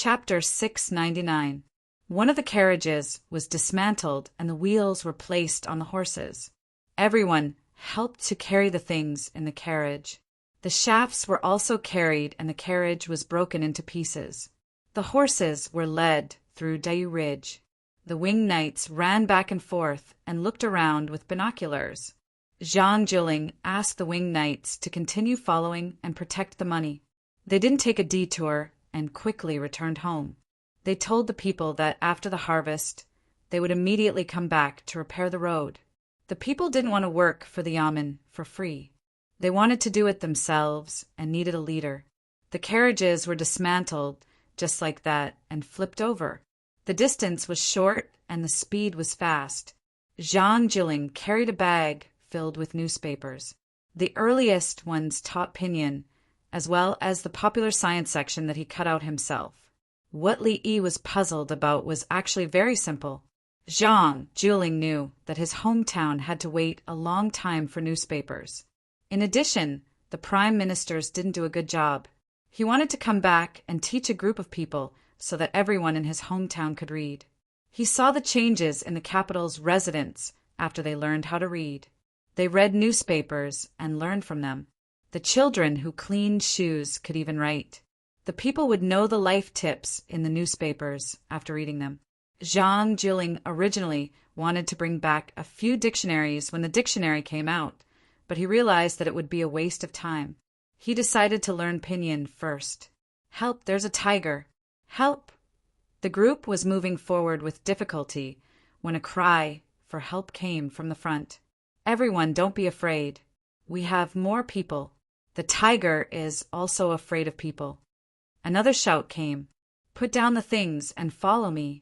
Chapter 699. One of the carriages was dismantled and the wheels were placed on the horses. Everyone helped to carry the things in the carriage. The shafts were also carried and the carriage was broken into pieces. The horses were led through Dayu Ridge. The winged knights ran back and forth and looked around with binoculars. Zhang Jiling asked the winged knights to continue following and protect the money. They didn't take a detour and quickly returned home. They told the people that after the harvest, they would immediately come back to repair the road. The people didn't want to work for the yamen for free. They wanted to do it themselves and needed a leader. The carriages were dismantled just like that and flipped over. The distance was short and the speed was fast. Zhang Jiling carried a bag filled with newspapers. The earliest ones taught pinyin, as well as the popular science section that he cut out himself. What Li Yi was puzzled about was actually very simple. Zhang Jiling knew that his hometown had to wait a long time for newspapers. In addition, the prime ministers didn't do a good job. He wanted to come back and teach a group of people so that everyone in his hometown could read. He saw the changes in the capital's residents after they learned how to read. They read newspapers and learned from them. The children who cleaned shoes could even write. The people would know the life tips in the newspapers after reading them. Zhang Jiling originally wanted to bring back a few dictionaries when the dictionary came out, but he realized that it would be a waste of time. He decided to learn pinyin first. Help, there's a tiger. Help! The group was moving forward with difficulty when a cry for help came from the front. Everyone, don't be afraid. We have more people. The tiger is also afraid of people. Another shout came. Put down the things and follow me.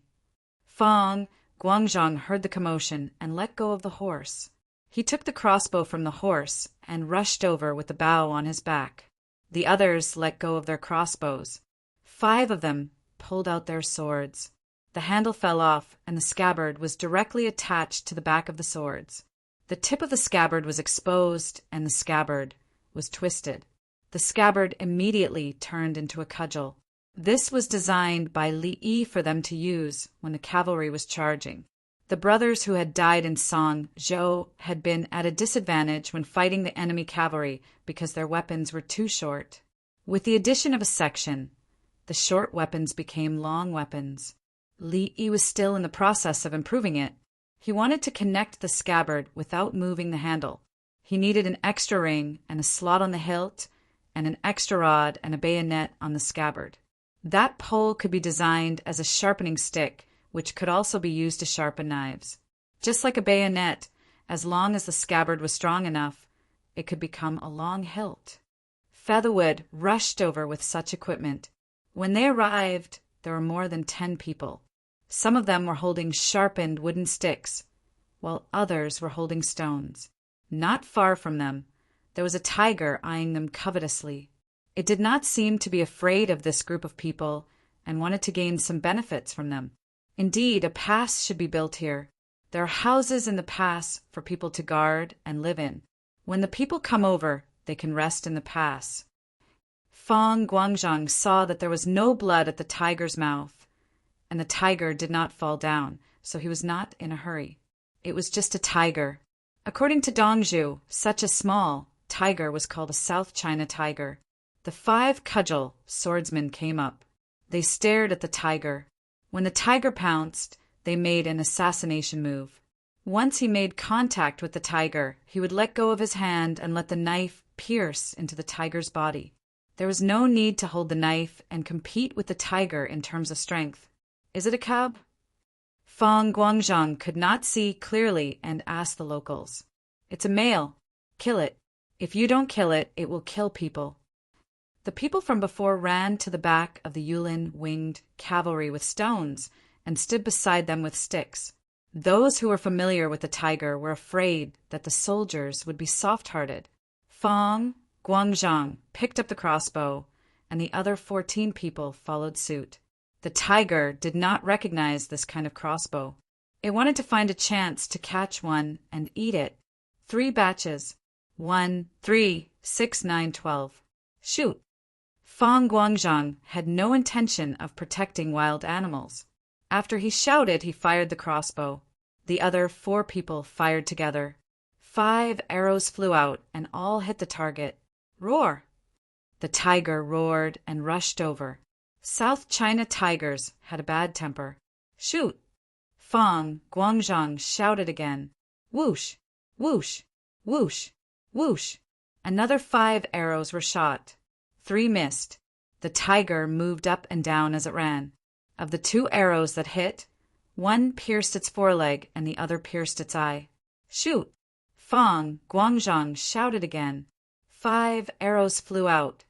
Fang Guangzhang heard the commotion and let go of the horse. He took the crossbow from the horse and rushed over with the bow on his back. The others let go of their crossbows. 5 of them pulled out their swords. The handle fell off and the scabbard was directly attached to the back of the swords. The tip of the scabbard was exposed and the scabbard was twisted. The scabbard immediately turned into a cudgel. This was designed by Li Yi for them to use when the cavalry was charging. The brothers who had died in Song Zhou had been at a disadvantage when fighting the enemy cavalry because their weapons were too short. With the addition of a section, the short weapons became long weapons. Li Yi was still in the process of improving it. He wanted to connect the scabbard without moving the handle. He needed an extra ring and a slot on the hilt and an extra rod and a bayonet on the scabbard. That pole could be designed as a sharpening stick, which could also be used to sharpen knives. Just like a bayonet, as long as the scabbard was strong enough, it could become a long hilt. Featherwood rushed over with such equipment. When they arrived, there were more than 10 people. Some of them were holding sharpened wooden sticks, while others were holding stones. Not far from them, there was a tiger eyeing them covetously. It did not seem to be afraid of this group of people and wanted to gain some benefits from them. Indeed, a pass should be built here. There are houses in the pass for people to guard and live in. When the people come over, they can rest in the pass. Fang Guangzhang saw that there was no blood at the tiger's mouth, and the tiger did not fall down, so he was not in a hurry. It was just a tiger. According to Dongzhu, such a small tiger was called a South China tiger. The 5 cudgel swordsmen came up. They stared at the tiger. When the tiger pounced, they made an assassination move. Once he made contact with the tiger, he would let go of his hand and let the knife pierce into the tiger's body. There was no need to hold the knife and compete with the tiger in terms of strength. Is it a cub? Fang Guangzhang could not see clearly and asked the locals. It's a male. Kill it. If you don't kill it, it will kill people. The people from before ran to the back of the Yulin winged cavalry with stones and stood beside them with sticks. Those who were familiar with the tiger were afraid that the soldiers would be soft-hearted. Fang Guangzhang picked up the crossbow, and the other 14 people followed suit. The tiger did not recognize this kind of crossbow. It wanted to find a chance to catch one and eat it. 3 batches. 1, 3, 6, 9, 12. Shoot! Fang Guangzhang had no intention of protecting wild animals. After he shouted, he fired the crossbow. The other 4 people fired together. 5 arrows flew out and all hit the target. Roar! The tiger roared and rushed over. South China tigers had a bad temper. Shoot! Fang Guangzhang shouted again. Whoosh! Whoosh! Whoosh! Whoosh! Another 5 arrows were shot. 3 missed. The tiger moved up and down as it ran. Of the 2 arrows that hit, 1 pierced its foreleg and the other pierced its eye. Shoot! Fang Guangzhang shouted again. 5 arrows flew out.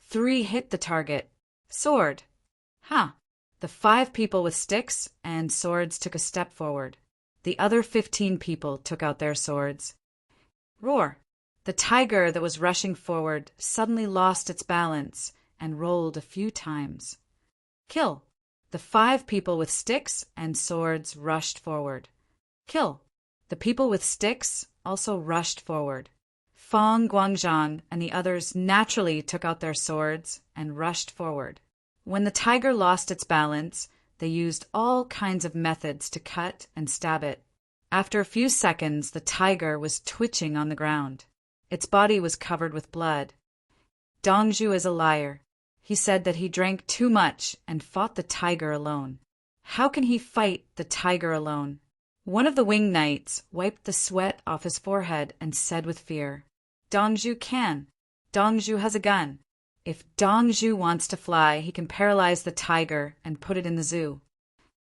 3 hit the target. Sword! Ha! The 5 people with sticks and swords took a step forward. The other 15 people took out their swords. Roar! The tiger that was rushing forward suddenly lost its balance and rolled a few times. Kill! The 5 people with sticks and swords rushed forward. Kill! The people with sticks also rushed forward. Fang Guangzhang and the others naturally took out their swords and rushed forward. When the tiger lost its balance, they used all kinds of methods to cut and stab it. After a few seconds, the tiger was twitching on the ground. Its body was covered with blood. Dongzhu is a liar. He said that he drank too much and fought the tiger alone. How can he fight the tiger alone? One of the winged knights wiped the sweat off his forehead and said with fear, Dongzhu can. Dongzhu has a gun. If Dongzhu wants to fly, he can paralyze the tiger and put it in the zoo.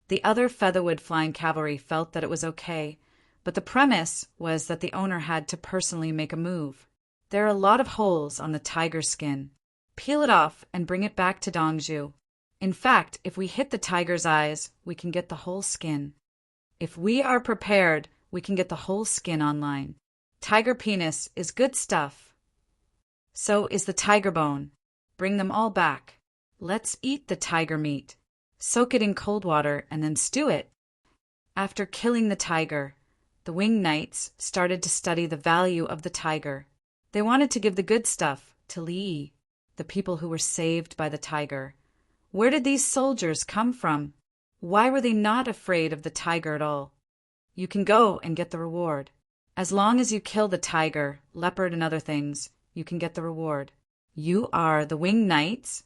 The other Featherwood Flying Cavalry felt that it was okay, but the premise was that the owner had to personally make a move. There are a lot of holes on the tiger's skin. Peel it off and bring it back to Dongzhu. In fact, if we hit the tiger's eyes, we can get the whole skin. If we are prepared, we can get the whole skin online. Tiger penis is good stuff. So is the tiger bone. Bring them all back. Let's eat the tiger meat. Soak it in cold water and then stew it. After killing the tiger, the winged knights started to study the value of the tiger. They wanted to give the good stuff to Li, the people who were saved by the tiger. Where did these soldiers come from? Why were they not afraid of the tiger at all? You can go and get the reward. As long as you kill the tiger, leopard, and other things, you can get the reward. You are the winged knights?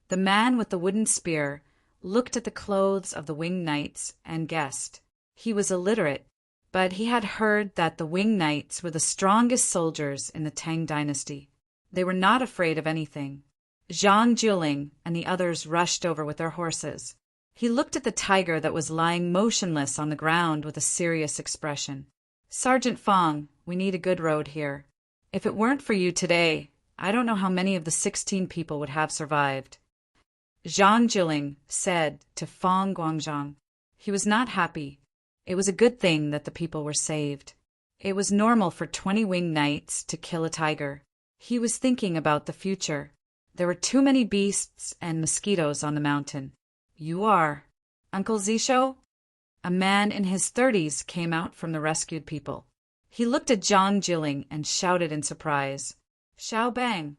The man with the wooden spear looked at the clothes of the winged knights and guessed. He was illiterate, but he had heard that the winged knights were the strongest soldiers in the Tang dynasty. They were not afraid of anything. Zhang Juling and the others rushed over with their horses. He looked at the tiger that was lying motionless on the ground with a serious expression. Sergeant Fang, we need a good road here. If it weren't for you today, I don't know how many of the 16 people would have survived. Zhang Juling said to Fang Guangzhang. He was not happy. It was a good thing that the people were saved. It was normal for 20 winged knights to kill a tiger. He was thinking about the future. There were too many beasts and mosquitoes on the mountain. You are Uncle Zisho? A man in his 30s came out from the rescued people. He looked at Zhang Juling and shouted in surprise, Xiao Bang!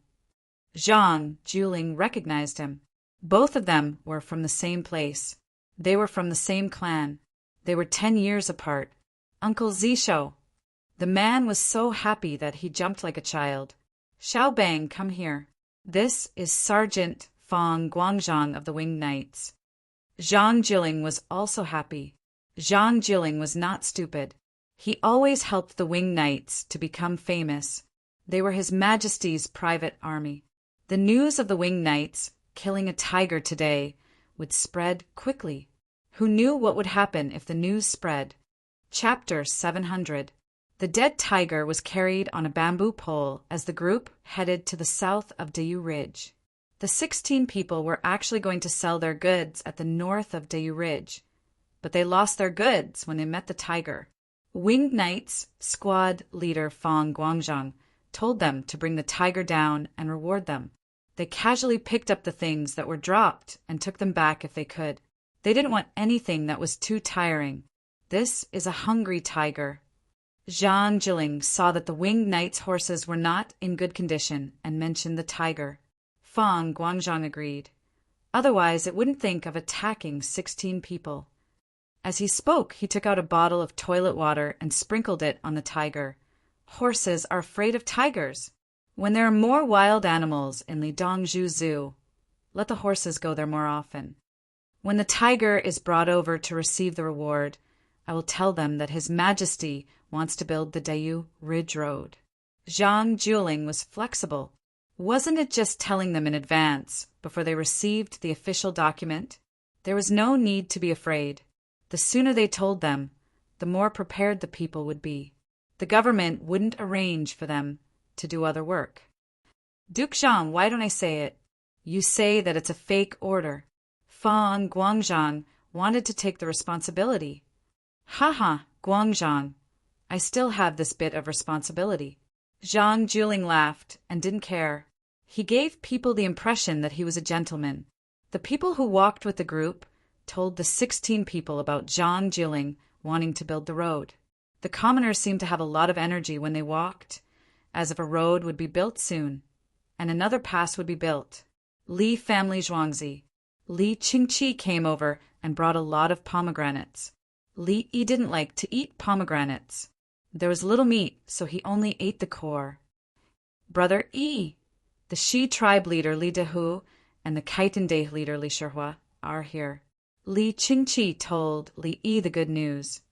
Zhang Juling recognized him. Both of them were from the same place. They were from the same clan. They were 10 years apart. Uncle Zisho! The man was so happy that he jumped like a child. Xiao Bang, come here. This is Sergeant Fang Guangzhang of the Winged Knights. Zhang Juling was also happy. Zhang Juling was not stupid. He always helped the Winged Knights to become famous. They were His Majesty's private army. The news of the Winged Knights killing a tiger today would spread quickly. Who knew what would happen if the news spread? Chapter 700. The dead tiger was carried on a bamboo pole as the group headed to the south of Dayu Ridge. The 16 people were actually going to sell their goods at the north of Dayu Ridge, but they lost their goods when they met the tiger. Winged Knights squad leader Fang Guangzhang told them to bring the tiger down and reward them. They casually picked up the things that were dropped and took them back if they could. They didn't want anything that was too tiring. This is a hungry tiger. Zhang Juling saw that the Winged Knights' horses were not in good condition and mentioned the tiger. Fang Guangzhang agreed. Otherwise, it wouldn't think of attacking 16 people. As he spoke, he took out a bottle of toilet water and sprinkled it on the tiger. Horses are afraid of tigers. When there are more wild animals in Lidongzhu Zoo, let the horses go there more often. When the tiger is brought over to receive the reward, I will tell them that His Majesty wants to build the Dayu Ridge Road. Zhang Juling was flexible. Wasn't it just telling them in advance, before they received the official document? There was no need to be afraid. The sooner they told them, the more prepared the people would be. The government wouldn't arrange for them to do other work. Duke Zhang, why don't I say it? You say that it's a fake order. Fang Guangzhang wanted to take the responsibility. Haha, Guangzhang, I still have this bit of responsibility. Zhang Juling laughed and didn't care. He gave people the impression that he was a gentleman. The people who walked with the group told the 16 people about Zhang Juling wanting to build the road. The commoners seemed to have a lot of energy when they walked, as if a road would be built soon, and another pass would be built. Li family Zhuangzi. Li Qingqi came over and brought a lot of pomegranates. Li Yi didn't like to eat pomegranates. There was little meat, so he only ate the core. Brother Yi, the Shi tribe leader Li Dehu, and the Kaitande leader Li Shihua are here. Li Qingqi told Li Yi the good news.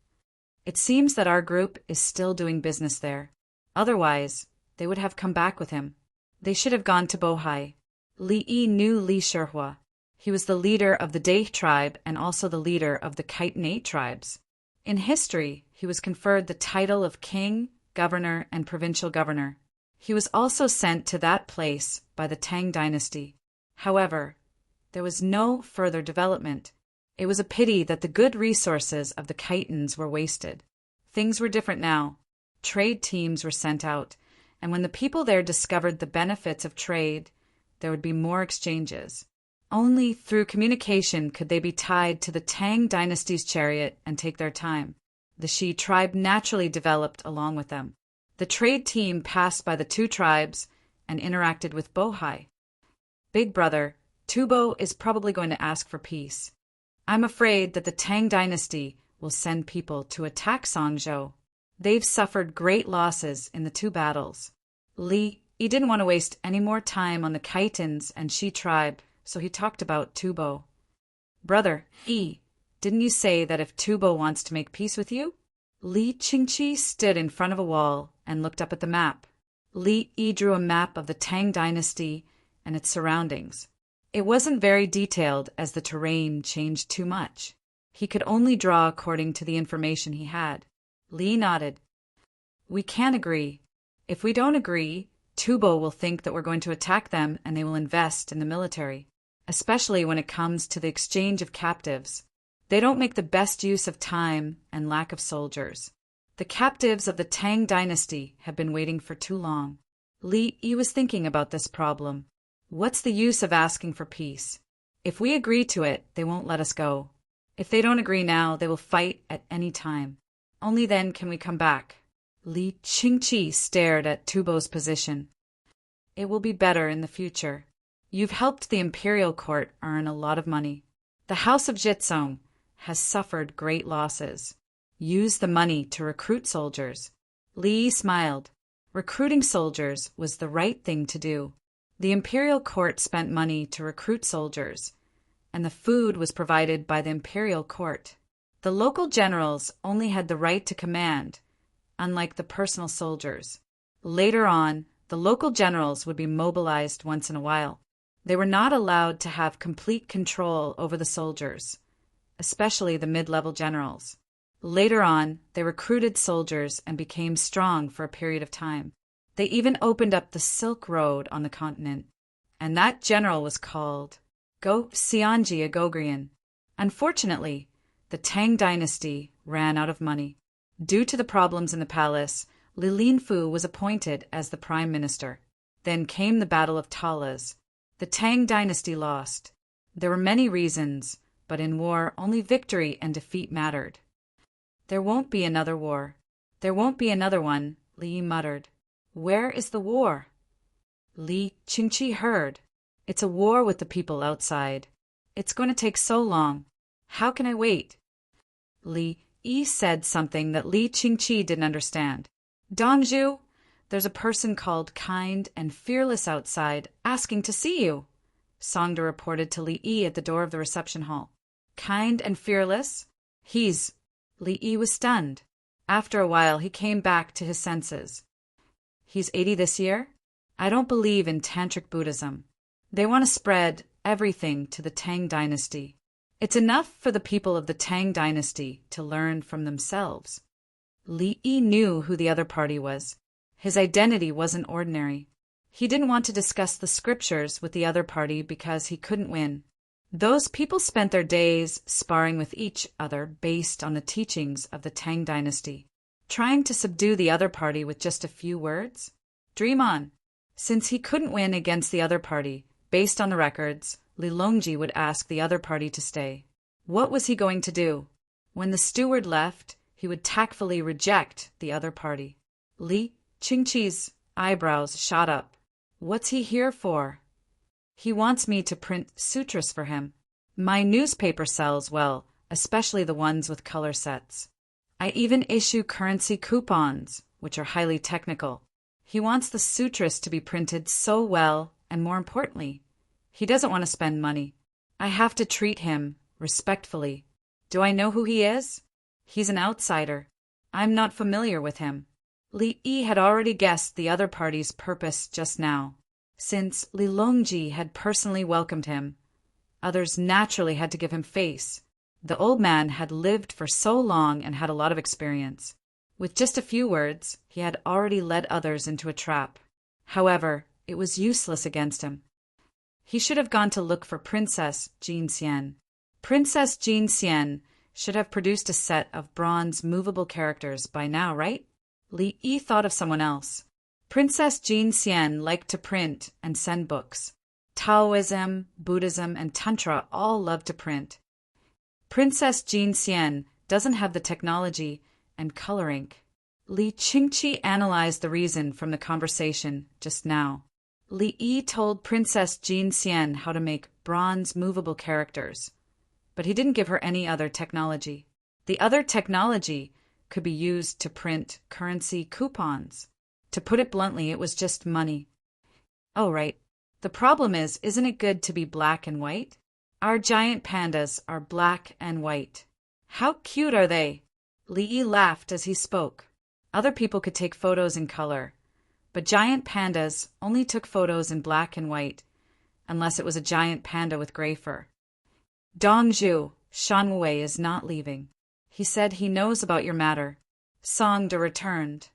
It seems that our group is still doing business there. Otherwise, they would have come back with him. They should have gone to Bohai. Li Yi knew Li Shihua. He was the leader of the Dai tribe and also the leader of the Khitanate tribes. In history, he was conferred the title of king, governor, and provincial governor. He was also sent to that place by the Tang dynasty. However, there was no further development. It was a pity that the good resources of the Khitans were wasted. Things were different now. Trade teams were sent out, and when the people there discovered the benefits of trade, there would be more exchanges. Only through communication could they be tied to the Tang dynasty's chariot and take their time. The Shi tribe naturally developed along with them. The trade team passed by the two tribes and interacted with Bohai. Big brother, Tubo is probably going to ask for peace. I'm afraid that the Tang dynasty will send people to attack Songzhou. They've suffered great losses in the two battles. Li Yi didn't want to waste any more time on the Khitans and Shi tribe, so he talked about Tubo. Brother Yi, didn't you say that if Tubo wants to make peace with you? Li Qingqi stood in front of a wall and looked up at the map. Li Yi drew a map of the Tang dynasty and its surroundings. It wasn't very detailed as the terrain changed too much. He could only draw according to the information he had. Li nodded. We can agree. If we don't agree, Tubo will think that we're going to attack them and they will invest in the military, especially when it comes to the exchange of captives. They don't make the best use of time and lack of soldiers. The captives of the Tang dynasty have been waiting for too long. Li Yi was thinking about this problem. What's the use of asking for peace? If we agree to it, they won't let us go. If they don't agree now, they will fight at any time. Only then can we come back. Li Qingqi stared at Tubo's position. It will be better in the future. You've helped the imperial court earn a lot of money. The House of Jitsong has suffered great losses. Use the money to recruit soldiers. Li smiled. Recruiting soldiers was the right thing to do. The imperial court spent money to recruit soldiers, and the food was provided by the imperial court. The local generals only had the right to command, unlike the personal soldiers. Later on, the local generals would be mobilized once in a while. They were not allowed to have complete control over the soldiers, especially the mid-level generals. Later on, they recruited soldiers and became strong for a period of time. They even opened up the Silk Road on the continent, and that general was called Go Xianji Agogrian. Unfortunately, the Tang dynasty ran out of money. Due to the problems in the palace, Li Linfu was appointed as the prime minister. Then came the Battle of Talas. The Tang dynasty lost. There were many reasons, but in war only victory and defeat mattered. There won't be another war. There won't be another one, Li muttered. Where is the war? Li Qingqi heard. It's a war with the people outside. It's going to take so long. How can I wait? Li Yi said something that Li Qingqi didn't understand. Dongzhu, there's a person called Kind and Fearless outside asking to see you, Songda reported to Li Yi at the door of the reception hall. Kind and Fearless? Li Yi was stunned. After a while, he came back to his senses. He's 80 this year? I don't believe in Tantric Buddhism. They want to spread everything to the Tang dynasty. It's enough for the people of the Tang dynasty to learn from themselves. Li Yi knew who the other party was. His identity wasn't ordinary. He didn't want to discuss the scriptures with the other party because he couldn't win. Those people spent their days sparring with each other based on the teachings of the Tang dynasty. Trying to subdue the other party with just a few words? Dream on. Since he couldn't win against the other party, based on the records, Li Longji would ask the other party to stay. What was he going to do? When the steward left, he would tactfully reject the other party. Li Qingqi's eyebrows shot up. What's he here for? He wants me to print sutras for him. My newspaper sells well, especially the ones with color sets. I even issue currency coupons, which are highly technical. He wants the sutras to be printed so well, and more importantly, he doesn't want to spend money. I have to treat him respectfully. Do I know who he is? He's an outsider. I'm not familiar with him. Li Yi had already guessed the other party's purpose just now. Since Li Longji had personally welcomed him, others naturally had to give him face. The old man had lived for so long and had a lot of experience. With just a few words, he had already led others into a trap. However, it was useless against him. He should have gone to look for Princess Jean Xian. Princess Jean Xian should have produced a set of bronze movable characters by now, right? Li Yi thought of someone else. Princess Jean Xian liked to print and send books. Taoism, Buddhism, and Tantra all love to print. Princess Jean Xian doesn't have the technology and color ink. Li Qingqi analyzed the reason from the conversation just now. Li Yi told Princess Jean Xian how to make bronze movable characters, but he didn't give her any other technology. The other technology could be used to print currency coupons. To put it bluntly, it was just money. Oh, right. The problem is, isn't it good to be black and white? Our giant pandas are black and white. How cute are they? Li Yi laughed as he spoke. Other people could take photos in color, but giant pandas only took photos in black and white, unless it was a giant panda with gray fur. Dongzhu, Shan Wei is not leaving. He said he knows about your matter. Songda returned.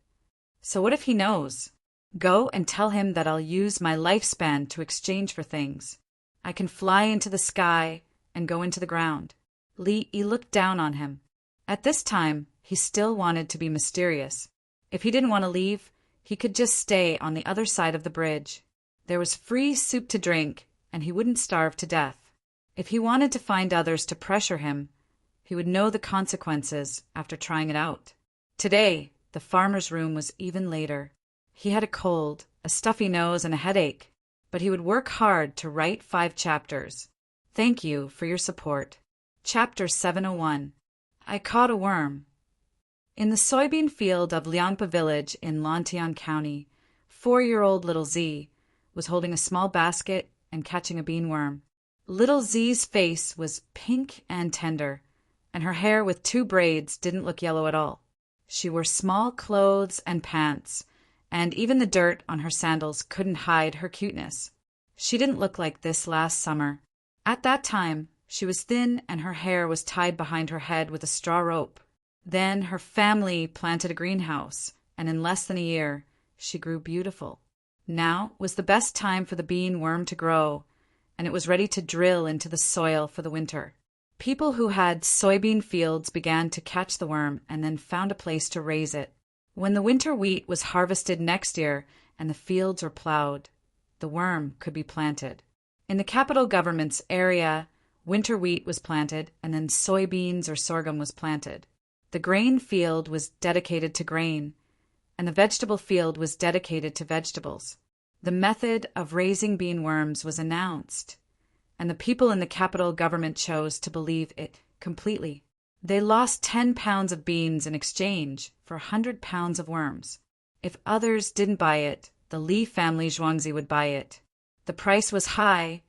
So what if he knows? Go and tell him that I'll use my lifespan to exchange for things. I can fly into the sky and go into the ground. Li Yi looked down on him. At this time, he still wanted to be mysterious. If he didn't want to leave, he could just stay on the other side of the bridge. There was free soup to drink, and he wouldn't starve to death. If he wanted to find others to pressure him, he would know the consequences after trying it out. Today, the farmer's room was even later. He had a cold, a stuffy nose, and a headache, but he would work hard to write 5 chapters. Thank you for your support. Chapter 701. I Caught a Worm. In the soybean field of Liangpa village in Lantian County, 4-year-old little Z was holding a small basket and catching a beanworm. Little Z's face was pink and tender, and her hair with 2 braids didn't look yellow at all. She wore small clothes and pants, and even the dirt on her sandals couldn't hide her cuteness. She didn't look like this last summer. At that time, she was thin and her hair was tied behind her head with a straw rope. Then her family planted a greenhouse, and in less than a year, she grew beautiful. Now was the best time for the bean worm to grow, and it was ready to drill into the soil for the winter. People who had soybean fields began to catch the worm and then found a place to raise it. When the winter wheat was harvested next year and the fields were plowed, the worm could be planted. In the capital government's area, winter wheat was planted and then soybeans or sorghum was planted. The grain field was dedicated to grain, and the vegetable field was dedicated to vegetables. The method of raising beanworms was announced, and the people in the capital government chose to believe it completely. They lost 10 pounds of beans in exchange for 100 pounds of worms. If others didn't buy it, the Li family Zhuangzi would buy it. The price was high,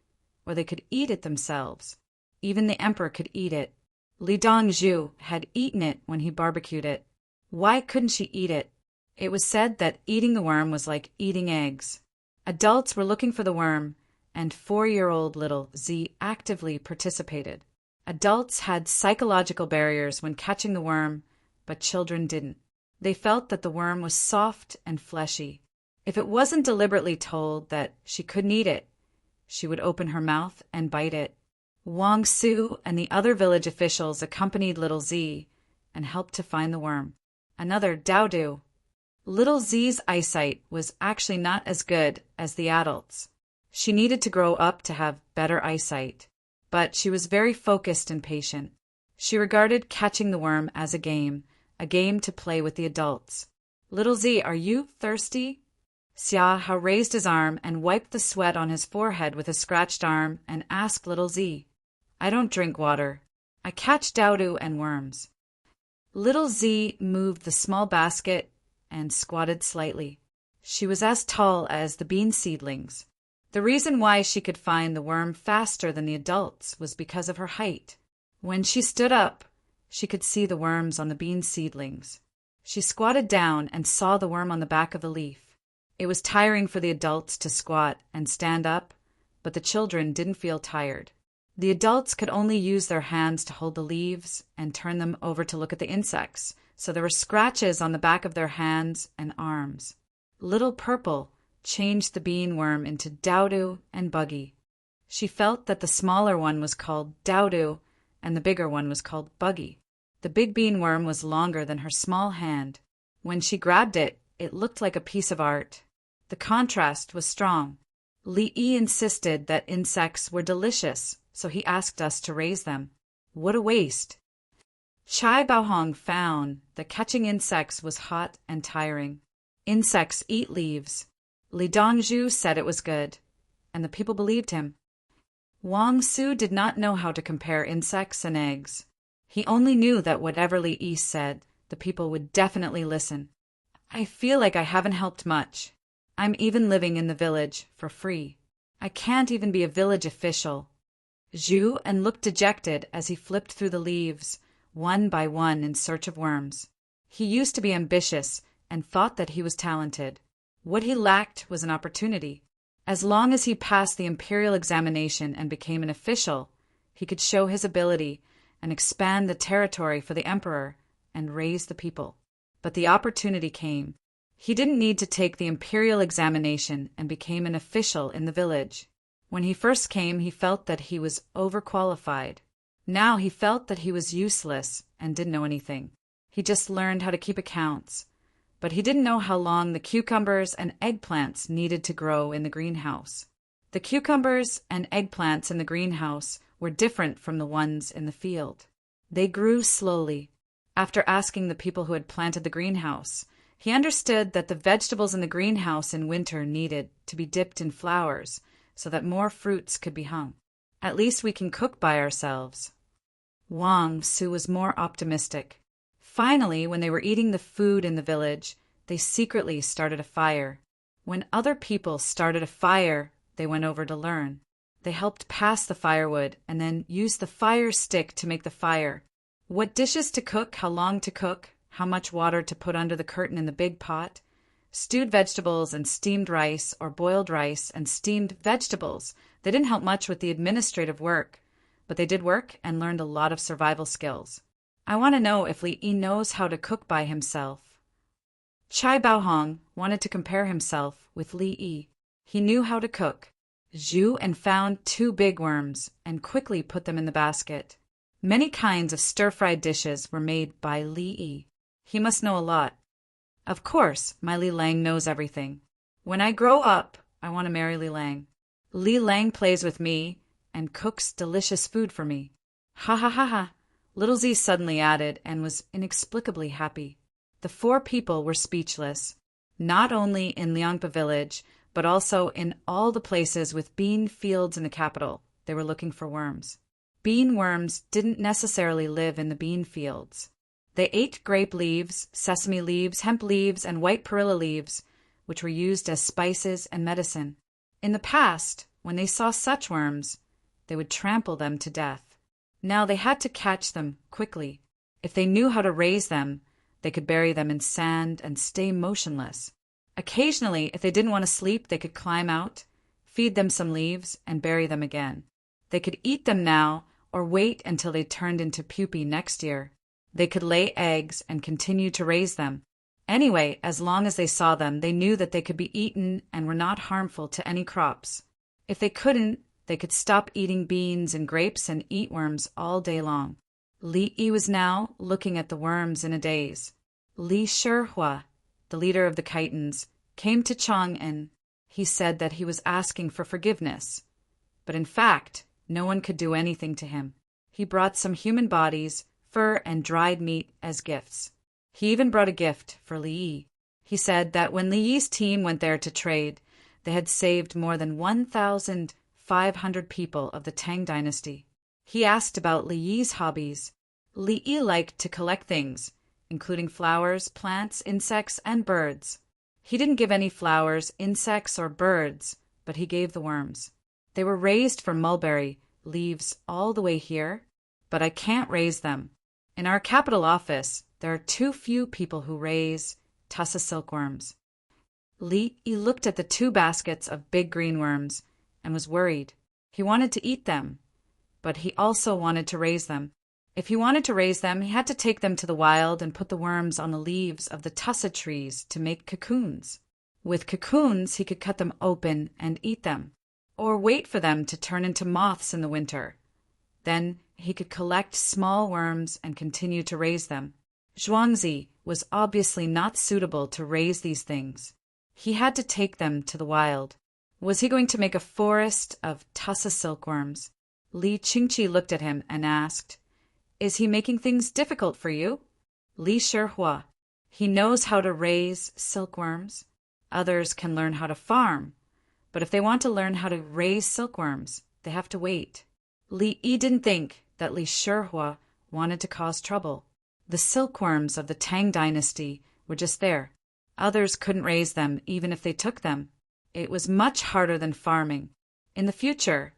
or they could eat it themselves. Even the emperor could eat it. Li Dongzhu had eaten it when he barbecued it. Why couldn't she eat it? It was said that eating the worm was like eating eggs. Adults were looking for the worm, and 4-year-old little Z actively participated. Adults had psychological barriers when catching the worm, but children didn't. They felt that the worm was soft and fleshy. If it wasn't deliberately told that she couldn't eat it, she would open her mouth and bite it. Wang Su and the other village officials accompanied little Z and helped to find the worm. Another Daodu. Little Z's eyesight was actually not as good as the adults. She needed to grow up to have better eyesight, but she was very focused and patient. She regarded catching the worm as a game to play with the adults. Little Z, are you thirsty? Xia Hao raised his arm and wiped the sweat on his forehead with his scratched arm and asked little Z, I don't drink water. I catch Daodu and worms. Little Z moved the small basket and squatted slightly. She was as tall as the bean seedlings. The reason why she could find the worm faster than the adults was because of her height. When she stood up, she could see the worms on the bean seedlings. She squatted down and saw the worm on the back of the leaf. It was tiring for the adults to squat and stand up, but the children didn't feel tired. The adults could only use their hands to hold the leaves and turn them over to look at the insects, so there were scratches on the back of their hands and arms. Little Purple changed the bean worm into Daodu and Buggy. She felt that the smaller one was called Daodu and the bigger one was called Buggy. The big bean worm was longer than her small hand. When she grabbed it, it looked like a piece of art. The contrast was strong. Li Yi insisted that insects were delicious, so he asked us to raise them. What a waste! Chai Baohong found that catching insects was hot and tiring. Insects eat leaves. Li Dongzhu said it was good, and the people believed him. Wang Su did not know how to compare insects and eggs. He only knew that whatever Li Yi said, the people would definitely listen. I feel like I haven't helped much. I'm even living in the village for free. I can't even be a village official. Zhu and looked dejected as he flipped through the leaves, one by one in search of worms. He used to be ambitious and thought that he was talented. What he lacked was an opportunity. As long as he passed the imperial examination and became an official, he could show his ability and expand the territory for the emperor and raise the people. But the opportunity came. He didn't need to take the imperial examination and became an official in the village. When he first came, he felt that he was overqualified. Now he felt that he was useless and didn't know anything. He just learned how to keep accounts. But he didn't know how long the cucumbers and eggplants needed to grow in the greenhouse. The cucumbers and eggplants in the greenhouse were different from the ones in the field. They grew slowly. After asking the people who had planted the greenhouse, he understood that the vegetables in the greenhouse in winter needed to be dipped in flowers so that more fruits could be hung. At least we can cook by ourselves. Wang Su was more optimistic. Finally, when they were eating the food in the village, they secretly started a fire. When other people started a fire, they went over to learn. They helped pass the firewood and then used the fire stick to make the fire. What dishes to cook, how long to cook, how much water to put under the curtain in the big pot. Stewed vegetables and steamed rice or boiled rice and steamed vegetables. They didn't help much with the administrative work, but they did work and learned a lot of survival skills. I want to know if Li Yi knows how to cook by himself. Chai Baohong wanted to compare himself with Li Yi. He knew how to cook. Zhu and found 2 big worms and quickly put them in the basket. Many kinds of stir-fried dishes were made by Li Yi. He must know a lot. Of course, my Li Lang knows everything. When I grow up, I want to marry Li Lang. Li Lang plays with me and cooks delicious food for me. Ha ha ha ha. Little Z suddenly added and was inexplicably happy. The 4 people were speechless. Not only in Liangpa village, but also in all the places with bean fields in the capital. They were looking for worms. Bean worms didn't necessarily live in the bean fields. They ate grape leaves, sesame leaves, hemp leaves, and white perilla leaves, which were used as spices and medicine. In the past, when they saw such worms, they would trample them to death. Now they had to catch them quickly. If they knew how to raise them, they could bury them in sand and stay motionless. Occasionally, if they didn't want to sleep, they could climb out, feed them some leaves, and bury them again. They could eat them now or wait until they turned into pupae next year. They could lay eggs and continue to raise them. Anyway, as long as they saw them, they knew that they could be eaten and were not harmful to any crops. If they couldn't, they could stop eating beans and grapes and eat worms all day long. Li Yi was now looking at the worms in a daze. Li Shihua, the leader of the Khitans, came to Chang and he said that he was asking for forgiveness. But in fact, no one could do anything to him. He brought some human bodies, fur, and dried meat as gifts. He even brought a gift for Li Yi. He said that when Li Yi's team went there to trade, they had saved more than 1,500 people of the Tang dynasty. He asked about Li Yi's hobbies. Li Yi liked to collect things, including flowers, plants, insects, and birds. He didn't give any flowers, insects, or birds, but he gave the worms. They were raised from mulberry leaves all the way here, but I can't raise them. In our capital office, there are too few people who raise tussa silkworms. Li Yi looked at the 2 baskets of big green worms and was worried. He wanted to eat them, but he also wanted to raise them. If he wanted to raise them, he had to take them to the wild and put the worms on the leaves of the tussa trees to make cocoons. With cocoons, he could cut them open and eat them, or wait for them to turn into moths in the winter. Then he could collect small worms and continue to raise them. Zhuangzi was obviously not suitable to raise these things. He had to take them to the wild. Was he going to make a forest of tussa silkworms? Li Qingqi looked at him and asked, "Is he making things difficult for you?" Li Shihua, "He knows how to raise silkworms. Others can learn how to farm, but if they want to learn how to raise silkworms, they have to wait." Li Yi didn't think that Li Shihua wanted to cause trouble. The silkworms of the Tang dynasty were just there. Others couldn't raise them even if they took them. It was much harder than farming. In the future,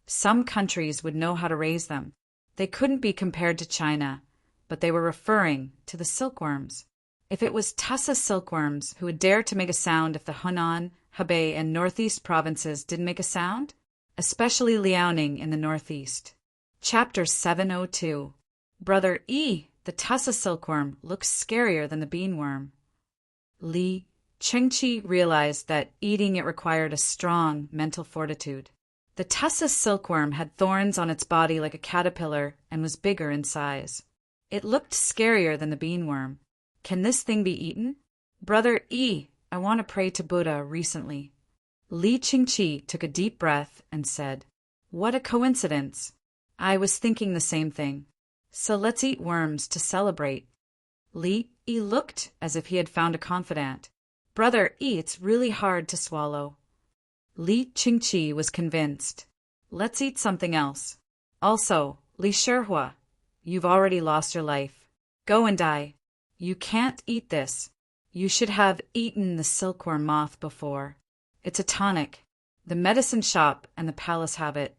some countries would know how to raise them. They couldn't be compared to China, but they were referring to the silkworms. If it was tussa silkworms who would dare to make a sound if the Hunan, Hebei, and Northeast provinces didn't make a sound, especially Liaoning in the Northeast. Chapter 702. Brother Yi, the tussa silkworm, looks scarier than the beanworm. Li Qingqi realized that eating it required a strong mental fortitude. The tussa silkworm had thorns on its body like a caterpillar and was bigger in size. It looked scarier than the beanworm. Can this thing be eaten? Brother Yi, I want to pray to Buddha recently. Li Qingqi took a deep breath and said, "What a coincidence. I was thinking the same thing. So let's eat worms to celebrate." Li Yi looked as if he had found a confidant. Brother Yi, it's really hard to swallow. Li Qingqi was convinced. Let's eat something else. Also, Li Shihua, you've already lost your life. Go and die. You can't eat this. You should have eaten the silkworm moth before. It's a tonic. The medicine shop and the palace have it.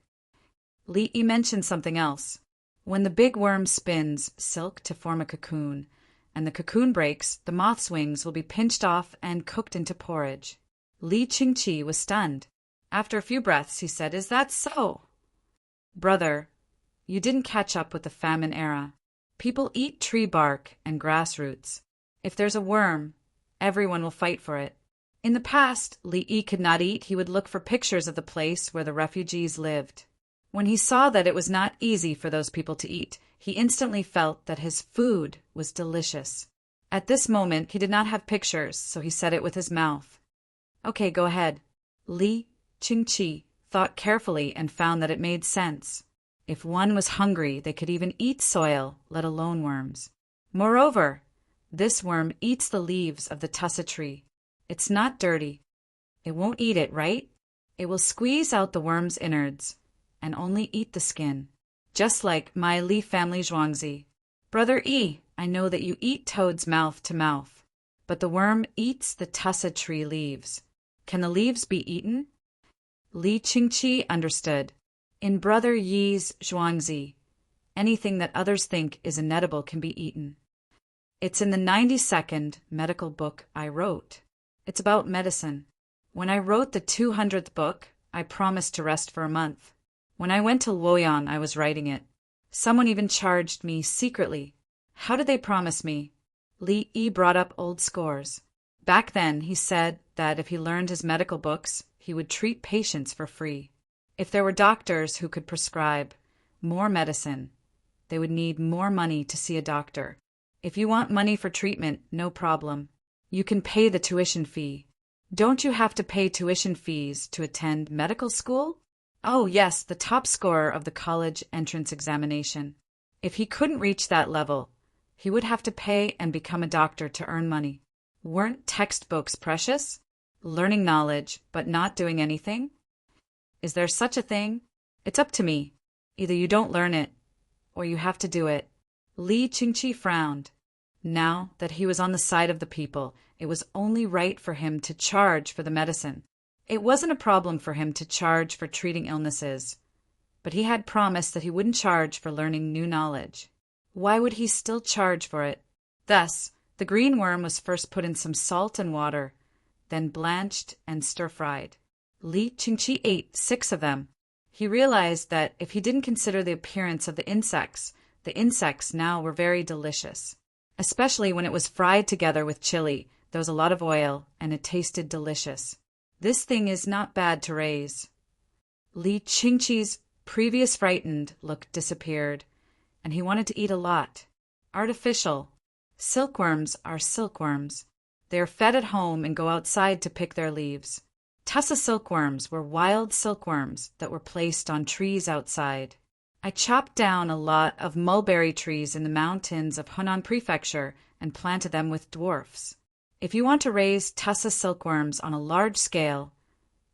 Li Yi mentioned something else. When the big worm spins silk to form a cocoon, and the cocoon breaks, the moth's wings will be pinched off and cooked into porridge. Li Qingqi was stunned. After a few breaths, he said, "Is that so?" Brother, you didn't catch up with the famine era. People eat tree bark and grass roots. If there's a worm, everyone will fight for it. In the past, Li Yi could not eat. He would look for pictures of the place where the refugees lived. When he saw that it was not easy for those people to eat, he instantly felt that his food was delicious. At this moment, he did not have pictures, so he said it with his mouth. "Okay, go ahead." Li Qingqi thought carefully and found that it made sense. If one was hungry, they could even eat soil, let alone worms. Moreover, this worm eats the leaves of the tussa tree. It's not dirty. It won't eat it, right? It will squeeze out the worm's innards and only eat the skin. Just like my Li family Zhuangzi. Brother Yi, I know that you eat toads mouth to mouth, but the worm eats the tussa tree leaves. Can the leaves be eaten? Li Qingqi understood. In Brother Yi's Zhuangzi, anything that others think is inedible can be eaten. It's in the 92nd medical book I wrote. It's about medicine. When I wrote the 200th book, I promised to rest for a month. When I went to Luoyang, I was writing it. Someone even charged me secretly. How did they promise me? Li Yi brought up old scores. Back then, he said that if he learned his medical books, he would treat patients for free. If there were doctors who could prescribe more medicine, they would need more money to see a doctor. If you want money for treatment, no problem. You can pay the tuition fee. Don't you have to pay tuition fees to attend medical school? Oh, yes, the top scorer of the college entrance examination. If he couldn't reach that level, he would have to pay and become a doctor to earn money. Weren't textbooks precious? Learning knowledge, but not doing anything? Is there such a thing? It's up to me. Either you don't learn it, or you have to do it. Li Qingqi frowned. Now that he was on the side of the people, it was only right for him to charge for the medicine. It wasn't a problem for him to charge for treating illnesses, but he had promised that he wouldn't charge for learning new knowledge. Why would he still charge for it? Thus, the green worm was first put in some salt and water, then blanched and stir-fried. Li Qingqi ate 6 of them. He realized that if he didn't consider the appearance of the insects now were very delicious. Especially when it was fried together with chili. There was a lot of oil, and it tasted delicious. This thing is not bad to raise. Li Qingqi's previous frightened look disappeared, and he wanted to eat a lot. Artificial. Silkworms are silkworms. They are fed at home and go outside to pick their leaves. Tussa silkworms were wild silkworms that were placed on trees outside. I chopped down a lot of mulberry trees in the mountains of Hunan Prefecture and planted them with dwarfs. If you want to raise tussa silkworms on a large scale,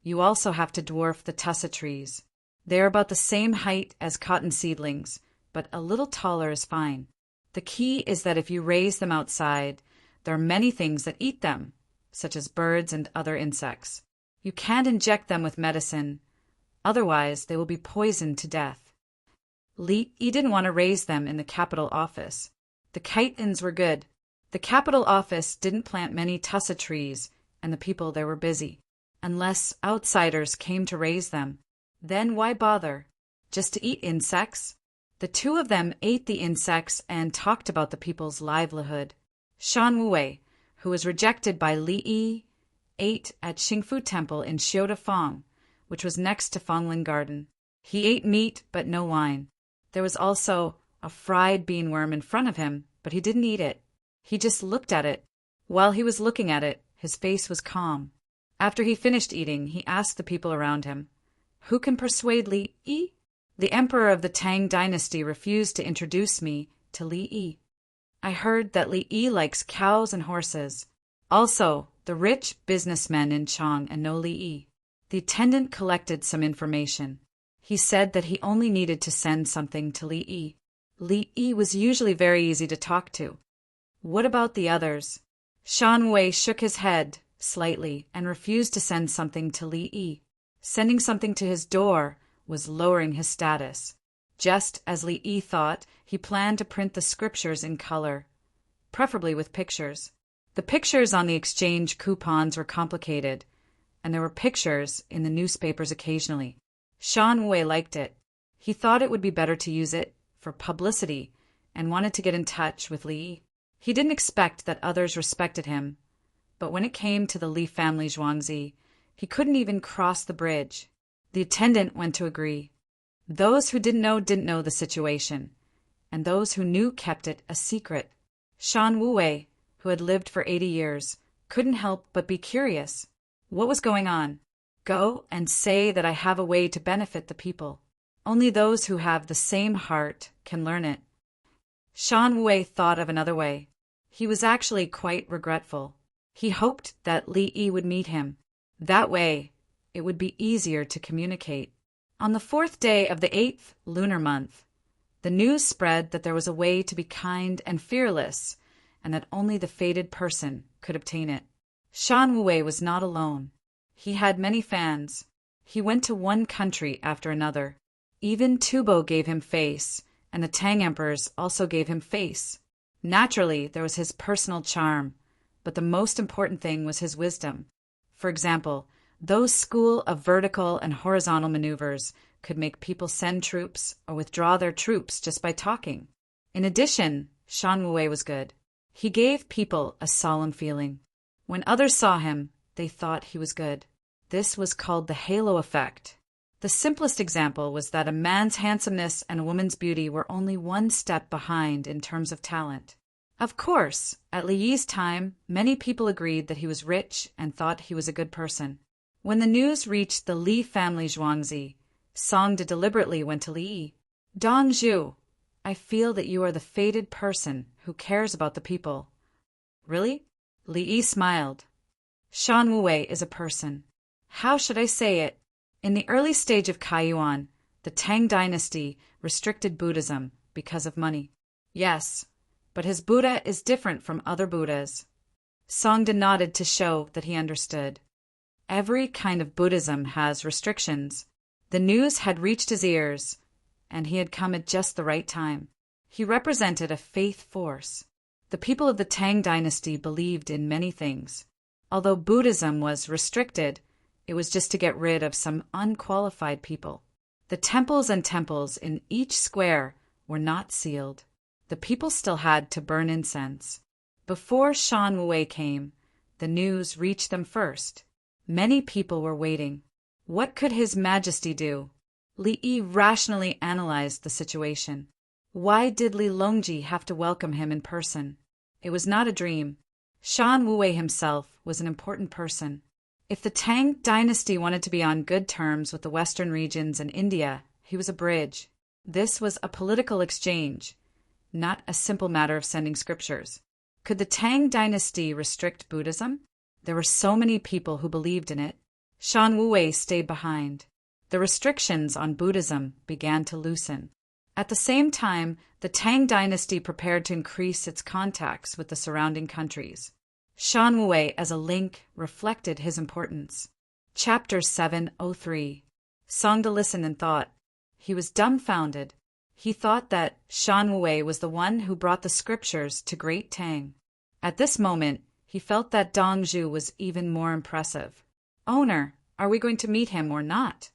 you also have to dwarf the tussa trees. They are about the same height as cotton seedlings, but a little taller is fine. The key is that if you raise them outside, there are many things that eat them, such as birds and other insects. You can't inject them with medicine, otherwise they will be poisoned to death. Li Yi didn't want to raise them in the capital office. The Kaitans were good. The capital office didn't plant many tussa trees, and the people there were busy. Unless outsiders came to raise them, then why bother? Just to eat insects? The 2 of them ate the insects and talked about the people's livelihood. Shan Wei, who was rejected by Li Yi, ate at Xingfu Temple in Xiudafang, which was next to Fonglin Garden. He ate meat but no wine. There was also a fried bean worm in front of him, but he didn't eat it. He just looked at it. While he was looking at it, his face was calm. After he finished eating, he asked the people around him, "Who can persuade Li Yi?" The emperor of the Tang dynasty refused to introduce me to Li Yi. I heard that Li Yi likes cows and horses. Also, the rich businessmen in Chang and know Li Yi. The attendant collected some information. He said that he only needed to send something to Li Yi. Li Yi was usually very easy to talk to. What about the others? Shan Wei shook his head slightly and refused to send something to Li Yi. Sending something to his door was lowering his status. Just as Li Yi thought, he planned to print the scriptures in color, preferably with pictures. The pictures on the exchange coupons were complicated, and there were pictures in the newspapers occasionally. Shan Wei liked it. He thought it would be better to use it for publicity and wanted to get in touch with Li Yi. He didn't expect that others respected him, but when it came to the Li family Zhuangzi, he couldn't even cross the bridge. The attendant went to agree. Those who didn't know the situation, and those who knew kept it a secret. Shan Wei, who had lived for 80 years, couldn't help but be curious. What was going on? Go and say that I have a way to benefit the people. Only those who have the same heart can learn it. Shan Wei thought of another way. He was actually quite regretful. He hoped that Li Yi would meet him. That way, it would be easier to communicate. On the 4th day of the 8th lunar month, the news spread that there was a way to be kind and fearless, and that only the fated person could obtain it. Shan Wei was not alone. He had many fans. He went to one country after another. Even Tubo gave him face, and the Tang emperors also gave him face. Naturally, there was his personal charm, but the most important thing was his wisdom. For example, those school of vertical and horizontal maneuvers could make people send troops or withdraw their troops just by talking. In addition, Shan Wei was good. He gave people a solemn feeling. When others saw him, they thought he was good. This was called the halo effect. The simplest example was that a man's handsomeness and a woman's beauty were only one step behind in terms of talent. Of course, at Li Yi's time, many people agreed that he was rich and thought he was a good person. When the news reached the Li family Zhuangzi, Songde deliberately went to Li Yi. Dong Zhu, I feel that you are the fated person who cares about the people. Really? Li Yi smiled. Shan Wei is a person. How should I say it? In the early stage of Kaiyuan, the Tang dynasty restricted Buddhism because of money. Yes, but his Buddha is different from other Buddhas. Songde nodded to show that he understood. Every kind of Buddhism has restrictions. The news had reached his ears, and he had come at just the right time. He represented a faith force. The people of the Tang dynasty believed in many things. Although Buddhism was restricted, it was just to get rid of some unqualified people. The temples and temples in each square were not sealed. The people still had to burn incense. Before Shan Wei came, the news reached them first. Many people were waiting. What could His Majesty do? Li Yi rationally analyzed the situation. Why did Li Longji have to welcome him in person? It was not a dream. Shan Wei himself was an important person. If the Tang dynasty wanted to be on good terms with the western regions and India, he was a bridge. This was a political exchange, not a simple matter of sending scriptures. Could the Tang dynasty restrict Buddhism? There were so many people who believed in it. Shan Wei stayed behind. The restrictions on Buddhism began to loosen. At the same time, the Tang dynasty prepared to increase its contacts with the surrounding countries. Shan Wei as a link reflected his importance. Chapter 703. Songde listened and thought. He was dumbfounded. He thought that Shan Wei was the one who brought the scriptures to Great Tang. At this moment, he felt that Dong Zhu was even more impressive. Owner, are we going to meet him or not?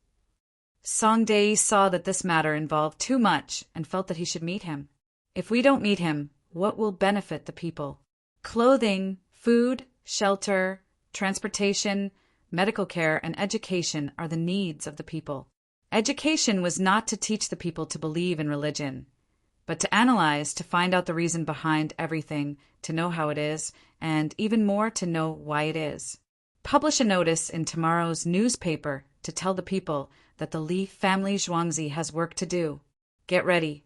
Songde saw that this matter involved too much and felt that he should meet him. If we don't meet him, what will benefit the people? Clothing, food, shelter, transportation, medical care, and education are the needs of the people. Education was not to teach the people to believe in religion, but to analyze, to find out the reason behind everything, to know how it is, and even more to know why it is. Publish a notice in tomorrow's newspaper to tell the people that the Li family Zhuangzi has work to do. Get ready.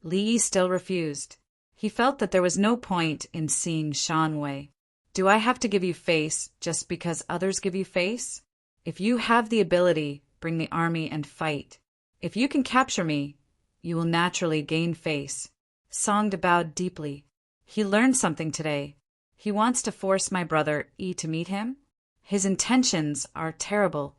Li Yi still refused. He felt that there was no point in seeing Shan Wei. Do I have to give you face just because others give you face? If you have the ability, bring the army and fight. If you can capture me, you will naturally gain face. Songde bowed deeply. He learned something today. He wants to force my brother Yi to meet him? His intentions are terrible.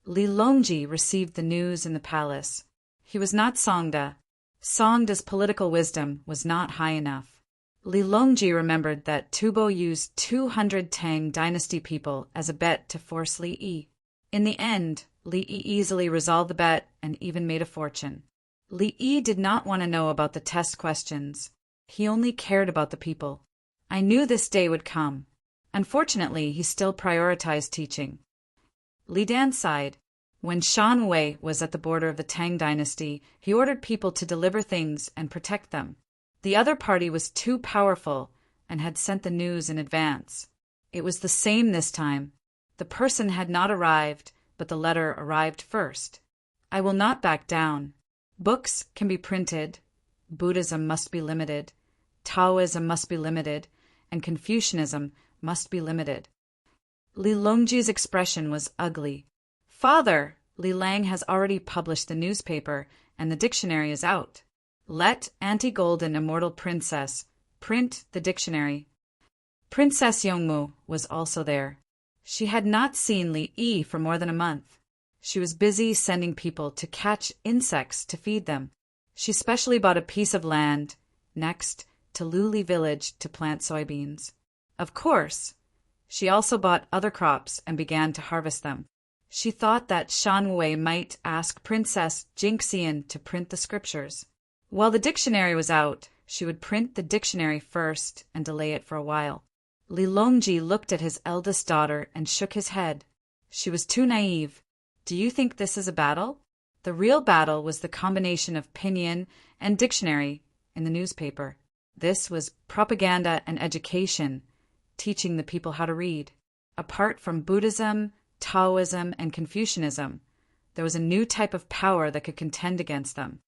Li Longji received the news in the palace. He was not Songde. Songde's political wisdom was not high enough. Li Longji remembered that Tubo used 200 Tang dynasty people as a bet to force Li Yi. In the end, Li Yi easily resolved the bet and even made a fortune. Li Yi did not want to know about the test questions. He only cared about the people. I knew this day would come. Unfortunately, he still prioritized teaching. Li Dan sighed. When Shan Wei was at the border of the Tang dynasty, he ordered people to deliver things and protect them. The other party was too powerful and had sent the news in advance. It was the same this time. The person had not arrived, but the letter arrived first. I will not back down. Books can be printed. Buddhism must be limited. Taoism must be limited. And Confucianism must be limited. Li Longji's expression was ugly. "Father, Li Lang has already published the newspaper, and the dictionary is out. Let Auntie Golden Immortal Princess print the dictionary." Princess Yongmu was also there. She had not seen Li Yi for more than a month. She was busy sending people to catch insects to feed them. She specially bought a piece of land next to Luli village to plant soybeans. Of course, she also bought other crops and began to harvest them. She thought that Shan Wei might ask Princess Jinxian to print the scriptures. While the dictionary was out, she would print the dictionary first and delay it for a while. Li Longji looked at his eldest daughter and shook his head. She was too naive. "Do you think this is a battle?" The real battle was the combination of pinyin and dictionary in the newspaper. This was propaganda and education, teaching the people how to read. Apart from Buddhism, Taoism, and Confucianism, there was a new type of power that could contend against them.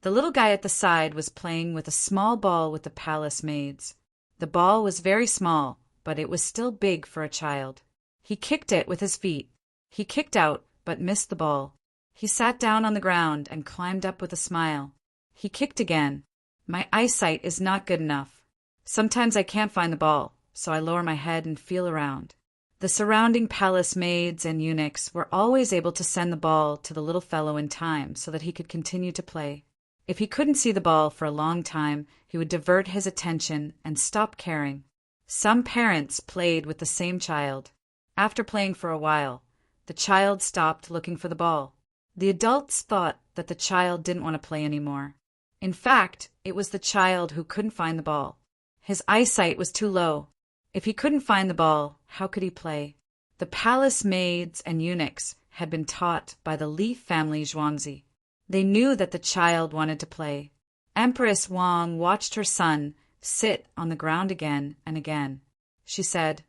The little guy at the side was playing with a small ball with the palace maids. The ball was very small, but it was still big for a child. He kicked it with his feet. He kicked out, but missed the ball. He sat down on the ground and climbed up with a smile. He kicked again. "My eyesight is not good enough. Sometimes I can't find the ball, so I lower my head and feel around." The surrounding palace maids and eunuchs were always able to send the ball to the little fellow in time so that he could continue to play. If he couldn't see the ball for a long time, he would divert his attention and stop caring. Some parents played with the same child. After playing for a while, the child stopped looking for the ball. The adults thought that the child didn't want to play anymore. In fact, it was the child who couldn't find the ball. His eyesight was too low. If he couldn't find the ball, how could he play? The palace maids and eunuchs had been taught by the Li family Zhuangzi. They knew that the child wanted to play. Empress Wang watched her son sit on the ground again and again. She said,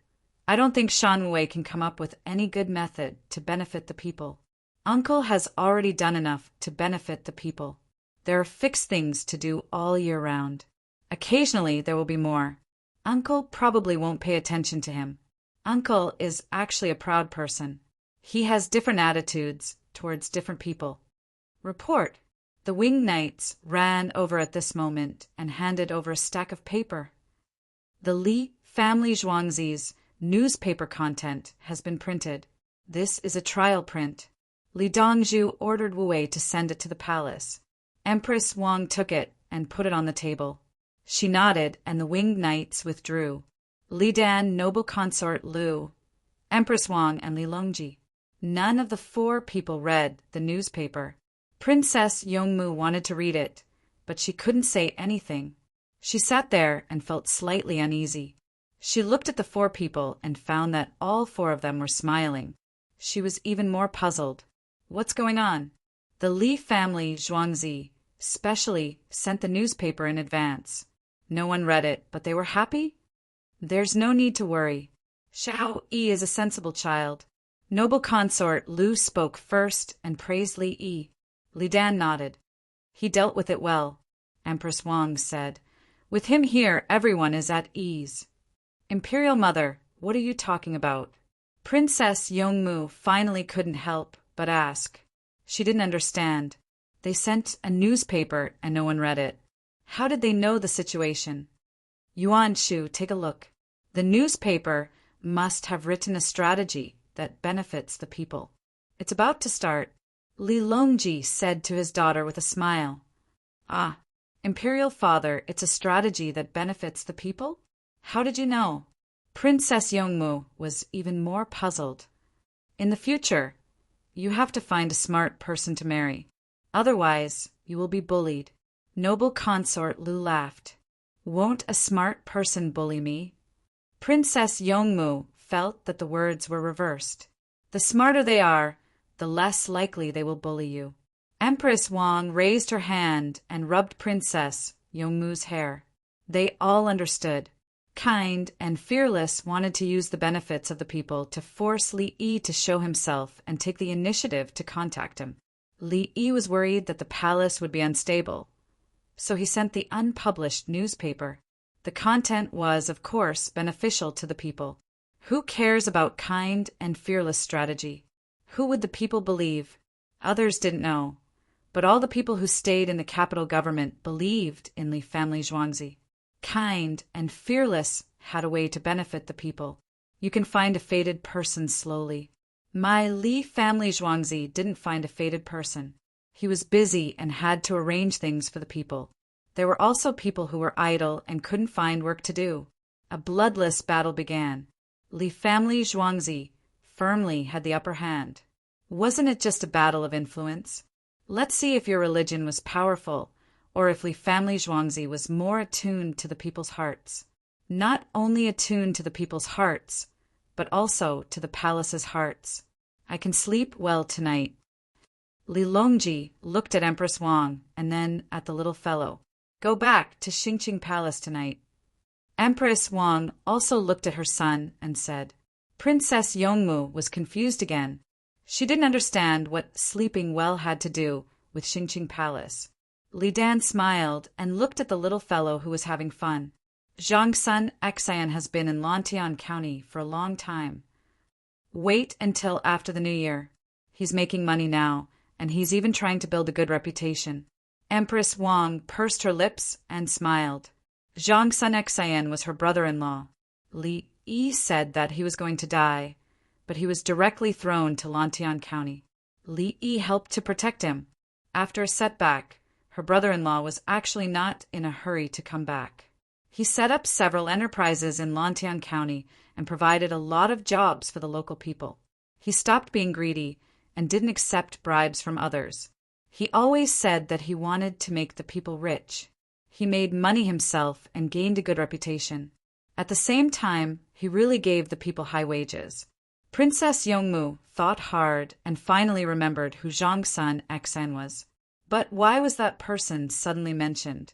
"I don't think Shan Wei can come up with any good method to benefit the people. Uncle has already done enough to benefit the people. There are fixed things to do all year round. Occasionally there will be more. Uncle probably won't pay attention to him. Uncle is actually a proud person. He has different attitudes towards different people." Report. The winged knights ran over at this moment and handed over a stack of paper. "The Li family Zhuangzi's newspaper content has been printed. This is a trial print." Li Dongzhu ordered Wu Wei to send it to the palace. Empress Wang took it and put it on the table. She nodded, and the winged knights withdrew. Li Dan, noble consort Lu, Empress Wang, and Li Longji. None of the 4 people read the newspaper. Princess Yongmu wanted to read it, but she couldn't say anything. She sat there and felt slightly uneasy. She looked at the 4 people and found that all 4 of them were smiling. She was even more puzzled. What's going on? The Li family Zhuangzi specially sent the newspaper in advance. No one read it, but they were happy? There's no need to worry. Xiao Yi is a sensible child. Noble consort Lu spoke first and praised Li Yi. Li Dan nodded. He dealt with it well, Empress Wang said. With him here, everyone is at ease. Imperial Mother, what are you talking about? Princess Yongmu finally couldn't help but ask. She didn't understand. They sent a newspaper and no one read it. How did they know the situation? Yuan Shu, take a look. The newspaper must have written a strategy that benefits the people. It's about to start. Li Longji said to his daughter with a smile. Ah, Imperial Father, it's a strategy that benefits the people? How did you know? Princess Yongmu was even more puzzled. In the future, you have to find a smart person to marry. Otherwise, you will be bullied. Noble consort Lu laughed. Won't a smart person bully me? Princess Yongmu felt that the words were reversed. The smarter they are, the less likely they will bully you. Empress Wang raised her hand and rubbed Princess Yongmu's hair. They all understood. Kind and fearless wanted to use the benefits of the people to force Li Yi to show himself and take the initiative to contact him. Li Yi was worried that the palace would be unstable, so he sent the unpublished newspaper. The content was, of course, beneficial to the people. Who cares about kind and fearless strategy? Who would the people believe? Others didn't know. But all the people who stayed in the capital government believed in Li family Zhuangzi. Kind and fearless had a way to benefit the people. You can find a fated person slowly. My Li family Zhuangzi didn't find a fated person. He was busy and had to arrange things for the people. There were also people who were idle and couldn't find work to do. A bloodless battle began. Li family Zhuangzi firmly had the upper hand. Wasn't it just a battle of influence? Let's see if your religion was powerful, or if Li family Zhuangzi was more attuned to the people's hearts. Not only attuned to the people's hearts, but also to the palace's hearts. I can sleep well tonight. Li Longji looked at Empress Wang and then at the little fellow. Go back to Xingqing Palace tonight. Empress Wang also looked at her son and said. Princess Yongmu was confused again. She didn't understand what sleeping well had to do with Xingqing Palace. Li Dan smiled and looked at the little fellow who was having fun. Zhangsun Xian has been in Lantian County for a long time. Wait until after the new year. He's making money now, and he's even trying to build a good reputation. Empress Wang pursed her lips and smiled. Zhangsun Xian was her brother-in-law. Li Yi said that he was going to die, but he was directly thrown to Lantian County. Li Yi helped to protect him. After a setback, her brother-in-law was actually not in a hurry to come back. He set up several enterprises in Lantian County and provided a lot of jobs for the local people. He stopped being greedy and didn't accept bribes from others. He always said that he wanted to make the people rich. He made money himself and gained a good reputation. At the same time, he really gave the people high wages. Princess Yongmu thought hard and finally remembered who Zhangsun Xian was. But why was that person suddenly mentioned?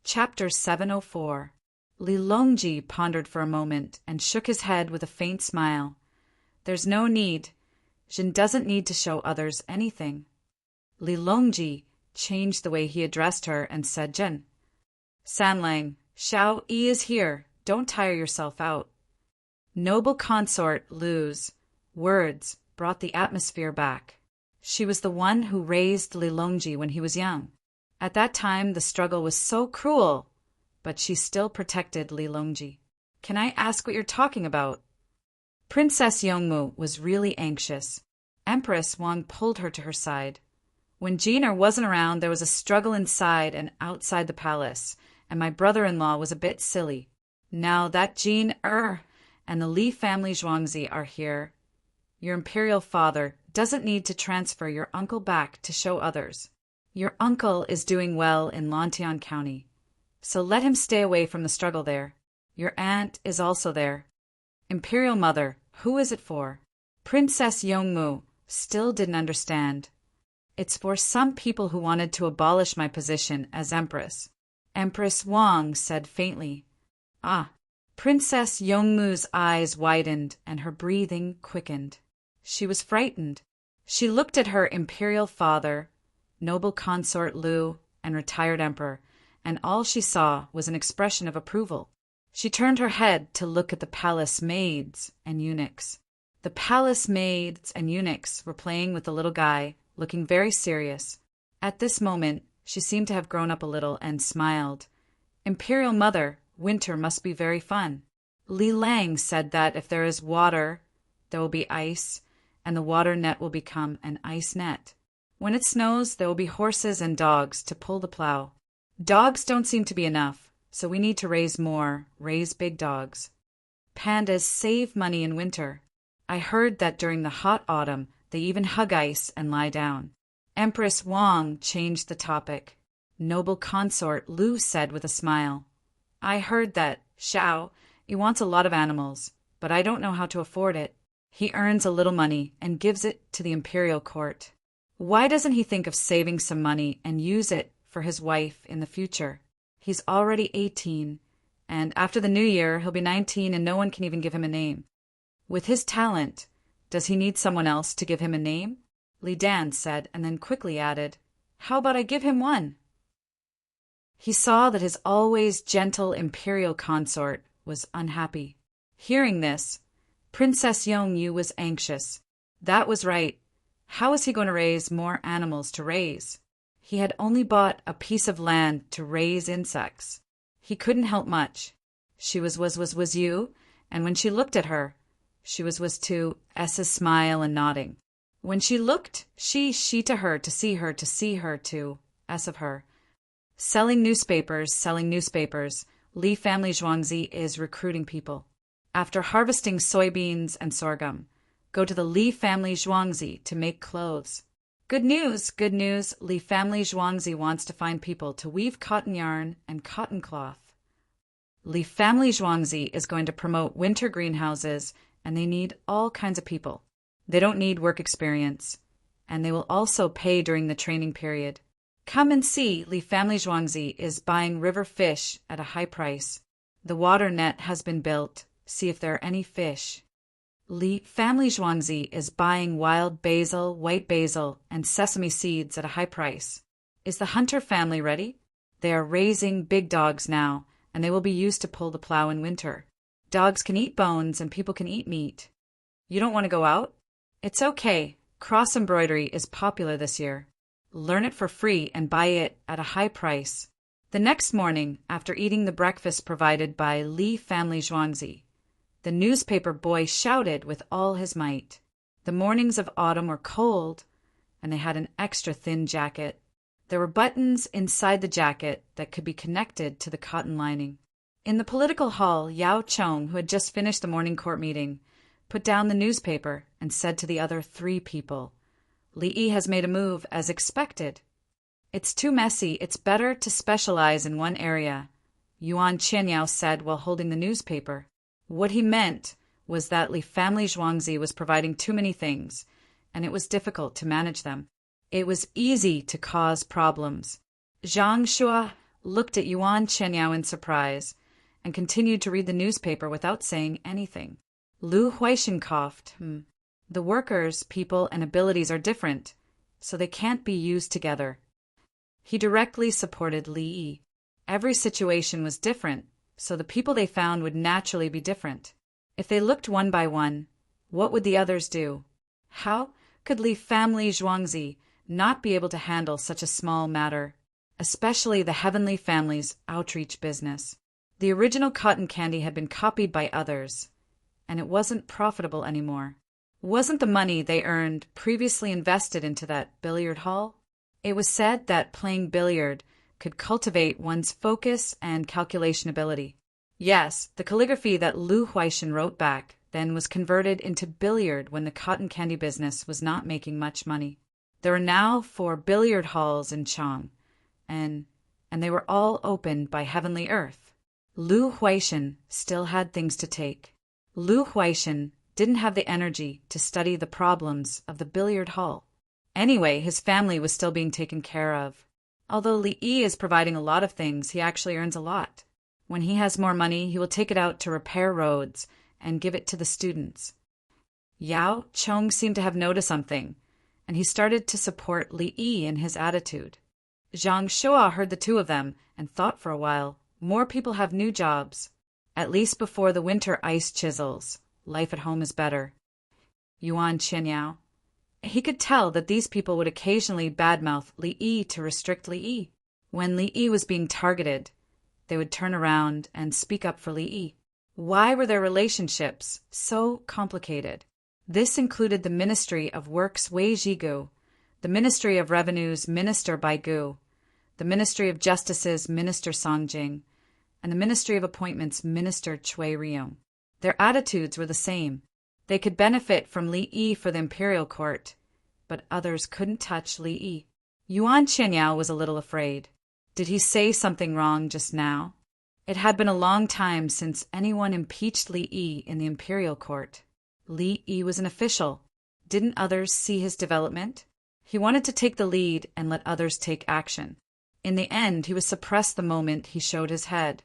Chapter 704. Li Longji pondered for a moment and shook his head with a faint smile. There's no need. Jin doesn't need to show others anything. Li Longji changed the way he addressed her and said, Jin. Sanlang, Xiao Yi is here. Don't tire yourself out. Noble consort Lu's words brought the atmosphere back. She was the one who raised Li Longji when he was young. At that time, the struggle was so cruel, but she still protected Li Longji. Can I ask what you're talking about? Princess Yongmu was really anxious. Empress Wang pulled her to her side. When Jiner wasn't around, there was a struggle inside and outside the palace, and my brother-in-law was a bit silly. Now that Jin and the Li family Zhuangzi are here, your imperial father doesn't need to transfer your uncle back to show others. Your uncle is doing well in Lantian County, so let him stay away from the struggle there. Your aunt is also there. Imperial mother, who is it for? Princess Yongmu still didn't understand. It's for some people who wanted to abolish my position as empress. Empress Wang said faintly. Ah. Princess Yongmu's eyes widened and her breathing quickened. She was frightened. She looked at her imperial father, noble consort Lu, and retired emperor, and all she saw was an expression of approval. She turned her head to look at the palace maids and eunuchs. The palace maids and eunuchs were playing with the little guy, looking very serious. At this moment, she seemed to have grown up a little and smiled. Imperial mother, winter must be very fun. Li Lang said that if there is water, there will be ice, and the water net will become an ice net. When it snows, there will be horses and dogs to pull the plow. Dogs don't seem to be enough, so we need to raise more, raise big dogs. Pandas save money in winter. I heard that during the hot autumn, they even hug ice and lie down. Empress Wang changed the topic. Noble consort Lu said with a smile. I heard that Xiao, he wants a lot of animals, but I don't know how to afford it. He earns a little money and gives it to the imperial court. Why doesn't he think of saving some money and use it for his wife in the future? He's already 18, and after the new year, he'll be 19 and no one can even give him a name. With his talent, does he need someone else to give him a name? Li Dan said, and then quickly added, How about I give him one? He saw that his always gentle imperial consort was unhappy. Hearing this, Princess Yongyu was anxious. That was right. How was he going to raise more animals to raise? He had only bought a piece of land to raise insects. He couldn't help much. She was you, and when she looked at her, she was too, S's smile and nodding. When she looked, she to her, to see her to, S of her. Selling newspapers, Li family Zhuangzi is recruiting people. After harvesting soybeans and sorghum, go to the Li family Zhuangzi to make clothes. Good news, Li family Zhuangzi wants to find people to weave cotton yarn and cotton cloth. Li family Zhuangzi is going to promote winter greenhouses, and they need all kinds of people. They don't need work experience, and they will also pay during the training period. Come and see, Li family Zhuangzi is buying river fish at a high price. The water net has been built. See if there are any fish. Li family Zhuangzi is buying wild basil, white basil, and sesame seeds at a high price. Is the Hunter family ready? They are raising big dogs now, and they will be used to pull the plow in winter. Dogs can eat bones and people can eat meat. You don't want to go out? It's okay. Cross embroidery is popular this year. Learn it for free and buy it at a high price. The next morning, after eating the breakfast provided by Li family Zhuangzi, the newspaper boy shouted with all his might. The mornings of autumn were cold, and they had an extra thin jacket. There were buttons inside the jacket that could be connected to the cotton lining. In the political hall, Yao Chong, who had just finished the morning court meeting, put down the newspaper and said to the other 3 people, Li Yi has made a move as expected. It's too messy. It's better to specialize in one area, Yuan Qianyao said while holding the newspaper. What he meant was that Li family Zhuangzi was providing too many things, and it was difficult to manage them. It was easy to cause problems. Zhang Shua looked at Yuan Qianyao in surprise and continued to read the newspaper without saying anything. Lu Huaishan coughed. The workers, people, and abilities are different, so they can't be used together. He directly supported Li Yi. Every situation was different, so the people they found would naturally be different. If they looked one by one, what would the others do? How could Li family Zhuangzi not be able to handle such a small matter, especially the Heavenly Family's outreach business? The original cotton candy had been copied by others, and it wasn't profitable anymore. Wasn't the money they earned previously invested into that billiard hall? It was said that playing billiard could cultivate one's focus and calculation ability. Yes, the calligraphy that Lu Huaishan wrote back then was converted into billiard when the cotton candy business was not making much money. There are now 4 billiard halls in Chang, and they were all opened by Heavenly Earth. Lu Huaishan still had things to take. Lu Huaishan didn't have the energy to study the problems of the billiard hall. Anyway, his family was still being taken care of. Although Li Yi is providing a lot of things, he actually earns a lot. When he has more money, he will take it out to repair roads and give it to the students. Yao Chong seemed to have noticed something, and he started to support Li Yi in his attitude. Zhang Shua heard the 2 of them and thought for a while, more people have new jobs. At least before the winter ice chisels, life at home is better. Yuan Qianyao. He could tell that these people would occasionally badmouth Li Yi to restrict Li Yi. When Li Yi was being targeted, they would turn around and speak up for Li Yi. Why were their relationships so complicated? This included the Ministry of Works Wei Jigu, the Ministry of Revenues Minister Bai Gu, the Ministry of Justices Minister Song Jing, and the Ministry of Appointments Minister Chui Ryong. Their attitudes were the same. They could benefit from Li Yi for the imperial court, but others couldn't touch Li Yi. Yuan Qianyao was a little afraid. Did he say something wrong just now? It had been a long time since anyone impeached Li Yi in the imperial court. Li Yi was an official. Didn't others see his development? He wanted to take the lead and let others take action. In the end, he was suppressed the moment he showed his head.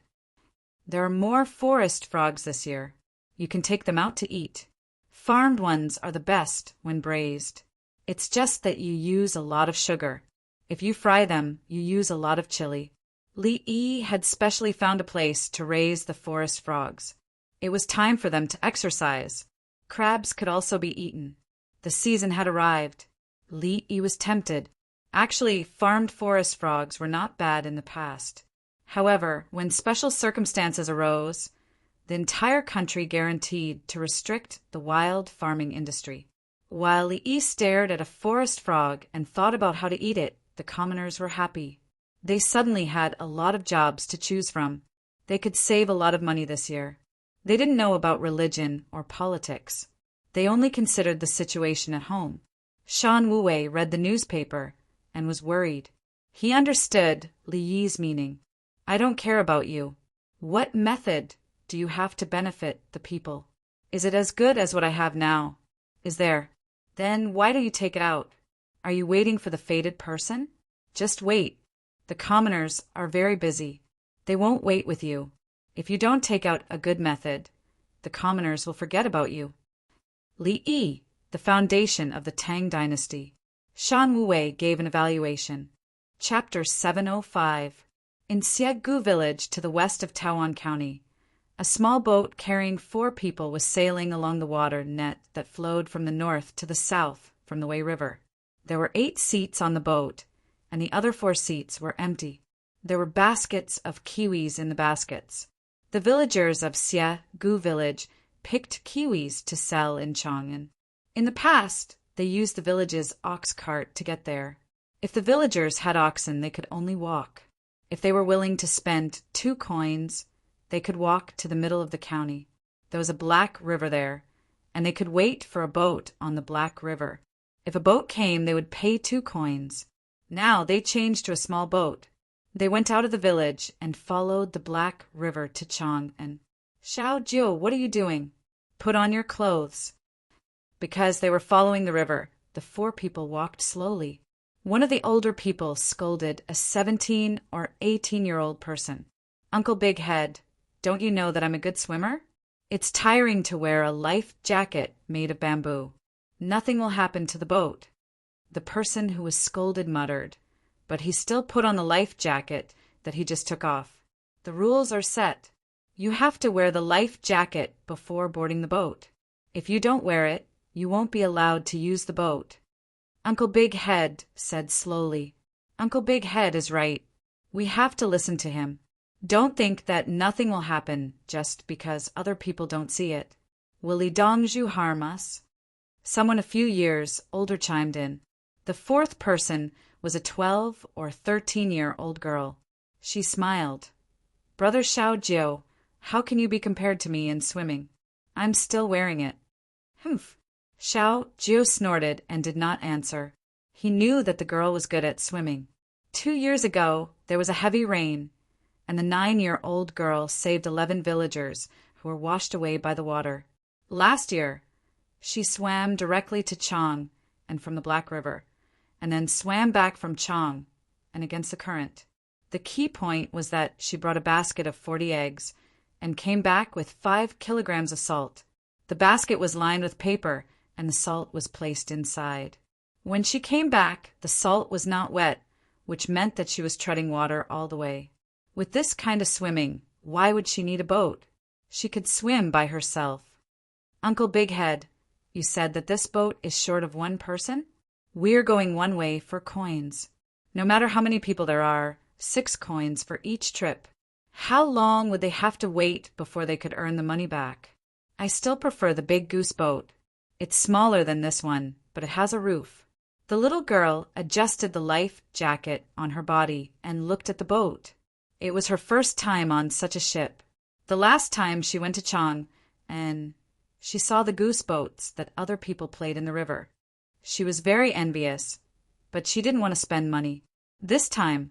There are more forest frogs this year. You can take them out to eat. Farmed ones are the best when braised. It's just that you use a lot of sugar. If you fry them, you use a lot of chili. Li Yi had specially found a place to raise the forest frogs. It was time for them to exercise. Crabs could also be eaten. The season had arrived. Li Yi was tempted. Actually, farmed forest frogs were not bad in the past. However, when special circumstances arose, the entire country guaranteed to restrict the wild farming industry. While Li Yi stared at a forest frog and thought about how to eat it, the commoners were happy. They suddenly had a lot of jobs to choose from. They could save a lot of money this year. They didn't know about religion or politics. They only considered the situation at home. Shan Wuwei read the newspaper and was worried. He understood Li Yi's meaning. I don't care about you. What method do you have to benefit the people? Is it as good as what I have now? Is there? Then why do you take it out? Are you waiting for the fated person? Just wait. The commoners are very busy. They won't wait with you. If you don't take out a good method, the commoners will forget about you. Li Yi, the foundation of the Tang dynasty. Shan Wuwei gave an evaluation. Chapter 705. In Xiegu village to the west of Taoan County, a small boat carrying 4 people was sailing along the water net that flowed from the north to the south from the Wei River. There were 8 seats on the boat, and the other 4 seats were empty. There were baskets of kiwis in the baskets. The villagers of Xiegu village picked kiwis to sell in Chang'an. In the past, they used the village's ox cart to get there. If the villagers had oxen, they could only walk. If they were willing to spend 2 coins, they could walk to the middle of the county. There was a black river there, and they could wait for a boat on the black river. If a boat came, they would pay 2 coins. Now they changed to a small boat. They went out of the village and followed the black river to Chang'an. Xiao Jiu, what are you doing? Put on your clothes. Because they were following the river, the 4 people walked slowly. One of the older people scolded a 17 or 18-year-old person. Uncle Big Head, don't you know that I'm a good swimmer? It's tiring to wear a life jacket made of bamboo. Nothing will happen to the boat. The person who was scolded muttered, but he still put on the life jacket that he just took off. The rules are set. You have to wear the life jacket before boarding the boat. If you don't wear it, you won't be allowed to use the boat. Uncle Big Head said slowly. Uncle Big Head is right. We have to listen to him. Don't think that nothing will happen just because other people don't see it. Will Li Dongzhu harm us? Someone a few years older chimed in. The 4th person was a 12 or 13-year-old girl. She smiled. Brother Xiao Jiu, how can you be compared to me in swimming? I'm still wearing it. Humph. Xiao Jiu snorted and did not answer. He knew that the girl was good at swimming. 2 years ago, there was a heavy rain, and the 9-year-old girl saved 11 villagers who were washed away by the water. Last year, she swam directly to Chang and from the Black River, and then swam back from Chang and against the current. The key point was that she brought a basket of 40 eggs and came back with 5 kilograms of salt. The basket was lined with paper, and the salt was placed inside. When she came back, the salt was not wet, which meant that she was treading water all the way. With this kind of swimming, why would she need a boat? She could swim by herself. Uncle Big Head, you said that this boat is short of 1 person? We're going one way for coins. No matter how many people there are, 6 coins for each trip. How long would they have to wait before they could earn the money back? I still prefer the big goose boat. It's smaller than this one, but it has a roof. The little girl adjusted the life jacket on her body and looked at the boat. It was her first time on such a ship. The last time she went to Chang, and she saw the goose boats that other people played in the river. She was very envious, but she didn't want to spend money. This time,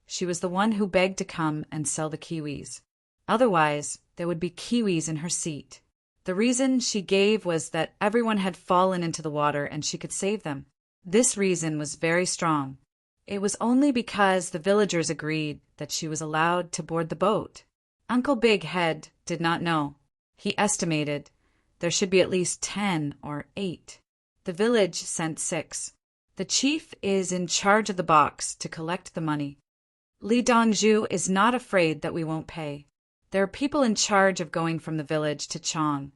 she was the one who begged to come and sell the kiwis. Otherwise, there would be kiwis in her seat. The reason she gave was that everyone had fallen into the water and she could save them. This reason was very strong. It was only because the villagers agreed that she was allowed to board the boat. Uncle Big Head did not know. He estimated there should be at least 10 or 8. The village sent 6. The chief is in charge of the box to collect the money. Li Dongzhu is not afraid that we won't pay. There are people in charge of going from the village to Chang,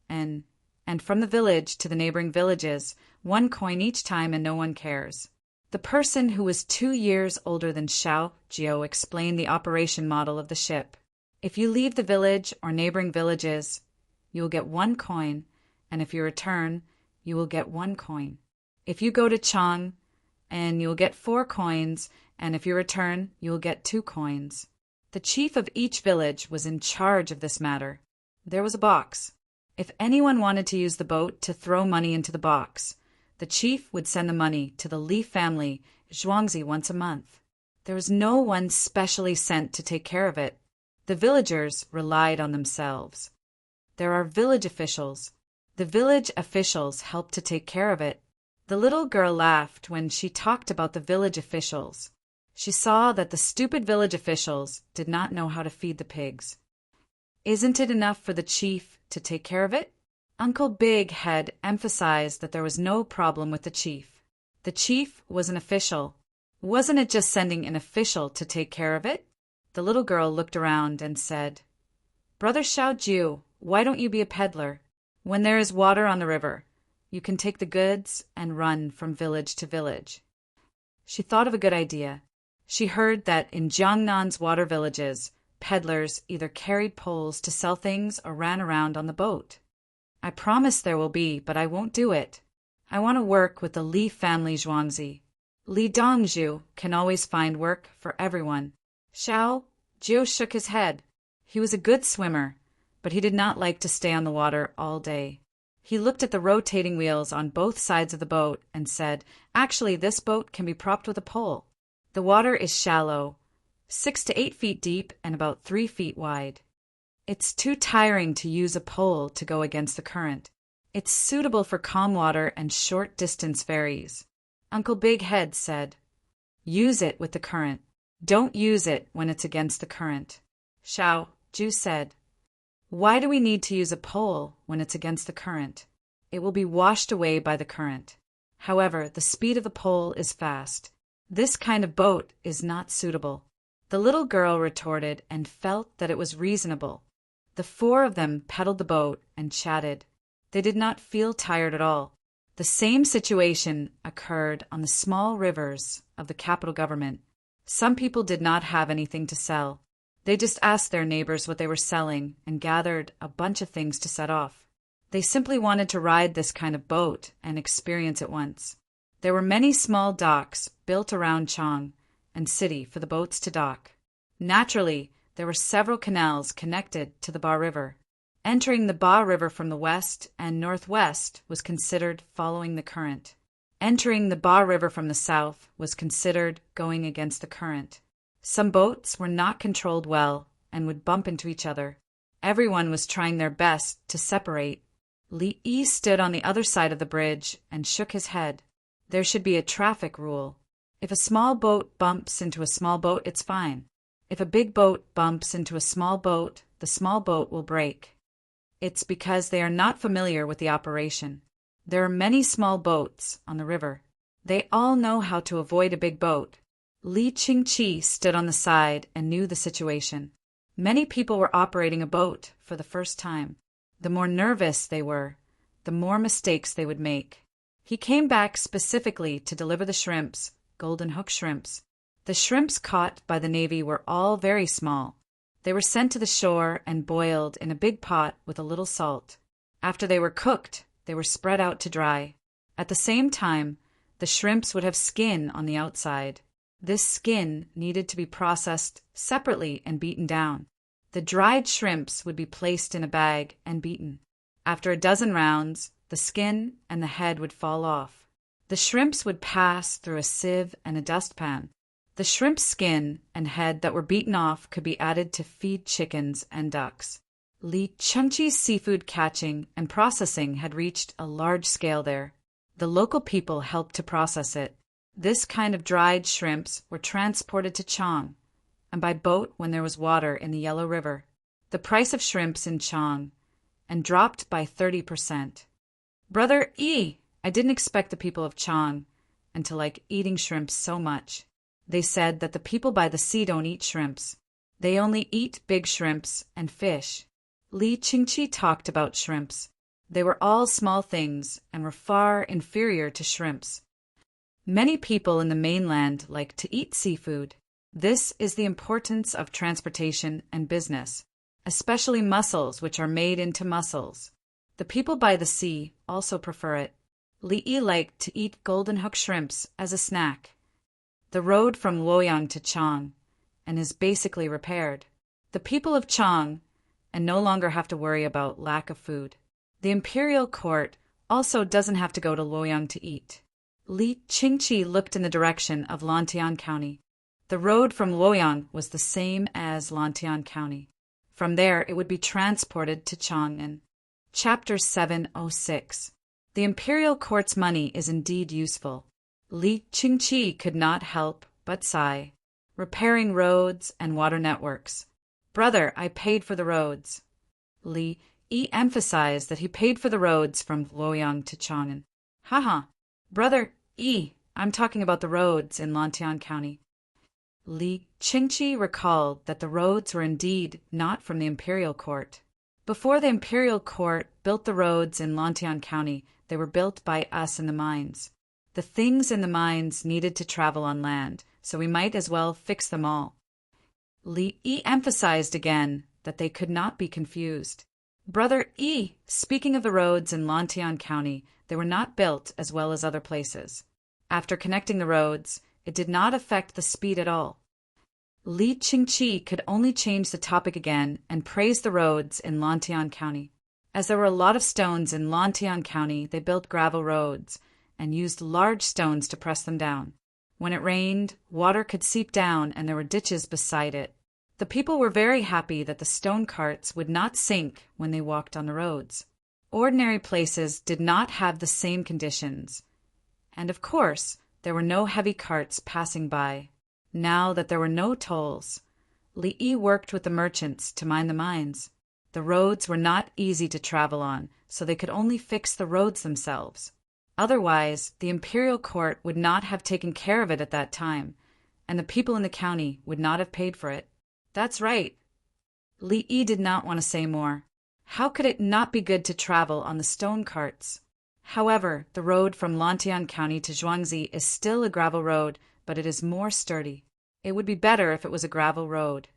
and and from the village to the neighboring villages, 1 coin each time, and no one cares. The person who was 2 years older than Xiao Jiao explained the operation model of the ship. If you leave the village or neighboring villages, you will get 1 coin, and if you return, you will get 1 coin. If you go to Chang, and you will get 4 coins, and if you return, you will get 2 coins. The chief of each village was in charge of this matter. There was a box. If anyone wanted to use the boat to throw money into the box, the chief would send the money to the Li family, Zhuangzi, once a month. There was no one specially sent to take care of it. The villagers relied on themselves. There are village officials. The village officials helped to take care of it. The little girl laughed when she talked about the village officials. She saw that the stupid village officials did not know how to feed the pigs. Isn't it enough for the chief to take care of it? Uncle Big Head emphasized that there was no problem with the chief. The chief was an official. Wasn't it just sending an official to take care of it? The little girl looked around and said, "Brother Xiaojiu, why don't you be a peddler? When there is water on the river, you can take the goods and run from village to village." She thought of a good idea. She heard that in Jiangnan's water villages, peddlers either carried poles to sell things or ran around on the boat. "I promise there will be, but I won't do it. I want to work with the Li family Zhuangzi. Li Dongzhu can always find work for everyone." Xiao Jiu shook his head. He was a good swimmer, but he did not like to stay on the water all day. He looked at the rotating wheels on both sides of the boat and said, "Actually, this boat can be propped with a pole. The water is shallow, 6 to 8 feet deep and about 3 feet wide. It's too tiring to use a pole to go against the current. It's suitable for calm water and short-distance ferries." Uncle Big Head said, "Use it with the current. Don't use it when it's against the current." Xiao Ju said, "Why do we need to use a pole when it's against the current? It will be washed away by the current. However, the speed of the pole is fast. This kind of boat is not suitable." The little girl retorted and felt that it was reasonable. The 4 of them pedaled the boat and chatted. They did not feel tired at all. The same situation occurred on the small rivers of the capital government. Some people did not have anything to sell. They just asked their neighbors what they were selling and gathered a bunch of things to set off. They simply wanted to ride this kind of boat and experience it once. There were many small docks built around Chang and city for the boats to dock. Naturally, there were several canals connected to the Ba River. Entering the Ba River from the west and northwest was considered following the current. Entering the Ba River from the south was considered going against the current. Some boats were not controlled well and would bump into each other. Everyone was trying their best to separate. Li Yi stood on the other side of the bridge and shook his head. There should be a traffic rule. If a small boat bumps into a small boat, it's fine. If a big boat bumps into a small boat, the small boat will break. It's because they are not familiar with the operation. There are many small boats on the river. They all know how to avoid a big boat. Li Qingqi stood on the side and knew the situation. Many people were operating a boat for the first time. The more nervous they were, the more mistakes they would make. He came back specifically to deliver the shrimps, golden hook shrimps. The shrimps caught by the Navy were all very small. They were sent to the shore and boiled in a big pot with a little salt. After they were cooked, they were spread out to dry. At the same time, the shrimps would have skin on the outside. This skin needed to be processed separately and beaten down. The dried shrimps would be placed in a bag and beaten. After a dozen rounds, the skin and the head would fall off. The shrimps would pass through a sieve and a dustpan. The shrimp skin and head that were beaten off could be added to feed chickens and ducks. Li Chengqi's seafood catching and processing had reached a large scale there. The local people helped to process it. This kind of dried shrimps were transported to Chang, and by boat when there was water in the Yellow River. The price of shrimps in Chang and dropped by 30%. Brother Yi, I didn't expect the people of Chang and to like eating shrimps so much. They said that the people by the sea don't eat shrimps. They only eat big shrimps and fish. Li Qingqi talked about shrimps. They were all small things and were far inferior to shrimps. Many people in the mainland like to eat seafood. This is the importance of transportation and business, especially mussels, which are made into mussels. The people by the sea also prefer it. Li'i liked to eat golden hook shrimps as a snack. The road from Luoyang to Chang and is basically repaired. The people of Chang and no longer have to worry about lack of food. The imperial court also doesn't have to go to Luoyang to eat. Li Qingqi looked in the direction of Lantian County. The road from Luoyang was the same as Lantian County. From there, it would be transported to Chang'an. Chapter 706. The imperial court's money is indeed useful. Li Qingqi could not help but sigh. Repairing roads and water networks. Brother, I paid for the roads. Li Yi emphasized that he paid for the roads from Luoyang to Chang'an. Haha, Brother Yi, I'm talking about the roads in Lantian County. Li Qingqi recalled that the roads were indeed not from the imperial court. Before the imperial court built the roads in Lantian County, they were built by us in the mines. The things in the mines needed to travel on land, so we might as well fix them all. Li Yi emphasized again that they could not be confused. Brother Yi, speaking of the roads in Lantian County, they were not built as well as other places. After connecting the roads, it did not affect the speed at all. Li Qingqi could only change the topic again and praise the roads in Lantian County. As there were a lot of stones in Lantian County, they built gravel roads and used large stones to press them down. When it rained, water could seep down and there were ditches beside it. The people were very happy that the stone carts would not sink when they walked on the roads. Ordinary places did not have the same conditions. And of course, there were no heavy carts passing by. Now that there were no tolls, Li'i worked with the merchants to mine the mines. The roads were not easy to travel on, so they could only fix the roads themselves. Otherwise, the imperial court would not have taken care of it at that time, and the people in the county would not have paid for it. That's right. Li'i did not want to say more. How could it not be good to travel on the stone carts? However, the road from Lantian County to Zhuangzi is still a gravel road, but it is more sturdy. It would be better if it was a gravel road.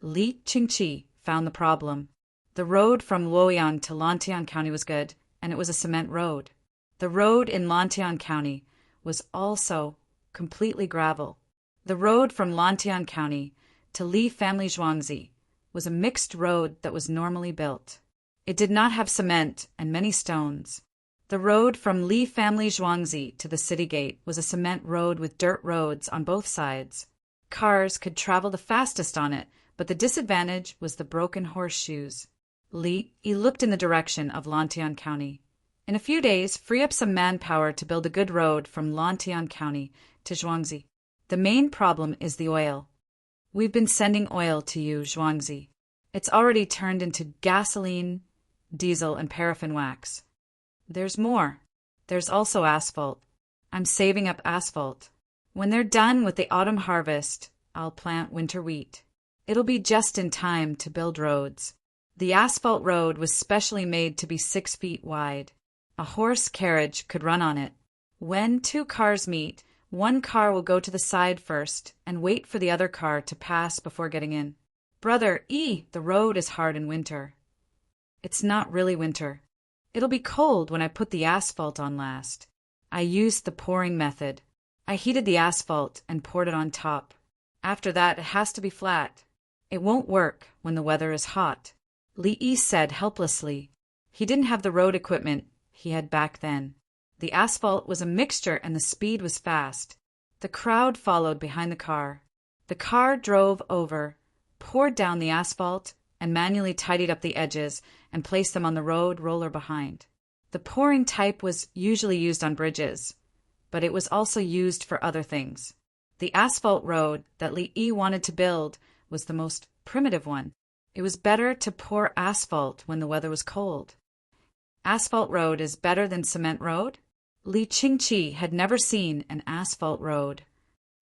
Li Qingqi found the problem. The road from Luoyang to Lantian County was good, and it was a cement road. The road in Lantian County was also completely gravel. The road from Lantian County to Li Family Zhuangzi was a mixed road that was normally built. It did not have cement and many stones. The road from Li Family Zhuangzi to the city gate was a cement road with dirt roads on both sides. Cars could travel the fastest on it, but the disadvantage was the broken horseshoes. Li looked in the direction of Lantian County. In a few days, free up some manpower to build a good road from Lantian County to Zhuangzi. The main problem is the oil. We've been sending oil to you, Zhuangzi. It's already turned into gasoline, diesel, and paraffin wax. There's more. There's also asphalt. I'm saving up asphalt. When they're done with the autumn harvest, I'll plant winter wheat. It'll be just in time to build roads. The asphalt road was specially made to be 6 feet wide. A horse carriage could run on it. When 2 cars meet, one car will go to the side first and wait for the other car to pass before getting in. Brother E, the road is hard in winter. It's not really winter. It'll be cold when I put the asphalt on last. I used the pouring method. I heated the asphalt and poured it on top. After that, it has to be flat. It won't work when the weather is hot. Li'i said helplessly. He didn't have the road equipment he had back then. The asphalt was a mixture and the speed was fast. The crowd followed behind the car. The car drove over, poured down the asphalt, and manually tidied up the edges and placed them on the road roller behind. The pouring type was usually used on bridges, but it was also used for other things. The asphalt road that Li'i wanted to build was the most primitive one. It was better to pour asphalt when the weather was cold. Asphalt road is better than cement road? Li Qingqi had never seen an asphalt road.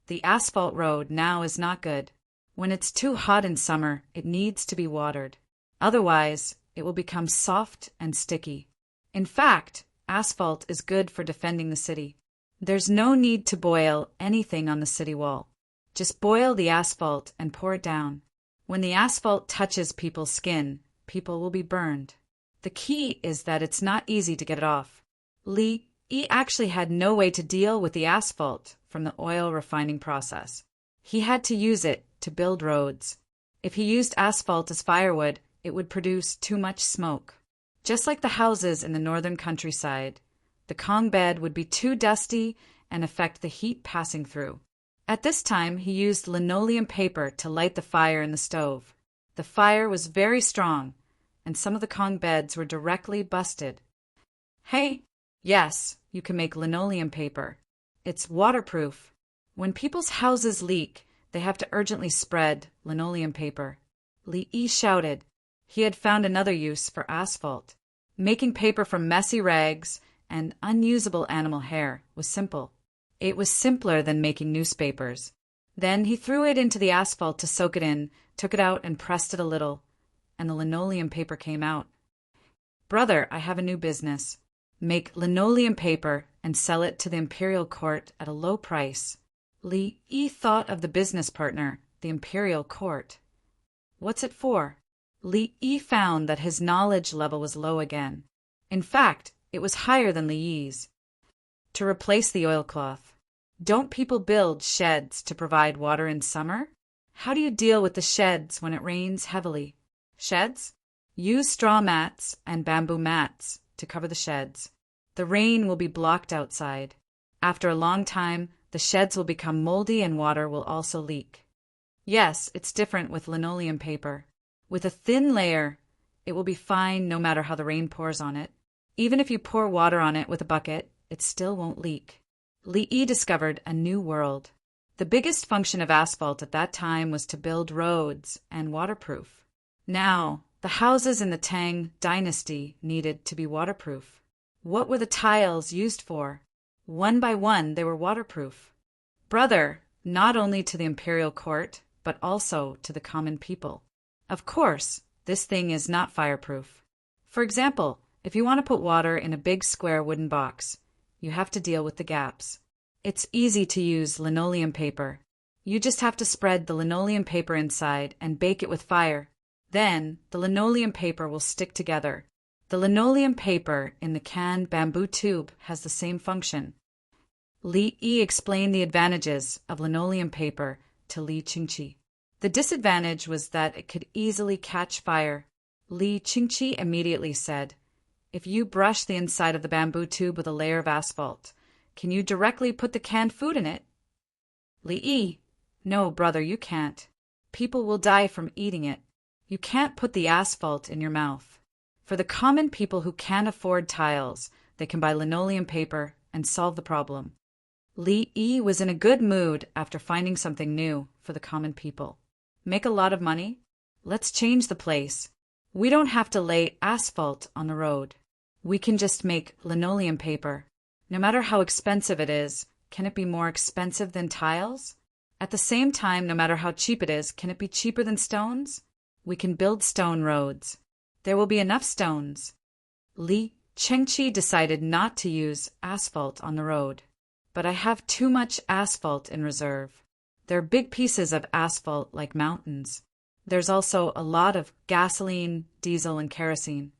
The asphalt road now is not good. When it's too hot in summer, it needs to be watered. Otherwise, it will become soft and sticky. In fact, asphalt is good for defending the city. There's no need to boil anything on the city wall. Just boil the asphalt and pour it down. When the asphalt touches people's skin, people will be burned. The key is that it's not easy to get it off. Li Yi actually had no way to deal with the asphalt from the oil refining process. He had to use it to build roads. If he used asphalt as firewood, it would produce too much smoke. Just like the houses in the northern countryside, the Kong bed would be too dusty and affect the heat passing through. At this time, he used linoleum paper to light the fire in the stove. The fire was very strong, and some of the Kong beds were directly busted. Hey, yes, you can make linoleum paper. It's waterproof. When people's houses leak, they have to urgently spread linoleum paper. Li Yi shouted. He had found another use for asphalt. Making paper from messy rags and unusable animal hair was simple. It was simpler than making newspapers. Then he threw it into the asphalt to soak it in, took it out and pressed it a little, and the linoleum paper came out. Brother, I have a new business. Make linoleum paper and sell it to the imperial court at a low price. Li Yi thought of the business partner, the imperial court. What's it for? Li Yi found that his knowledge level was low again. In fact, it was higher than Li Yi's. To replace the oilcloth. Don't people build sheds to provide water in summer? How do you deal with the sheds when it rains heavily? Sheds? Use straw mats and bamboo mats to cover the sheds. The rain will be blocked outside. After a long time, the sheds will become moldy and water will also leak. Yes, it's different with linoleum paper. With a thin layer, it will be fine no matter how the rain pours on it. Even if you pour water on it with a bucket, it still won't leak. Li Yi discovered a new world. The biggest function of asphalt at that time was to build roads and waterproof. Now, the houses in the Tang dynasty needed to be waterproof. What were the tiles used for? One by one, they were waterproof. Brother, not only to the imperial court, but also to the common people. Of course, this thing is not fireproof. For example, if you want to put water in a big square wooden box, you have to deal with the gaps. It's easy to use linoleum paper. You just have to spread the linoleum paper inside and bake it with fire. Then, the linoleum paper will stick together. The linoleum paper in the canned bamboo tube has the same function. Li Yi explained the advantages of linoleum paper to Li Qingqi. The disadvantage was that it could easily catch fire. Li Qingqi immediately said, "If you brush the inside of the bamboo tube with a layer of asphalt, can you directly put the canned food in it?" Li Yi, "No, brother, you can't. People will die from eating it. You can't put the asphalt in your mouth." For the common people who can't afford tiles, they can buy linoleum paper and solve the problem. Li Yi was in a good mood after finding something new for the common people. Make a lot of money? Let's change the place. We don't have to lay asphalt on the road. We can just make linoleum paper. No matter how expensive it is, can it be more expensive than tiles? At the same time, no matter how cheap it is, can it be cheaper than stones? We can build stone roads. There will be enough stones. Li Qingqi decided not to use asphalt on the road. But I have too much asphalt in reserve. There are big pieces of asphalt like mountains. There's also a lot of gasoline, diesel, and kerosene.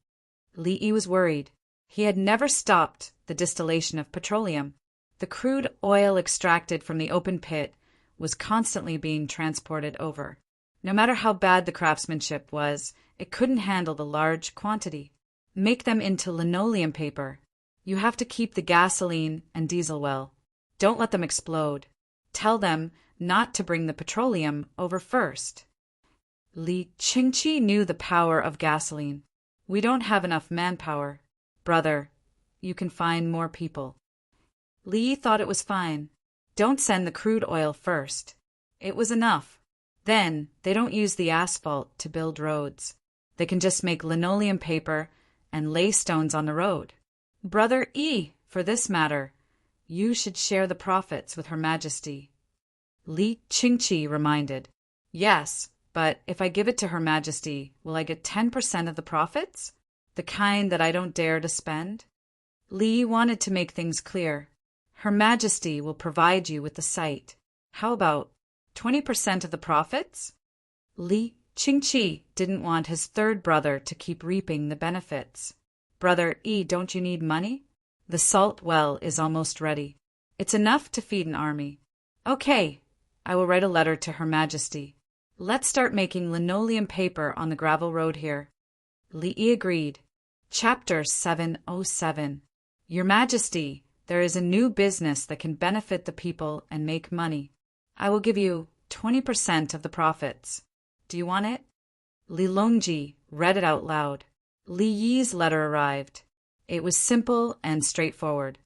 Li Yi was worried. He had never stopped the distillation of petroleum. The crude oil extracted from the open pit was constantly being transported over. No matter how bad the craftsmanship was, it couldn't handle the large quantity. Make them into linoleum paper. You have to keep the gasoline and diesel well. Don't let them explode. Tell them not to bring the petroleum over first. Li Qingqi knew the power of gasoline. We don't have enough manpower. Brother, you can find more people. Li thought it was fine. Don't send the crude oil first. It was enough. Then, they don't use the asphalt to build roads. They can just make linoleum paper and lay stones on the road. Brother Yi, for this matter, you should share the profits with Her Majesty. Li Qingqi reminded. Yes, but if I give it to Her Majesty, will I get 10% of the profits? The kind that I don't dare to spend? Li Yi wanted to make things clear. Her Majesty will provide you with the site. How about 20% of the profits? Li Qingqi didn't want his third brother to keep reaping the benefits. Brother Yi, don't you need money? The salt well is almost ready. It's enough to feed an army. Okay, I will write a letter to Her Majesty. Let's start making linoleum paper on the gravel road here. Li Yi agreed. Chapter 707. Your Majesty, there is a new business that can benefit the people and make money. I will give you 20% of the profits. Do you want it? Li Longji read it out loud. Li Yi's letter arrived. It was simple and straightforward.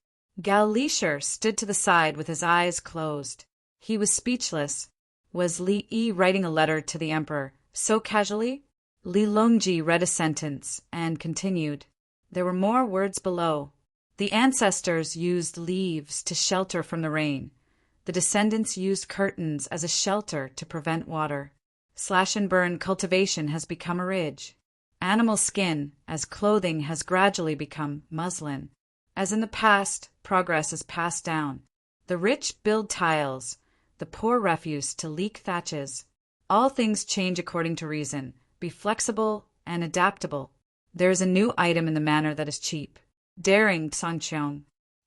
Gao Lisher stood to the side with his eyes closed. He was speechless. Was Li Yi writing a letter to the emperor so casually? Li Longji read a sentence and continued. There were more words below. The ancestors used leaves to shelter from the rain. The descendants used curtains as a shelter to prevent water. Slash and burn cultivation has become a ridge. Animal skin as clothing has gradually become muslin. As in the past, progress is passed down. The rich build tiles, the poor refuse to leak thatches. All things change according to reason. Be flexible and adaptable. There is a new item in the manner that is cheap. Daring Songcheong.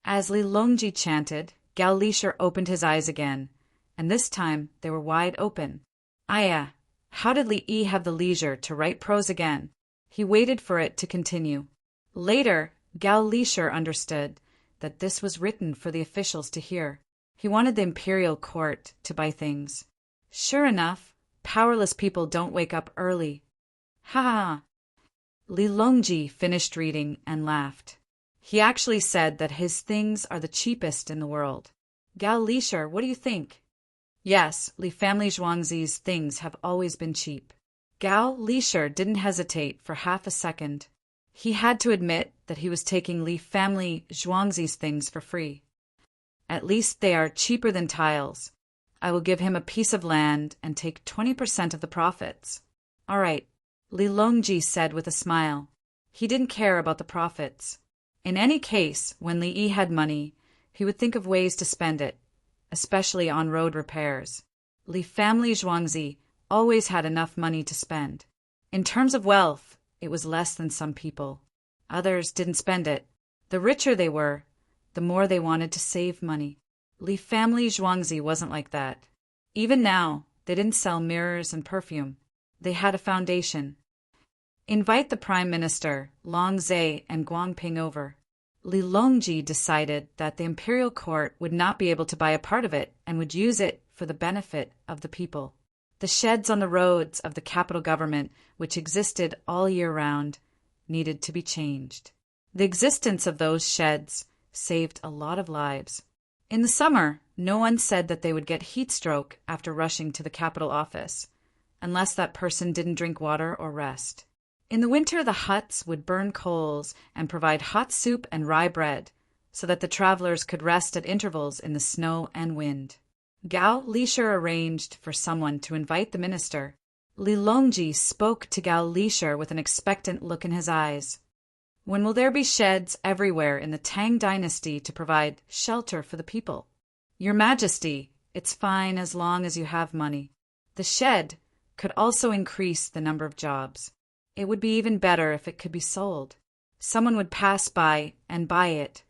As Li Longji chanted, Gao Lisher opened his eyes again, and this time they were wide open. Aya, how did Li Yi have the leisure to write prose again? He waited for it to continue. Later, Gao Lisher understood that this was written for the officials to hear. He wanted the imperial court to buy things. Sure enough, powerless people don't wake up early. Ha ha! Li Longji finished reading and laughed. He actually said that his things are the cheapest in the world. Gao Lisher, what do you think? Yes, Li family Zhuangzi's things have always been cheap. Gao Lisher didn't hesitate for half a second. He had to admit that he was taking Li family Zhuangzi's things for free. At least they are cheaper than tiles. I will give him a piece of land and take 20% of the profits. All right, Li Longji said with a smile. He didn't care about the profits. In any case, when Li Yi had money, he would think of ways to spend it, especially on road repairs. Li family Zhuangzi always had enough money to spend. In terms of wealth, it was less than some people. Others didn't spend it. The richer they were, the more they wanted to save money. Li family Zhuangzi wasn't like that. Even now, they didn't sell mirrors and perfume. They had a foundation. Invite the Prime Minister, Long Zhe and Guang Ping over. Li Longji decided that the imperial court would not be able to buy a part of it and would use it for the benefit of the people. The sheds on the roads of the capital government, which existed all year round, needed to be changed. The existence of those sheds saved a lot of lives. In the summer, no one said that they would get heat stroke after rushing to the capital office, unless that person didn't drink water or rest. In the winter, the huts would burn coals and provide hot soup and rye bread, so that the travelers could rest at intervals in the snow and wind. Gao Lisher arranged for someone to invite the minister. Li Longji spoke to Gao Lisher with an expectant look in his eyes. When will there be sheds everywhere in the Tang dynasty to provide shelter for the people? Your Majesty, it's fine as long as you have money. The shed could also increase the number of jobs. It would be even better if it could be sold. Someone would pass by and buy it.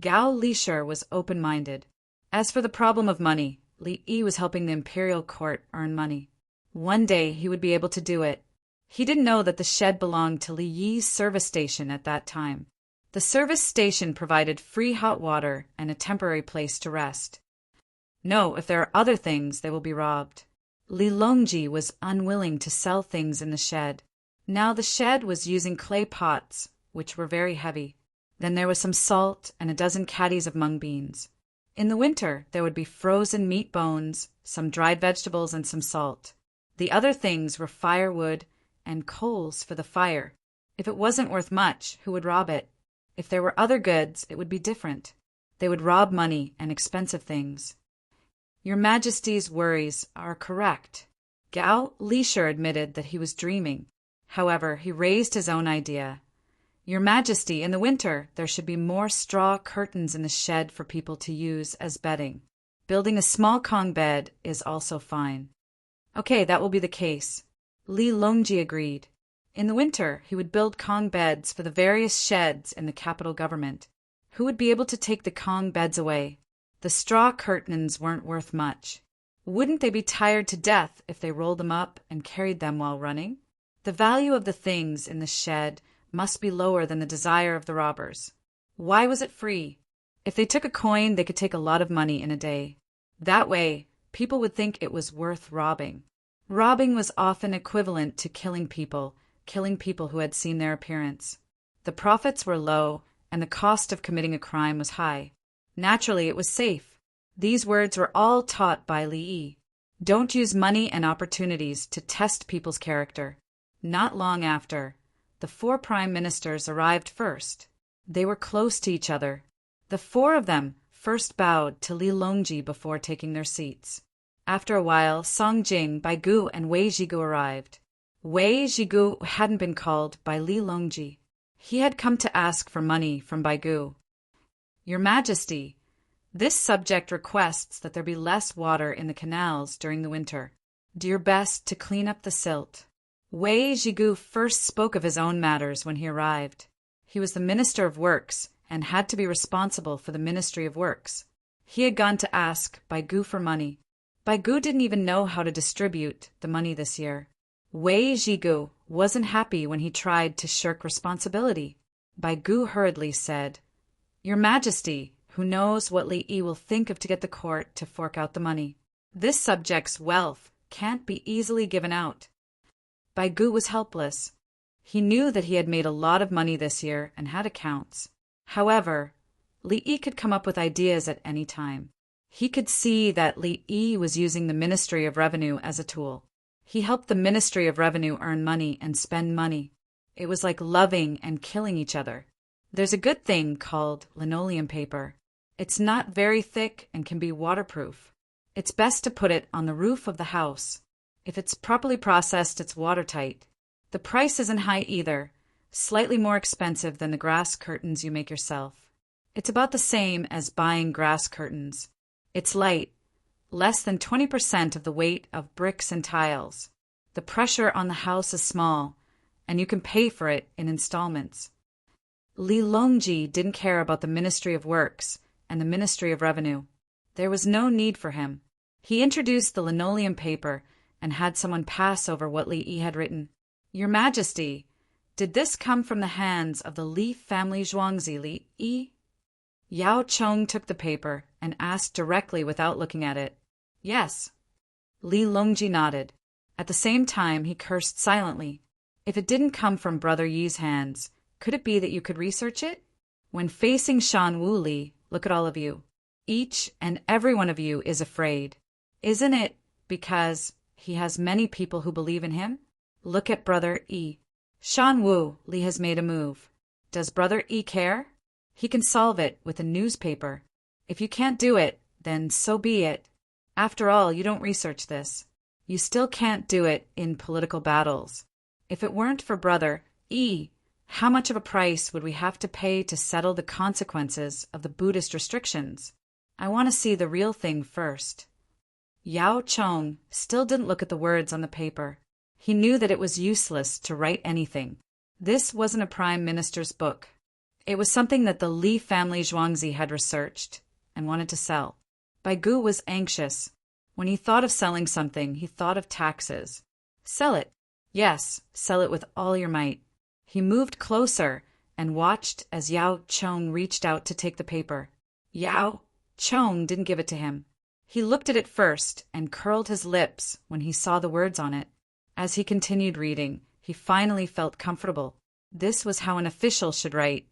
Gao Lisher was open-minded. As for the problem of money, Li Yi was helping the imperial court earn money. One day he would be able to do it. He didn't know that the shed belonged to Li Yi's service station at that time. The service station provided free hot water and a temporary place to rest. No, if there are other things, they will be robbed. Li Longji was unwilling to sell things in the shed. Now the shed was using clay pots, which were very heavy. Then there was some salt and a dozen caddies of mung beans. In the winter, there would be frozen meat bones, some dried vegetables, and some salt. The other things were firewood and coals for the fire. If it wasn't worth much, who would rob it? If there were other goods, it would be different. They would rob money and expensive things. Your Majesty's worries are correct. Gao Lisher admitted that he was dreaming. However, he raised his own idea. Your Majesty, in the winter, there should be more straw curtains in the shed for people to use as bedding. Building a small Kong bed is also fine. Okay, that will be the case. Li Longji agreed. In the winter, he would build Kong beds for the various sheds in the capital government. Who would be able to take the Kong beds away? The straw curtains weren't worth much. Wouldn't they be tired to death if they rolled them up and carried them while running? The value of the things in the shed must be lower than the desire of the robbers. Why was it free? If they took a coin, they could take a lot of money in a day. That way, people would think it was worth robbing. Robbing was often equivalent to killing people who had seen their appearance. The profits were low, and the cost of committing a crime was high. Naturally, it was safe. These words were all taught by Li Yi. Don't use money and opportunities to test people's character. Not long after, the 4 prime ministers arrived first. They were close to each other. The 4 of them first bowed to Li Longji before taking their seats. After a while, Song Jing, Bai Gu, and Wei Jigu arrived. Wei Jigu hadn't been called by Li Longji. He had come to ask for money from Bai Gu. Your Majesty, this subject requests that there be less water in the canals during the winter. Do your best to clean up the silt. Wei Jigu first spoke of his own matters when he arrived. He was the Minister of Works and had to be responsible for the Ministry of Works. He had gone to ask Bai Gu for money. Bai Gu didn't even know how to distribute the money this year. Wei Jigu wasn't happy when he tried to shirk responsibility. Bai Gu hurriedly said, Your Majesty, who knows what Li Yi will think of to get the court to fork out the money? This subject's wealth can't be easily given out. Bai Gu was helpless. He knew that he had made a lot of money this year and had accounts. However, Li Yi could come up with ideas at any time. He could see that Li Yi was using the Ministry of Revenue as a tool. He helped the Ministry of Revenue earn money and spend money. It was like loving and killing each other. There's a good thing called linoleum paper. It's not very thick and can be waterproof. It's best to put it on the roof of the house. If it's properly processed, it's watertight. The price isn't high either, slightly more expensive than the grass curtains you make yourself. It's about the same as buying grass curtains. It's light, less than 20% of the weight of bricks and tiles. The pressure on the house is small, and you can pay for it in installments. Li Longji didn't care about the Ministry of Works and the Ministry of Revenue. There was no need for him. He introduced the linoleum paper and had someone pass over what Li Yi had written. Your Majesty, did this come from the hands of the Li family Zhuangzi Li Yi? Yao Chong took the paper and asked directly without looking at it. Yes. Li Longji nodded. At the same time, he cursed silently. If it didn't come from Brother Yi's hands, could it be that you could research it? When facing Shan Wu Li, look at all of you. Each and every one of you is afraid. Isn't it because he has many people who believe in him? Look at Brother Yi. Shan Wu Li has made a move. Does Brother Yi care? He can solve it with a newspaper. If you can't do it, then so be it. After all, you don't research this. You still can't do it in political battles. If it weren't for Brother Yi, how much of a price would we have to pay to settle the consequences of the Buddhist restrictions? I want to see the real thing first. Yao Chong still didn't look at the words on the paper. He knew that it was useless to write anything. This wasn't a prime minister's book. It was something that the Li family Zhuangzi had researched and wanted to sell. Bai Gu was anxious. When he thought of selling something, he thought of taxes. Sell it. Yes, sell it with all your might. He moved closer and watched as Yao Chong reached out to take the paper. Yao Chong didn't give it to him. He looked at it first and curled his lips when he saw the words on it. As he continued reading, he finally felt comfortable. This was how an official should write.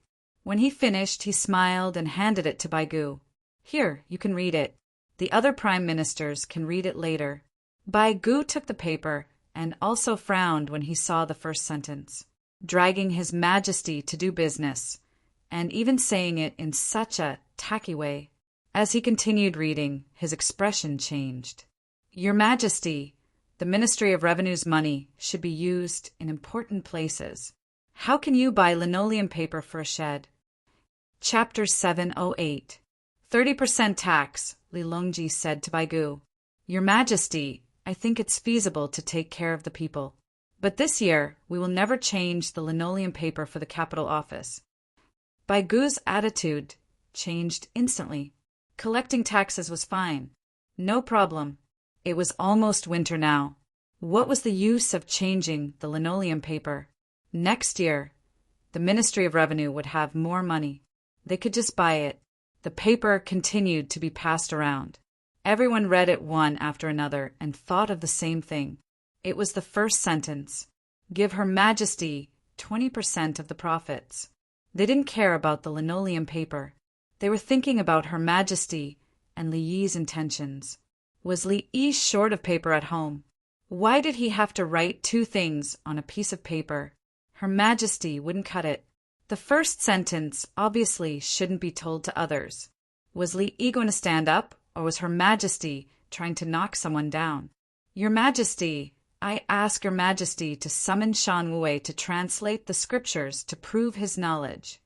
When he finished, he smiled and handed it to Bai Gu. Here, you can read it. The other prime ministers can read it later. Bai Gu took the paper and also frowned when he saw the first sentence. Dragging His Majesty to do business, and even saying it in such a tacky way. As he continued reading, his expression changed. Your Majesty, the Ministry of Revenue's money should be used in important places. How can you buy linoleum paper for a shed? Chapter 708. 30% tax, Li Longji said to Baigu. Your Majesty, I think it's feasible to take care of the people. But this year, we will never change the linoleum paper for the capital office. Baigu's attitude changed instantly. Collecting taxes was fine. No problem. It was almost winter now. What was the use of changing the linoleum paper? Next year, the Ministry of Revenue would have more money. They could just buy it. The paper continued to be passed around. Everyone read it one after another and thought of the same thing. It was the first sentence. Give Her Majesty 20% of the profits. They didn't care about the linoleum paper. They were thinking about Her Majesty and Li Yi's intentions. Was Li Yi short of paper at home? Why did he have to write two things on a piece of paper? Her Majesty wouldn't cut it. The first sentence obviously shouldn't be told to others. Was Li Yi going to stand up, or was Her Majesty trying to knock someone down? Your Majesty, I ask Your Majesty to summon Shan Wei to translate the scriptures to prove his knowledge.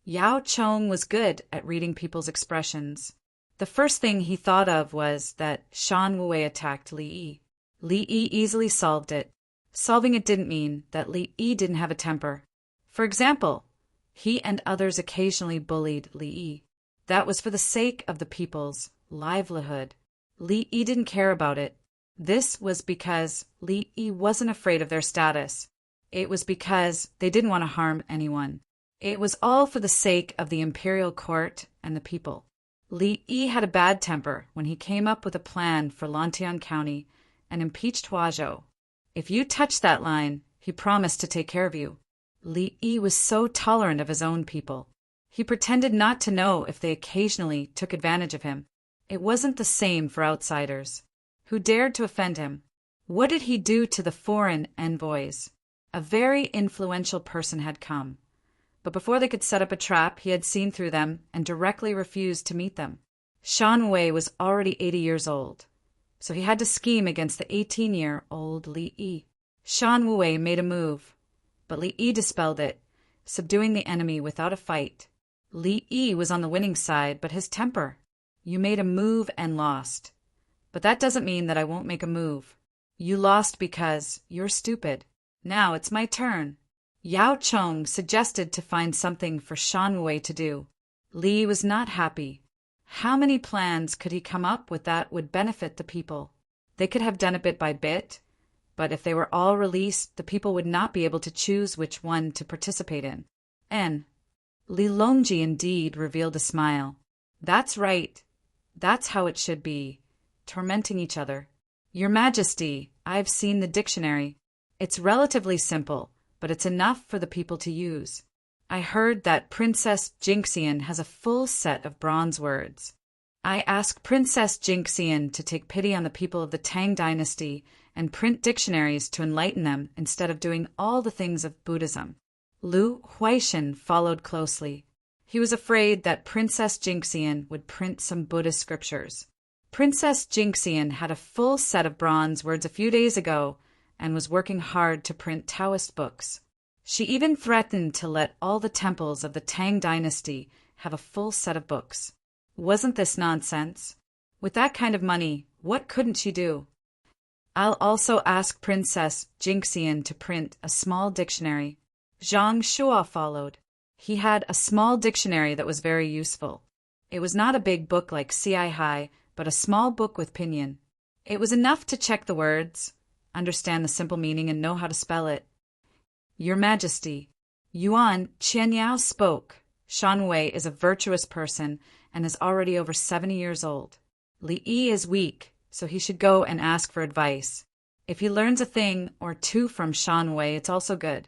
Yao Chong was good at reading people's expressions. The first thing he thought of was that Shan Wei attacked Li Yi. Li Yi easily solved it. Solving it didn't mean that Li Yi didn't have a temper. For example, he and others occasionally bullied Li Yi. That was for the sake of the people's livelihood. Li Yi didn't care about it. This was because Li Yi wasn't afraid of their status. It was because they didn't want to harm anyone. It was all for the sake of the imperial court and the people. Li Yi had a bad temper when he came up with a plan for Lantian County and impeached Huazhou. If you touched that line, he promised to take care of you. Li Yi was so tolerant of his own people. He pretended not to know if they occasionally took advantage of him. It wasn't the same for outsiders. Who dared to offend him? What did he do to the foreign envoys? A very influential person had come. But before they could set up a trap, he had seen through them and directly refused to meet them. Shan Wei was already 80 years old, so he had to scheme against the 18-year-old Li Yi. Shan Wei made a move, but Li Yi dispelled it, subduing the enemy without a fight. Li Yi was on the winning side, but his temper. You made a move and lost. But that doesn't mean that I won't make a move. You lost because you're stupid. Now it's my turn. Yao Chong suggested to find something for Shan Wei to do. Li was not happy. How many plans could he come up with that would benefit the people? They could have done it bit by bit, but if they were all released, the people would not be able to choose which one to participate in. Li Longji indeed revealed a smile. That's right. That's how it should be. Tormenting each other. Your Majesty, I've seen the dictionary. It's relatively simple, but it's enough for the people to use. I heard that Princess Jinxian has a full set of bronze words. I ask Princess Jinxian to take pity on the people of the Tang dynasty and print dictionaries to enlighten them instead of doing all the things of Buddhism. Lu Huaishan followed closely. He was afraid that Princess Jinxian would print some Buddhist scriptures. Princess Jinxian had a full set of bronze words a few days ago and was working hard to print Taoist books. She even threatened to let all the temples of the Tang dynasty have a full set of books. Wasn't this nonsense? With that kind of money, what couldn't she do? I'll also ask Princess Jinxian to print a small dictionary. Zhang Shua followed. He had a small dictionary that was very useful. It was not a big book like CI High, but a small book with pinyin. It was enough to check the words, understand the simple meaning, and know how to spell it. Your Majesty, Yuan Qianyao spoke. Shan Wei is a virtuous person and is already over 70 years old. Li Yi is weak, so he should go and ask for advice. If he learns a thing or two from Shan Wei, it's also good.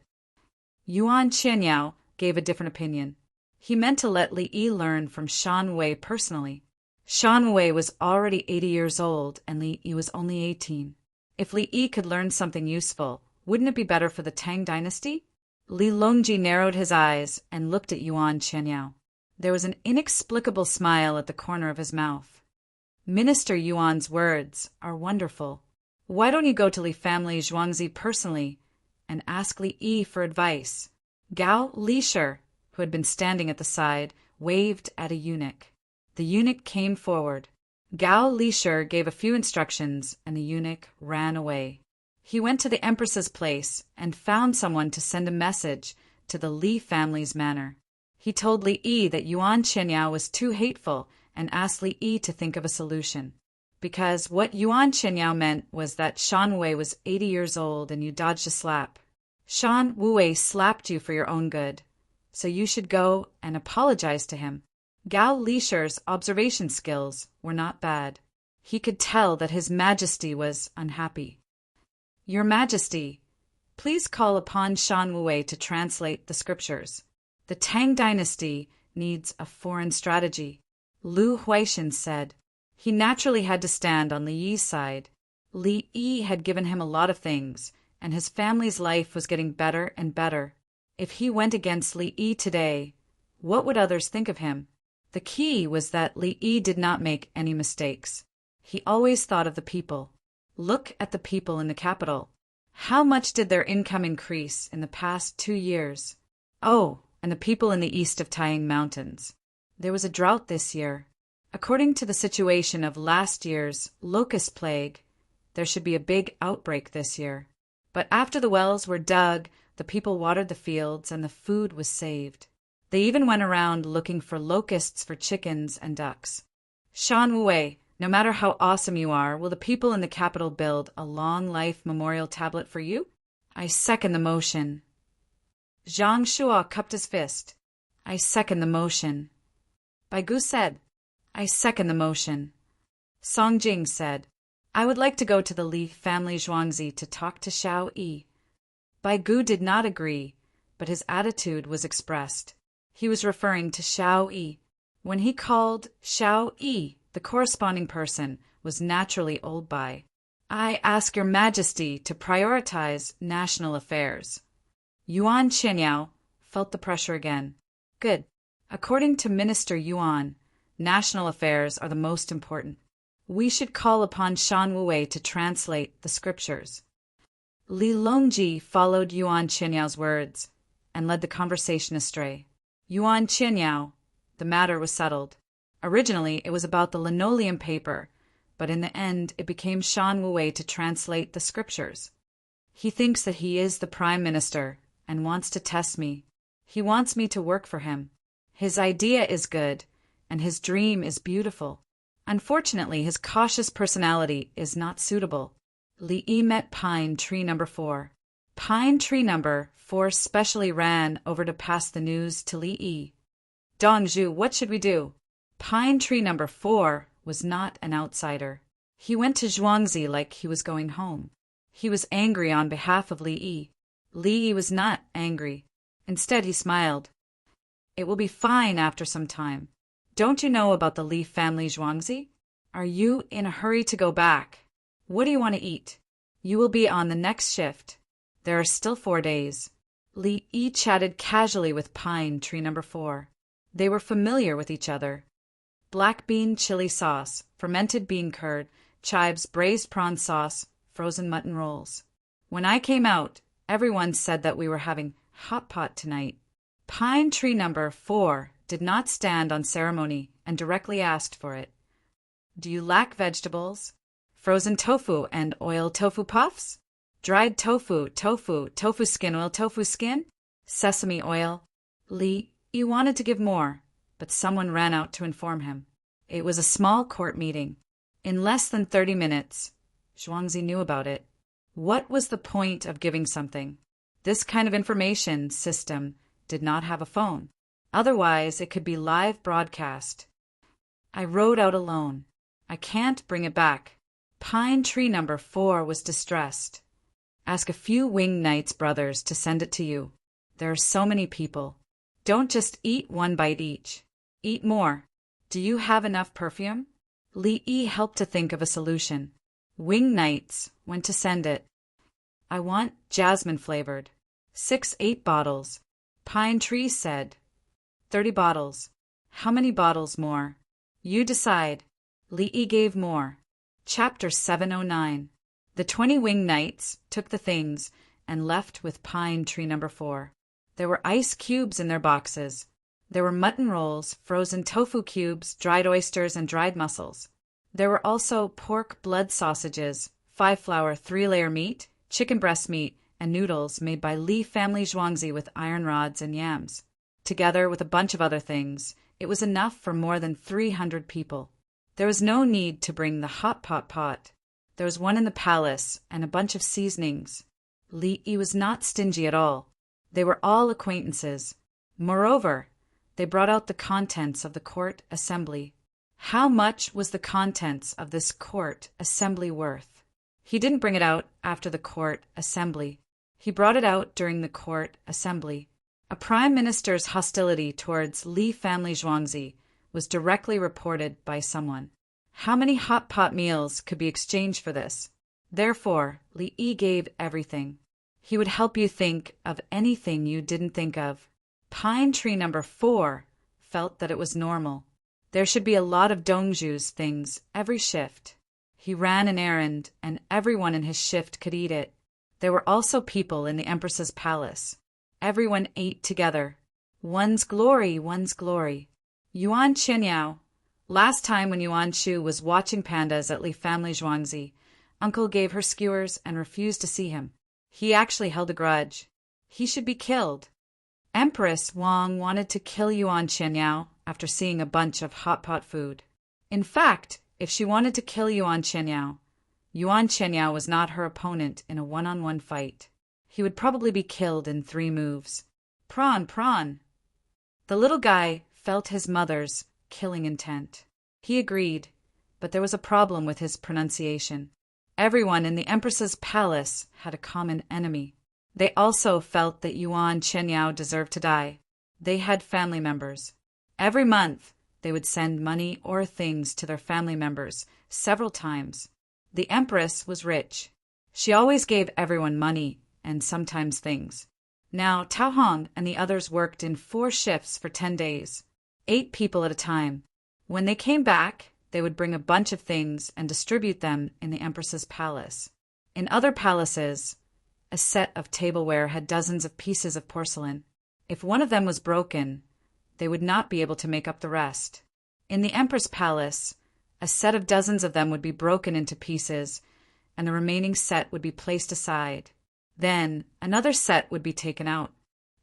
Yuan Qianyao gave a different opinion. He meant to let Li Yi learn from Shan Wei personally. Shan Wei was already 80 years old and Li Yi was only 18. If Li Yi could learn something useful, wouldn't it be better for the Tang dynasty? Li Longji narrowed his eyes and looked at Yuan Qianyao. There was an inexplicable smile at the corner of his mouth. Minister Yuan's words are wonderful. Why don't you go to Li family Zhuangzi personally and ask Li Yi for advice? Gao Lisher, who had been standing at the side, waved at a eunuch. The eunuch came forward. Gao Lisher gave a few instructions, and the eunuch ran away. He went to the empress's place and found someone to send a message to the Li family's manor. He told Li Yi that Yuan Qianyao was too hateful and asked Li Yi to think of a solution. Because what Yuan Qianyao meant was that Shan Wei was 80 years old and you dodged a slap. Shan Wei slapped you for your own good, so you should go and apologize to him. Gao Lisher's observation skills were not bad. He could tell that His Majesty was unhappy. Your Majesty, please call upon Shan Wei to translate the scriptures. The Tang dynasty needs a foreign strategy, Lu Huaishan said. He naturally had to stand on Li Yi's side. Li Yi had given him a lot of things, and his family's life was getting better and better. If he went against Li Yi today, what would others think of him? The key was that Li Yi did not make any mistakes. He always thought of the people. Look at the people in the capital. How much did their income increase in the past 2 years? Oh, and the people in the east of Tang Mountains. There was a drought this year. According to the situation of last year's locust plague, there should be a big outbreak this year. But after the wells were dug, the people watered the fields and the food was saved. They even went around looking for locusts for chickens and ducks. Shan Wei, no matter how awesome you are, will the people in the capital build a long life memorial tablet for you? I second the motion. Zhang Shuo cupped his fist. I second the motion. Bai Gu said, I second the motion. Song Jing said, I would like to go to the Li family Zhuangzi to talk to Xiao Yi. Bai Gu did not agree, but his attitude was expressed. He was referring to Xiao Yi. When he called Xiao Yi, the corresponding person was naturally Old Bai. I ask your Majesty to prioritize national affairs. Yuan Qianyao felt the pressure again. Good. According to Minister Yuan, national affairs are the most important. We should call upon Shan Wei to translate the scriptures. Li Longji followed Yuan Qianyao's words and led the conversation astray. Yuan Qianyao, the matter was settled. Originally, it was about the linoleum paper, but in the end, it became Shan Wei to translate the scriptures. He thinks that he is the prime minister and wants to test me. He wants me to work for him. His idea is good, and his dream is beautiful. Unfortunately, his cautious personality is not suitable. Li Yi met Pine Tree Number 4. Pine Tree Number 4 specially ran over to pass the news to Li Yi. Dongzhu, what should we do? Pine Tree Number 4 was not an outsider. He went to Zhuangzi like he was going home. He was angry on behalf of Li Yi. Li Yi was not angry. Instead, he smiled. It will be fine after some time. Don't you know about the Li family Zhuangzi? Are you in a hurry to go back? What do you want to eat? You will be on the next shift. There are still 4 days. Li Yi chatted casually with Pine Tree Number 4. They were familiar with each other. Black bean chili sauce, fermented bean curd, chives braised prawn sauce, frozen mutton rolls. When I came out, everyone said that we were having hot pot tonight. Pine Tree Number 4 did not stand on ceremony and directly asked for it. Do you lack vegetables? Frozen tofu and oil tofu puffs? Dried tofu, tofu skin oil, tofu skin? Sesame oil? Li Yi wanted to give more, but someone ran out to inform him. It was a small court meeting. In less than 30 minutes, Zhuangzi knew about it. What was the point of giving something? This kind of information system did not have a phone. Otherwise, it could be live broadcast. I rode out alone. I can't bring it back. Pine Tree Number 4 was distressed. Ask a few Wing Knights brothers to send it to you. There are so many people. Don't just eat 1 bite each. Eat more. Do you have enough perfume? Li Yi helped to think of a solution. Wing Knights went to send it. I want jasmine flavored. 6-8 bottles. Pine Tree said. 30 bottles. How many bottles more? You decide. Li Yi gave more. Chapter 709. The 20 Wing Knights took the things and left with Pine Tree Number 4. There were ice cubes in their boxes. There were mutton rolls, frozen tofu cubes, dried oysters, and dried mussels. There were also pork blood sausages, 5-flour 3-layer meat, chicken breast meat, and noodles made by Li family zhuangzi with iron rods and yams. Together with a bunch of other things, it was enough for more than 300 people. There was no need to bring the hot pot. There was one in the palace and a bunch of seasonings. Li Yi was not stingy at all. They were all acquaintances. Moreover, they brought out the contents of the court assembly. How much was the contents of this court assembly worth? He didn't bring it out after the court assembly. He brought it out during the court assembly. A prime minister's hostility towards Li family zhuangzi was directly reported by someone. How many hot pot meals could be exchanged for this? Therefore, Li Yi gave everything. He would help you think of anything you didn't think of. Pine tree number 4 felt that it was normal. There should be a lot of Dongzhu's things every shift. He ran an errand, and everyone in his shift could eat it. There were also people in the Empress's palace. Everyone ate together. One's glory, one's glory. Yuan Qianyao. Last time when Yuan Shu was watching pandas at Li family zhuangzi, Uncle gave her skewers and refused to see him. He actually held a grudge. He should be killed. Empress Wang wanted to kill Yuan Qianyao after seeing a bunch of hot pot food. In fact, if she wanted to kill Yuan Qianyao was not her opponent in a one-on-one fight. He would probably be killed in 3 moves. Prawn. The little guy felt his mother's killing intent. He agreed, but there was a problem with his pronunciation. Everyone in the Empress's palace had a common enemy. They also felt that Yuan Qianyao deserved to die. They had family members. Every month, they would send money or things to their family members several times. The Empress was rich. She always gave everyone money and sometimes things. Now, Tao Hong and the others worked in 4 shifts for 10 days, 8 people at a time. When they came back, they would bring a bunch of things and distribute them in the Empress's palace. In other palaces, a set of tableware had dozens of pieces of porcelain. If one of them was broken, they would not be able to make up the rest. In the Empress Palace, a set of dozens of them would be broken into pieces, and the remaining set would be placed aside. Then, another set would be taken out.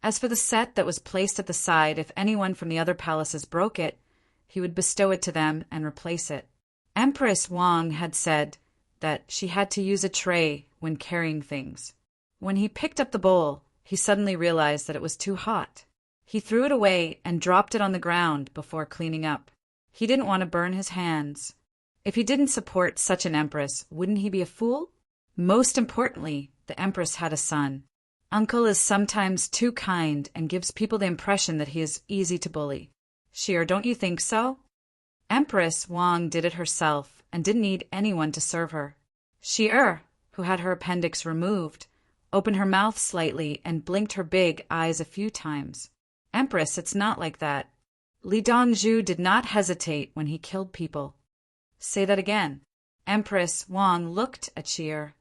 As for the set that was placed at the side, if anyone from the other palaces broke it, he would bestow it to them and replace it. Empress Wang had said that she had to use a tray when carrying things. When he picked up the bowl, he suddenly realized that it was too hot. He threw it away and dropped it on the ground before cleaning up. He didn't want to burn his hands. If he didn't support such an empress, wouldn't he be a fool? Most importantly, the empress had a son. Uncle is sometimes too kind and gives people the impression that he is easy to bully. Sheer, don't you think so? Empress Wang did it herself and didn't need anyone to serve her. Sheer, who had her appendix removed, opened her mouth slightly and blinked her big eyes a few times. Empress, it's not like that. Li Dongzhu did not hesitate when he killed people. Say that again. Empress Wang looked at Sheer.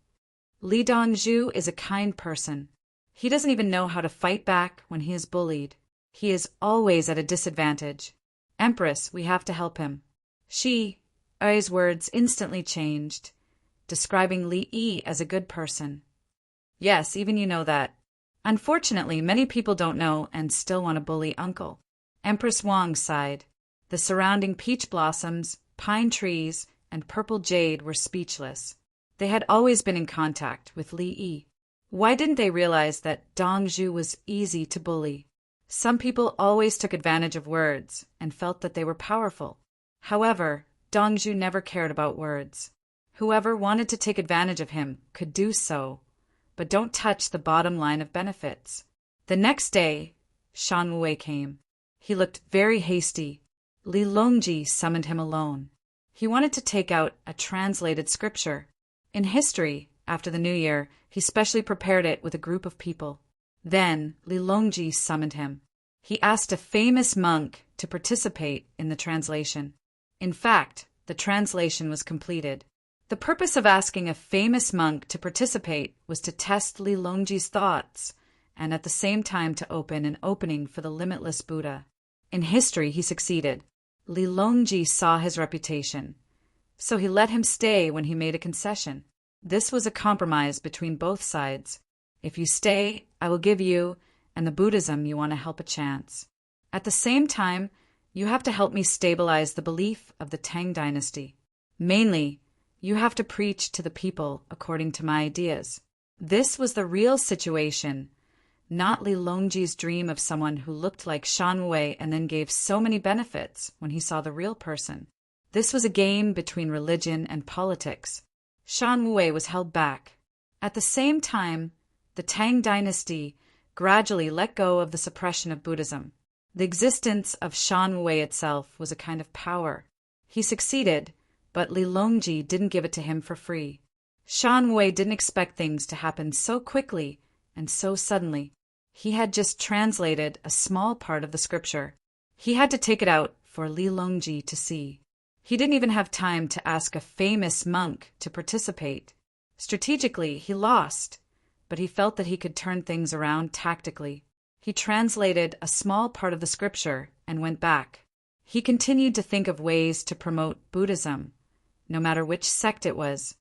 Li Dongzhu is a kind person. He doesn't even know how to fight back when he is bullied. He is always at a disadvantage. Empress, we have to help him. Ai's words instantly changed, describing Li Yi as a good person. Yes, even you know that. Unfortunately, many people don't know and still want to bully Uncle. Empress Wang sighed. The surrounding peach blossoms, pine trees, and purple jade were speechless. They had always been in contact with Li Yi. Why didn't they realize that Dongzhu was easy to bully? Some people always took advantage of words and felt that they were powerful. However, Dongzhu never cared about words. Whoever wanted to take advantage of him could do so, but don't touch the bottom line of benefits. The next day, Shan Wei came. He looked very hasty. Li Longji summoned him alone. He wanted to take out a translated scripture. In history, after the New Year, he specially prepared it with a group of people. Then Li Longji summoned him. He asked a famous monk to participate in the translation. In fact, the translation was completed. The purpose of asking a famous monk to participate was to test Li Longji's thoughts and at the same time to open an opening for the limitless Buddha. In history, he succeeded. Li Longji saw his reputation, so he let him stay when he made a concession. This was a compromise between both sides. If you stay, I will give you, and the Buddhism you want to help a chance. At the same time, you have to help me stabilize the belief of the Tang dynasty. Mainly, you have to preach to the people according to my ideas. This was the real situation, not Li Longji's dream of someone who looked like Shan Wei and then gave so many benefits when he saw the real person. This was a game between religion and politics. Shan Wei was held back. At the same time, the Tang dynasty gradually let go of the suppression of Buddhism. The existence of Shan Wei itself was a kind of power. He succeeded, but Li Longji didn't give it to him for free. Shan Wei didn't expect things to happen so quickly and so suddenly. He had just translated a small part of the scripture. He had to take it out for Li Longji to see. He didn't even have time to ask a famous monk to participate. Strategically, he lost, but he felt that he could turn things around tactically. He translated a small part of the scripture and went back. He continued to think of ways to promote Buddhism, no matter which sect it was.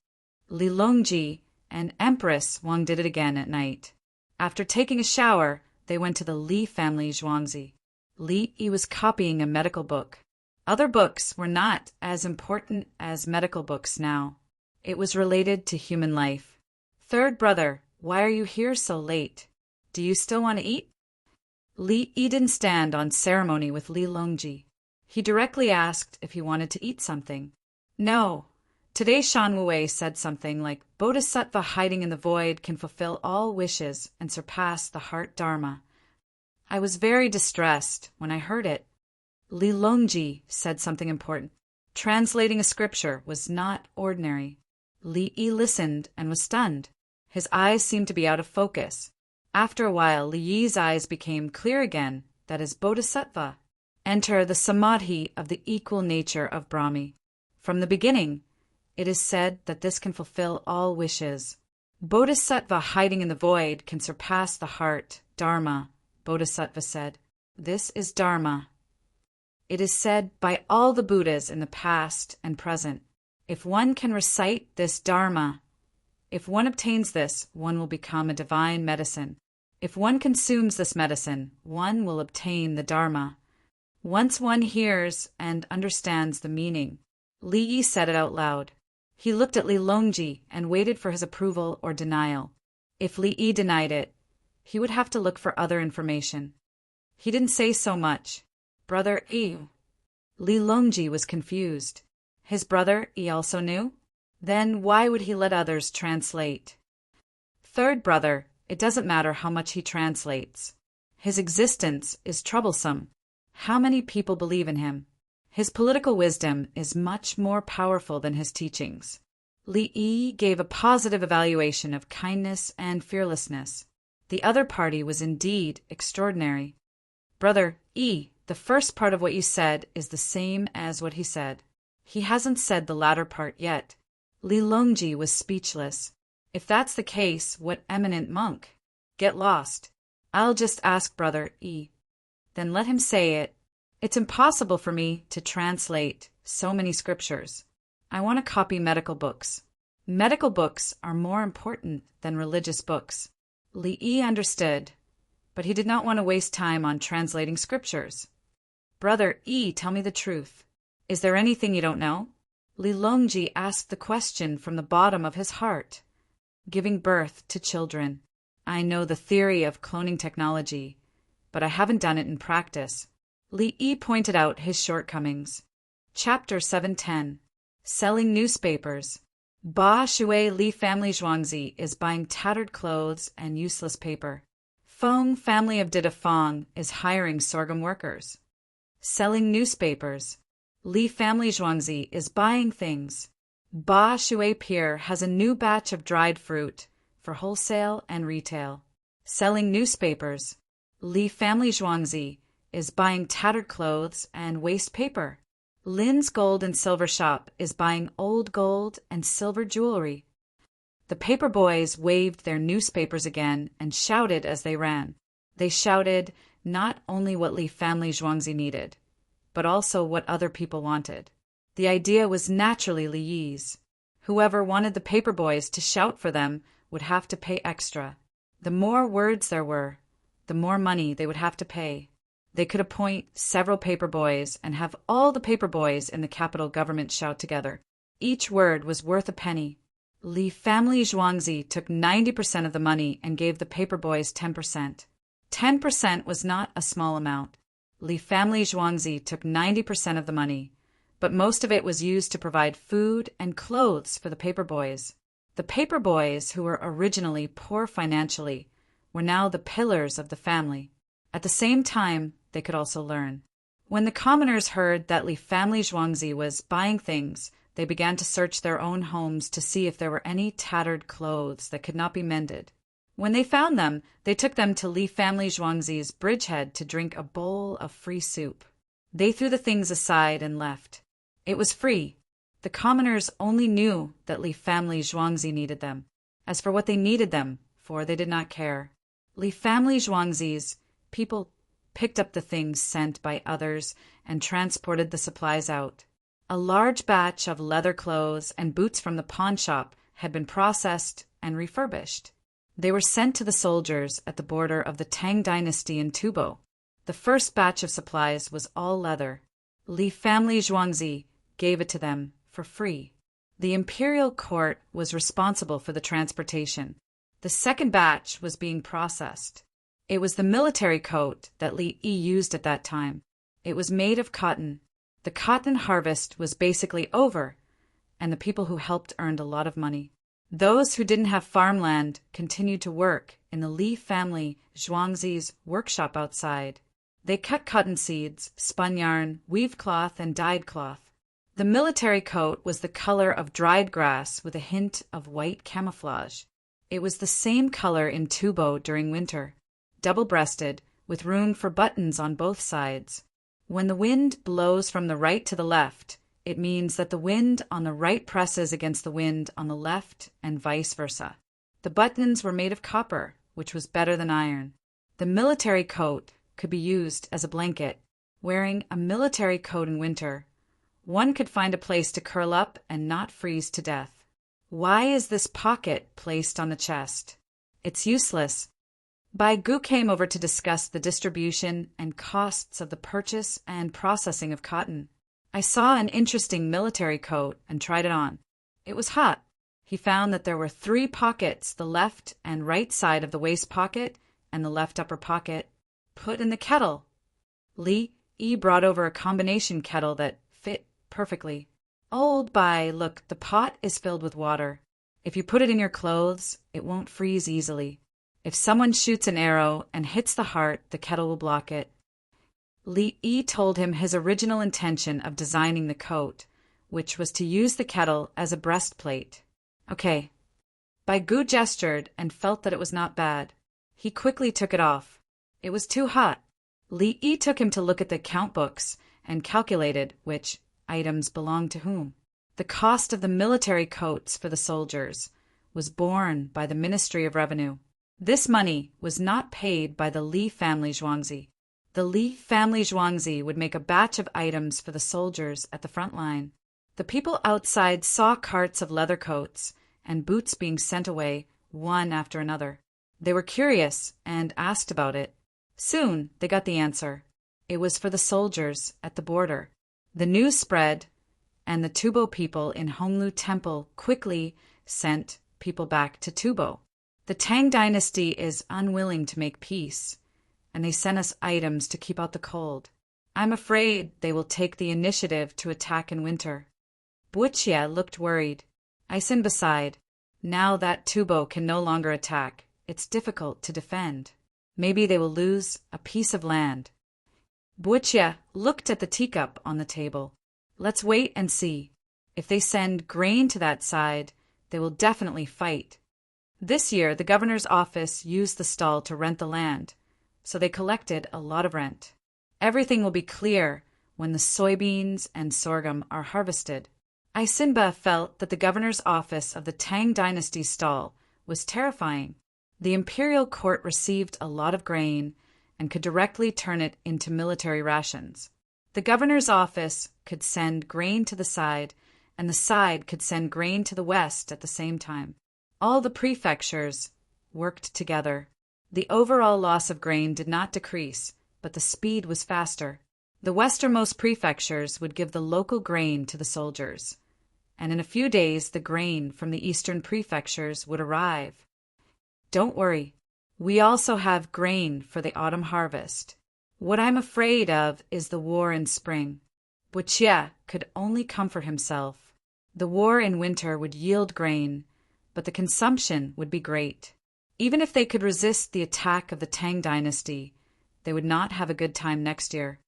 Li Longji and Empress Wang did it again at night. After taking a shower, they went to the Li family zhuangzi. Li Yi was copying a medical book. Other books were not as important as medical books now. It was related to human life. Third brother, why are you here so late? Do you still want to eat? Li Yi didn't stand on ceremony with Li Longji. He directly asked if he wanted to eat something. No. Today Shan Wei said something like, Bodhisattva hiding in the void can fulfill all wishes and surpass the heart dharma. I was very distressed when I heard it. Li Longji said something important. Translating a scripture was not ordinary. Li Yi listened and was stunned. His eyes seemed to be out of focus. After a while, Li Yi's eyes became clear again, that is Bodhisattva. Enter the samadhi of the equal nature of Brahmi. From the beginning, it is said that this can fulfill all wishes. Bodhisattva hiding in the void can surpass the heart, dharma, Bodhisattva said. This is dharma. It is said by all the Buddhas in the past and present. If one can recite this dharma, if one obtains this, one will become a divine medicine. If one consumes this medicine, one will obtain the dharma. Once one hears and understands the meaning. Li Yi said it out loud. He looked at Li Longji and waited for his approval or denial. If Li Yi denied it, he would have to look for other information. He didn't say so much. Brother Yi. Li Longji was confused. His brother Yi also knew? Then why would he let others translate? Third brother, it doesn't matter how much he translates. His existence is troublesome. How many people believe in him? His political wisdom is much more powerful than his teachings. Li Yi gave a positive evaluation of kindness and fearlessness. The other party was indeed extraordinary. Brother Yi, the first part of what you said is the same as what he said. He hasn't said the latter part yet. Li Longji was speechless. If that's the case, what eminent monk? Get lost. I'll just ask Brother Yi. Then let him say it. It's impossible for me to translate so many scriptures. I want to copy medical books. Medical books are more important than religious books. Li Yi understood, but he did not want to waste time on translating scriptures. Brother Yi, tell me the truth. Is there anything you don't know? Li Longji asked the question from the bottom of his heart. Giving birth to children. I know the theory of cloning technology, but I haven't done it in practice. Li Yi pointed out his shortcomings. Chapter 710. Selling newspapers. Ba Shui Li family zhuangzi is buying tattered clothes and useless paper. Feng family of Didafang is hiring sorghum workers. Selling newspapers. Li family zhuangzi is buying things. Ba Shui Pier has a new batch of dried fruit for wholesale and retail. Selling newspapers. Li family zhuangzi is buying tattered clothes and waste paper. Lin's gold and silver shop is buying old gold and silver jewelry. The paper boys waved their newspapers again and shouted as they ran. They shouted not only what Li family Zhuangzi needed, but also what other people wanted. The idea was naturally Li Yi's. Whoever wanted the paper boys to shout for them would have to pay extra. The more words there were, the more money they would have to pay. They could appoint several paper boys and have all the paper boys in the capital government shout together. Each word was worth a penny. Li family Zhuangzi took 90% of the money and gave the paper boys 10%. 10% was not a small amount. Li family Zhuangzi took 90% of the money, but most of it was used to provide food and clothes for the paper boys. The paper boys, who were originally poor financially, were now the pillars of the family. At the same time, they could also learn. When the commoners heard that Li family Zhuangzi was buying things, they began to search their own homes to see if there were any tattered clothes that could not be mended. When they found them, they took them to Li family Zhuangzi's bridgehead to drink a bowl of free soup. They threw the things aside and left. It was free. The commoners only knew that Li family Zhuangzi needed them. As for what they needed them for, they did not care. Li family Zhuangzi's people picked up the things sent by others and transported the supplies out. A large batch of leather clothes and boots from the pawn shop had been processed and refurbished. They were sent to the soldiers at the border of the Tang dynasty in Tubo. The first batch of supplies was all leather. Li family Zhuangzi gave it to them for free. The imperial court was responsible for the transportation. The second batch was being processed. It was the military coat that Li Yi used at that time. It was made of cotton. The cotton harvest was basically over, and the people who helped earned a lot of money. Those who didn't have farmland continued to work in the Li family Zhuangzi's workshop outside. They cut cotton seeds, spun yarn, weaved cloth, and dyed cloth. The military coat was the color of dried grass with a hint of white camouflage. It was the same color in Tubo during winter, double-breasted, with room for buttons on both sides. When the wind blows from the right to the left, it means that the wind on the right presses against the wind on the left and vice versa. The buttons were made of copper, which was better than iron. The military coat could be used as a blanket. Wearing a military coat in winter, one could find a place to curl up and not freeze to death. Why is this pocket placed on the chest? It's useless. Bai Gu came over to discuss the distribution and costs of the purchase and processing of cotton. I saw an interesting military coat and tried it on. It was hot. He found that there were 3 pockets, the left and right side of the waist pocket and the left upper pocket. Put in the kettle. Li Yi brought over a combination kettle that fit perfectly. Old Bai, look, the pot is filled with water. If you put it in your clothes, it won't freeze easily. If someone shoots an arrow and hits the heart, the kettle will block it. Li Yi told him his original intention of designing the coat, which was to use the kettle as a breastplate. Okay. Bai Gu gestured and felt that it was not bad. He quickly took it off. It was too hot. Li Yi took him to look at the account books and calculated which items belonged to whom. The cost of the military coats for the soldiers was borne by the Ministry of Revenue. This money was not paid by the Li family Zhuangzi. The Li family Zhuangzi would make a batch of items for the soldiers at the front line. The people outside saw carts of leather coats and boots being sent away, one after another. They were curious and asked about it. Soon they got the answer. It was for the soldiers at the border. The news spread, and the Tubo people in Honglu Temple quickly sent people back to Tubo. The Tang dynasty is unwilling to make peace, and they send us items to keep out the cold. I'm afraid they will take the initiative to attack in winter. Buochia looked worried. Isen beside. Now that Tubo can no longer attack, it's difficult to defend. Maybe they will lose a piece of land. Buochia looked at the teacup on the table. Let's wait and see. If they send grain to that side, they will definitely fight. This year, the governor's office used the stall to rent the land, so they collected a lot of rent. Everything will be clear when the soybeans and sorghum are harvested. Isinba felt that the governor's office of the Tang dynasty's stall was terrifying. The imperial court received a lot of grain and could directly turn it into military rations. The governor's office could send grain to the side, and the side could send grain to the west at the same time. All the prefectures worked together. The overall loss of grain did not decrease, but the speed was faster. The westernmost prefectures would give the local grain to the soldiers, and in a few days the grain from the eastern prefectures would arrive. Don't worry, we also have grain for the autumn harvest. What I'm afraid of is the war in spring. Buchia could only comfort himself. The war in winter would yield grain, but the consumption would be great. Even if they could resist the attack of the Tang dynasty, they would not have a good time next year.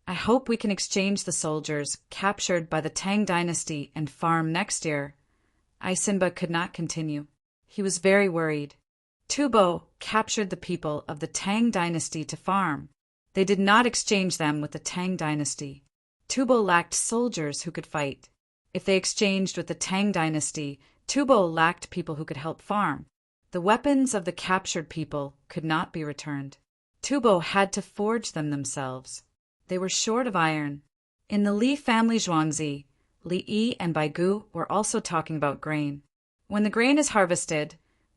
I hope we can exchange the soldiers captured by the Tang dynasty and farm next year. Isinba could not continue. He was very worried. Tubo captured the people of the Tang dynasty to farm. They did not exchange them with the Tang dynasty. Tubo lacked soldiers who could fight. If they exchanged with the Tang dynasty, Tubo lacked people who could help farm. The weapons of the captured people could not be returned. Tubo had to forge them themselves. They were short of iron. In the Li family Zhuangzi, Li Yi and Baigu were also talking about grain. When the grain is harvested,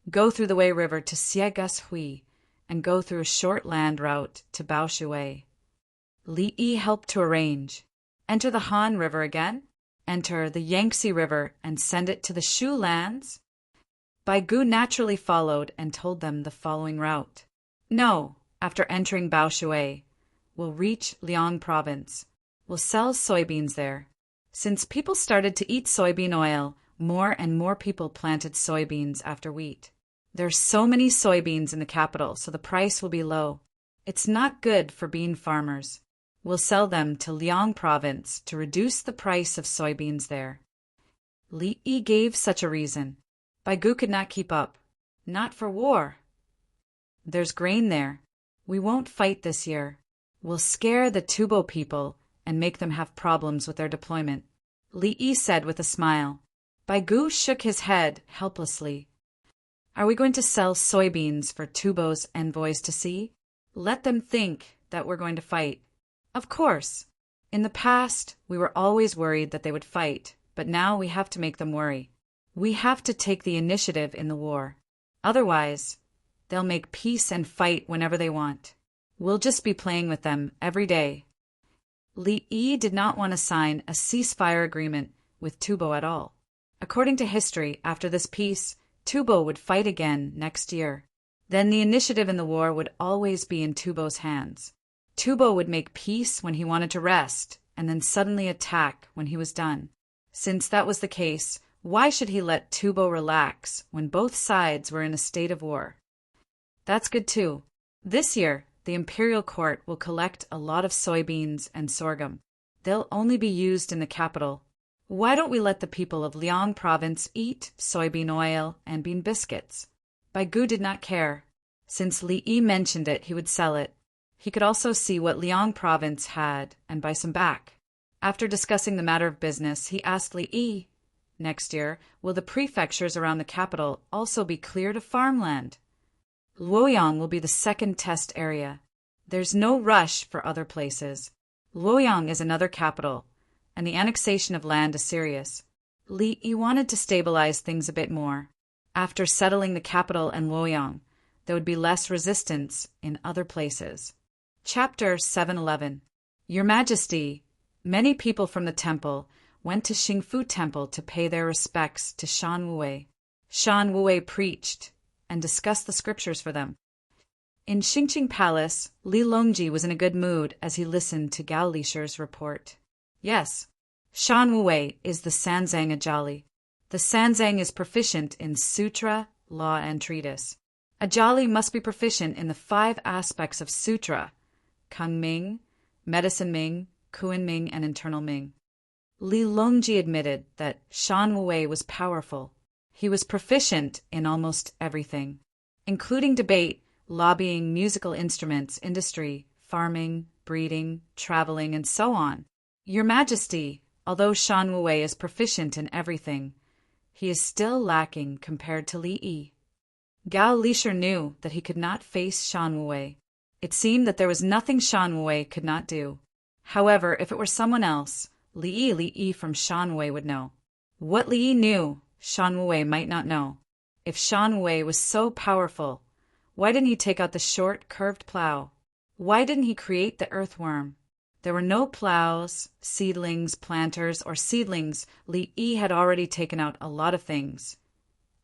go through the Wei River to Xiegashui and go through a short land route to Baoshui. Li Yi helped to arrange. Enter the Han River again. Enter the Yangtze River and send it to the Shu lands. Baigu naturally followed and told them the following route. No, after entering Baoshui, we'll reach Liang province. We'll sell soybeans there. Since people started to eat soybean oil, more and more people planted soybeans after wheat. There are so many soybeans in the capital, so the price will be low. It's not good for bean farmers. We'll sell them to Liang province to reduce the price of soybeans there. Li Yi gave such a reason. Baigu could not keep up. Not for war. There's grain there. We won't fight this year. We'll scare the Tubo people and make them have problems with their deployment, Li Yi said with a smile. Baigu shook his head helplessly. Are we going to sell soybeans for Tubo's envoys to see? Let them think that we're going to fight. Of course. In the past, we were always worried that they would fight, but now we have to make them worry. We have to take the initiative in the war. Otherwise, they'll make peace and fight whenever they want. We'll just be playing with them every day. Li Yi did not want to sign a ceasefire agreement with Tubo at all. According to history, after this peace, Tubo would fight again next year. Then the initiative in the war would always be in Tubo's hands. Tubo would make peace when he wanted to rest, and then suddenly attack when he was done. Since that was the case, why should he let Tubo relax when both sides were in a state of war? That's good too. This year, the imperial court will collect a lot of soybeans and sorghum. They'll only be used in the capital. Why don't we let the people of Liang province eat soybean oil and bean biscuits? Baigu did not care. Since Li Yi mentioned it, he would sell it. He could also see what Liang province had and buy some back. After discussing the matter of business, he asked Li Yi, next year, will the prefectures around the capital also be cleared of farmland? Luoyang will be the second test area. There's no rush for other places. Luoyang is another capital, and the annexation of land is serious. Li Yi wanted to stabilize things a bit more. After settling the capital and Luoyang, there would be less resistance in other places. Chapter 711. Your Majesty, many people from the temple went to Xingfu Temple to pay their respects to Shan Wuwei. Shan Wuwei preached and discussed the scriptures for them. In Xingqing Palace, Li Longji was in a good mood as he listened to Gao Lisher's report. Yes, Shan Wuwei is the Sanzang Ajali. The Sanzang is proficient in sutra, law, and treatise. Ajali must be proficient in the 5 aspects of sutra: Kung Ming, Medicine Ming, Kuan Ming, and Internal Ming. Li Longji admitted that Shan Wuwei was powerful. He was proficient in almost everything, including debate, lobbying, musical instruments, industry, farming, breeding, traveling, and so on. Your Majesty, Although Shan Wuwei is proficient in everything, he is still lacking compared to Li Yi. Gao Lisher knew that he could not face Shan Wuwei. It seemed that there was nothing Shan Wuwei could not do. However, if it were someone else, Li Yi from Shan Wuwei would know. What Li Yi knew, Shan Wuwei might not know. If Shan Wuwei was so powerful, why didn't he take out the short, curved plow? Why didn't he create the earthworm? There were no plows, seedlings, planters, or seedlings. Li Yi had already taken out a lot of things,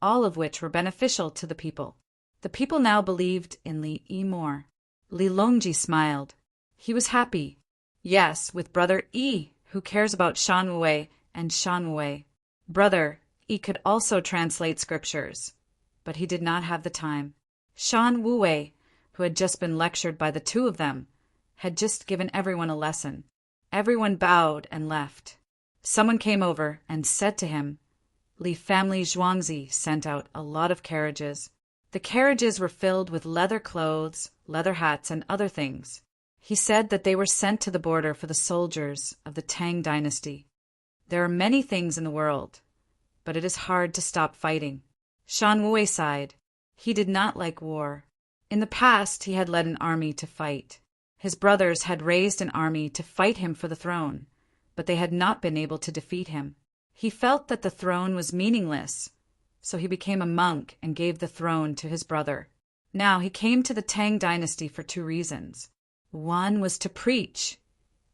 all of which were beneficial to the people. The people now believed in Li Yi more. Li Longji smiled. He was happy. Yes, with Brother Yi, who cares about Shan Wuwei and Shan Wuwei. Brother Yi could also translate scriptures, but he did not have the time. Shan Wuwei, who had just been lectured by the two of them, had just given everyone a lesson. Everyone bowed and left. Someone came over and said to him, Li family Zhuangzi sent out a lot of carriages. The carriages were filled with leather clothes, leather hats, and other things. He said that they were sent to the border for the soldiers of the Tang dynasty. There are many things in the world, but it is hard to stop fighting. Shan Wuwei sighed. He did not like war. In the past, he had led an army to fight. His brothers had raised an army to fight him for the throne, but they had not been able to defeat him. He felt that the throne was meaningless, so he became a monk and gave the throne to his brother. Now he came to the Tang dynasty for two reasons. One was to preach,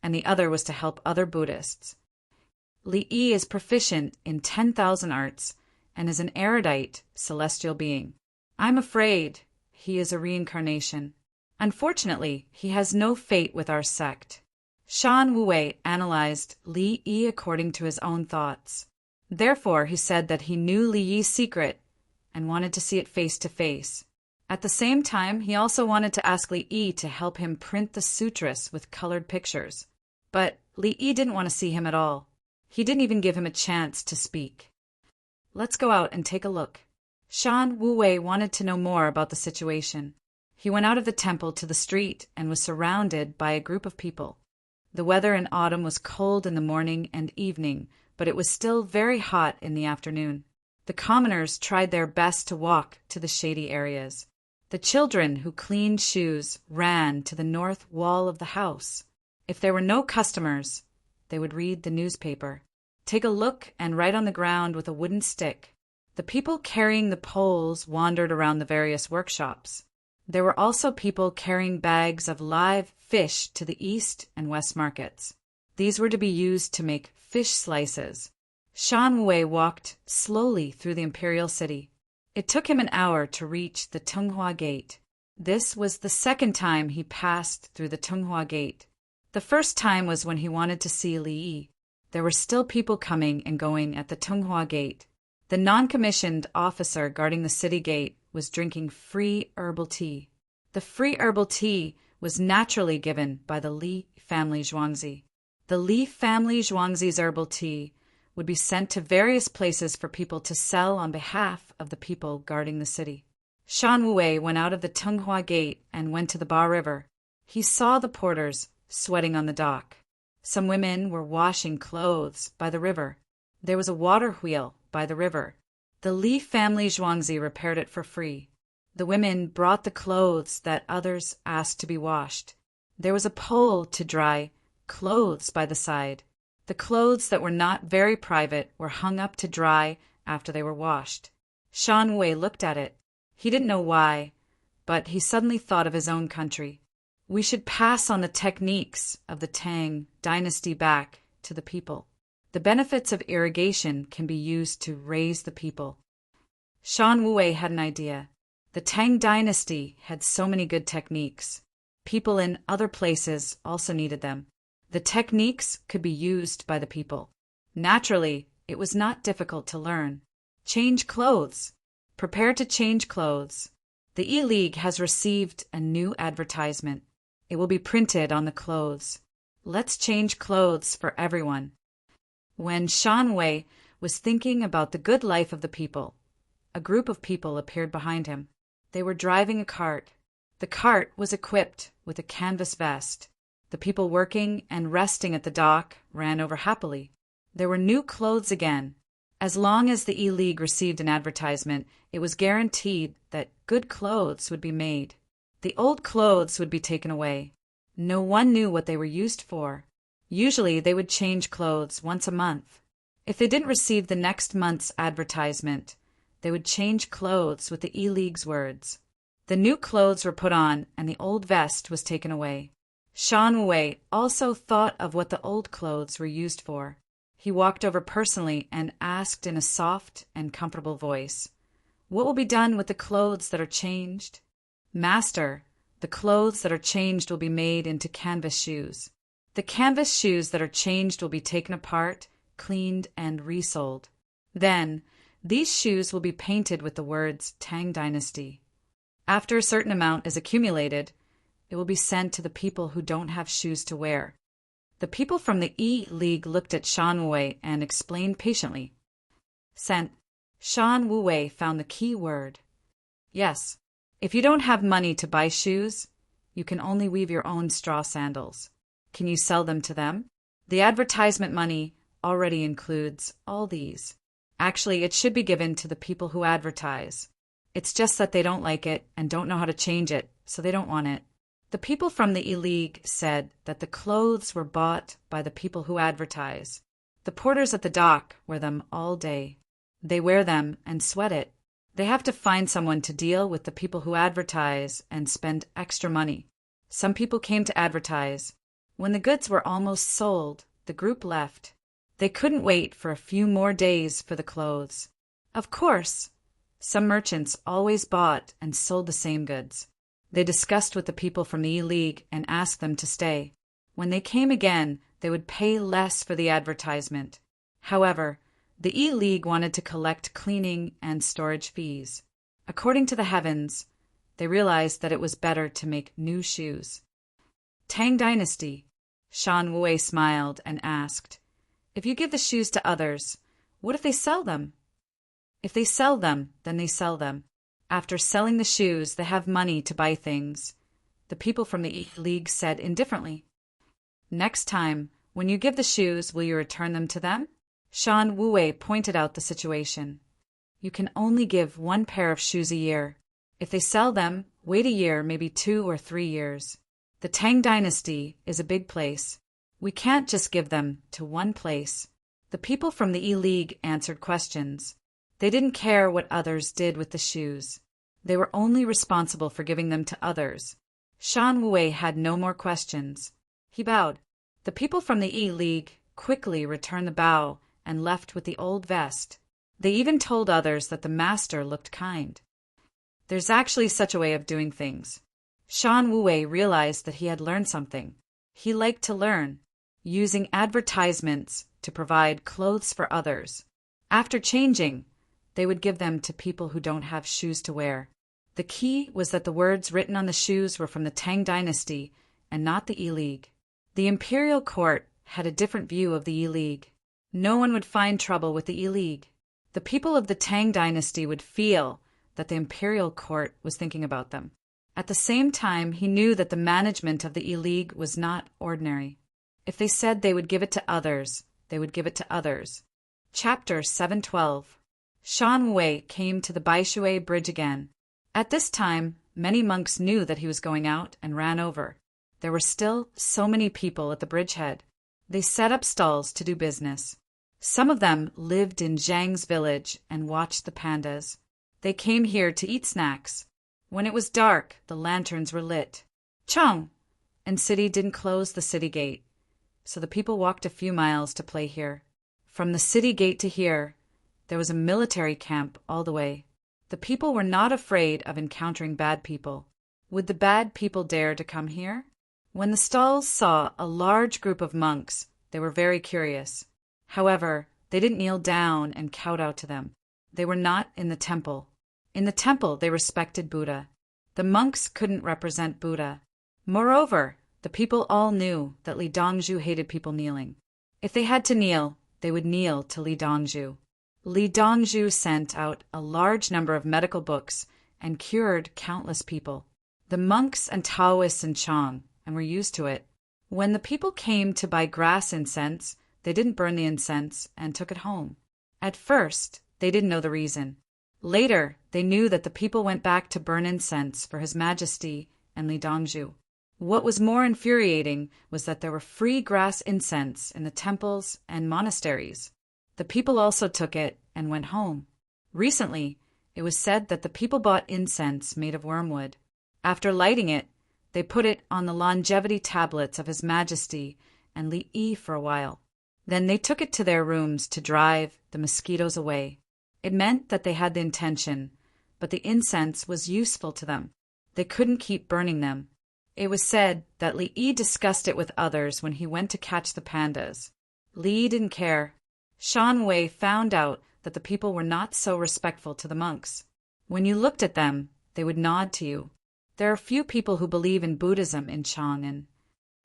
and the other was to help other Buddhists. Li Yi is proficient in 10,000 arts and is an erudite celestial being. I'm afraid he is a reincarnation. Unfortunately, he has no fate with our sect. Shan Wuwei analyzed Li Yi according to his own thoughts. Therefore, he said that he knew Li Yi's secret and wanted to see it face to face. At the same time, he also wanted to ask Li Yi to help him print the sutras with colored pictures. But Li Yi didn't want to see him at all. He didn't even give him a chance to speak. Let's go out and take a look. Shan Wuwei wanted to know more about the situation. He went out of the temple to the street and was surrounded by a group of people. The weather in autumn was cold in the morning and evening, but it was still very hot in the afternoon. The commoners tried their best to walk to the shady areas. The children who cleaned shoes ran to the north wall of the house. If there were no customers, they would read the newspaper, take a look, and write on the ground with a wooden stick. The people carrying the poles wandered around the various workshops. There were also people carrying bags of live fish to the east and west markets. These were to be used to make fish slices. Shan Wuwei walked slowly through the imperial city. It took him an hour to reach the Tunghua Gate. This was the second time he passed through the Tunghua Gate. The first time was when he wanted to see Li Yi. There were still people coming and going at the Tunghua Gate. The non-commissioned officer guarding the city gate was drinking free herbal tea. The free herbal tea was naturally given by the Li family Zhuangzi. The Li family Zhuangzi's herbal tea would be sent to various places for people to sell on behalf of the people guarding the city. Shan Wuwei went out of the Tunghua Gate and went to the Ba River. He saw the porters sweating on the dock. Some women were washing clothes by the river. There was a water wheel by the river. The Li family Zhuangzi repaired it for free. The women brought the clothes that others asked to be washed. There was a pole to dry clothes by the side. The clothes that were not very private were hung up to dry after they were washed. Shan Wuwei looked at it. He didn't know why, but he suddenly thought of his own country. We should pass on the techniques of the Tang dynasty back to the people. The benefits of irrigation can be used to raise the people. Shan Wuwei had an idea. The Tang dynasty had so many good techniques. People in other places also needed them. The techniques could be used by the people. Naturally, it was not difficult to learn. Change clothes. Prepare to change clothes. The E-League has received a new advertisement. It will be printed on the clothes. Let's change clothes for everyone. When Shan Wei was thinking about the good life of the people, a group of people appeared behind him. They were driving a cart. The cart was equipped with a canvas vest. The people working and resting at the dock ran over happily. There were new clothes again. As long as the E-League received an advertisement, it was guaranteed that good clothes would be made. The old clothes would be taken away. No one knew what they were used for. Usually they would change clothes once a month. If they didn't receive the next month's advertisement, they would change clothes with the E-League's words. The new clothes were put on and the old vest was taken away. Shan Wu also thought of what the old clothes were used for. He walked over personally and asked in a soft and comfortable voice, "What will be done with the clothes that are changed?" "Master, the clothes that are changed will be made into canvas shoes. The canvas shoes that are changed will be taken apart, cleaned, and resold. Then, these shoes will be painted with the words Tang Dynasty. After a certain amount is accumulated, it will be sent to the people who don't have shoes to wear." The people from the E-League looked at Shan Wu and explained patiently. Sent. Shan Wu found the key word. Yes, if you don't have money to buy shoes, you can only weave your own straw sandals. Can you sell them to them? The advertisement money already includes all these. Actually, it should be given to the people who advertise. It's just that they don't like it and don't know how to change it, so they don't want it. The people from the E-League said that the clothes were bought by the people who advertise. The porters at the dock wear them all day. They wear them and sweat it. They have to find someone to deal with the people who advertise and spend extra money. Some people came to advertise. When the goods were almost sold, the group left. They couldn't wait for a few more days for the clothes. Of course, some merchants always bought and sold the same goods. They discussed with the people from the E-League and asked them to stay. When they came again, they would pay less for the advertisement. However, the E-League wanted to collect cleaning and storage fees. According to the heavens, they realized that it was better to make new shoes. Tang Dynasty. Shan Wu smiled and asked, "If you give the shoes to others, what if they sell them?" "If they sell them, then they sell them. After selling the shoes, they have money to buy things," the people from the E-League said indifferently. "Next time, when you give the shoes, will you return them to them?" Shan Wu pointed out the situation. "You can only give one pair of shoes a year. If they sell them, wait a year, maybe 2 or 3 years. The Tang Dynasty is a big place. We can't just give them to one place." The people from the E-League answered questions. They didn't care what others did with the shoes. They were only responsible for giving them to others. Shan Wu had no more questions. He bowed. The people from the E-League quickly returned the bow and left with the old vest. They even told others that the master looked kind. There's actually such a way of doing things. Shan Wu realized that he had learned something. He liked to learn, using advertisements to provide clothes for others. After changing, they would give them to people who don't have shoes to wear. The key was that the words written on the shoes were from the Tang Dynasty and not the E-League. The imperial court had a different view of the E-League. No one would find trouble with the E-League. The people of the Tang Dynasty would feel that the imperial court was thinking about them. At the same time, he knew that the management of the E-League was not ordinary. If they said they would give it to others, they would give it to others. Chapter 712. Shan Wu came to the Baishui Bridge again. At this time, many monks knew that he was going out and ran over. There were still so many people at the bridgehead. They set up stalls to do business. Some of them lived in Zhang's village and watched the pandas. They came here to eat snacks. When it was dark, the lanterns were lit. Cheng! And city didn't close the city gate, so the people walked a few miles to play here. From the city gate to here, there was a military camp all the way. The people were not afraid of encountering bad people. Would the bad people dare to come here? When the stalls saw a large group of monks, they were very curious. However, they didn't kneel down and kowtow to them. They were not in the temple. In the temple, they respected Buddha. The monks couldn't represent Buddha. Moreover, the people all knew that Li Dongzhu hated people kneeling. If they had to kneel, they would kneel to Li Dongzhu. Li Dongzhu sent out a large number of medical books and cured countless people. The monks and Taoists in Chang and were used to it. When the people came to buy grass incense, they didn't burn the incense and took it home. At first, they didn't know the reason. Later, they knew that the people went back to burn incense for His Majesty and Li Dongzhu. What was more infuriating was that there were free grass incense in the temples and monasteries. The people also took it and went home. Recently, it was said that the people bought incense made of wormwood. After lighting it, they put it on the longevity tablets of His Majesty and Li Yi for a while. Then they took it to their rooms to drive the mosquitoes away. It meant that they had the intention, but the incense was useful to them. They couldn't keep burning them. It was said that Li Yi discussed it with others when he went to catch the pandas. Li Yi didn't care. Shan Wei found out that the people were not so respectful to the monks. When you looked at them, they would nod to you. There are few people who believe in Buddhism in Chang'an.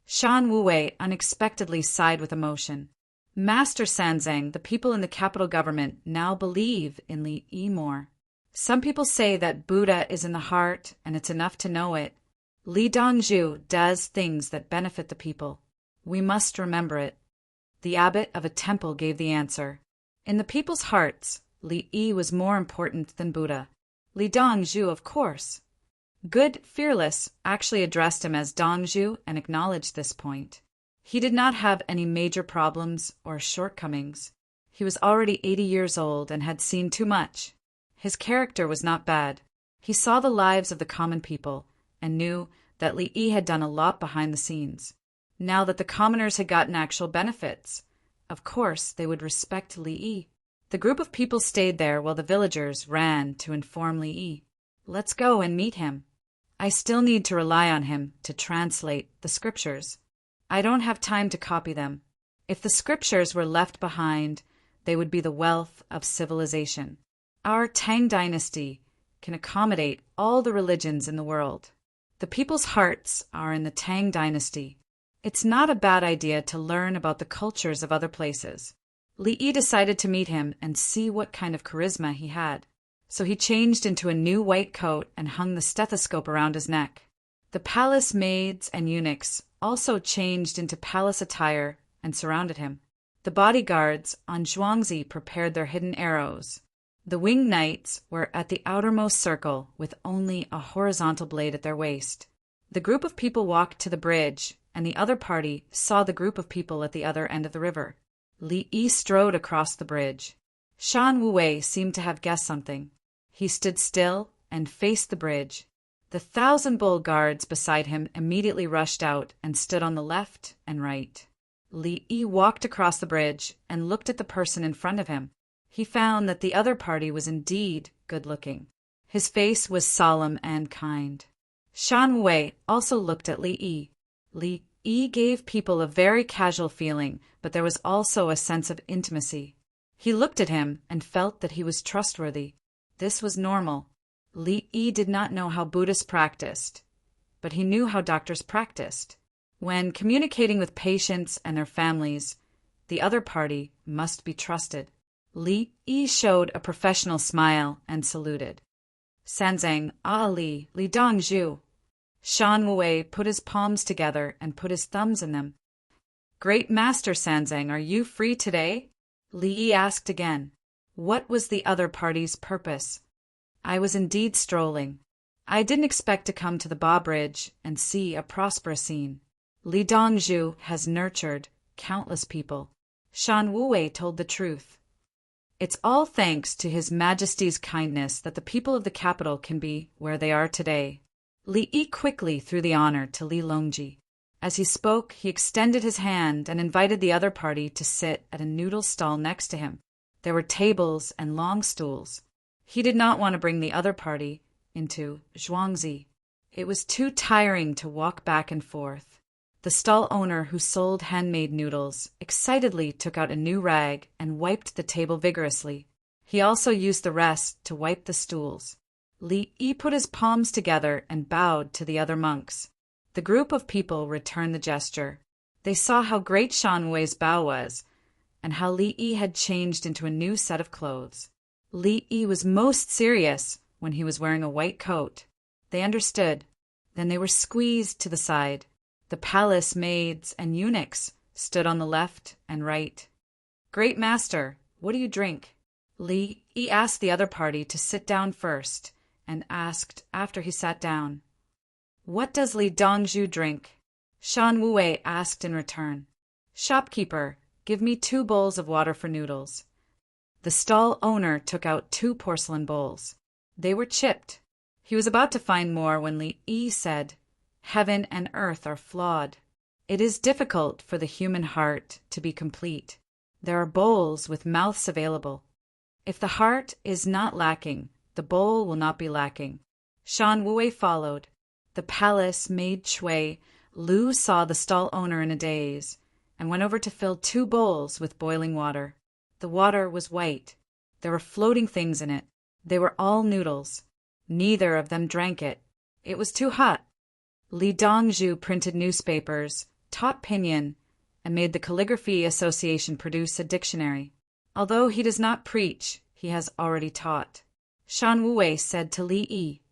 Shan Wei unexpectedly sighed with emotion. Master Sanzang, the people in the capital government now believe in Li Yi more. Some people say that Buddha is in the heart and it's enough to know it. Li Dongzhu does things that benefit the people. We must remember it. The abbot of a temple gave the answer. In the people's hearts, Li Yi was more important than Buddha. Li Dongzhu, of course. Good Fearless actually addressed him as Dongzhu and acknowledged this point. He did not have any major problems or shortcomings. He was already 80 years old and had seen too much. His character was not bad. He saw the lives of the common people and knew that Li Yi had done a lot behind the scenes. Now that the commoners had gotten actual benefits, of course they would respect Li Yi. The group of people stayed there while the villagers ran to inform Li Yi. Let's go and meet him. I still need to rely on him to translate the scriptures. I don't have time to copy them. If the scriptures were left behind, they would be the wealth of civilization. Our Tang dynasty can accommodate all the religions in the world. The people's hearts are in the Tang dynasty. It's not a bad idea to learn about the cultures of other places. Li Yi decided to meet him and see what kind of charisma he had. So he changed into a new white coat and hung the stethoscope around his neck. The palace maids and eunuchs also changed into palace attire and surrounded him. The bodyguards on Zhuangzi prepared their hidden arrows. The winged knights were at the outermost circle with only a horizontal blade at their waist. The group of people walked to the bridge, and the other party saw the group of people at the other end of the river. Li Yi strode across the bridge. Shan Wei seemed to have guessed something. He stood still and faced the bridge. The 1,000 bull guards beside him immediately rushed out and stood on the left and right. Li Yi walked across the bridge and looked at the person in front of him. He found that the other party was indeed good-looking. His face was solemn and kind. Shan Wei also looked at Li Yi. Li Yi gave people a very casual feeling, but there was also a sense of intimacy. He looked at him and felt that he was trustworthy. This was normal. Li Yi did not know how Buddhists practiced, but he knew how doctors practiced. When communicating with patients and their families, the other party must be trusted. Li Yi showed a professional smile and saluted. Sanzang, Li Dongzhu. Shan Wei put his palms together and put his thumbs in them. Great Master Sanzang, are you free today? Li Yi asked again. What was the other party's purpose? I was indeed strolling. I didn't expect to come to the Ba Bridge and see a prosperous scene. Li Dongzhu has nurtured countless people. Shan Wei told the truth. It's all thanks to His Majesty's kindness that the people of the capital can be where they are today. Li Yi quickly threw the honor to Li Longji. As he spoke, he extended his hand and invited the other party to sit at a noodle stall next to him. There were tables and long stools. He did not want to bring the other party into Zhuangzi. It was too tiring to walk back and forth. The stall owner, who sold handmade noodles, excitedly took out a new rag and wiped the table vigorously. He also used the rest to wipe the stools. Li Yi put his palms together and bowed to the other monks. The group of people returned the gesture. They saw how great Shan Wei's bow was, and how Li Yi had changed into a new set of clothes. Li Yi was most serious when he was wearing a white coat. They understood. Then they were squeezed to the side. The palace maids and eunuchs stood on the left and right. "Great master, what do you drink?" Li Yi asked the other party to sit down first and asked after he sat down, "What does Li Dongzhu drink?" Shan Wuwei asked in return, "Shopkeeper, give me 2 bowls of water for noodles." The stall owner took out 2 porcelain bowls. They were chipped. He was about to find more when Li Yi said, "Heaven and earth are flawed. It is difficult for the human heart to be complete. There are bowls with mouths available. If the heart is not lacking, the bowl will not be lacking." Shan Wuwei followed. The palace maid Shui Lu saw the stall owner in a daze and went over to fill 2 bowls with boiling water. The water was white. There were floating things in it. They were all noodles. Neither of them drank it. It was too hot. Li Dongzhu printed newspapers, taught pinyin, and made the Calligraphy Association produce a dictionary. Although he does not preach, he has already taught. Shan Wuwei said to Li Yi,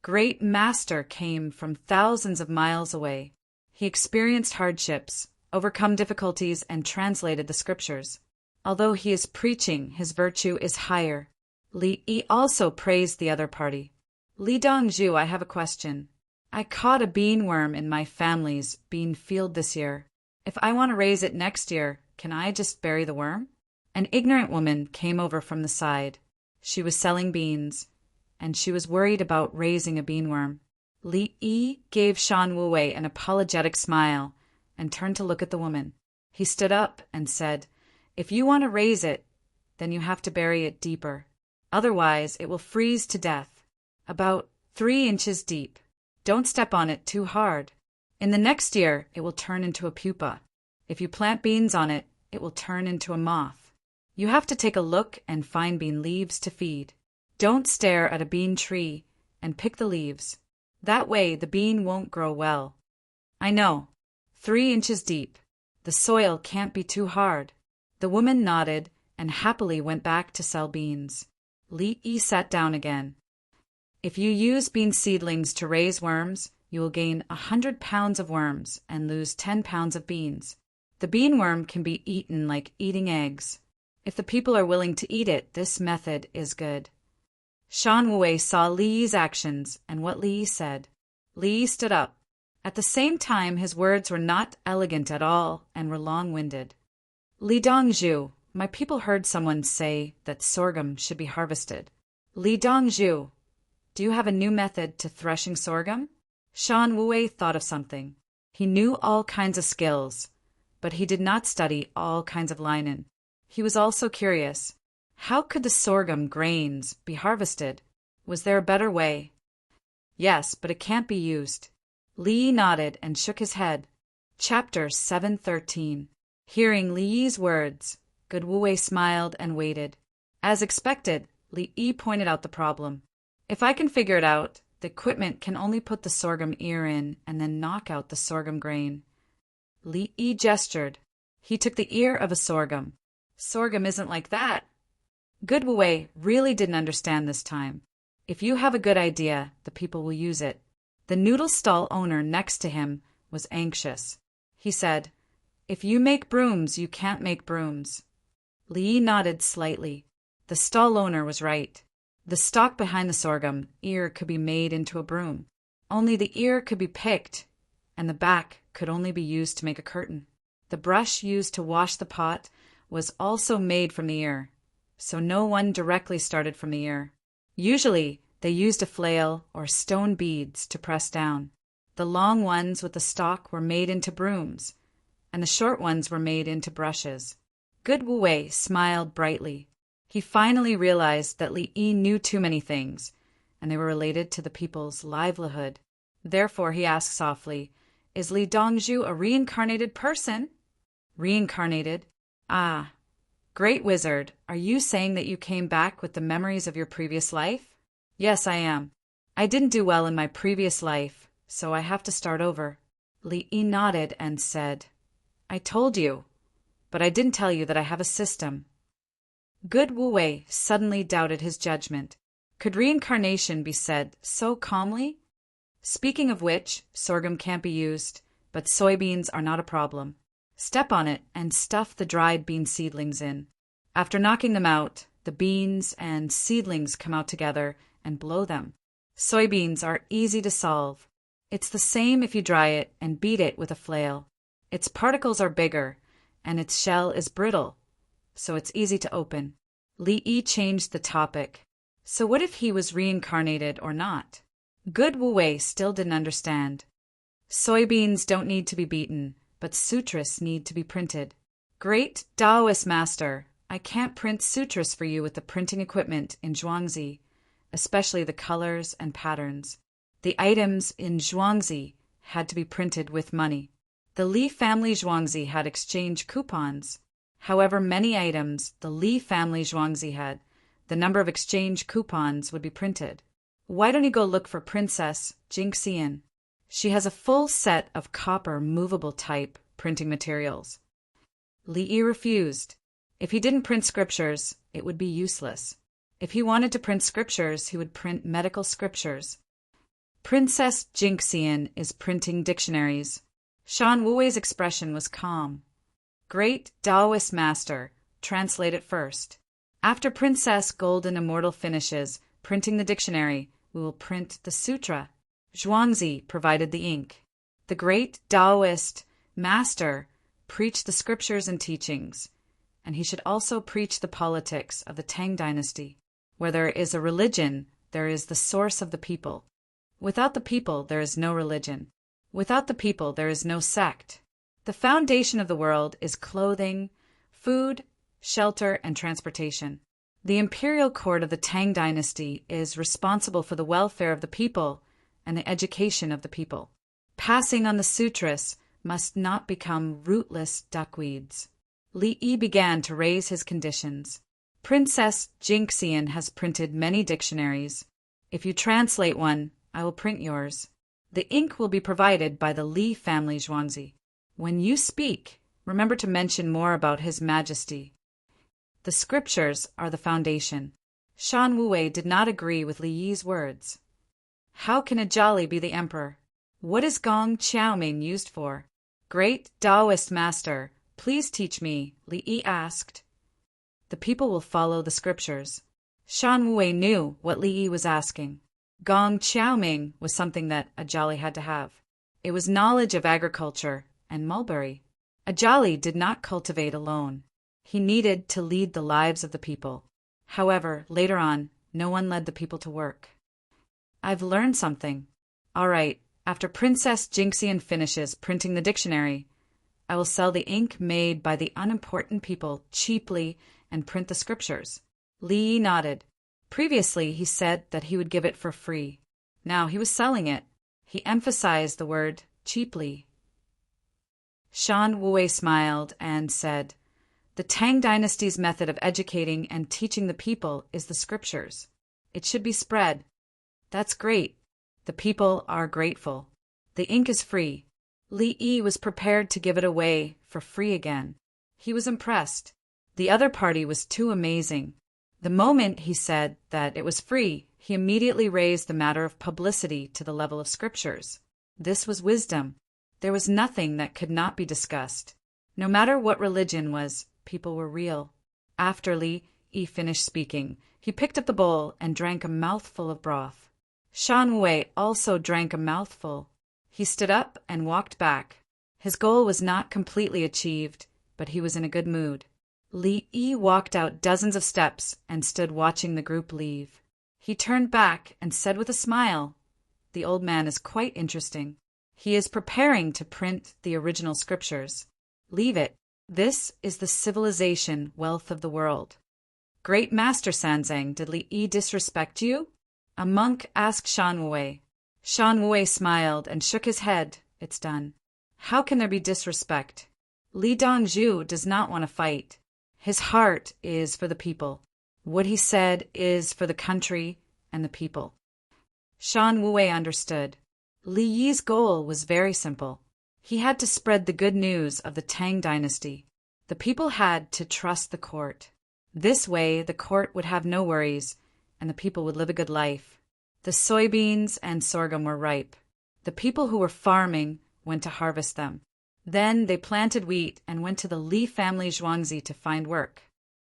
"Great master came from thousands of miles away. He experienced hardships, overcome difficulties, and translated the scriptures. Although he is preaching, his virtue is higher." Li Yi also praised the other party. "Li Dongzhu, I have a question. I caught a bean worm in my family's bean field this year. If I want to raise it next year, can I just bury the worm?" An ignorant woman came over from the side. She was selling beans, and she was worried about raising a beanworm. Li Yi gave Shan Wuwei an apologetic smile and turned to look at the woman. He stood up and said, "If you want to raise it, then you have to bury it deeper. Otherwise, it will freeze to death. About 3 inches deep. Don't step on it too hard. In the next year, it will turn into a pupa. If you plant beans on it, it will turn into a moth. You have to take a look and find bean leaves to feed. Don't stare at a bean tree and pick the leaves. That way, the bean won't grow well." "I know. 3 inches deep. The soil can't be too hard." The woman nodded and happily went back to sell beans. Li Yi sat down again. "If you use bean seedlings to raise worms, you will gain 100 pounds of worms and lose 10 pounds of beans. The bean worm can be eaten like eating eggs. If the people are willing to eat it, this method is good." Shan Wuwei saw Li Yi's actions and what Li Yi said. Li Yi stood up. At the same time, his words were not elegant at all and were long-winded. "Li Dongzhu, my people heard someone say that sorghum should be harvested. Li Dongzhu, do you have a new method to threshing sorghum?" Shan Wuwei thought of something. He knew all kinds of skills, but he did not study all kinds of linen. He was also curious. How could the sorghum grains be harvested? Was there a better way? "Yes, but it can't be used." Li Yi nodded and shook his head. Chapter 713. Hearing Li Yi's words, Good Wuwei smiled and waited. As expected, Li Yi pointed out the problem. "If I can figure it out, the equipment can only put the sorghum ear in and then knock out the sorghum grain." Li Yi gestured. He took the ear of a sorghum. "Sorghum isn't like that." Good Wuwei really didn't understand this time. If you have a good idea, the people will use it. The noodle stall owner next to him was anxious. He said, "If you make brooms, you can't make brooms." Li Yi nodded slightly. The stall owner was right. The stalk behind the sorghum ear could be made into a broom. Only the ear could be picked, and the back could only be used to make a curtain. The brush used to wash the pot was also made from the ear, so no one directly started from the ear. Usually, they used a flail or stone beads to press down. The long ones with the stalk were made into brooms, and the short ones were made into brushes. Good Wuwei smiled brightly. He finally realized that Li Yi knew too many things, and they were related to the people's livelihood. Therefore, he asked softly, "Is Li Dongzhu a reincarnated person?" "Reincarnated? Ah. Great wizard, are you saying that you came back with the memories of your previous life?" "Yes, I am. I didn't do well in my previous life, so I have to start over." Li Yi nodded and said, "I told you, but I didn't tell you that I have a system." Good Wuwei suddenly doubted his judgment. Could reincarnation be said so calmly? Speaking of which, sorghum can't be used, but soybeans are not a problem. Step on it and stuff the dried bean seedlings in. After knocking them out, the beans and seedlings come out together and blow them. Soybeans are easy to solve. It's the same if you dry it and beat it with a flail. Its particles are bigger, and its shell is brittle, so it's easy to open. Li Yi changed the topic. So what if he was reincarnated or not? Good Wu Wei still didn't understand. Soybeans don't need to be beaten, but sutras need to be printed. Great Taoist master, I can't print sutras for you with the printing equipment in Zhuangzi, especially the colors and patterns. The items in Zhuangzi had to be printed with money. The Li family Zhuangzi had exchange coupons. However many items the Li family Zhuangzi had, the number of exchange coupons would be printed. Why don't you go look for Princess Jingxian? She has a full set of copper movable type printing materials. Li Yi refused. If he didn't print scriptures, it would be useless. If he wanted to print scriptures, he would print medical scriptures. Princess Jingxian is printing dictionaries. Shan Wuwei's expression was calm. Great Taoist master, translate it first. After Princess Golden Immortal finishes printing the dictionary, we will print the sutra. Zhuangzi provided the ink. The great Taoist master preached the scriptures and teachings, and he should also preach the politics of the Tang dynasty. Where there is a religion, there is the source of the people. Without the people, there is no religion. Without the people, there is no sect. The foundation of the world is clothing, food, shelter, and transportation. The imperial court of the Tang dynasty is responsible for the welfare of the people and the education of the people. Passing on the sutras must not become rootless duckweeds. Li Yi began to raise his conditions. Princess Jingxian has printed many dictionaries. If you translate one, I will print yours. The ink will be provided by the Li family Zhuangzi. When you speak, remember to mention more about His Majesty. The scriptures are the foundation. Shan Wuwei did not agree with Li Yi's words. How can a Jolly be the emperor? What is Gong Qiaoming used for? Great Taoist master, please teach me, Li Yi asked. The people will follow the scriptures. Shan Wuwei knew what Li Yi was asking. Gong Qiaoming was something that a Jolly had to have. It was knowledge of agriculture and mulberry. A Jolly did not cultivate alone. He needed to lead the lives of the people. However, later on, no one led the people to work. I've learned something. All right, after Princess Jingxian finishes printing the dictionary, I will sell the ink made by the unimportant people cheaply and print the scriptures. Li Yi nodded. Previously, he said that he would give it for free. Now he was selling it. He emphasized the word cheaply. Shan Wuwei smiled and said, The Tang dynasty's method of educating and teaching the people is the scriptures. It should be spread. That's great. The people are grateful. The ink is free. Li Yi was prepared to give it away for free again. He was impressed. The other party was too amazing. The moment he said that it was free, he immediately raised the matter of publicity to the level of scriptures. This was wisdom. There was nothing that could not be discussed. No matter what religion was, people were real. After Li Yi finished speaking, he picked up the bowl and drank a mouthful of broth. Shan Wuwei also drank a mouthful. He stood up and walked back. His goal was not completely achieved, but he was in a good mood. Li Yi walked out dozens of steps and stood watching the group leave. He turned back and said with a smile, The old man is quite interesting. He is preparing to print the original scriptures. Leave it. This is the civilization wealth of the world. Great Master Sanzang, did Li Yi disrespect you? A monk asked Shan Wuwei. Shan Wuwei smiled and shook his head. It's done. How can there be disrespect? Li Dongzhu does not want to fight. His heart is for the people. What he said is for the country and the people. Shan Wuwei understood. Li Yi's goal was very simple. He had to spread the good news of the Tang dynasty. The people had to trust the court. This way, the court would have no worries, and the people would live a good life. The soybeans and sorghum were ripe. The people who were farming went to harvest them. Then they planted wheat and went to the Li family Zhuangzi to find work.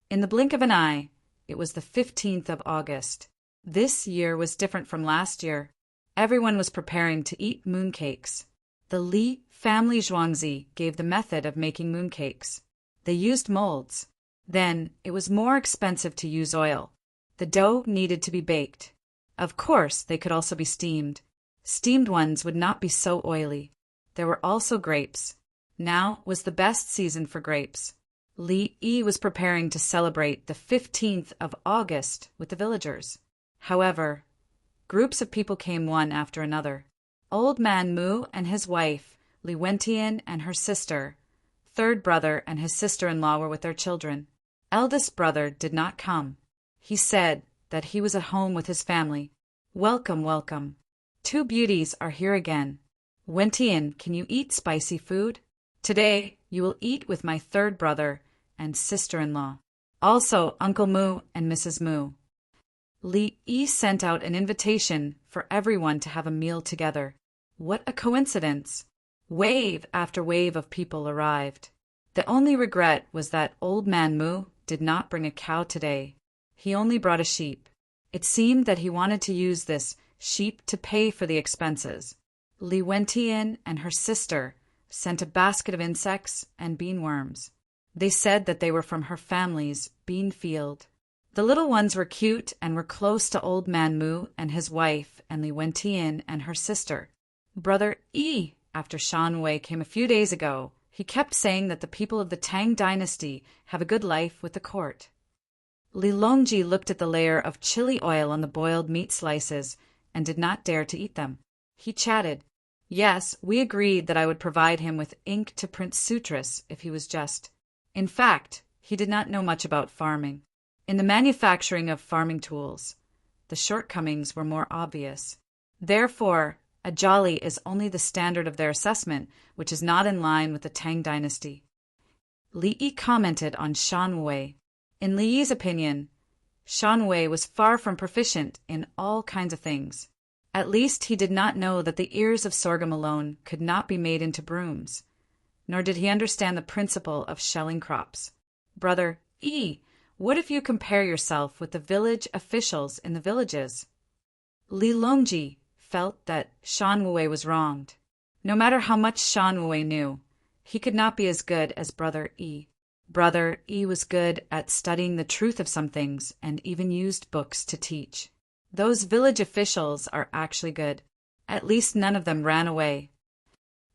In the blink of an eye, it was the 15th of August. This year was different from last year. Everyone was preparing to eat mooncakes. The Li family Zhuangzi gave the method of making mooncakes. They used molds. Then, it was more expensive to use oil. The dough needed to be baked. Of course, they could also be steamed. Steamed ones would not be so oily. There were also grapes. Now was the best season for grapes. Li Yi was preparing to celebrate the 15th of August with the villagers. However, groups of people came one after another. Old Man Mu and his wife, Li Wentian and her sister, third brother and his sister-in-law were with their children. Eldest brother did not come. He said that he was at home with his family. Welcome, welcome. Two beauties are here again. Wentian, can you eat spicy food? Today, you will eat with my third brother and sister-in-law. Also, Uncle Mu and Mrs. Mu. Li Yi sent out an invitation for everyone to have a meal together. What a coincidence! Wave after wave of people arrived. The only regret was that Old Man Mu did not bring a cow today. He only brought a sheep. It seemed that he wanted to use this sheep to pay for the expenses. Li Wentian and her sister sent a basket of insects and beanworms. They said that they were from her family's bean field. The little ones were cute and were close to Old Man Mu and his wife and Li Wentian and her sister. Brother Yi, after Shan Wei came a few days ago, he kept saying that the people of the Tang dynasty have a good life with the court. Li Longji looked at the layer of chili oil on the boiled meat slices and did not dare to eat them. He chatted. Yes, we agreed that I would provide him with ink to print sutras if he was just. In fact, he did not know much about farming. In the manufacturing of farming tools, the shortcomings were more obvious. Therefore, a jolly is only the standard of their assessment, which is not in line with the Tang dynasty. Li Yi commented on Shan Wei. In Li Yi's opinion, Shan Wei was far from proficient in all kinds of things. At least he did not know that the ears of sorghum alone could not be made into brooms, nor did he understand the principle of shelling crops. Brother Yi, what if you compare yourself with the village officials in the villages? Li Longji felt that Shan Wei was wronged. No matter how much Shan Wei knew, he could not be as good as Brother Yi. Brother Yi was good at studying the truth of some things and even used books to teach. Those village officials are actually good. At least none of them ran away.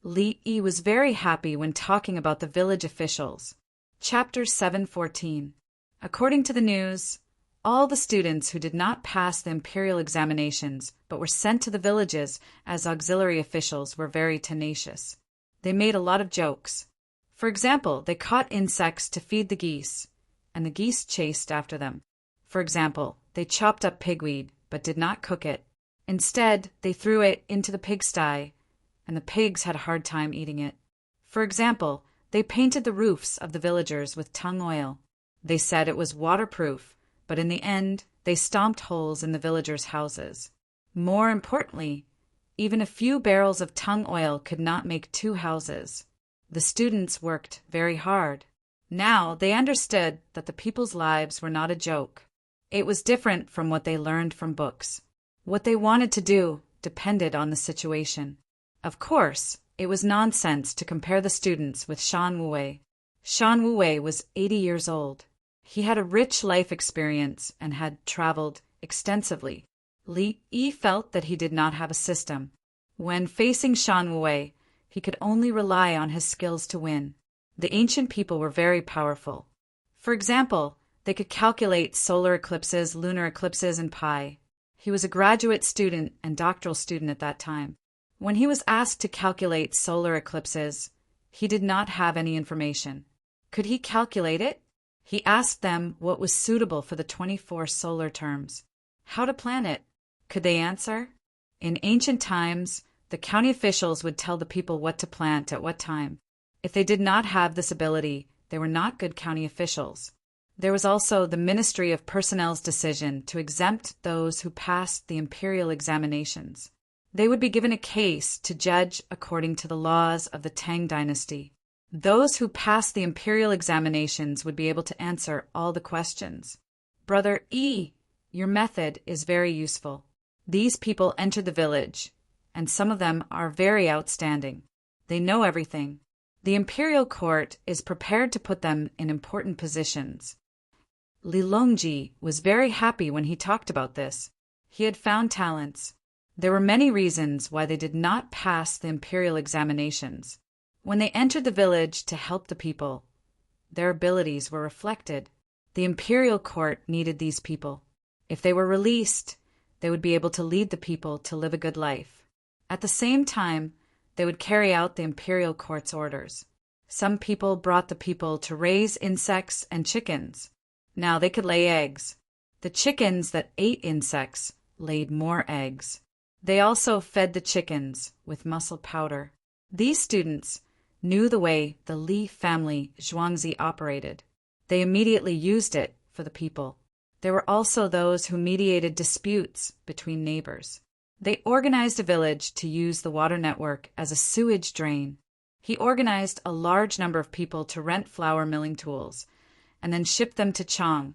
Li Yi was very happy when talking about the village officials. Chapter 714. According to the news, all the students who did not pass the imperial examinations but were sent to the villages as auxiliary officials were very tenacious. They made a lot of jokes. For example, they caught insects to feed the geese, and the geese chased after them. For example, they chopped up pigweed but did not cook it. Instead, they threw it into the pigsty, and the pigs had a hard time eating it. For example, they painted the roofs of the villagers with Tang oil. They said it was waterproof, but in the end, they stomped holes in the villagers' houses. More importantly, even a few barrels of Tang oil could not make 2 houses. The students worked very hard. Now they understood that the people's lives were not a joke. It was different from what they learned from books. What they wanted to do depended on the situation. Of course, it was nonsense to compare the students with Shan Wei. Shan Wei was 80 years old. He had a rich life experience and had traveled extensively. Li Yi felt that he did not have a system. When facing Shan Wei, he could only rely on his skills to win. The ancient people were very powerful. For example, they could calculate solar eclipses, lunar eclipses, and pi. He was a graduate student and doctoral student at that time. When he was asked to calculate solar eclipses, he did not have any information. Could he calculate it? He asked them what was suitable for the 24 solar terms. How to plan it? Could they answer? In ancient times, the county officials would tell the people what to plant at what time. If they did not have this ability, they were not good county officials. There was also the Ministry of Personnel's decision to exempt those who passed the imperial examinations. They would be given a case to judge according to the laws of the Tang dynasty. Those who passed the imperial examinations would be able to answer all the questions. Brother E, your method is very useful. These people entered the village, and some of them are very outstanding. They know everything. The imperial court is prepared to put them in important positions. Li Longji was very happy when he talked about this. He had found talents. There were many reasons why they did not pass the imperial examinations. When they entered the village to help the people, their abilities were reflected. The imperial court needed these people. If they were released, they would be able to lead the people to live a good life. At the same time, they would carry out the imperial court's orders. Some people brought the people to raise insects and chickens. Now they could lay eggs. The chickens that ate insects laid more eggs. They also fed the chickens with muscle powder. These students knew the way the Li family Zhuangzi operated. They immediately used it for the people. There were also those who mediated disputes between neighbors. They organized a village to use the water network as a sewage drain. He organized a large number of people to rent flour milling tools, and then ship them to Chang,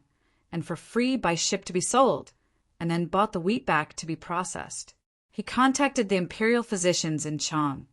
and for free by ship to be sold, and then bought the wheat back to be processed. He contacted the imperial physicians in Chang,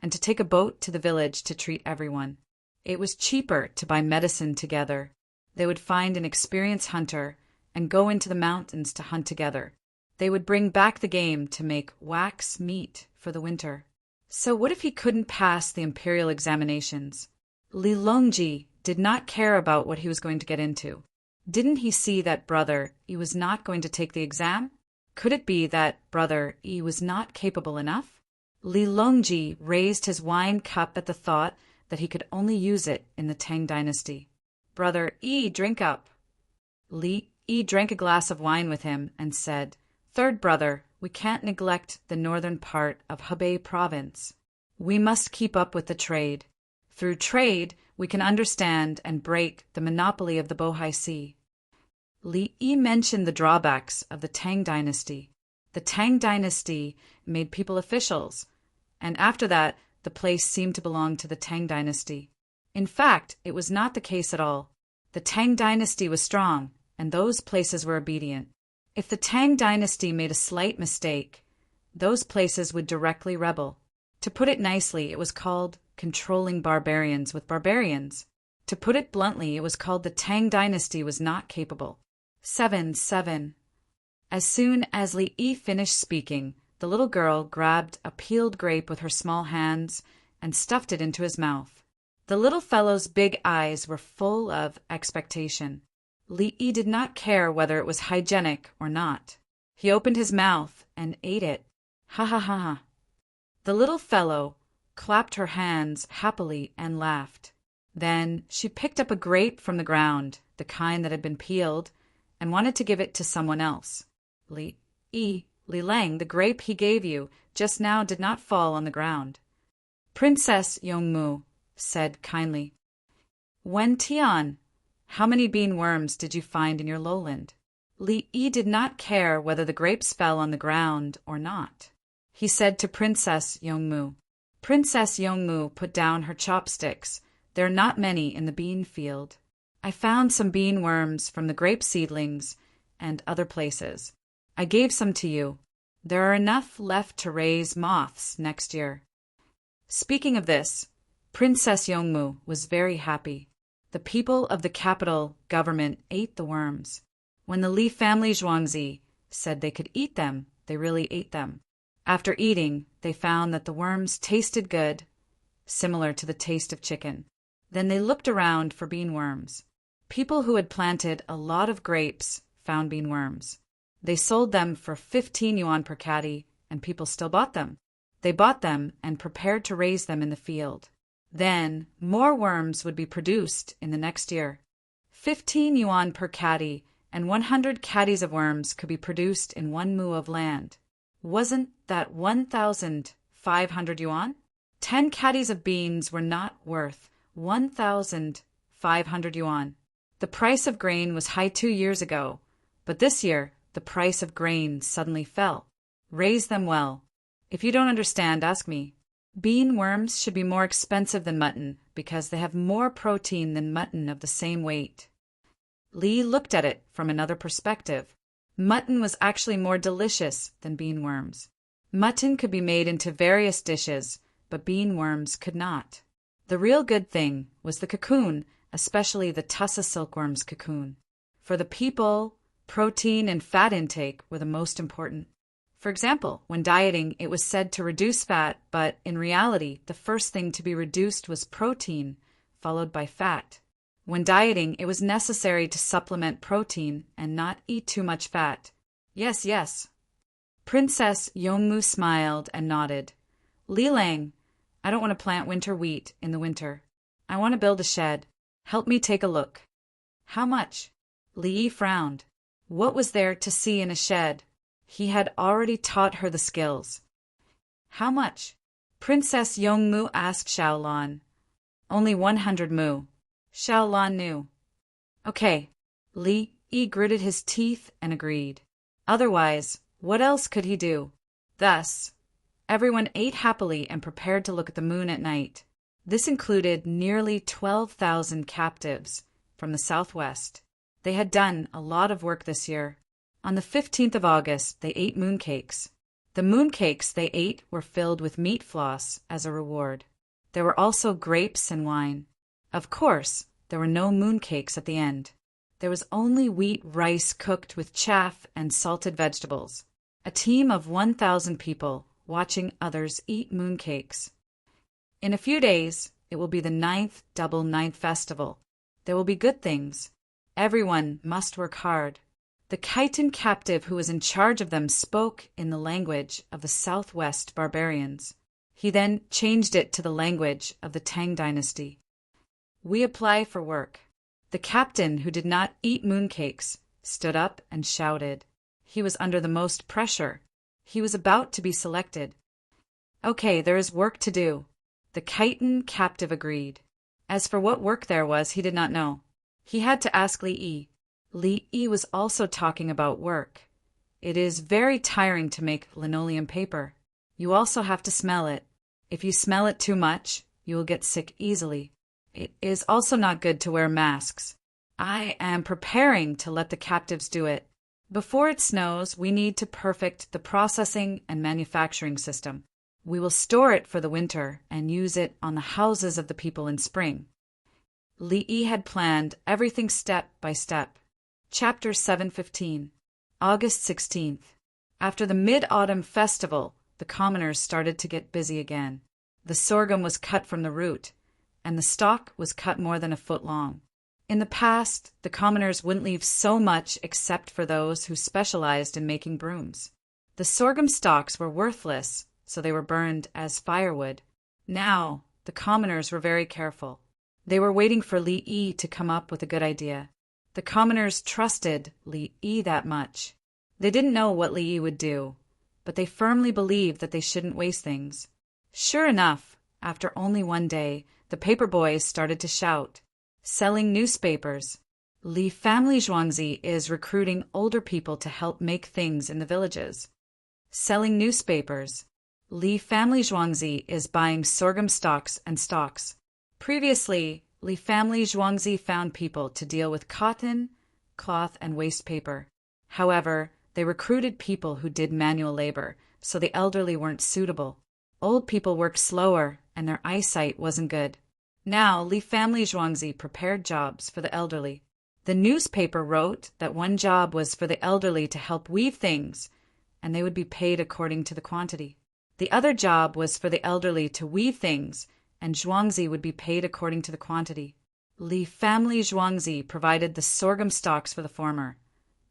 and to take a boat to the village to treat everyone. It was cheaper to buy medicine together. They would find an experienced hunter and go into the mountains to hunt together. They would bring back the game to make wax meat for the winter. So what if he couldn't pass the imperial examinations? Li Longji did not care about what he was going to get into. Didn't he see that Brother E was not going to take the exam? Could it be that Brother E was not capable enough? Li Longji raised his wine cup at the thought that he could only use it in the Tang dynasty. Brother E, drink up. Li E drank a glass of wine with him and said, Third brother, we can't neglect the northern part of Hebei province. We must keep up with the trade. Through trade, we can understand and break the monopoly of the Bohai Sea. Li Yi mentioned the drawbacks of the Tang dynasty. The Tang dynasty made people officials, and after that, the place seemed to belong to the Tang dynasty. In fact, it was not the case at all. The Tang dynasty was strong, and those places were obedient. If the Tang dynasty made a slight mistake, those places would directly rebel. To put it nicely, it was called controlling barbarians with barbarians. To put it bluntly, it was called the Tang dynasty was not capable. 7. As soon as Li Yi finished speaking, the little girl grabbed a peeled grape with her small hands and stuffed it into his mouth. The little fellow's big eyes were full of expectation. Li Yi did not care whether it was hygienic or not. He opened his mouth and ate it. Ha ha ha ha. The little fellow clapped her hands happily and laughed. Then she picked up a grape from the ground, the kind that had been peeled, and wanted to give it to someone else. Li Lang, the grape he gave you just now did not fall on the ground. Princess Yongmu said kindly, Wen Tian, how many bean worms did you find in your lowland? Li Yi did not care whether the grapes fell on the ground or not. He said to Princess Yongmu. Princess Yongmu put down her chopsticks. There are not many in the bean field. I found some bean worms from the grape seedlings and other places. I gave some to you. There are enough left to raise moths next year. Speaking of this, Princess Yongmu was very happy. The people of the capital government ate the worms. When the Li family Zhuangzi said they could eat them, they really ate them. After eating, they found that the worms tasted good, similar to the taste of chicken. Then they looked around for bean worms. People who had planted a lot of grapes found bean worms. They sold them for 15 yuan per caddy, and people still bought them. They bought them and prepared to raise them in the field. Then more worms would be produced in the next year. 15 yuan per caddy, and 100 caddies of worms could be produced in 1 mu of land. Wasn't that 1,500 yuan? 10 caddies of beans were not worth 1,500 yuan. The price of grain was high 2 years ago, but this year the price of grain suddenly fell. Raise them well. If you don't understand, ask me. Bean worms should be more expensive than mutton because they have more protein than mutton of the same weight. Li looked at it from another perspective. Mutton was actually more delicious than bean worms. Mutton could be made into various dishes, but bean worms could not. The real good thing was the cocoon, especially the Tussa silkworm's cocoon. For the people, protein and fat intake were the most important. For example, when dieting, it was said to reduce fat, but in reality, the first thing to be reduced was protein, followed by fat. When dieting, it was necessary to supplement protein and not eat too much fat. Yes, yes. Princess Yongmu smiled and nodded. Li Lang, I don't want to plant winter wheat in the winter. I want to build a shed. Help me take a look. How much? Li frowned. What was there to see in a shed? He had already taught her the skills. How much? Princess Yongmu asked Xiaolan. Only 100 mu. Xiaolan knew. Okay. Li Yi gritted his teeth and agreed. Otherwise, what else could he do? Thus, everyone ate happily and prepared to look at the moon at night. This included nearly 12,000 captives from the southwest. They had done a lot of work this year. On the 15th of August, they ate mooncakes. The mooncakes they ate were filled with meat floss as a reward. There were also grapes and wine. Of course, there were no mooncakes at the end. There was only wheat rice cooked with chaff and salted vegetables. A team of 1,000 people watching others eat mooncakes. In a few days, it will be the 9th Double Ninth Festival. There will be good things. Everyone must work hard. The chitin captive who was in charge of them spoke in the language of the Southwest barbarians. He then changed it to the language of the Tang dynasty. We apply for work. The captain, who did not eat mooncakes, stood up and shouted. He was under the most pressure. He was about to be selected. Okay, there is work to do. The chitin captive agreed. As for what work there was, he did not know. He had to ask Li Yi. Li Yi was also talking about work. It is very tiring to make linoleum paper. You also have to smell it. If you smell it too much, you will get sick easily. It is also not good to wear masks. I am preparing to let the captives do it. Before it snows, we need to perfect the processing and manufacturing system. We will store it for the winter and use it on the houses of the people in spring. Li Yi had planned everything step by step. Chapter 715. August 16th. After the Mid-Autumn Festival, the commoners started to get busy again. The sorghum was cut from the root, and the stalk was cut more than a foot long. In the past, the commoners wouldn't leave so much except for those who specialized in making brooms. The sorghum stalks were worthless, so they were burned as firewood. Now, the commoners were very careful. They were waiting for Li Yi to come up with a good idea. The commoners trusted Li Yi that much. They didn't know what Li Yi would do, but they firmly believed that they shouldn't waste things. Sure enough, after only one day, the paper boys started to shout. Selling newspapers. Li family Zhuangzi is recruiting older people to help make things in the villages. Selling newspapers. Li family Zhuangzi is buying sorghum stalks and stalks. Previously, Li family Zhuangzi found people to deal with cotton, cloth, and waste paper. However, they recruited people who did manual labor, so the elderly weren't suitable. Old people worked slower, and their eyesight wasn't good. Now, Li family Zhuangzi prepared jobs for the elderly. The newspaper wrote that one job was for the elderly to help weave things, and they would be paid according to the quantity. The other job was for the elderly to weave things, and Zhuangzi would be paid according to the quantity. Li family Zhuangzi provided the sorghum stalks for the former,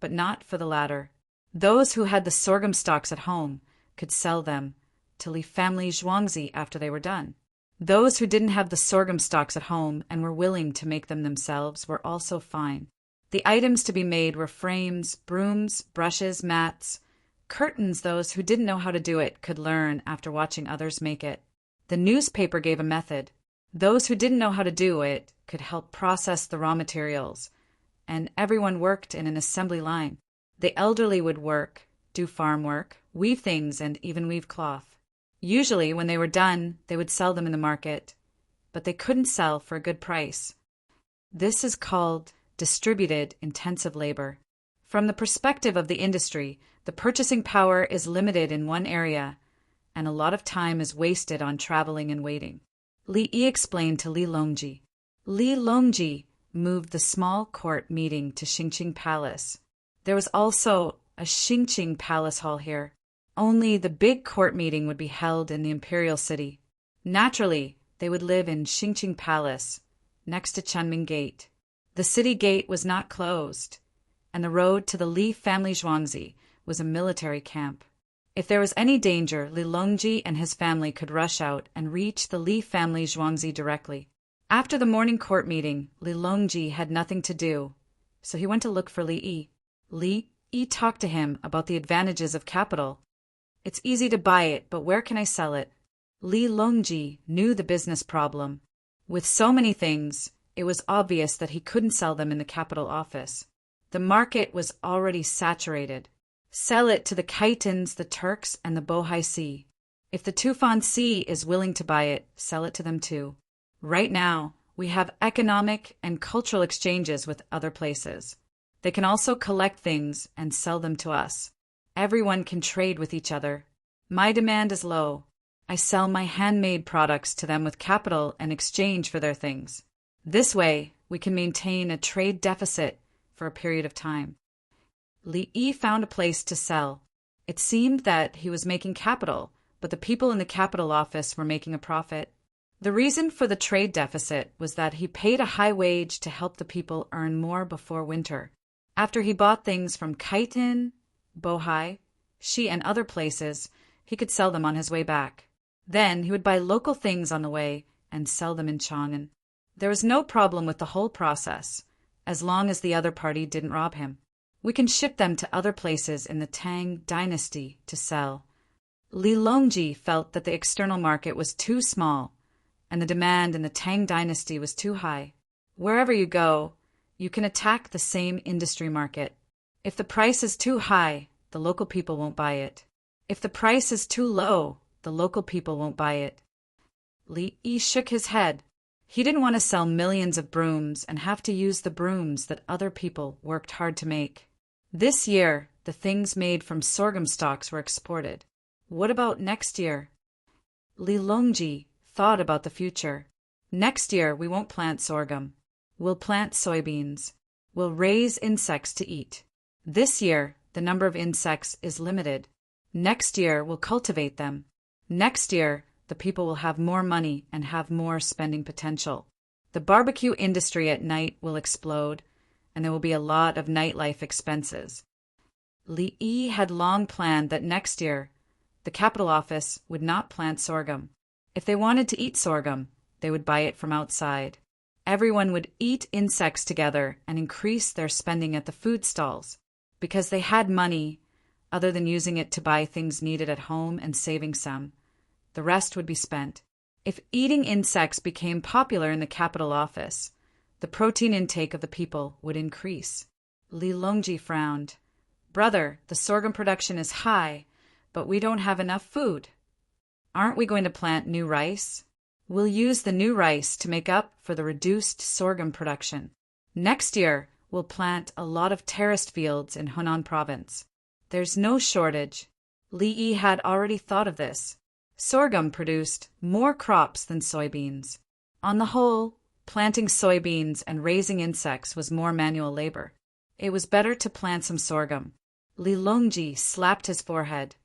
but not for the latter. Those who had the sorghum stalks at home could sell them to Li family Zhuangzi after they were done. Those who didn't have the sorghum stalks at home and were willing to make them themselves were also fine. The items to be made were frames, brooms, brushes, mats, curtains. Those who didn't know how to do it could learn after watching others make it. The newspaper gave a method. Those who didn't know how to do it could help process the raw materials, and everyone worked in an assembly line. The elderly would work, do farm work, weave things, and even weave cloth. Usually, when they were done, they would sell them in the market, but they couldn't sell for a good price. This is called distributed intensive labor. From the perspective of the industry, the purchasing power is limited in one area, and a lot of time is wasted on traveling and waiting. Li Yi explained to Li Longji. Li Longji moved the small court meeting to Xingqing Palace. There was also a Xingqing Palace hall here. Only the big court meeting would be held in the imperial city. Naturally, they would live in Xingqing Palace, next to Chunming Gate. The city gate was not closed, and the road to the Li family Zhuangzi was a military camp. If there was any danger, Li Longji and his family could rush out and reach the Li family Zhuangzi directly. After the morning court meeting, Li Longji had nothing to do, so he went to look for Li Yi. Li Yi talked to him about the advantages of capital. It's easy to buy it, but where can I sell it? Li Longji knew the business problem. With so many things, it was obvious that he couldn't sell them in the capital office. The market was already saturated. Sell it to the Khitans, the Turks, and the Bohai Sea. If the Tufan Sea is willing to buy it, sell it to them too. Right now, we have economic and cultural exchanges with other places. They can also collect things and sell them to us. Everyone can trade with each other. My demand is low. I sell my handmade products to them with capital in exchange for their things. This way, we can maintain a trade deficit for a period of time. Li Yi found a place to sell. It seemed that he was making capital, but the people in the capital office were making a profit. The reason for the trade deficit was that he paid a high wage to help the people earn more before winter. After he bought things from Khitan, Bohai, Shi, and other places, he could sell them on his way back. Then he would buy local things on the way and sell them in Chang'an. There was no problem with the whole process, as long as the other party didn't rob him. We can ship them to other places in the Tang dynasty to sell. Li Longji felt that the external market was too small, and the demand in the Tang dynasty was too high. Wherever you go, you can attack the same industry market. If the price is too high, the local people won't buy it. If the price is too low, the local people won't buy it. Li Yi shook his head. He didn't want to sell millions of brooms and have to use the brooms that other people worked hard to make. This year, the things made from sorghum stalks were exported. What about next year? Li Longji thought about the future. Next year, we won't plant sorghum. We'll plant soybeans. We'll raise insects to eat. This year, the number of insects is limited. Next year, we'll cultivate them. Next year, the people will have more money and have more spending potential. The barbecue industry at night will explode, and there will be a lot of nightlife expenses. Li Yi had long planned that next year, the capital office would not plant sorghum. If they wanted to eat sorghum, they would buy it from outside. Everyone would eat insects together and increase their spending at the food stalls, because they had money, other than using it to buy things needed at home and saving some. The rest would be spent. If eating insects became popular in the capital office, the protein intake of the people would increase. Li Longji frowned. Brother, the sorghum production is high, but we don't have enough food. Aren't we going to plant new rice? We'll use the new rice to make up for the reduced sorghum production. Next year, we'll plant a lot of terraced fields in Hunan province. There's no shortage. Li Yi had already thought of this. Sorghum produced more crops than soybeans. On the whole, planting soybeans and raising insects was more manual labor. It was better to plant some sorghum. Li Longji slapped his forehead.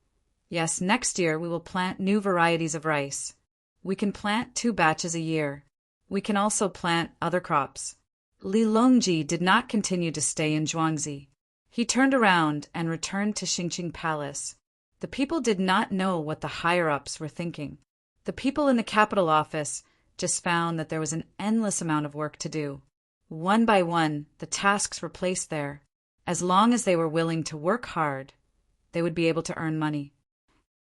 Yes, next year we will plant new varieties of rice. We can plant 2 batches a year. We can also plant other crops. Li Longji did not continue to stay in Zhuangzi. He turned around and returned to Xingqing Palace. The people did not know what the higher-ups were thinking. The people in the capital office just found that there was an endless amount of work to do. One by one, the tasks were placed there. As long as they were willing to work hard, they would be able to earn money.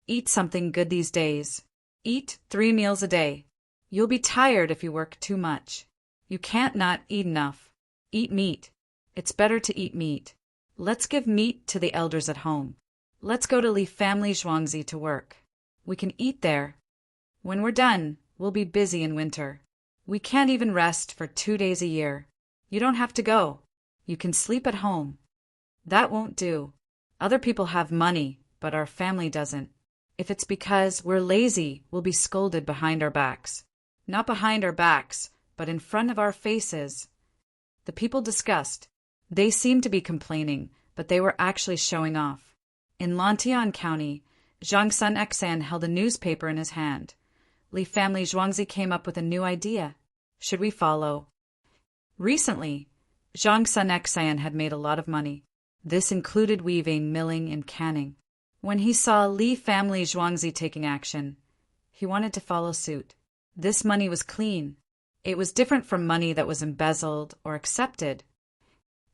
Eat something good these days. Eat 3 meals a day. You'll be tired if you work too much. You can't not eat enough. Eat meat. It's better to eat meat. Let's give meat to the elders at home. Let's go to Li family Zhuangzi to work. We can eat there. When we're done, we'll be busy in winter. We can't even rest for 2 days a year. You don't have to go. You can sleep at home. That won't do. Other people have money, but our family doesn't. If it's because we're lazy, we'll be scolded behind our backs. Not behind our backs, but in front of our faces. The people discussed. They seemed to be complaining, but they were actually showing off. In Lantian County, Zhang Sun Xan held a newspaper in his hand. Li family Zhuangzi came up with a new idea. Should we follow? Recently, Zhang Sun Xan had made a lot of money. This included weaving, milling, and canning. When he saw Li family Zhuangzi taking action, he wanted to follow suit. This money was clean. It was different from money that was embezzled or accepted.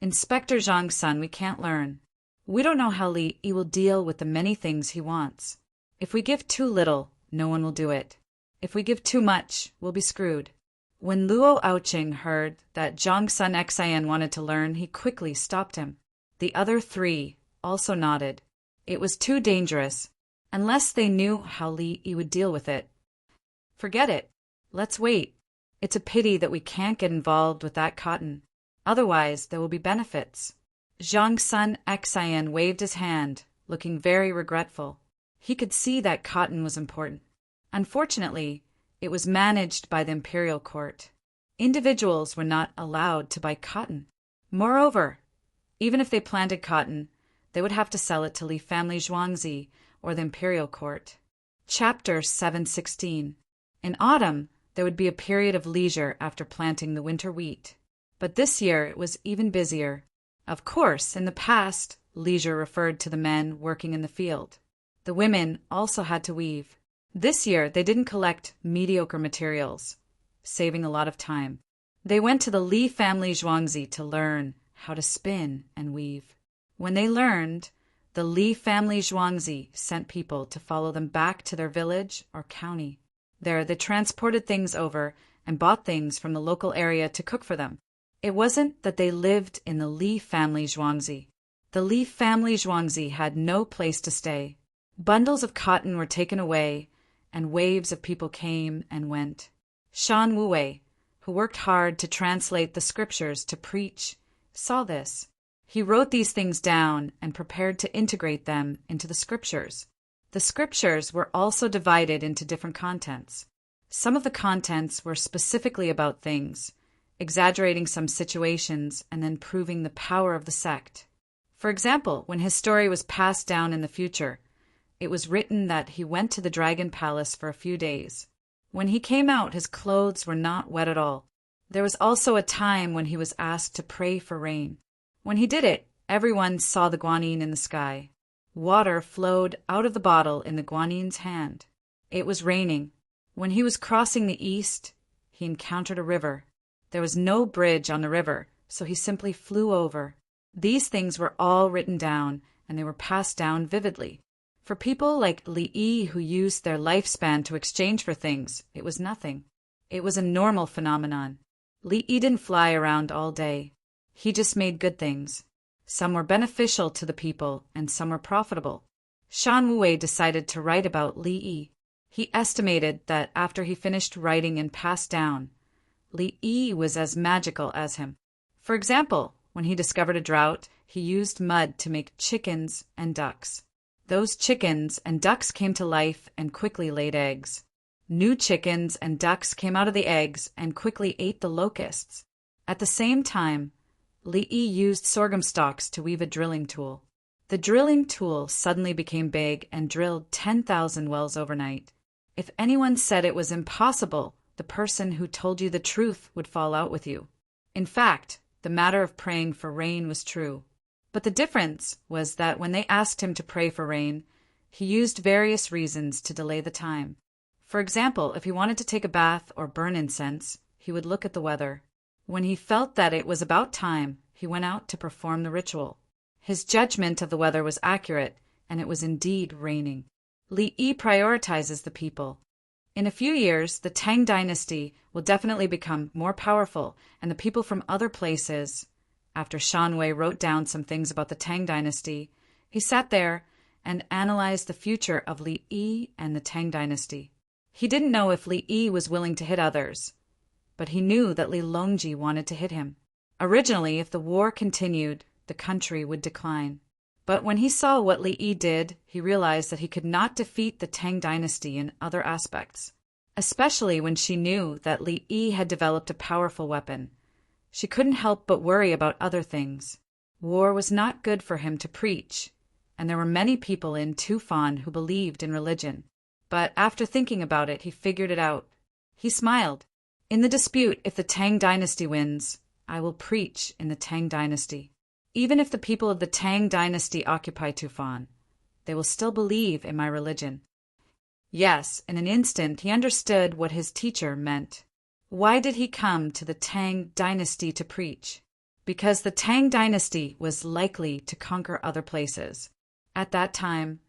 Inspector Zhang Sun, we can't learn. We don't know how Li will deal with the many things he wants. If we give too little, no one will do it. If we give too much, we'll be screwed. When Luo Aoqing heard that Zhang Sun Xian wanted to learn, he quickly stopped him. The other 3 also nodded. It was too dangerous, unless they knew how Li would deal with it. Forget it. Let's wait. It's a pity that we can't get involved with that cotton. Otherwise, there will be benefits. Zhang Sun Xian waved his hand, looking very regretful. He could see that cotton was important. Unfortunately, it was managed by the imperial court. Individuals were not allowed to buy cotton. Moreover, even if they planted cotton, they would have to sell it to Li family Zhuangzi or the imperial court. Chapter 716. In autumn, there would be a period of leisure after planting the winter wheat. But this year it was even busier. Of course, in the past, leisure referred to the men working in the field. The women also had to weave. This year, they didn't collect mediocre materials, saving a lot of time. They went to the Li family Zhuangzi to learn how to spin and weave. When they learned, the Li family Zhuangzi sent people to follow them back to their village or county. There, they transported things over and bought things from the local area to cook for them. It wasn't that they lived in the Li family Zhuangzi. The Li family Zhuangzi had no place to stay. Bundles of cotton were taken away, and waves of people came and went. Shan Wuwei, who worked hard to translate the scriptures to preach, saw this. He wrote these things down and prepared to integrate them into the scriptures. The scriptures were also divided into different contents. Some of the contents were specifically about things, exaggerating some situations and then proving the power of the sect. For example, when his story was passed down in the future, it was written that he went to the Dragon Palace for a few days. When he came out, his clothes were not wet at all. There was also a time when he was asked to pray for rain. When he did it, everyone saw the guanyin in the sky. Water flowed out of the bottle in the guanyin's hand. It was raining. When he was crossing the east, he encountered a river. There was no bridge on the river, so he simply flew over. These things were all written down, and they were passed down vividly. For people like Li Yi who used their lifespan to exchange for things, it was nothing. It was a normal phenomenon. Li Yi didn't fly around all day. He just made good things. Some were beneficial to the people, and some were profitable. Shan Wuwei decided to write about Li Yi. He estimated that after he finished writing and passed down, Li Yi was as magical as him. For example, when he discovered a drought, he used mud to make chickens and ducks. Those chickens and ducks came to life and quickly laid eggs. New chickens and ducks came out of the eggs and quickly ate the locusts. At the same time, Li Yi used sorghum stalks to weave a drilling tool. The drilling tool suddenly became big and drilled 10,000 wells overnight. If anyone said it was impossible, the person who told you the truth would fall out with you. In fact, the matter of praying for rain was true. But the difference was that when they asked him to pray for rain, he used various reasons to delay the time. For example, if he wanted to take a bath or burn incense, he would look at the weather. When he felt that it was about time, he went out to perform the ritual. His judgment of the weather was accurate, and it was indeed raining. Li Yi prioritizes the people. In a few years, the Tang dynasty will definitely become more powerful, and the people from other places. After Shan Wei wrote down some things about the Tang dynasty, he sat there and analyzed the future of Li Yi and the Tang dynasty. He didn't know if Li Yi was willing to hit others, but he knew that Li Longji wanted to hit him. Originally, if the war continued, the country would decline. But when he saw what Li Yi did, he realized that he could not defeat the Tang dynasty in other aspects, especially when she knew that Li Yi had developed a powerful weapon. She couldn't help but worry about other things. War was not good for him to preach, and there were many people in Tufan who believed in religion. But after thinking about it, he figured it out. He smiled. In the dispute, if the Tang dynasty wins, I will preach in the Tang dynasty. Even if the people of the Tang dynasty occupy Tufan, they will still believe in my religion. Yes, in an instant he understood what his teacher meant. Why did he come to the Tang dynasty to preach? Because the Tang dynasty was likely to conquer other places. At that time,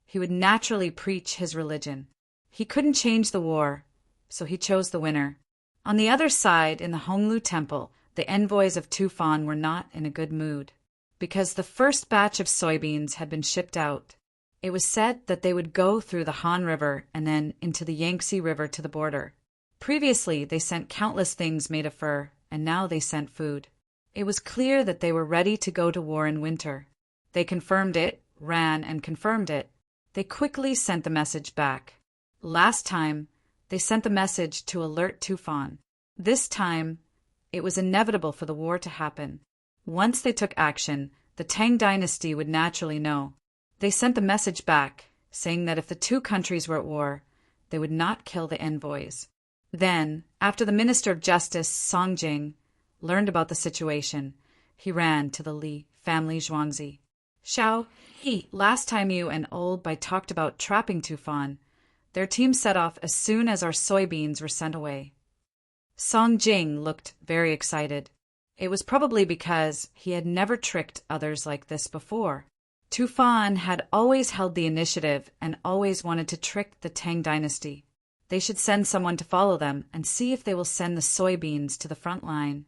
he would naturally preach his religion. He couldn't change the war, so he chose the winner. On the other side, in the Honglu Temple, the envoys of Tufan were not in a good mood, because the first batch of soybeans had been shipped out. It was said that they would go through the Han River and then into the Yangtze River to the border. Previously, they sent countless things made of fur, and now they sent food. It was clear that they were ready to go to war in winter. They confirmed it, ran and confirmed it. They quickly sent the message back. Last time, they sent the message to alert Tufan. This time, it was inevitable for the war to happen. Once they took action, the Tang dynasty would naturally know. They sent the message back, saying that if the two countries were at war, they would not kill the envoys. Then, after the Minister of Justice, Song Jing, learned about the situation, he ran to the Li family Zhuangzi. Xiao, last time you and Old Bai talked about trapping Tufan, their team set off as soon as our soybeans were sent away. Song Jing looked very excited. It was probably because he had never tricked others like this before. Tufan had always held the initiative and always wanted to trick the Tang dynasty. They should send someone to follow them and see if they will send the soybeans to the front line.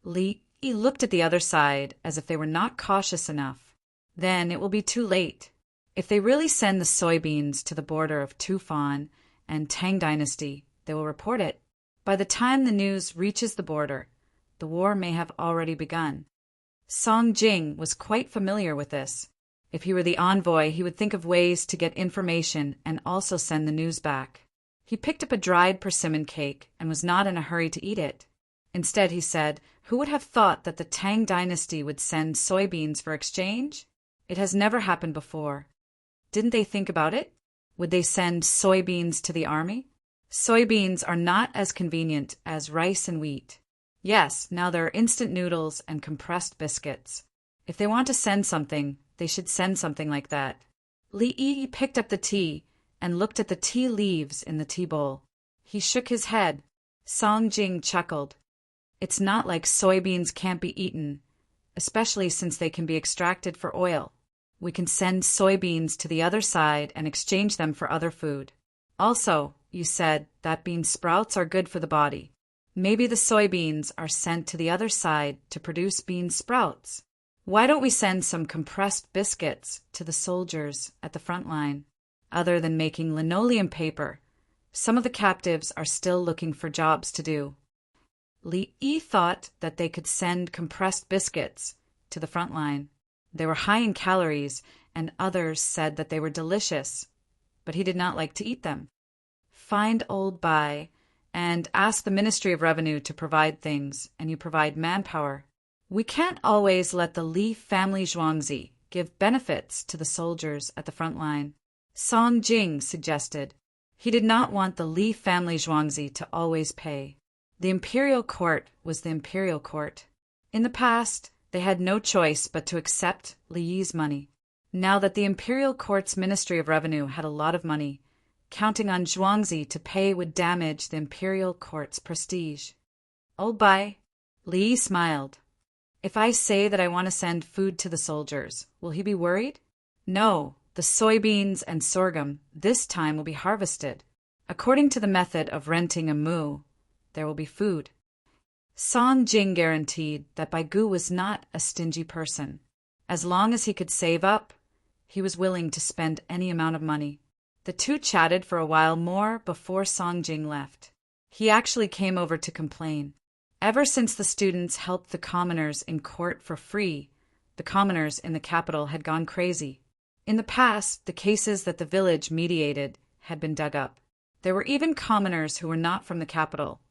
Li looked at the other side as if they were not cautious enough. Then it will be too late. If they really send the soybeans to the border of Tufan and Tang dynasty, they will report it. By the time the news reaches the border, the war may have already begun. Song Jing was quite familiar with this. If he were the envoy, he would think of ways to get information and also send the news back. He picked up a dried persimmon cake and was not in a hurry to eat it. Instead, he said, "Who would have thought that the Tang dynasty would send soybeans for exchange? It has never happened before. Didn't they think about it? Would they send soybeans to the army? Soybeans are not as convenient as rice and wheat. Yes, now there are instant noodles and compressed biscuits. If they want to send something, they should send something like that." Li Yi picked up the tea and looked at the tea leaves in the tea bowl. He shook his head. Song Jing chuckled. "It's not like soybeans can't be eaten, especially since they can be extracted for oil. We can send soybeans to the other side and exchange them for other food. Also, you said that bean sprouts are good for the body. Maybe the soybeans are sent to the other side to produce bean sprouts. Why don't we send some compressed biscuits to the soldiers at the front line? Other than making linoleum paper, some of the captives are still looking for jobs to do." Li Yi thought that they could send compressed biscuits to the front line. They were high in calories, and others said that they were delicious, but he did not like to eat them. Find Old Bai and ask the Ministry of Revenue to provide things, and you provide manpower. We can't always let the Li family Zhuangzi give benefits to the soldiers at the front line. Song Jing suggested. He did not want the Li family Zhuangzi to always pay. The imperial court was the imperial court. In the past, they had no choice but to accept Li Yi's money. Now that the imperial court's Ministry of Revenue had a lot of money, counting on Zhuangzi to pay would damage the imperial court's prestige. Old Bai, Li Yi smiled. If I say that I want to send food to the soldiers, will he be worried? No, the soybeans and sorghum this time will be harvested. According to the method of renting a moo, there will be food. Song Jing guaranteed that Bai Gu was not a stingy person. As long as he could save up, He was willing to spend any amount of money. The two chatted for a while more before Songjing left. He actually came over to complain. Ever since the students helped the commoners in court for free, the commoners in the capital had gone crazy. In the past, the cases that the village mediated had been dug up. There were even commoners who were not from the capital,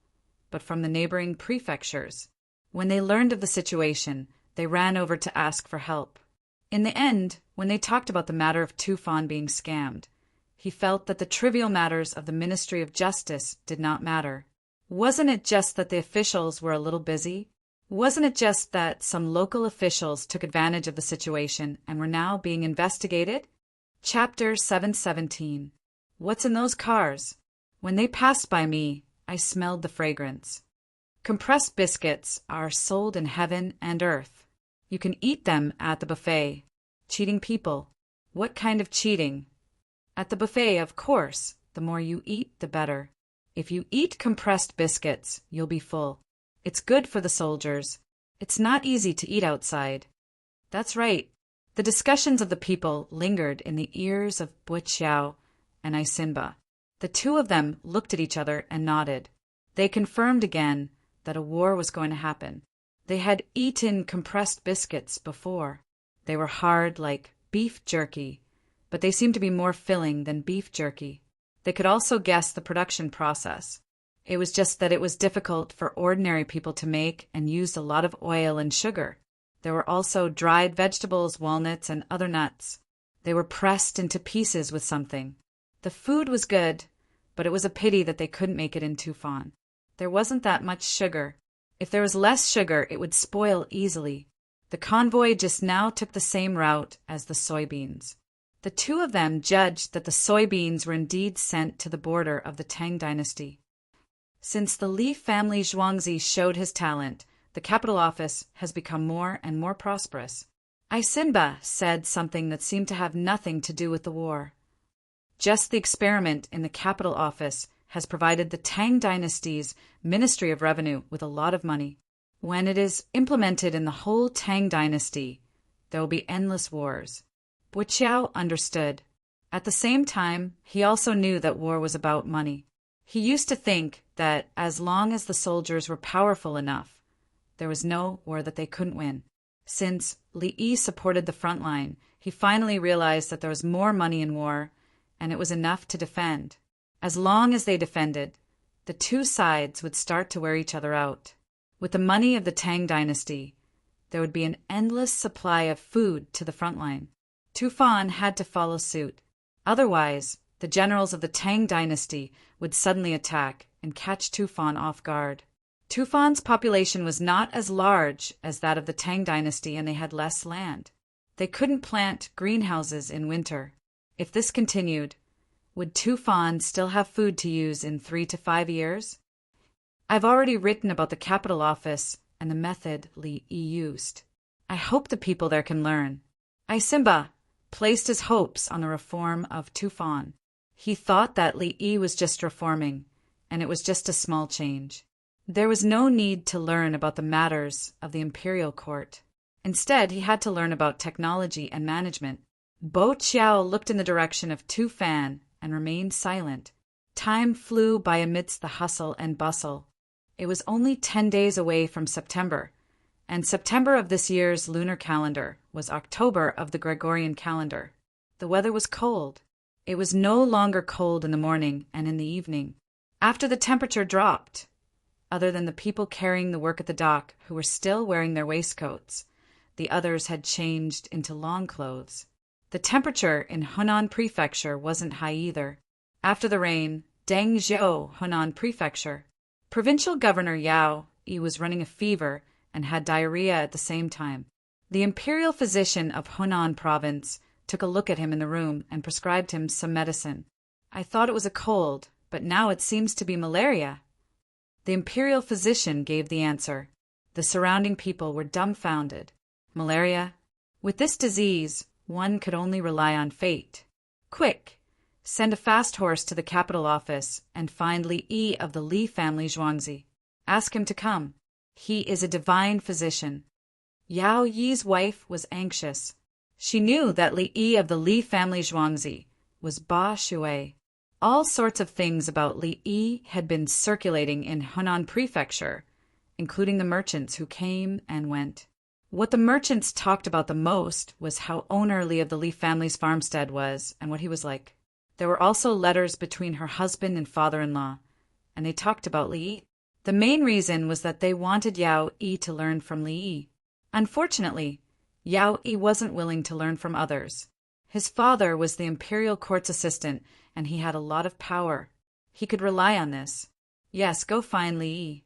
but from the neighboring prefectures. When they learned of the situation, they ran over to ask for help. In the end, when they talked about the matter of Tufan being scammed, he felt that the trivial matters of the Ministry of Justice did not matter. Wasn't it just that the officials were a little busy? Wasn't it just that some local officials took advantage of the situation and were now being investigated? Chapter 717. What's in those cars? When they passed by me, I smelled the fragrance. Compressed biscuits are sold in heaven and earth. You can eat them at the buffet. Cheating people. What kind of cheating? At the buffet, of course. The more you eat, the better. If you eat compressed biscuits, you'll be full. It's good for the soldiers. It's not easy to eat outside. That's right. The discussions of the people lingered in the ears of Buqiao and Isinba. The two of them looked at each other and nodded. They confirmed again that a war was going to happen. They had eaten compressed biscuits before. They were hard like beef jerky, but they seemed to be more filling than beef jerky. They could also guess the production process. It was just that it was difficult for ordinary people to make and used a lot of oil and sugar. There were also dried vegetables, walnuts, and other nuts. They were pressed into pieces with something. The food was good, but it was a pity that they couldn't make it in Tufan. There wasn't that much sugar. If there was less sugar, it would spoil easily. The convoy just now took the same route as the soybeans. The two of them judged that the soybeans were indeed sent to the border of the Tang dynasty. Since the Li family Zhuangzi showed his talent, the capital office has become more and more prosperous. Isinba said something that seemed to have nothing to do with the war. Just the experiment in the capital office has provided the Tang dynasty's Ministry of Revenue with a lot of money. When it is implemented in the whole Tang dynasty, there will be endless wars. Buqiao understood. At the same time, he also knew that war was about money. He used to think that as long as the soldiers were powerful enough, there was no war that they couldn't win. Since Li Yi supported the front line, he finally realized that there was more money in war, and it was enough to defend. As long as they defended, the two sides would start to wear each other out. With the money of the Tang dynasty, there would be an endless supply of food to the front line. Tufan had to follow suit. Otherwise, the generals of the Tang dynasty would suddenly attack and catch Tufan off guard. Tufan's population was not as large as that of the Tang dynasty, and they had less land. They couldn't plant greenhouses in winter. If this continued, would Tufan still have food to use in 3 to 5 years? I've already written about the capital office and the method Li Yi used. I hope the people there can learn. Isinba placed his hopes on the reform of Tufan. He thought that Li Yi was just reforming, and it was just a small change. There was no need to learn about the matters of the imperial court. Instead, he had to learn about technology and management. Buqiao looked in the direction of Tufan and remained silent. Time flew by amidst the hustle and bustle. It was only 10 days away from September, and September of this year's lunar calendar was October of the Gregorian calendar. The weather was cold. It was no longer cold in the morning and in the evening. After the temperature dropped, other than the people carrying the work at the dock who were still wearing their waistcoats, the others had changed into long clothes. The temperature in Hunan Prefecture wasn't high either. After the rain, Dengzhou, Hunan Prefecture, Provincial Governor Yao Yi was running a fever and had diarrhea at the same time. The imperial physician of Hunan Province took a look at him in the room and prescribed him some medicine. I thought it was a cold, but now it seems to be malaria. The imperial physician gave the answer. The surrounding people were dumbfounded. Malaria? With this disease, one could only rely on fate. Quick! Send a fast horse to the capital office and find Li Yi of the Li family Zhuangzi. Ask him to come. He is a divine physician. Yao Yi's wife was anxious. She knew that Li Yi of the Li family Zhuangzi was Ba Shui. All sorts of things about Li Yi had been circulating in Henan Prefecture, including the merchants who came and went. What the merchants talked about the most was how ownerly of the Li family's farmstead was and what he was like. There were also letters between her husband and father-in-law, and they talked about Li Yi. The main reason was that they wanted Yao Yi to learn from Li Yi. Unfortunately, Yao Yi wasn't willing to learn from others. His father was the imperial court's assistant, and he had a lot of power. He could rely on this. Yes, go find Li Yi.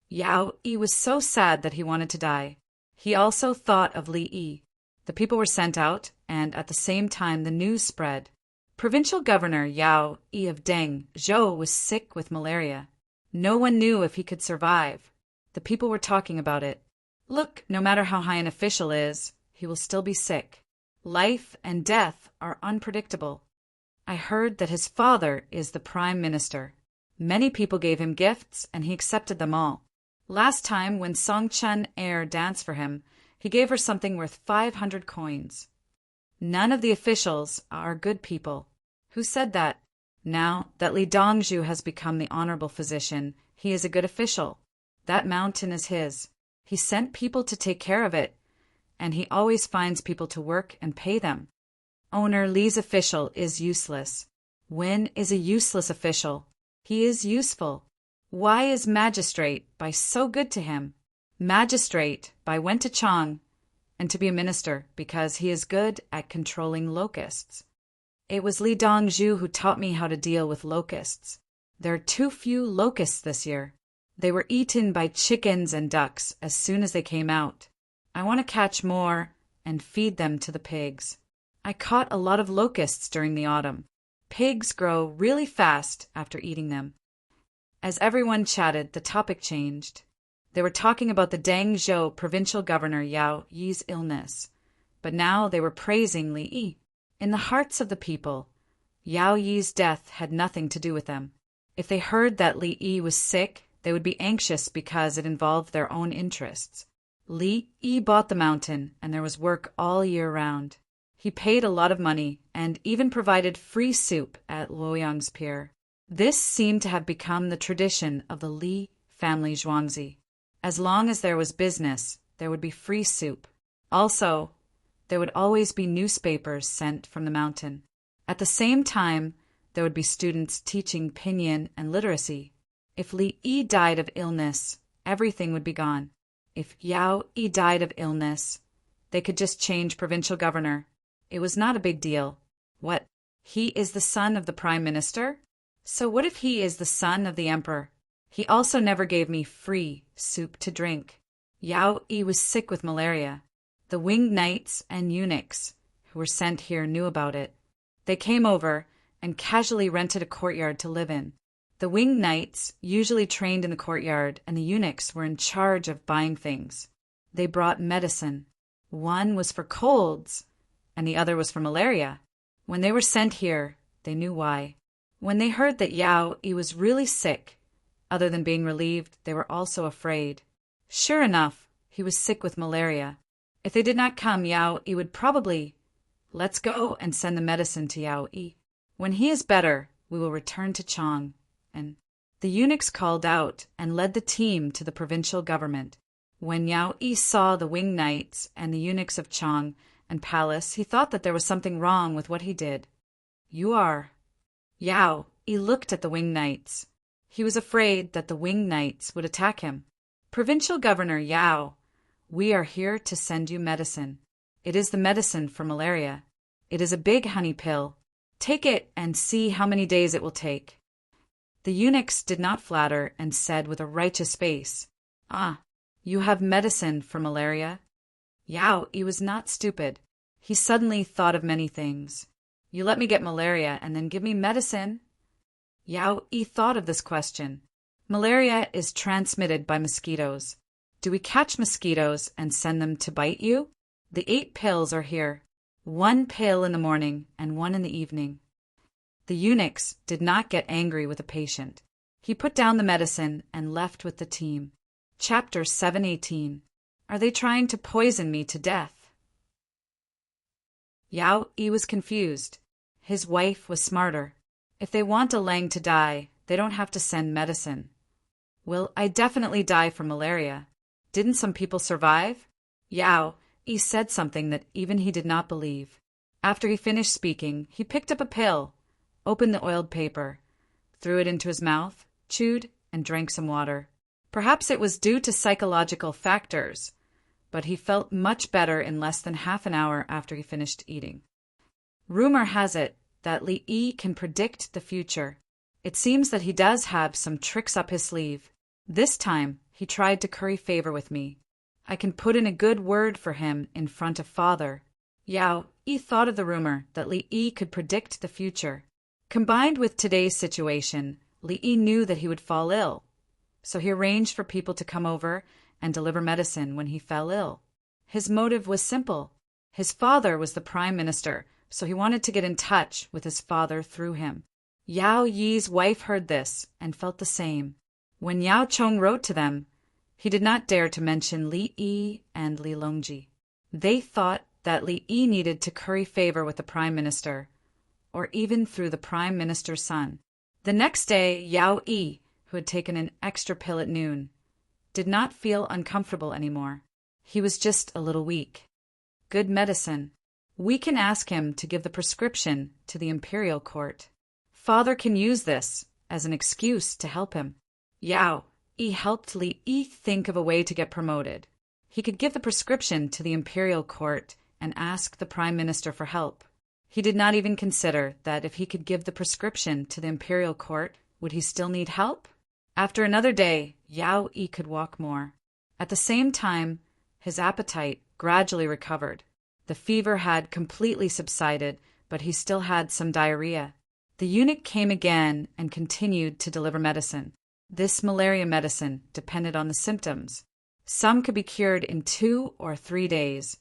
Yao Yi was so sad that he wanted to die. He also thought of Li Yi. The people were sent out, and at the same time the news spread. Provincial Governor Yao Yi of Tang Zhou was sick with malaria. No one knew if he could survive. The people were talking about it. Look, no matter how high an official is, he will still be sick. Life and death are unpredictable. I heard that his father is the prime minister. Many people gave him gifts, and he accepted them all. Last time, when Song Chen Heir danced for him, he gave her something worth 500 coins. None of the officials are good people. Who said that? Now that Li Dongzhu has become the honorable physician, he is a good official. That mountain is his. He sent people to take care of it, and he always finds people to work and pay them. Owner Li's official is useless. Wen is a useless official. He is useful. Why is Magistrate Bai so good to him? Magistrate Bai went to Chang and to be a minister because he is good at controlling locusts. It was Li Dongzhu who taught me how to deal with locusts. There are too few locusts this year. They were eaten by chickens and ducks as soon as they came out. I want to catch more and feed them to the pigs. I caught a lot of locusts during the autumn. Pigs grow really fast after eating them. As everyone chatted, the topic changed. They were talking about the Dangzhou provincial governor Yao Yi's illness, but now they were praising Li Yi. In the hearts of the people, Yao Yi's death had nothing to do with them. If they heard that Li Yi was sick, they would be anxious because it involved their own interests. Li Yi bought the mountain, and there was work all year round. He paid a lot of money and even provided free soup at Luoyang's pier. This seemed to have become the tradition of the Li family Zhuangzi. As long as there was business, there would be free soup. Also, there would always be newspapers sent from the mountain. At the same time, there would be students teaching pinyin and literacy. If Li Yi died of illness, everything would be gone. If Yao Yi died of illness, they could just change provincial governor. It was not a big deal. What? He is the son of the prime minister? So what if he is the son of the emperor? He also never gave me free soup to drink. Yao Yi was sick with malaria. The winged knights and eunuchs who were sent here knew about it. They came over and casually rented a courtyard to live in. The winged knights usually trained in the courtyard, and the eunuchs were in charge of buying things. They brought medicine. One was for colds, and the other was for malaria. When they were sent here, they knew why. When they heard that Yao Yi was really sick, other than being relieved, they were also afraid. Sure enough, he was sick with malaria. If they did not come, Yao Yi would probably, "Let's go and send the medicine to Yao Yi. When he is better, we will return to Chang." And the eunuchs called out and led the team to the provincial government. When Yao Yi saw the winged knights and the eunuchs of Chang and palace, he thought that there was something wrong with what he did. "You are..." Yao Yi looked at the winged knights. He was afraid that the winged knights would attack him. "Provincial Governor Yao, we are here to send you medicine. It is the medicine for malaria. It is a big honey pill. Take it and see how many days it will take." The eunuchs did not flatter and said with a righteous face, "Ah, you have medicine for malaria?" Yao Yi was not stupid. He suddenly thought of many things. "You let me get malaria and then give me medicine?" Yao Yi thought of this question. Malaria is transmitted by mosquitoes. Do we catch mosquitoes and send them to bite you? The 8 pills are here. 1 pill in the morning and 1 in the evening. The eunuchs did not get angry with the patient. He put down the medicine and left with the team. Chapter 718. Are they trying to poison me to death? Yao Yi was confused. His wife was smarter. If they want a Lang to die, they don't have to send medicine. Will I definitely die from malaria? Didn't some people survive? Yao Yi said something that even he did not believe. After he finished speaking, he picked up a pill, opened the oiled paper, threw it into his mouth, chewed, and drank some water. Perhaps it was due to psychological factors, but he felt much better in less than half an hour after he finished eating. Rumor has it that Li Yi can predict the future. It seems that he does have some tricks up his sleeve. This time, he tried to curry favor with me. I can put in a good word for him in front of father. Yao Yi thought of the rumor that Li Yi could predict the future. Combined with today's situation, Li Yi knew that he would fall ill. So he arranged for people to come over and deliver medicine when he fell ill. His motive was simple. His father was the prime minister, so he wanted to get in touch with his father through him. Yao Yi's wife heard this and felt the same. When Yao Chong wrote to them, he did not dare to mention Li Yi and Li Longji. They thought that Li Yi needed to curry favor with the prime minister, or even through the prime minister's son. The next day, Yao Yi, who had taken an extra pill at noon, did not feel uncomfortable anymore. He was just a little weak. Good medicine. We can ask him to give the prescription to the imperial court. Father can use this as an excuse to help him. Yao Yi helped Li Yi think of a way to get promoted. He could give the prescription to the imperial court and ask the prime minister for help. He did not even consider that if he could give the prescription to the imperial court, would he still need help? After another day, Yao Yi could walk more. At the same time, his appetite gradually recovered. The fever had completely subsided, but he still had some diarrhea. The eunuch came again and continued to deliver medicine. This malaria medicine depended on the symptoms. Some could be cured in 2 or 3 days,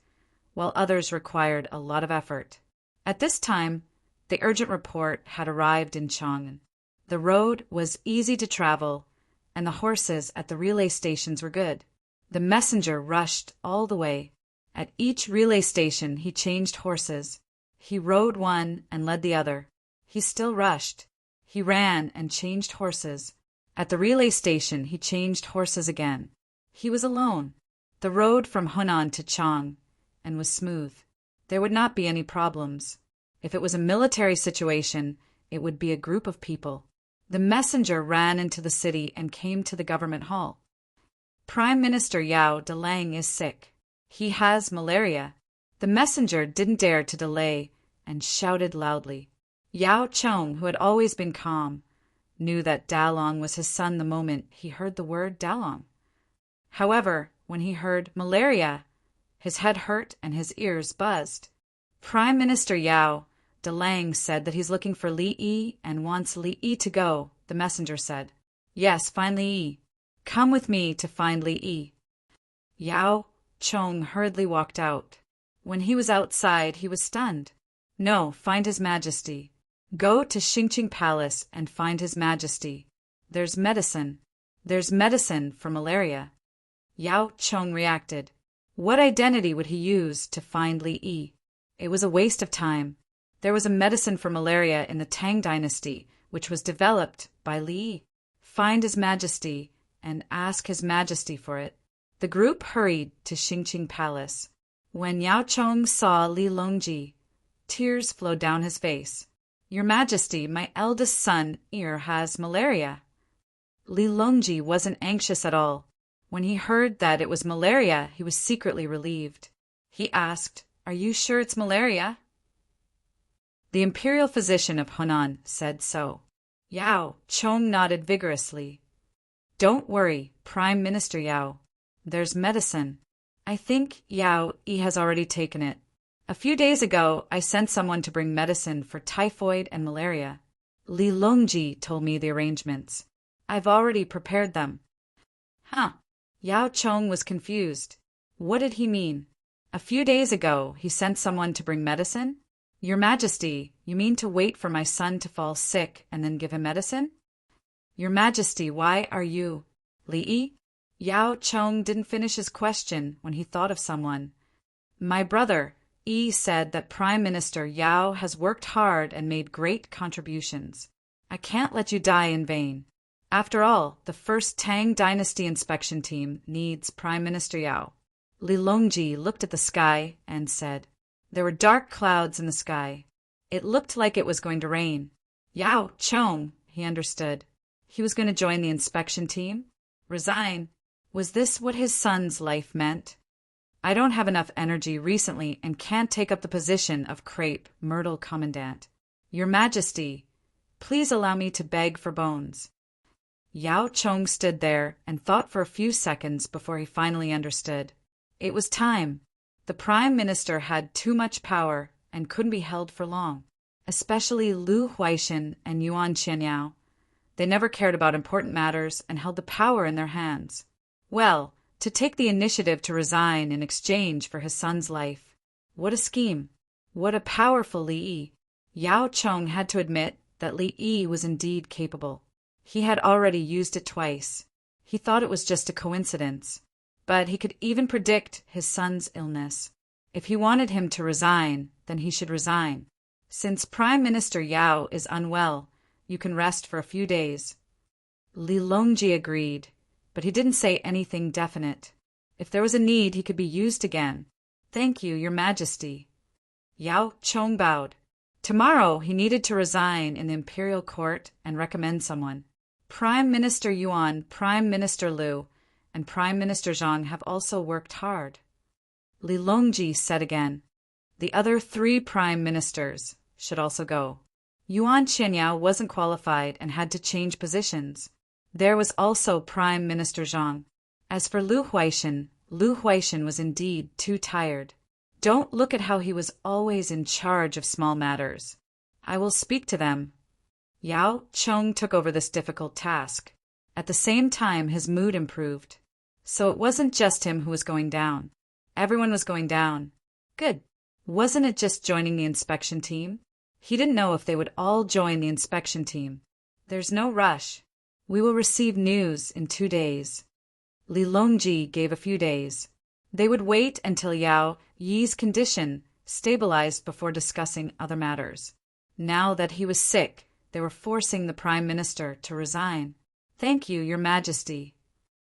while others required a lot of effort. At this time, the urgent report had arrived in Chang'an. The road was easy to travel, and the horses at the relay stations were good. The messenger rushed all the way. At each relay station he changed horses. He rode one and led the other. He still rushed. He ran and changed horses. At the relay station he changed horses again. He was alone. The road from Hunan to Chang and was smooth. There would not be any problems. If it was a military situation, it would be a group of people. The messenger ran into the city and came to the government hall. Prime Minister Yao Delang is sick. He has malaria. The messenger didn't dare to delay and shouted loudly. Yao Chong, who had always been calm, knew that Dalong was his son the moment he heard the word Dalong. However, when he heard malaria, his head hurt and his ears buzzed. Prime Minister Yao Delang said that he's looking for Li Yi and wants Li Yi to go, the messenger said. Yes, find Li Yi. Come with me to find Li Yi. Yao Chong hurriedly walked out. When he was outside, he was stunned. No, find His Majesty. Go to Xingqing Palace and find His Majesty. There's medicine. There's medicine for malaria. Yao Chong reacted. What identity would he use to find Li Yi? It was a waste of time. There was a medicine for malaria in the Tang dynasty, which was developed by Li Yi. Find His Majesty and ask His Majesty for it. The group hurried to Xingqing Palace. When Yao Chong saw Li Longji, tears flowed down his face. Your Majesty, my eldest son, Ir, has malaria. Li Longji wasn't anxious at all. When he heard that it was malaria, he was secretly relieved. He asked, Are you sure it's malaria? The imperial physician of Hunan said so. Yao Chong nodded vigorously. Don't worry, Prime Minister Yao. There's medicine. I think Yao Yi has already taken it. A few days ago, I sent someone to bring medicine for typhoid and malaria. Li Longji told me the arrangements. I've already prepared them. Huh. Yao Chong was confused. What did he mean? A few days ago, he sent someone to bring medicine? Your Majesty, you mean to wait for my son to fall sick and then give him medicine? Your Majesty, why are you... Li Yi? Yao Chong didn't finish his question when he thought of someone. My brother, Yi said that Prime Minister Yao has worked hard and made great contributions. I can't let you die in vain. After all, the first Tang dynasty inspection team needs Prime Minister Yao. Li Longji looked at the sky and said, there were dark clouds in the sky. It looked like it was going to rain. Yao Chong, he understood. He was going to join the inspection team? Resign? Was this what his son's life meant? I don't have enough energy recently and can't take up the position of Crepe Myrtle Commandant. Your Majesty, please allow me to beg for bones. Yao Chong stood there and thought for a few seconds before he finally understood. It was time. The Prime Minister had too much power and couldn't be held for long, especially Lu Huaishan and Yuan Qianyao. They never cared about important matters and held the power in their hands. Well, to take the initiative to resign in exchange for his son's life. What a scheme! What a powerful Li Yi! Yao Chong had to admit that Li Yi was indeed capable. He had already used it twice. He thought it was just a coincidence. But he could even predict his son's illness. If he wanted him to resign, then he should resign. Since Prime Minister Yao is unwell, you can rest for a few days. Li Longji agreed, but he didn't say anything definite. If there was a need, he could be used again. Thank you, Your Majesty. Yao Chong bowed. Tomorrow he needed to resign in the imperial court and recommend someone. Prime Minister Yuan, Prime Minister Liu, and Prime Minister Zhang have also worked hard. Li Longji said again. The other 3 prime ministers should also go. Yuan Qianyao wasn't qualified and had to change positions. There was also Prime Minister Zhang. As for Lu Huaishan was indeed too tired. Don't look at how he was always in charge of small matters. I will speak to them. Yao Chong took over this difficult task. At the same time, his mood improved. So it wasn't just him who was going down. Everyone was going down. Good. Wasn't it just joining the inspection team? He didn't know if they would all join the inspection team. There's no rush. We will receive news in 2 days. Li Longji gave a few days. They would wait until Yao Yi's condition stabilized before discussing other matters. Now that he was sick, they were forcing the Prime Minister to resign. Thank you, Your Majesty.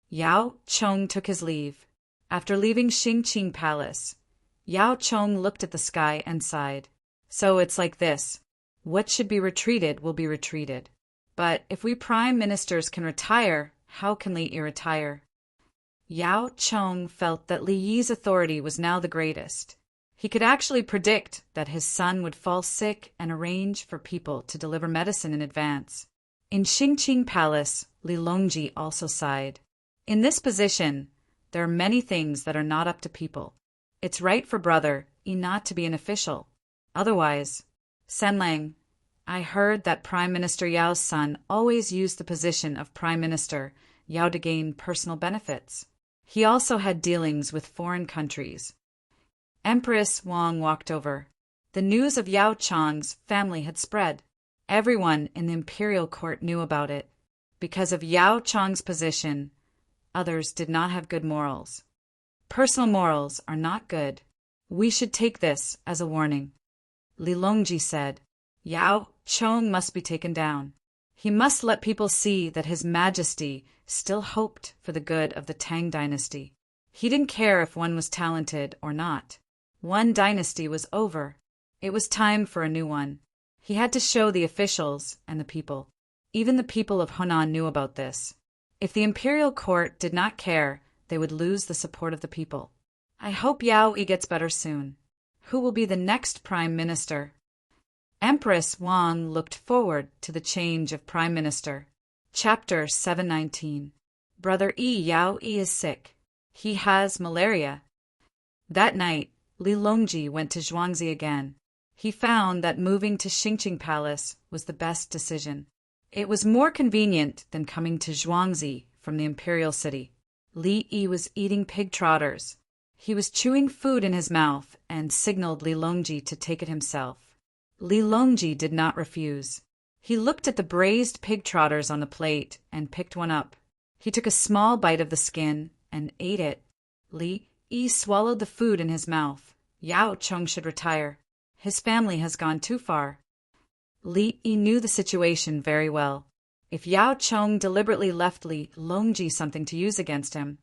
Yao Chong took his leave. After leaving Xingqing Palace, Yao Chong looked at the sky and sighed. So it's like this. What should be retreated will be retreated. But if we prime ministers can retire, how can Li Yi retire? Yao Chong felt that Li Yi's authority was now the greatest. He could actually predict that his son would fall sick and arrange for people to deliver medicine in advance. In Xingqing Palace, Li Longji also sighed. In this position, there are many things that are not up to people. It's right for Brother Yi not to be an official. Otherwise, Senlang, I heard that Prime Minister Yao's son always used the position of Prime Minister Yao to gain personal benefits. He also had dealings with foreign countries. Empress Wang walked over. The news of Yao Chong's family had spread. Everyone in the imperial court knew about it. Because of Yao Chong's position, others did not have good morals. Personal morals are not good. We should take this as a warning. Li Longji said, Yao Chong must be taken down. He must let people see that His Majesty still hoped for the good of the Tang dynasty. He didn't care if one was talented or not. One dynasty was over. It was time for a new one. He had to show the officials and the people. Even the people of Hunan knew about this. If the imperial court did not care, they would lose the support of the people. I hope Yao Yi gets better soon. Who will be the next prime minister? Empress Wang looked forward to the change of prime minister. Chapter 719. Brother Yao Yi is sick. He has malaria. That night, Li Longji went to Zhuangzi again. He found that moving to Xingqing Palace was the best decision. It was more convenient than coming to Zhuangzi from the imperial city. Li Yi was eating pig trotters. He was chewing food in his mouth and signaled Li Longji to take it himself. Li Longji did not refuse. He looked at the braised pig trotters on the plate and picked one up. He took a small bite of the skin and ate it. Li Yi swallowed the food in his mouth Yao Cheng should retire. His family has gone too far. Li Yi knew the situation very well. If Yao Cheng deliberately left Li Longji something to use against him,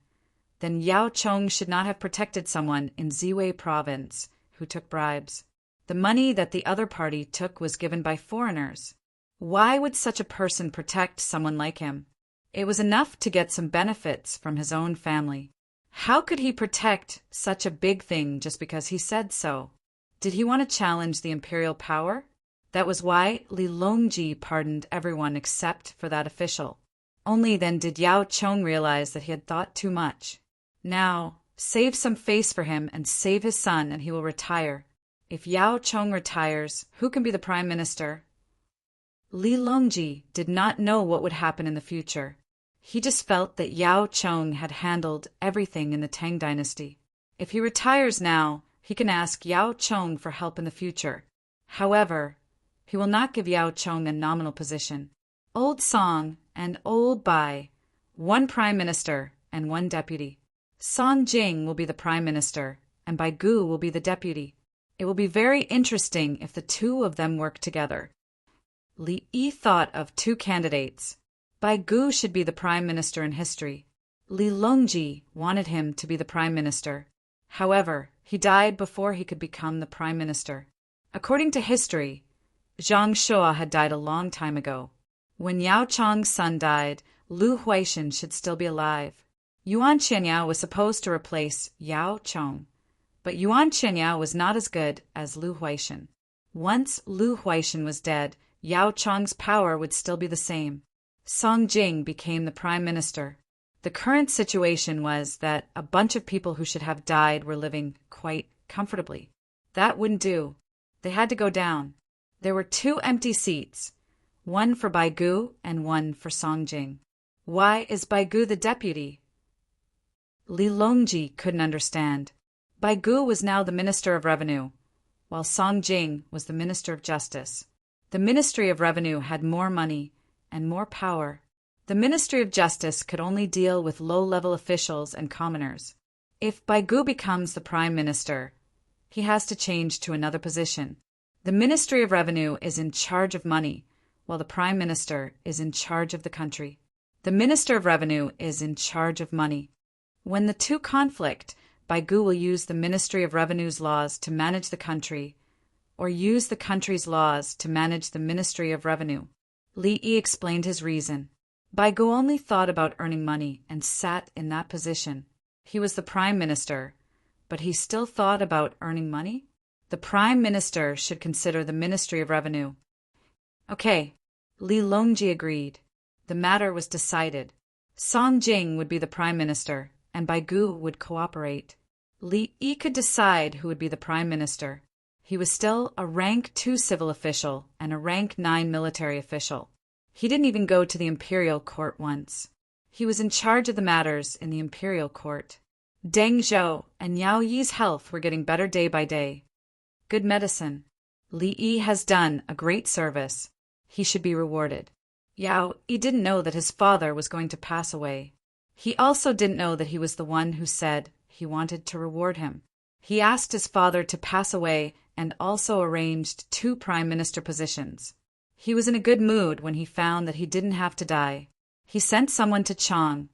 then Yao Cheng should not have protected someone in Ziwei province who took bribes. The money that the other party took was given by foreigners. Why would such a person protect someone like him? It was enough to get some benefits from his own family. How could he protect such a big thing just because he said so? Did he want to challenge the imperial power? That was why Li Longji pardoned everyone except for that official. Only then did Yao Cheng realize that he had thought too much. Now, save some face for him and save his son and he will retire. If Yao Cheng retires, who can be the prime minister? Li Longji did not know what would happen in the future. He just felt that Yao Cheng had handled everything in the Tang dynasty. If he retires now, he can ask Yao Cheng for help in the future. However, he will not give Yao Cheng a nominal position. Old Song and Old Bai, one prime minister and one deputy. Song Jing will be the prime minister, and Bai Gu will be the deputy. It will be very interesting if the two of them work together. Li Yi thought of two candidates. Bai Gu should be the prime minister in history. Li Longji wanted him to be the prime minister. However, he died before he could become the prime minister. According to history, Zhang Shua had died a long time ago. When Yao Cheng's son died, Lu Huaishan should still be alive. Yuan Qianyao was supposed to replace Yao Cheng, but Yuan Qianyao was not as good as Lu Huaishan. Once Lu Huaishan was dead, Yao Cheng's power would still be the same. Song Jing became the prime minister. The current situation was that a bunch of people who should have died were living quite comfortably. That wouldn't do. They had to go down. There were 2 empty seats, one for Bai Gu and one for Song Jing. Why is Bai Gu the deputy? Li Longji couldn't understand. Bai Gu was now the Minister of Revenue, while Song Jing was the Minister of Justice. The Ministry of Revenue had more money and more power. The Ministry of Justice could only deal with low-level officials and commoners. If Bai Gu becomes the Prime Minister, he has to change to another position. The Ministry of Revenue is in charge of money, while the Prime Minister is in charge of the country. The Minister of Revenue is in charge of money. When the two conflict, Bai Gu will use the Ministry of Revenue's laws to manage the country, or use the country's laws to manage the Ministry of Revenue. Li Yi explained his reason. Bai Gu only thought about earning money and sat in that position. He was the Prime Minister, but he still thought about earning money? The Prime Minister should consider the Ministry of Revenue. Okay, Li Longji agreed. The matter was decided. Song Jing would be the Prime Minister, and Bai Gu would cooperate. Li Yi could decide who would be the Prime Minister. He was still a rank 2 civil official and a rank 9 military official. He didn't even go to the imperial court once. He was in charge of the matters in the imperial court. Deng Zhou and Yao Yi's health were getting better day by day. Good medicine. Li Yi has done a great service. He should be rewarded. Yao Yi didn't know that his father was going to pass away. He also didn't know that he was the one who said he wanted to reward him. He asked his father to pass away and also arranged 2 prime minister positions. He was in a good mood when he found that he didn't have to die. He sent someone to Chang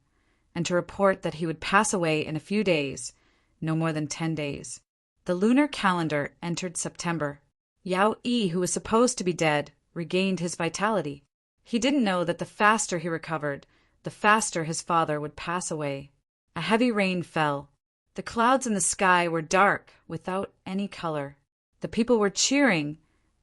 and to report that he would pass away in a few days, no more than 10 days. The lunar calendar entered September. Yao Yi, who was supposed to be dead, regained his vitality. He didn't know that the faster he recovered, the faster his father would pass away. A heavy rain fell. The clouds in the sky were dark, without any color. The people were cheering,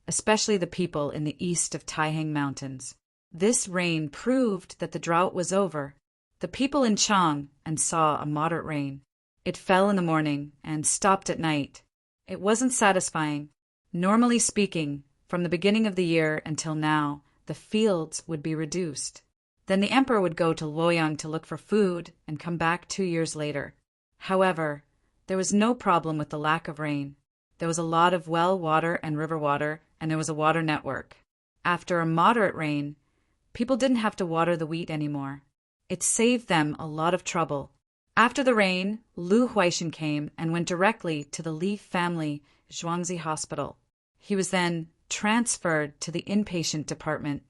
especially the people in the east of Taihang Mountains. This rain proved that the drought was over. The people in Chang and saw a moderate rain. It fell in the morning and stopped at night. It wasn't satisfying. Normally speaking, from the beginning of the year until now, the fields would be reduced. Then the emperor would go to Luoyang to look for food and come back 2 years later. However, there was no problem with the lack of rain. There was a lot of well water and river water, and there was a water network. After a moderate rain, people didn't have to water the wheat anymore. It saved them a lot of trouble. After the rain, Lu Huaishan came and went directly to the Li family Zhuangzi hospital. He was then transferred to the inpatient department.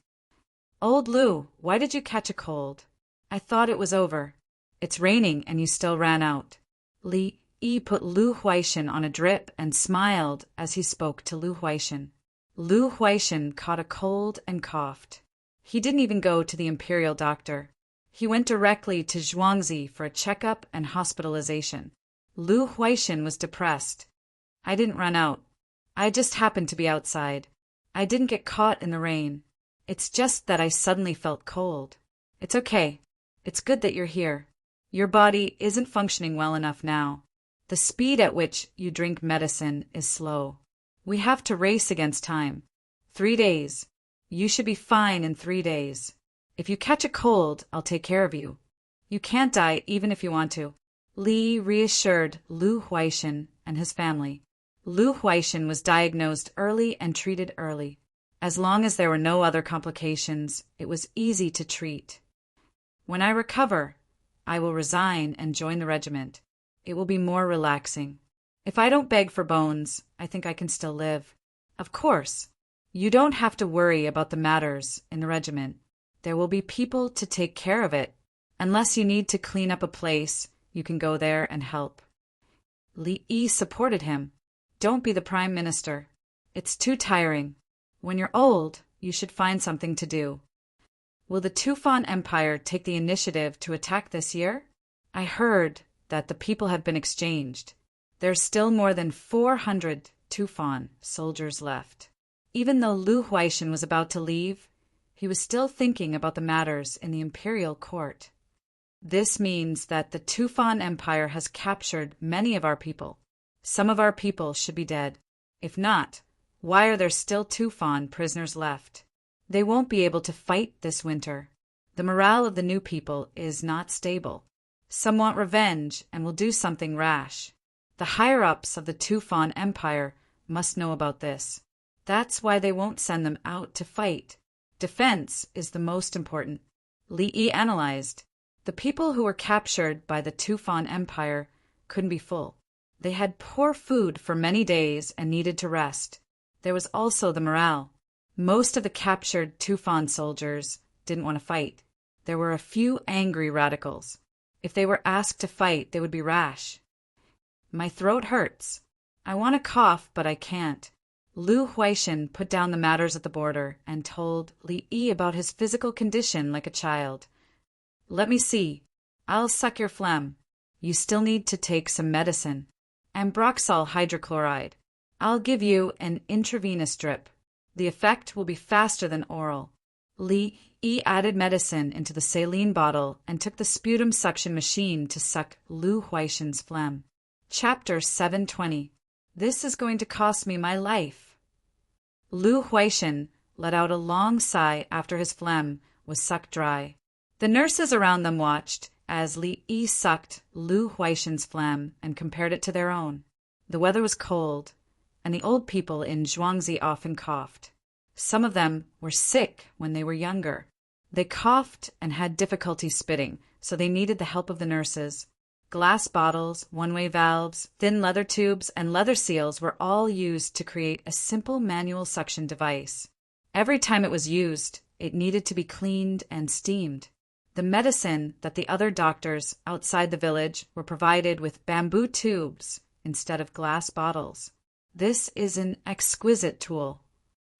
"Old Lu, why did you catch a cold? I thought it was over. It's raining and you still ran out." Li Yi put Lu Huaishan on a drip and smiled as he spoke to Lu Huaishan. Lu Huaishan caught a cold and coughed. He didn't even go to the imperial doctor. He went directly to Zhuangzi for a checkup and hospitalization. Lu Huaishan was depressed. "I didn't run out. I just happened to be outside. I didn't get caught in the rain. It's just that I suddenly felt cold. It's okay. It's good that you're here. Your body isn't functioning well enough now. The speed at which you drink medicine is slow. We have to race against time. 3 days. You should be fine in 3 days. If you catch a cold, I'll take care of you. You can't die even if you want to." Li reassured Lu Huaishan and his family. Lu Huaishan was diagnosed early and treated early. As long as there were no other complications, it was easy to treat. "When I recover, I will resign and join the regiment. It will be more relaxing. If I don't beg for bones, I think I can still live. Of course, you don't have to worry about the matters in the regiment. There will be people to take care of it. Unless you need to clean up a place, you can go there and help." Li Yi supported him. "Don't be the prime minister. It's too tiring. When you're old, you should find something to do." "Will the Tufan Empire take the initiative to attack this year? I heard that the people have been exchanged. There's still more than 400 Tufan soldiers left." Even though Lu Huaishan was about to leave, he was still thinking about the matters in the imperial court. "This means that the Tufan Empire has captured many of our people. Some of our people should be dead. If not, why are there still Tufan prisoners left? They won't be able to fight this winter. The morale of the new people is not stable. Some want revenge and will do something rash. The higher-ups of the Tufan Empire must know about this. That's why they won't send them out to fight. Defense is the most important." Li Yi analyzed. The people who were captured by the Tufan Empire couldn't be full. They had poor food for many days and needed to rest. There was also the morale. Most of the captured Tufan soldiers didn't want to fight. There were a few angry radicals. If they were asked to fight, they would be rash. "My throat hurts. I want to cough, but I can't." Lu Huaishan put down the matters at the border and told Li Yi about his physical condition like a child. "Let me see. I'll suck your phlegm. You still need to take some medicine. Ambroxol hydrochloride. I'll give you an intravenous drip. The effect will be faster than oral." Li Yi added medicine into the saline bottle and took the sputum suction machine to suck Lu Huaishan's phlegm. Chapter 720. "This is going to cost me my life." Lu Huaishan let out a long sigh after his phlegm was sucked dry. The nurses around them watched as Li Yi sucked Lu Huaishan's phlegm and compared it to their own. The weather was cold, and the old people in Zhuangzi often coughed. Some of them were sick when they were younger. They coughed and had difficulty spitting, so they needed the help of the nurses. Glass bottles, one-way valves, thin leather tubes, and leather seals were all used to create a simple manual suction device. Every time it was used, it needed to be cleaned and steamed. The medicine that the other doctors outside the village were provided with bamboo tubes instead of glass bottles. This is an exquisite tool.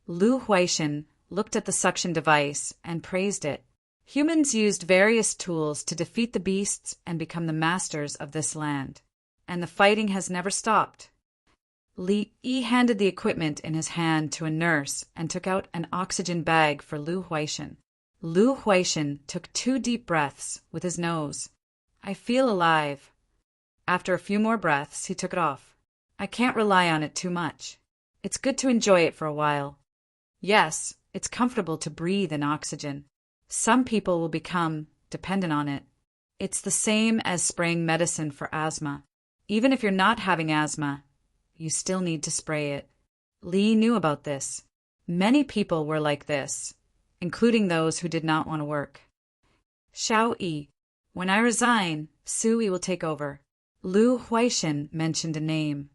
Lu Huaishan looked at the suction device and praised it. Humans used various tools to defeat the beasts and become the masters of this land, and the fighting has never stopped. Li Yi handed the equipment in his hand to a nurse and took out an oxygen bag for Lu Huaishan. Lu Huaishan took 2 deep breaths with his nose. "I feel alive." After a few more breaths, he took it off. "I can't rely on it too much. It's good to enjoy it for a while. Yes, it's comfortable to breathe in oxygen. Some people will become dependent on it. It's the same as spraying medicine for asthma. Even if you're not having asthma, you still need to spray it." Li knew about this. Many people were like this, including those who did not want to work. "Xiao Yi, when I resign, Sui will take over. Lu Huaishan mentioned a name.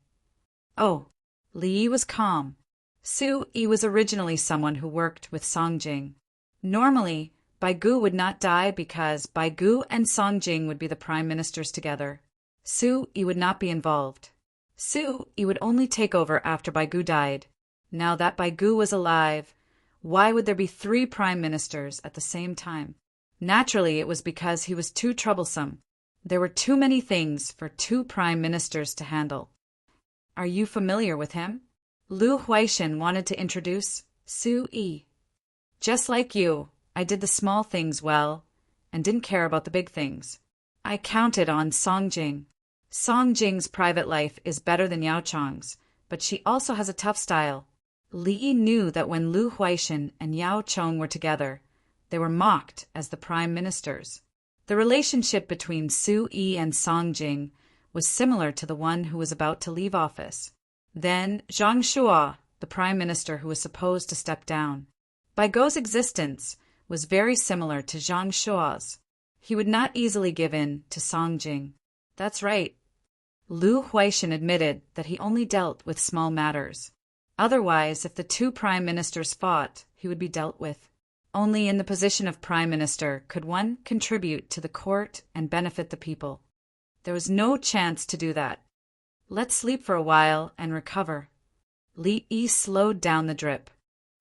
Oh, Li was calm. Sui was originally someone who worked with Songjing. Normally, Baigu would not die because Baigu and Songjing would be the prime ministers together. Sui would not be involved. Sui would only take over after Baigu died. Now that Baigu was alive, why would there be 3 prime ministers at the same time? Naturally, it was because he was too troublesome. There were too many things for 2 prime ministers to handle. Are you familiar with him? Lu Huaishan wanted to introduce Sui. Just like you, I did the small things well and didn't care about the big things. I counted on Songjing. Songjing's private life is better than Yao Chong's, but she also has a tough style. Li knew that when Lu Huaishan and Yao Chong were together, they were mocked as the prime ministers. The relationship between Sui and Songjing was similar to the one who was about to leave office. Then Zhang Shuo, the prime minister who was supposed to step down. Baigo's existence was very similar to Zhang Shuo's. He would not easily give in to Songjing. That's right. Lu Huaishan admitted that he only dealt with small matters. Otherwise, if the 2 prime ministers fought, he would be dealt with. Only in the position of prime minister could one contribute to the court and benefit the people. There was no chance to do that. Let's sleep for a while and recover. Li Yi slowed down the drip.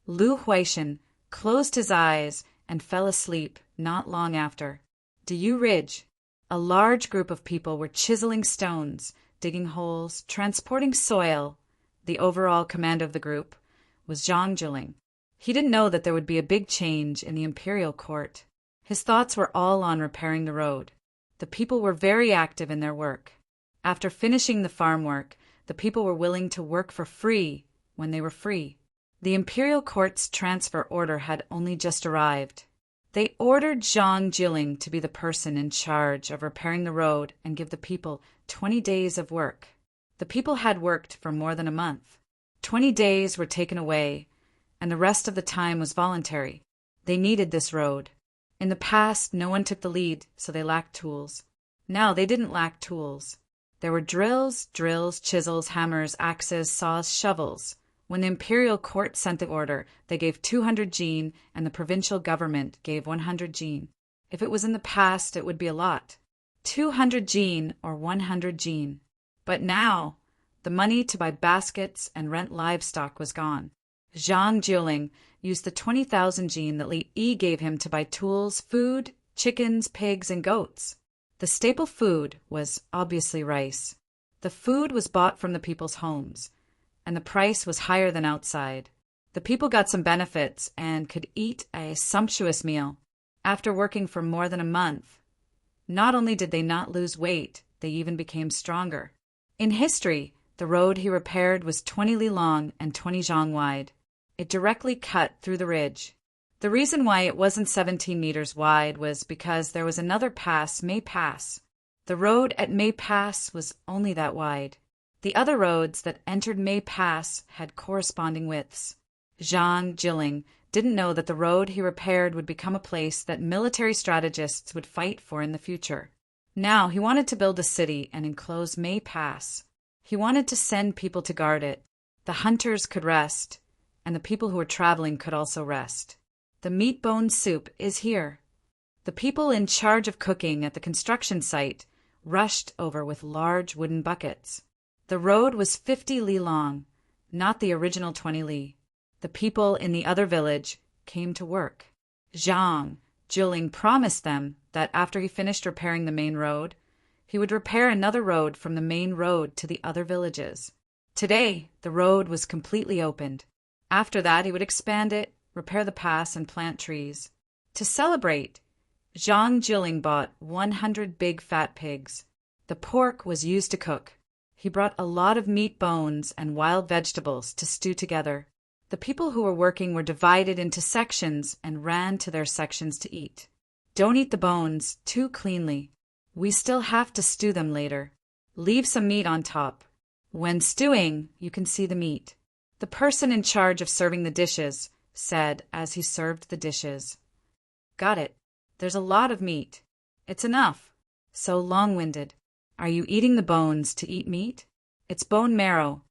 Lu Huaishan closed his eyes and fell asleep not long after. Diyu Ridge. A large group of people were chiseling stones, digging holes, transporting soil. The overall command of the group was Zhang Jiling. He didn't know that there would be a big change in the imperial court. His thoughts were all on repairing the road. The people were very active in their work. After finishing the farm work, the people were willing to work for free when they were free. The imperial court's transfer order had only just arrived. They ordered Zhang Jiling to be the person in charge of repairing the road and give the people 20 days of work. The people had worked for more than a month. 20 days were taken away, and the rest of the time was voluntary. They needed this road. In the past, no one took the lead, so they lacked tools. Now they didn't lack tools. There were drills, chisels, hammers, axes, saws, shovels. When the imperial court sent the order, they gave 200 jin, and the provincial government gave 100 jin. If it was in the past, it would be a lot. 200 jin or 100 jin. But now, the money to buy baskets and rent livestock was gone. Zhang Jiling used the 20,000 jin that Li Yi gave him to buy tools, food, chickens, pigs, and goats. The staple food was obviously rice. The food was bought from the people's homes, and the price was higher than outside. The people got some benefits and could eat a sumptuous meal. After working for more than a month, not only did they not lose weight, they even became stronger. In history, the road he repaired was 20 li long and 20 zhang wide. It directly cut through the ridge. The reason why it wasn't 17 meters wide was because there was another pass, May Pass. The road at May Pass was only that wide. The other roads that entered May Pass had corresponding widths. Zhang Jiling didn't know that the road he repaired would become a place that military strategists would fight for in the future. Now he wanted to build a city and enclose May Pass. He wanted to send people to guard it. The hunters could rest, and the people who were traveling could also rest. The meat bone soup is here. The people in charge of cooking at the construction site rushed over with large wooden buckets. The road was 50 li long, not the original 20 li. The people in the other village came to work. Zhang Jiling promised them that after he finished repairing the main road, he would repair another road from the main road to the other villages. Today, the road was completely opened. After that, he would expand it, repair the pass, and plant trees. To celebrate, Zhang Jiling bought 100 big fat pigs. The pork was used to cook. He brought a lot of meat bones and wild vegetables to stew together. The people who were working were divided into sections and ran to their sections to eat. Don't eat the bones too cleanly. We still have to stew them later. Leave some meat on top. When stewing, you can see the meat. The person in charge of serving the dishes said as he served the dishes, "Got it. There's a lot of meat. It's enough. So long-winded. Are you eating the bones to eat meat? It's bone marrow.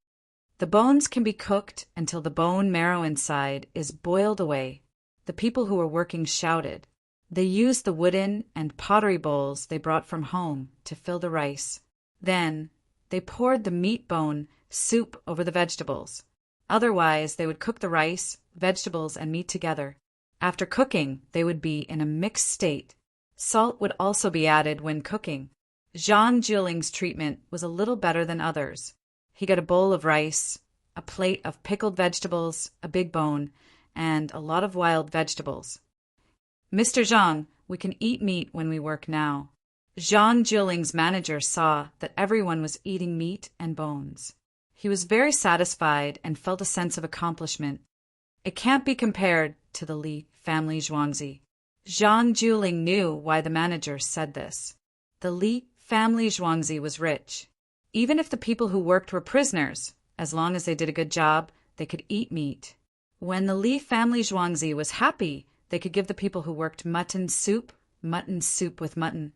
The bones can be cooked until the bone marrow inside is boiled away. The people who were working shouted. They used the wooden and pottery bowls they brought from home to fill the rice. Then, they poured the meat bone soup over the vegetables. Otherwise, they would cook the rice, vegetables, and meat together. After cooking, they would be in a mixed state. Salt would also be added when cooking. Zhang Jiuling's treatment was a little better than others. He got a bowl of rice, a plate of pickled vegetables, a big bone, and a lot of wild vegetables. Mr. Zhang, we can eat meat when we work now. Zhang Jiuling's manager saw that everyone was eating meat and bones. He was very satisfied and felt a sense of accomplishment. It can't be compared to the Li family Zhuangzi. Zhang Jiuling knew why the manager said this. The Li family Zhuangzi was rich. Even if the people who worked were prisoners, as long as they did a good job, they could eat meat. When the Li family Zhuangzi was happy, they could give the people who worked mutton soup with mutton.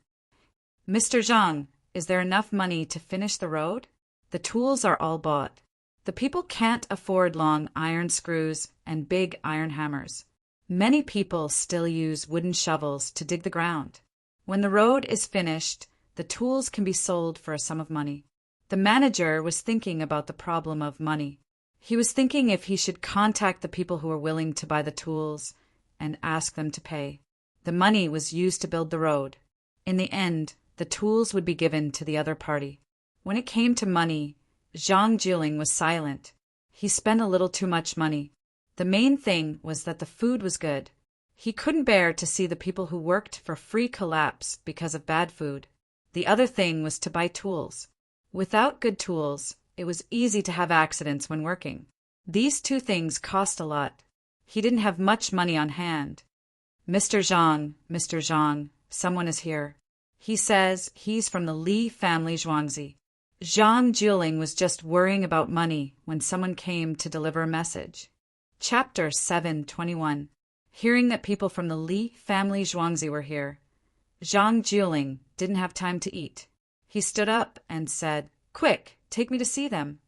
Mr. Zhang, is there enough money to finish the road? The tools are all bought. The people can't afford long iron screws and big iron hammers. Many people still use wooden shovels to dig the ground. When the road is finished, the tools can be sold for a sum of money. The manager was thinking about the problem of money. He was thinking if he should contact the people who were willing to buy the tools and ask them to pay. The money was used to build the road. In the end, the tools would be given to the other party. When it came to money, Zhang Jiuling was silent. He spent a little too much money. The main thing was that the food was good. He couldn't bear to see the people who worked for free collapse because of bad food. The other thing was to buy tools. Without good tools, it was easy to have accidents when working. These two things cost a lot. He didn't have much money on hand. Mr. Zhang, someone is here. He says he's from the Li family Zhuangzi. Zhang Jiuling was just worrying about money when someone came to deliver a message. Chapter 7:21. Hearing that people from the Li family Zhuangzi were here, Zhang Jiuling didn't have time to eat. He stood up and said, "Quick, take me to see them."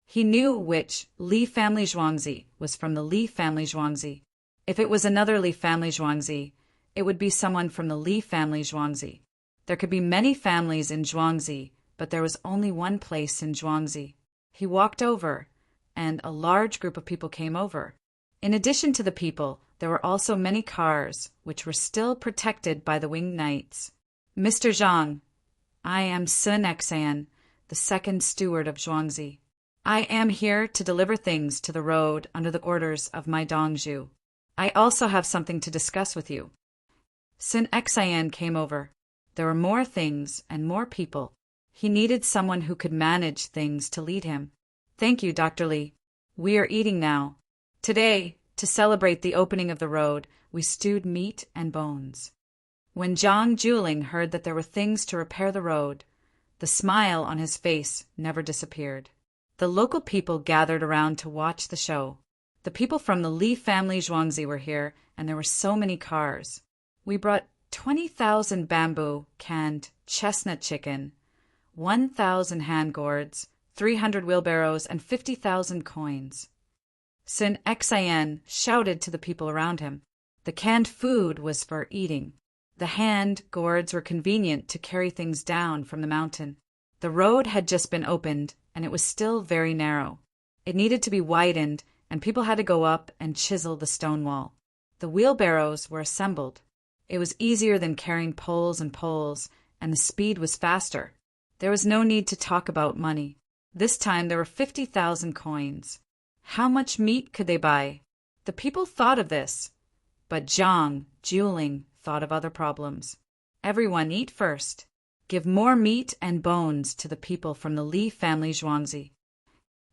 He knew which Li family Zhuangzi was from the Li family Zhuangzi. If it was another Li family Zhuangzi, it would be someone from the Li family Zhuangzi. There could be many families in Zhuangzi, but there was only one place in Zhuangzi. He walked over, and a large group of people came over. In addition to the people, there were also many cars, which were still protected by the winged knights. Mr. Zhang, I am Sun Xan, the second steward of Zhuangzi. I am here to deliver things to the road under the orders of my Dongzhu. I also have something to discuss with you. Sun Xan came over. There were more things and more people. He needed someone who could manage things to lead him. Thank you, Dr. Li. We are eating now. Today, to celebrate the opening of the road, we stewed meat and bones. When Zhang Jiuling heard that there were things to repair the road, the smile on his face never disappeared. The local people gathered around to watch the show. The people from the Li family Zhuangzi were here, and there were so many cars. We brought 20,000 bamboo canned chestnut chicken, 1,000 hand gourds, 300 wheelbarrows, and 50,000 coins. Sun Xan shouted to the people around him. The canned food was for eating. The hand gourds were convenient to carry things down from the mountain. The road had just been opened, and it was still very narrow. It needed to be widened, and people had to go up and chisel the stone wall. The wheelbarrows were assembled. It was easier than carrying poles, and the speed was faster. There was no need to talk about money. This time there were 50,000 coins. How much meat could they buy? The people thought of this, but Zhang Jiuling thought of other problems. Everyone eat first. Give more meat and bones to the people from the Li family Zhuangzi.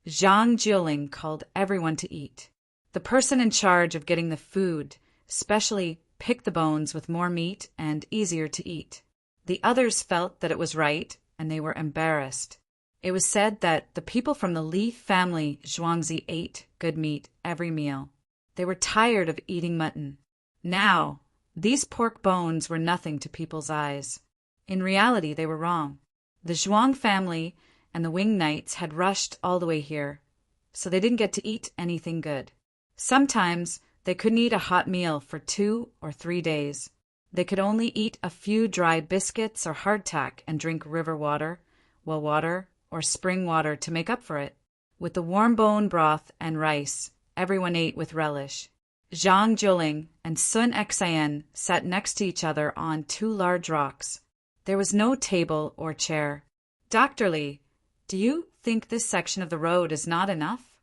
Zhang Jiuling called everyone to eat. The person in charge of getting the food specially picked the bones with more meat and easier to eat. The others felt that it was right, and they were embarrassed. It was said that the people from the Li family Zhuangzi ate good meat every meal. They were tired of eating mutton. Now, these pork bones were nothing to people's eyes. In reality, they were wrong. The Zhuang family and the Wing Knights had rushed all the way here, so they didn't get to eat anything good. Sometimes they couldn't eat a hot meal for 2 or 3 days. They could only eat a few dry biscuits or hardtack and drink river water, well water, or spring water to make up for it. With the warm bone broth and rice, everyone ate with relish. Zhang Juling and Sun Xian sat next to each other on 2 large rocks. There was no table or chair. Dr. Li, do you think this section of the road is not enough?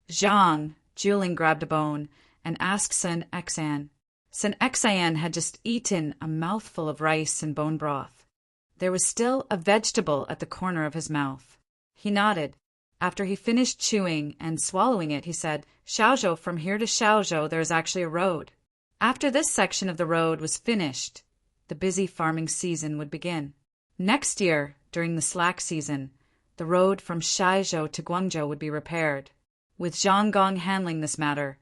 Zhang Juling grabbed a bone and asked Sun Xian. Sun Xian had just eaten a mouthful of rice and bone broth. There was still a vegetable at the corner of his mouth. He nodded. After he finished chewing and swallowing it, he said, Xiaozhou, from here to Xiaozhou there is actually a road. After this section of the road was finished, the busy farming season would begin. Next year, during the slack season, the road from Shaizhou to Guangzhou would be repaired. With Zhang Gong handling this matter,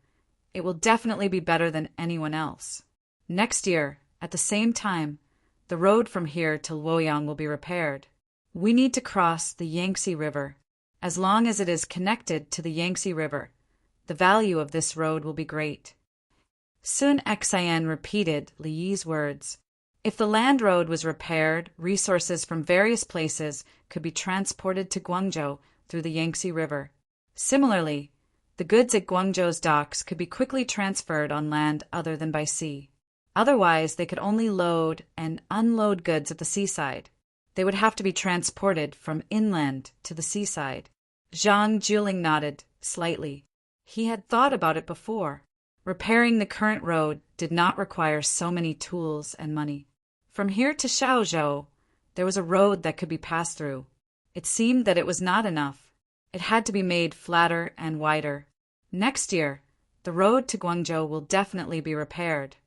it will definitely be better than anyone else. Next year, at the same time, the road from here to Luoyang will be repaired. We need to cross the Yangtze River. As long as it is connected to the Yangtze River, the value of this road will be great. Sun Xian repeated Li Yi's words. If the land road was repaired, resources from various places could be transported to Guangzhou through the Yangtze River. Similarly, the goods at Guangzhou's docks could be quickly transferred on land other than by sea. Otherwise, they could only load and unload goods at the seaside. They would have to be transported from inland to the seaside. Zhang Juling nodded slightly. He had thought about it before. Repairing the current road did not require so many tools and money. From here to Xiaozhou, there was a road that could be passed through. It seemed that it was not enough. It had to be made flatter and wider. Next year, the road to Guangzhou will definitely be repaired.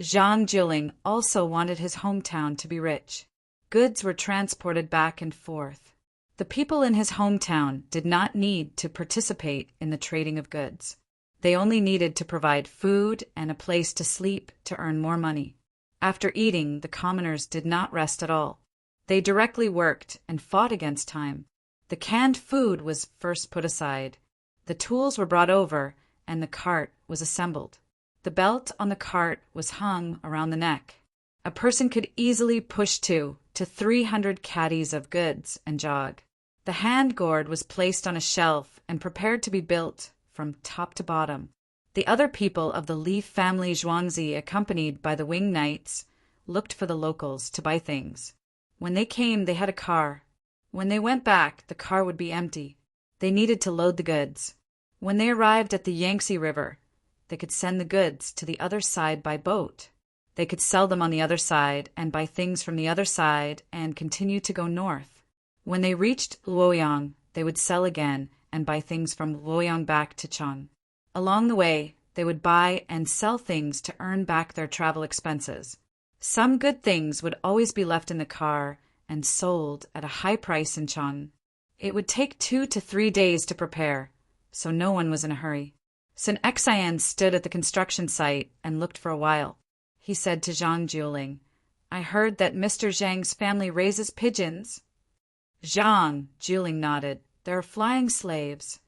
Zhang Juling also wanted his hometown to be rich. Goods were transported back and forth. The people in his hometown did not need to participate in the trading of goods. They only needed to provide food and a place to sleep to earn more money. After eating, the commoners did not rest at all. They directly worked and fought against time. The canned food was first put aside. The tools were brought over, and the cart was assembled. The belt on the cart was hung around the neck. A person could easily push 2 to 300 caddies of goods and jog. The hand gourd was placed on a shelf and prepared to be built from top to bottom. The other people of the Li family Zhuangzi, accompanied by the Wing Knights, looked for the locals to buy things. When they came, they had a car. When they went back, the car would be empty. They needed to load the goods. When they arrived at the Yangtze River, they could send the goods to the other side by boat. They could sell them on the other side and buy things from the other side and continue to go north. When they reached Luoyang, they would sell again and buy things from Luoyang back to Chang. Along the way, they would buy and sell things to earn back their travel expenses. Some good things would always be left in the car and sold at a high price in Chang. It would take 2 to 3 days to prepare, so no one was in a hurry. Sun Xian stood at the construction site and looked for a while. He said to Zhang Juling, I heard that Mr. Zhang's family raises pigeons. Zhang Juling nodded. There are flying slaves.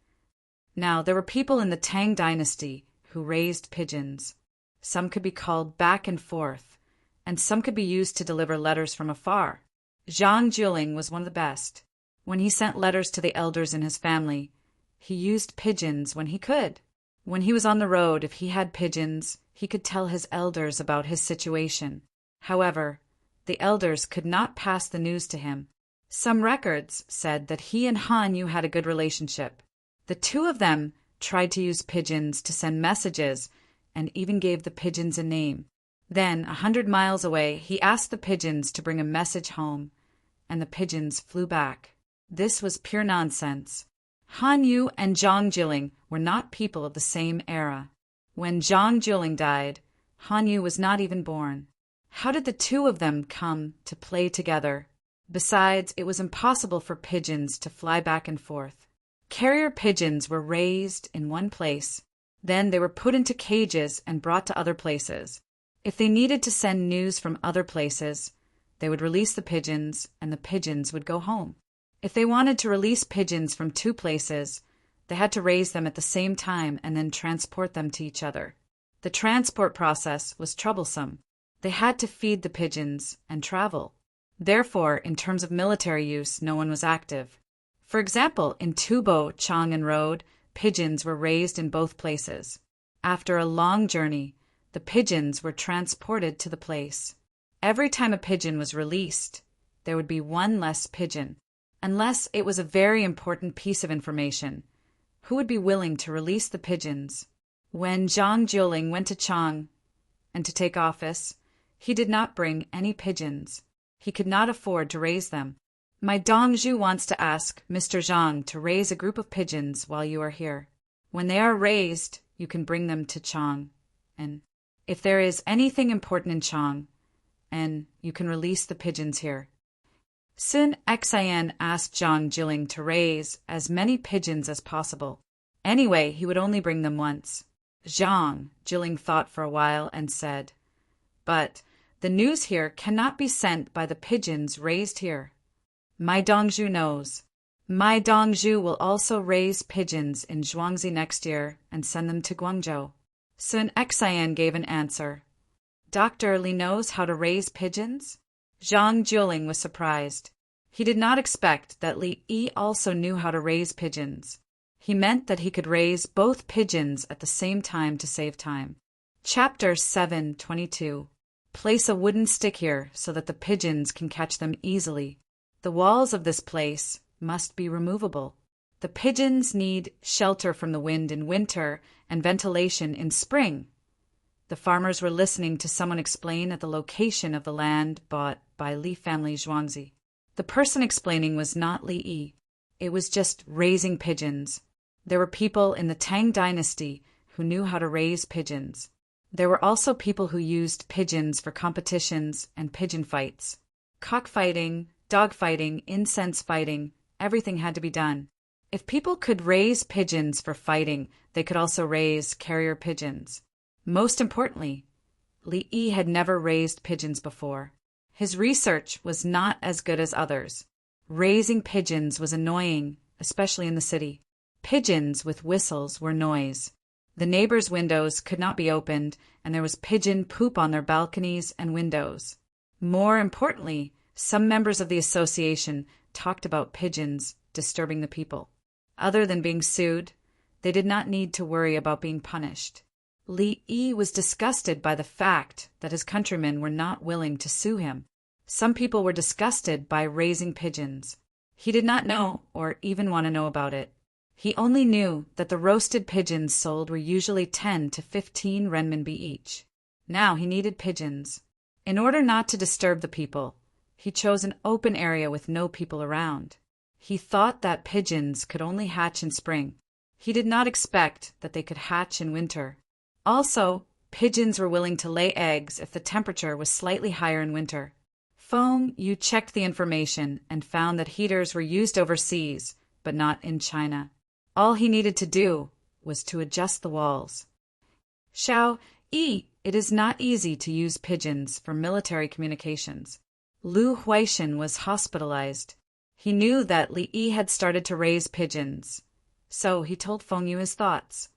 Now, there were people in the Tang dynasty who raised pigeons. Some could be called back and forth, and some could be used to deliver letters from afar. Zhang Juling was one of the best. When he sent letters to the elders in his family, he used pigeons when he could. When he was on the road, if he had pigeons, he could tell his elders about his situation. However, the elders could not pass the news to him. Some records said that he and Han Yu had a good relationship. The two of them tried to use pigeons to send messages and even gave the pigeons a name. Then, 100 miles away, he asked the pigeons to bring a message home, and the pigeons flew back. This was pure nonsense. Han Yu and Zhang Juling were not people of the same era. When Zhang Juling died, Han Yu was not even born. How did the two of them come to play together? Besides, it was impossible for pigeons to fly back and forth. Carrier pigeons were raised in one place. Then they were put into cages and brought to other places. If they needed to send news from other places, They would release the pigeons, and the pigeons would go home. If they wanted to release pigeons from two places, they had to raise them at the same time and then transport them to each other. The transport process was troublesome. They had to feed the pigeons and travel. Therefore, in terms of military use, no one was active. For example, in Tubo, Chang'an Road, pigeons were raised in both places. After a long journey, the pigeons were transported to the place. Every time a pigeon was released, there would be one less pigeon, unless it was a very important piece of information. Who would be willing to release the pigeons? When Zhang Jiuling went to Chang and to take office, he did not bring any pigeons. He could not afford to raise them. My Dongzhu wants to ask Mr. Zhang to raise a group of pigeons while you are here. When they are raised, you can bring them to Chang. And if there is anything important in Chang, and you can release the pigeons here. Sun Xian asked Zhang Jiling to raise as many pigeons as possible. Anyway, he would only bring them once. Zhang Jiling thought for a while and said, "But the news here cannot be sent by the pigeons raised here. My Dongzhu knows. My Dongzhu will also raise pigeons in Zhuangzi next year and send them to Guangzhou." Sun Xian gave an answer. Dr. Li knows how to raise pigeons? Zhang Jiuling was surprised. He did not expect that Li Yi also knew how to raise pigeons. He meant that he could raise both pigeons at the same time to save time. Chapter 7:22. Place a wooden stick here so that the pigeons can catch them easily. The walls of this place must be removable. The pigeons need shelter from the wind in winter and ventilation in spring. The farmers were listening to someone explain at the location of the land bought by Li family Zhuangzi. The person explaining was not Li Yi. It was just raising pigeons. There were people in the Tang dynasty who knew how to raise pigeons. There were also people who used pigeons for competitions and pigeon fights. Cockfighting, dogfighting, incense fighting, everything had to be done. If people could raise pigeons for fighting, they could also raise carrier pigeons. Most importantly, Li Yi had never raised pigeons before. His research was not as good as others. Raising pigeons was annoying, especially in the city. Pigeons with whistles were noise. The neighbors' windows could not be opened, and there was pigeon poop on their balconies and windows. More importantly, some members of the association talked about pigeons disturbing the people. Other than being sued, they did not need to worry about being punished. Li Yi was disgusted by the fact that his countrymen were not willing to sue him. Some people were disgusted by raising pigeons. He did not know or even want to know about it. He only knew that the roasted pigeons sold were usually 10 to 15 renminbi each. Now he needed pigeons. In order not to disturb the people, he chose an open area with no people around. He thought that pigeons could only hatch in spring. He did not expect that they could hatch in winter. Also, pigeons were willing to lay eggs if the temperature was slightly higher in winter. Feng Yu checked the information and found that heaters were used overseas, but not in China. All he needed to do was to adjust the walls. Xiao Yi, it is not easy to use pigeons for military communications. Lu Huaishan was hospitalized. He knew that Li Yi had started to raise pigeons, so he told Feng Yu his thoughts.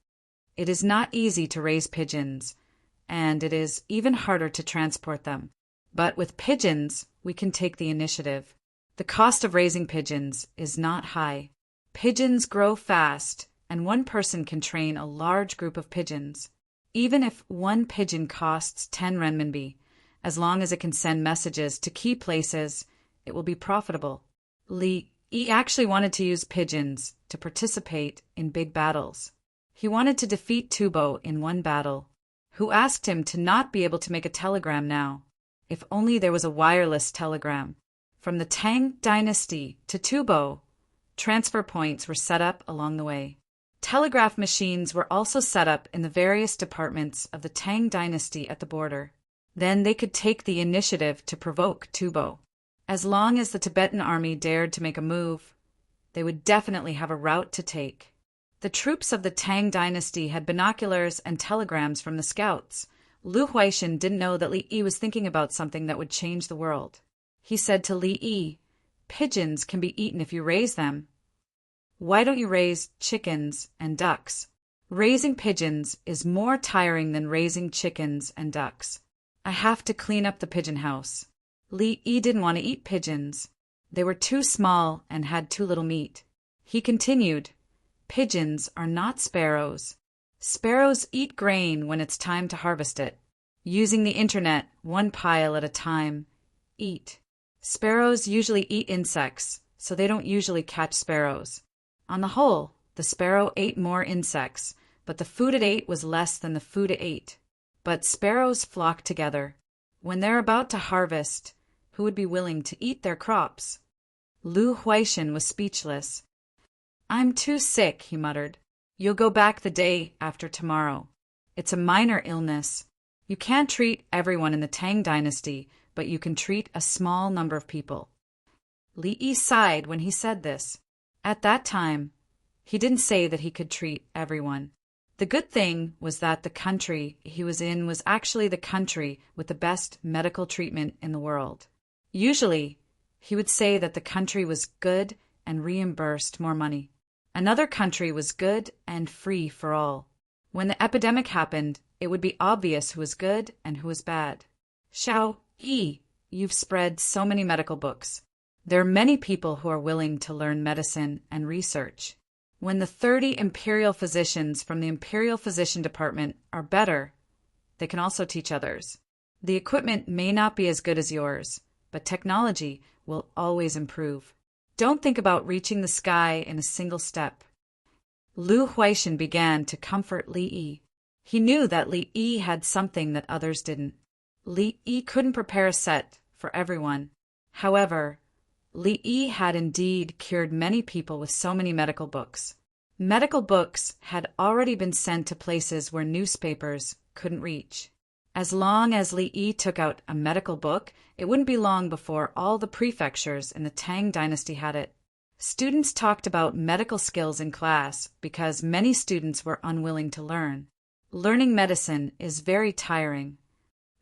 It is not easy to raise pigeons, and it is even harder to transport them. But with pigeons, we can take the initiative. The cost of raising pigeons is not high. Pigeons grow fast, and one person can train a large group of pigeons. Even if one pigeon costs 10 renminbi, as long as it can send messages to key places, it will be profitable. Li Yi actually wanted to use pigeons to participate in big battles. He wanted to defeat Tubo in one battle, who asked him to not be able to make a telegram now. If only there was a wireless telegram. From the Tang dynasty to Tubo, transfer points were set up along the way. Telegraph machines were also set up in the various departments of the Tang dynasty at the border. Then they could take the initiative to provoke Tubo. As long as the Tibetan army dared to make a move, they would definitely have a route to take. The troops of the Tang dynasty had binoculars and telegrams from the scouts. Lu Huaishan didn't know that Li Yi was thinking about something that would change the world. He said to Li Yi, "Pigeons can be eaten if you raise them. Why don't you raise chickens and ducks? Raising pigeons is more tiring than raising chickens and ducks. I have to clean up the pigeon house." Li Yi didn't want to eat pigeons. They were too small and had too little meat. He continued, "Pigeons are not sparrows. Sparrows eat grain when it's time to harvest it. Using the internet, one pile at a time. Eat. Sparrows usually eat insects, so they don't usually catch sparrows. On the whole, the sparrow ate more insects, but the food it ate was less than the food it ate. But sparrows flock together. When they're about to harvest, who would be willing to eat their crops?" Lu Huaishan was speechless. "I'm too sick," he muttered. "You'll go back the day after tomorrow. It's a minor illness. You can't treat everyone in the Tang dynasty, but you can treat a small number of people." Li Yi sighed when he said this. At that time, he didn't say that he could treat everyone. The good thing was that the country he was in was actually the country with the best medical treatment in the world. Usually, he would say that the country was good and reimbursed more money. Another country was good and free for all. When the epidemic happened, it would be obvious who was good and who was bad. "Xiao Yi, you've spread so many medical books. There are many people who are willing to learn medicine and research. When the 30 imperial physicians from the Imperial Physician Department are better, they can also teach others. The equipment may not be as good as yours, but technology will always improve. Don't think about reaching the sky in a single step." Lu Huaishan began to comfort Li Yi. He knew that Li Yi had something that others didn't. Li Yi couldn't prepare a set for everyone. However, Li Yi had indeed cured many people with so many medical books. Medical books had already been sent to places where newspapers couldn't reach. As long as Li Yi took out a medical book, it wouldn't be long before all the prefectures in the Tang dynasty had it. Students talked about medical skills in class because many students were unwilling to learn. Learning medicine is very tiring.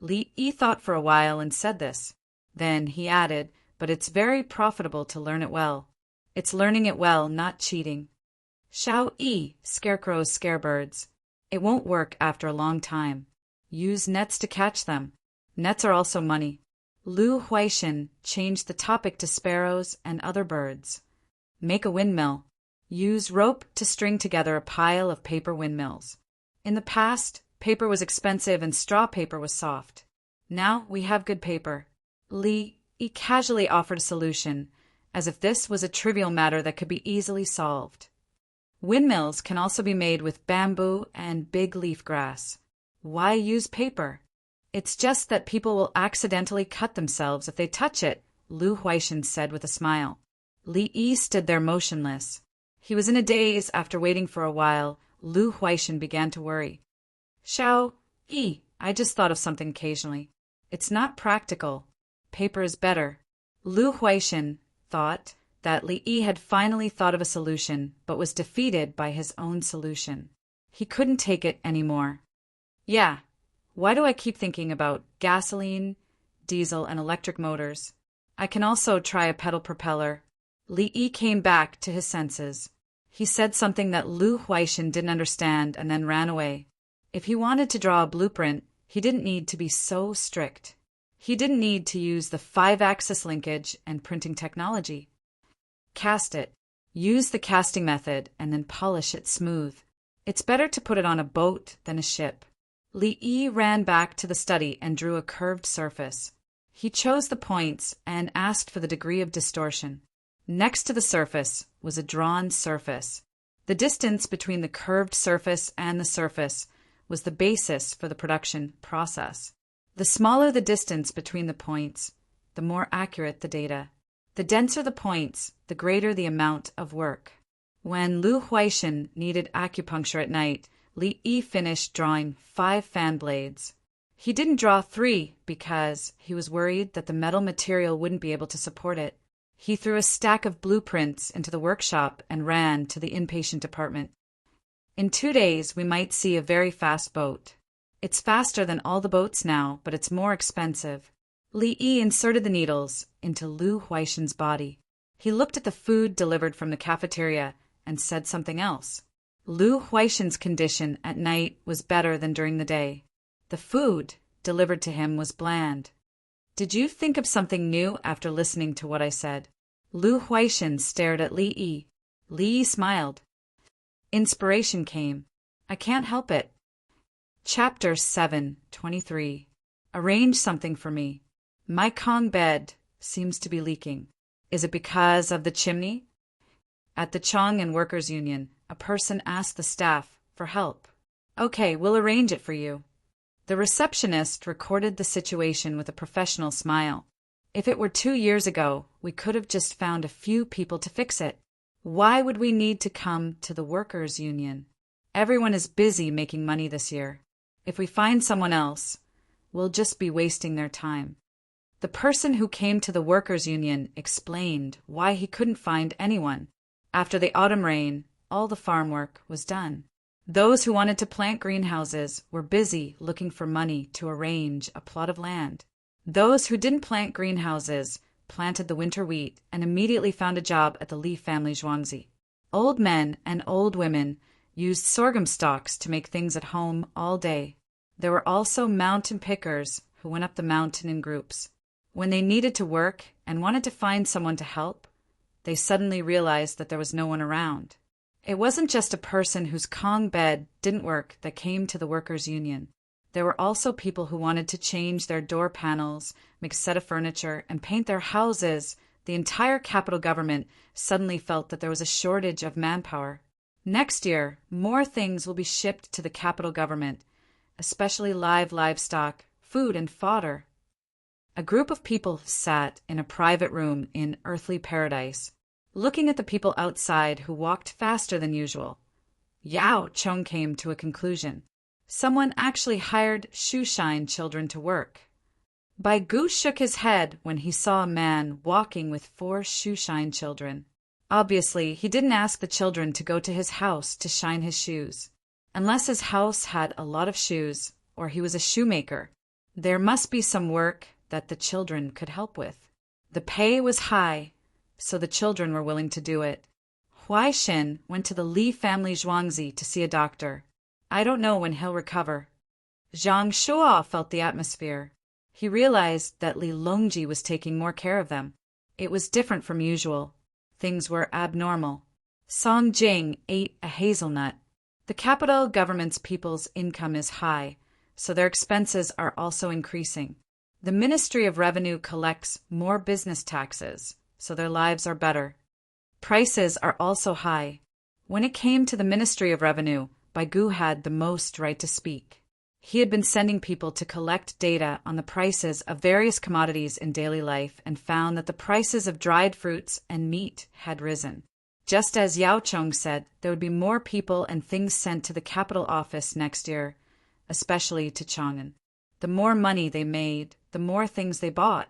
Li Yi thought for a while and said this. Then he added, "But it's very profitable to learn it well. It's learning it well, not cheating. Xiao Yi, scarecrows scare birds. It won't work after a long time. Use nets to catch them. Nets are also money." Lu Huaishan changed the topic to sparrows and other birds. "Make a windmill. Use rope to string together a pile of paper windmills. In the past, paper was expensive and straw paper was soft. Now we have good paper." Li Yi casually offered a solution, as if this was a trivial matter that could be easily solved. "Windmills can also be made with bamboo and big leaf grass. Why use paper? It's just that people will accidentally cut themselves if they touch it," Lu Huaishan said with a smile. Li Yi stood there motionless. He was in a daze after waiting for a while. Lu Huaishan began to worry. "Xiao Yi, I just thought of something occasionally. It's not practical. Paper is better." Lu Huaishan thought that Li Yi had finally thought of a solution, but was defeated by his own solution. He couldn't take it anymore. "Yeah, why do I keep thinking about gasoline, diesel, and electric motors? I can also try a pedal propeller." Li Yi came back to his senses. He said something that Lu Huaishan didn't understand and then ran away. If he wanted to draw a blueprint, he didn't need to be so strict. He didn't need to use the 5-axis linkage and printing technology. Cast it. Use the casting method and then polish it smooth. It's better to put it on a boat than a ship. Li Yi ran back to the study and drew a curved surface. He chose the points and asked for the degree of distortion. Next to the surface was a drawn surface. The distance between the curved surface and the surface was the basis for the production process. The smaller the distance between the points, the more accurate the data. The denser the points, the greater the amount of work. When Lu Huaishan needed acupuncture at night, Li Yi finished drawing 5 fan blades. He didn't draw 3 because he was worried that the metal material wouldn't be able to support it. He threw a stack of blueprints into the workshop and ran to the inpatient department. "In 2 days, we might see a very fast boat. It's faster than all the boats now, but it's more expensive." Li Yi inserted the needles into Lu Huaishan's body. He looked at the food delivered from the cafeteria and said something else. Lu Huaishan's condition at night was better than during the day. The food delivered to him was bland. Did you think of something new after listening to what I said? Lu Huaishan stared at Li Yi. Li Yi smiled. Inspiration came. I can't help it. Chapter 7:23. Arrange something for me. My Kong bed seems to be leaking. Is it because of the chimney? At the Chong and Workers' Union, a person asked the staff for help. Okay, we'll arrange it for you. The receptionist recorded the situation with a professional smile. If it were 2 years ago, we could have just found a few people to fix it. Why would we need to come to the Workers' Union? Everyone is busy making money this year. If we find someone else, we'll just be wasting their time. The person who came to the Workers' Union explained why he couldn't find anyone. After the autumn rain, all the farm work was done. Those who wanted to plant greenhouses were busy looking for money to arrange a plot of land. Those who didn't plant greenhouses planted the winter wheat and immediately found a job at the Li family Zhuangzi. Old men and old women used sorghum stalks to make things at home all day. There were also mountain pickers who went up the mountain in groups. When they needed to work and wanted to find someone to help, they suddenly realized that there was no one around. It wasn't just a person whose Kong bed didn't work that came to the Workers' Union. There were also people who wanted to change their door panels, make a set of furniture, and paint their houses. The entire capital government suddenly felt that there was a shortage of manpower. Next year, more things will be shipped to the capital government, especially live livestock, food, and fodder. A group of people sat in a private room in earthly paradise, looking at the people outside who walked faster than usual. Yao Chong came to a conclusion. Someone actually hired shoeshine children to work. Bai Gu shook his head when he saw a man walking with 4 shoeshine children. Obviously, he didn't ask the children to go to his house to shine his shoes. Unless his house had a lot of shoes, or he was a shoemaker, there must be some work that the children could help with. The pay was high, so the children were willing to do it. Huaishan went to the Li family Zhuangzi to see a doctor. I don't know when he'll recover. Zhang Shuo felt the atmosphere. He realized that Li Longji was taking more care of them. It was different from usual. Things were abnormal. Song Jing ate a hazelnut. The capital government's people's income is high, so their expenses are also increasing. The Ministry of Revenue collects more business taxes, so their lives are better. Prices are also high. When it came to the Ministry of Revenue, Bai Gu had the most right to speak. He had been sending people to collect data on the prices of various commodities in daily life and found that the prices of dried fruits and meat had risen. Just as Yao Chong said, there would be more people and things sent to the capital office next year, especially to Chang'an. The more money they made, the more things they bought.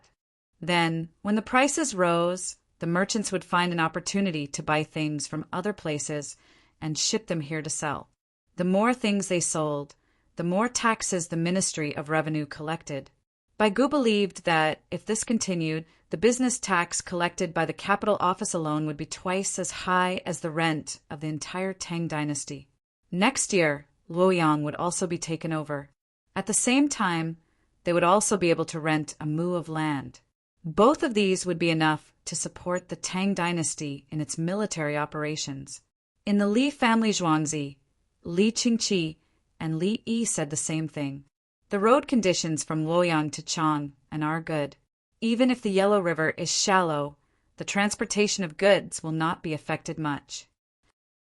Then, when the prices rose, the merchants would find an opportunity to buy things from other places and ship them here to sell. The more things they sold, the more taxes the Ministry of Revenue collected. Bai Gu believed that, if this continued, the business tax collected by the capital office alone would be twice as high as the rent of the entire Tang dynasty. Next year, Luoyang would also be taken over. At the same time, they would also be able to rent a mu of land. Both of these would be enough to support the Tang dynasty in its military operations. In the Li family Zhuangzi, Li Qingqi and Li Yi said the same thing. The road conditions from Luoyang to Chang'an are good. Even if the Yellow River is shallow, the transportation of goods will not be affected much.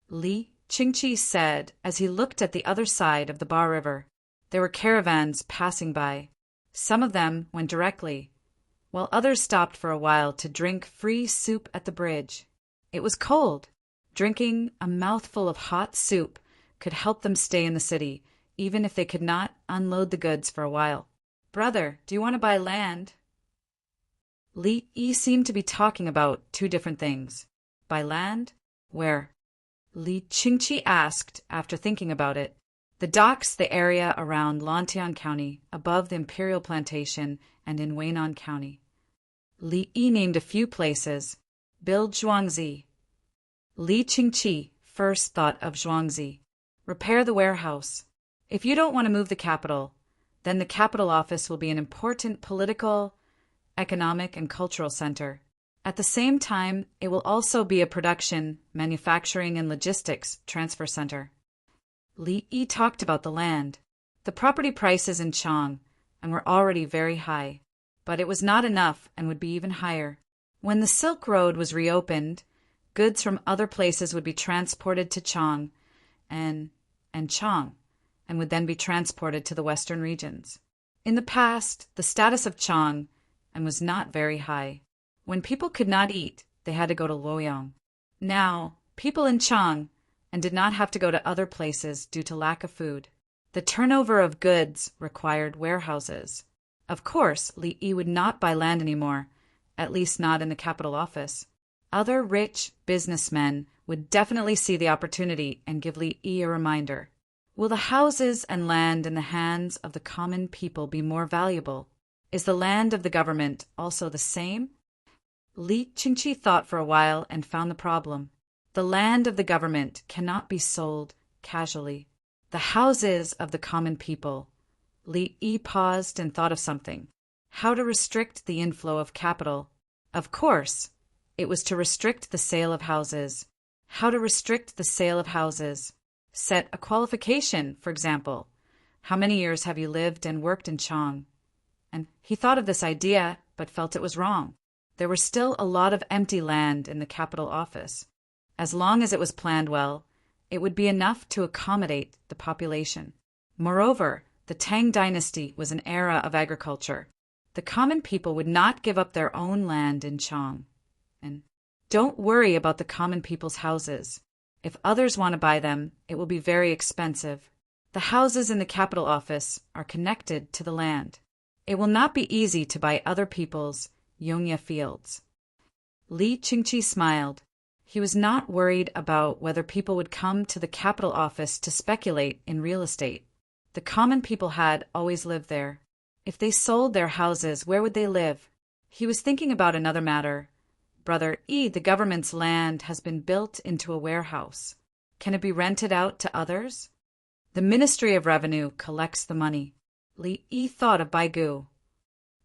Li Qingqi said as he looked at the other side of the Ba River. There were caravans passing by. Some of them went directly, while others stopped for a while to drink free soup at the bridge. It was cold. Drinking a mouthful of hot soup could help them stay in the city, even if they could not unload the goods for a while. Brother, do you want to buy land? Li Yi seemed to be talking about 2 different things. Buy land? Where? Li Qingqi asked after thinking about it. The docks, the area around Lantian County, above the Imperial Plantation, and in Weinan County. Li Yi named a few places. Build Zhuangzi. Li Qingqi first thought of Zhuangzi. Repair the warehouse. If you don't want to move the capital, then the capital office will be an important political, economic, and cultural center. At the same time, it will also be a production, manufacturing, and logistics transfer center. Li Yi talked about the land. The property prices in Chang and were already very high, but it was not enough and would be even higher. When the Silk Road was reopened, goods from other places would be transported to Chang and Chang, and would then be transported to the western regions. In the past, the status of Chang was not very high. When people could not eat, they had to go to Luoyang. Now, people in Chang did not have to go to other places due to lack of food. The turnover of goods required warehouses. Of course, Li Yi would not buy land anymore, at least not in the capital office. Other rich businessmen would definitely see the opportunity and give Li Yi a reminder. Will the houses and land in the hands of the common people be more valuable? Is the land of the government also the same? Li Qingqi thought for a while and found the problem. The land of the government cannot be sold casually. The houses of the common people. Li Yi paused and thought of something. How to restrict the inflow of capital. Of course, it was to restrict the sale of houses. How to restrict the sale of houses? Set a qualification, for example. How many years have you lived and worked in Chang? And he thought of this idea, but felt it was wrong. There was still a lot of empty land in the capital office. As long as it was planned well, it would be enough to accommodate the population. Moreover, the Tang dynasty was an era of agriculture. The common people would not give up their own land in Chang. And don't worry about the common people's houses. If others want to buy them, it will be very expensive. The houses in the capital office are connected to the land. It will not be easy to buy other people's Yongya fields. Li Qingqi smiled. He was not worried about whether people would come to the capital office to speculate in real estate. The common people had always lived there. If they sold their houses, where would they live? He was thinking about another matter. Brother Yi, the government's land has been built into a warehouse. Can it be rented out to others? The Ministry of Revenue collects the money. Li Yi thought of Baigu.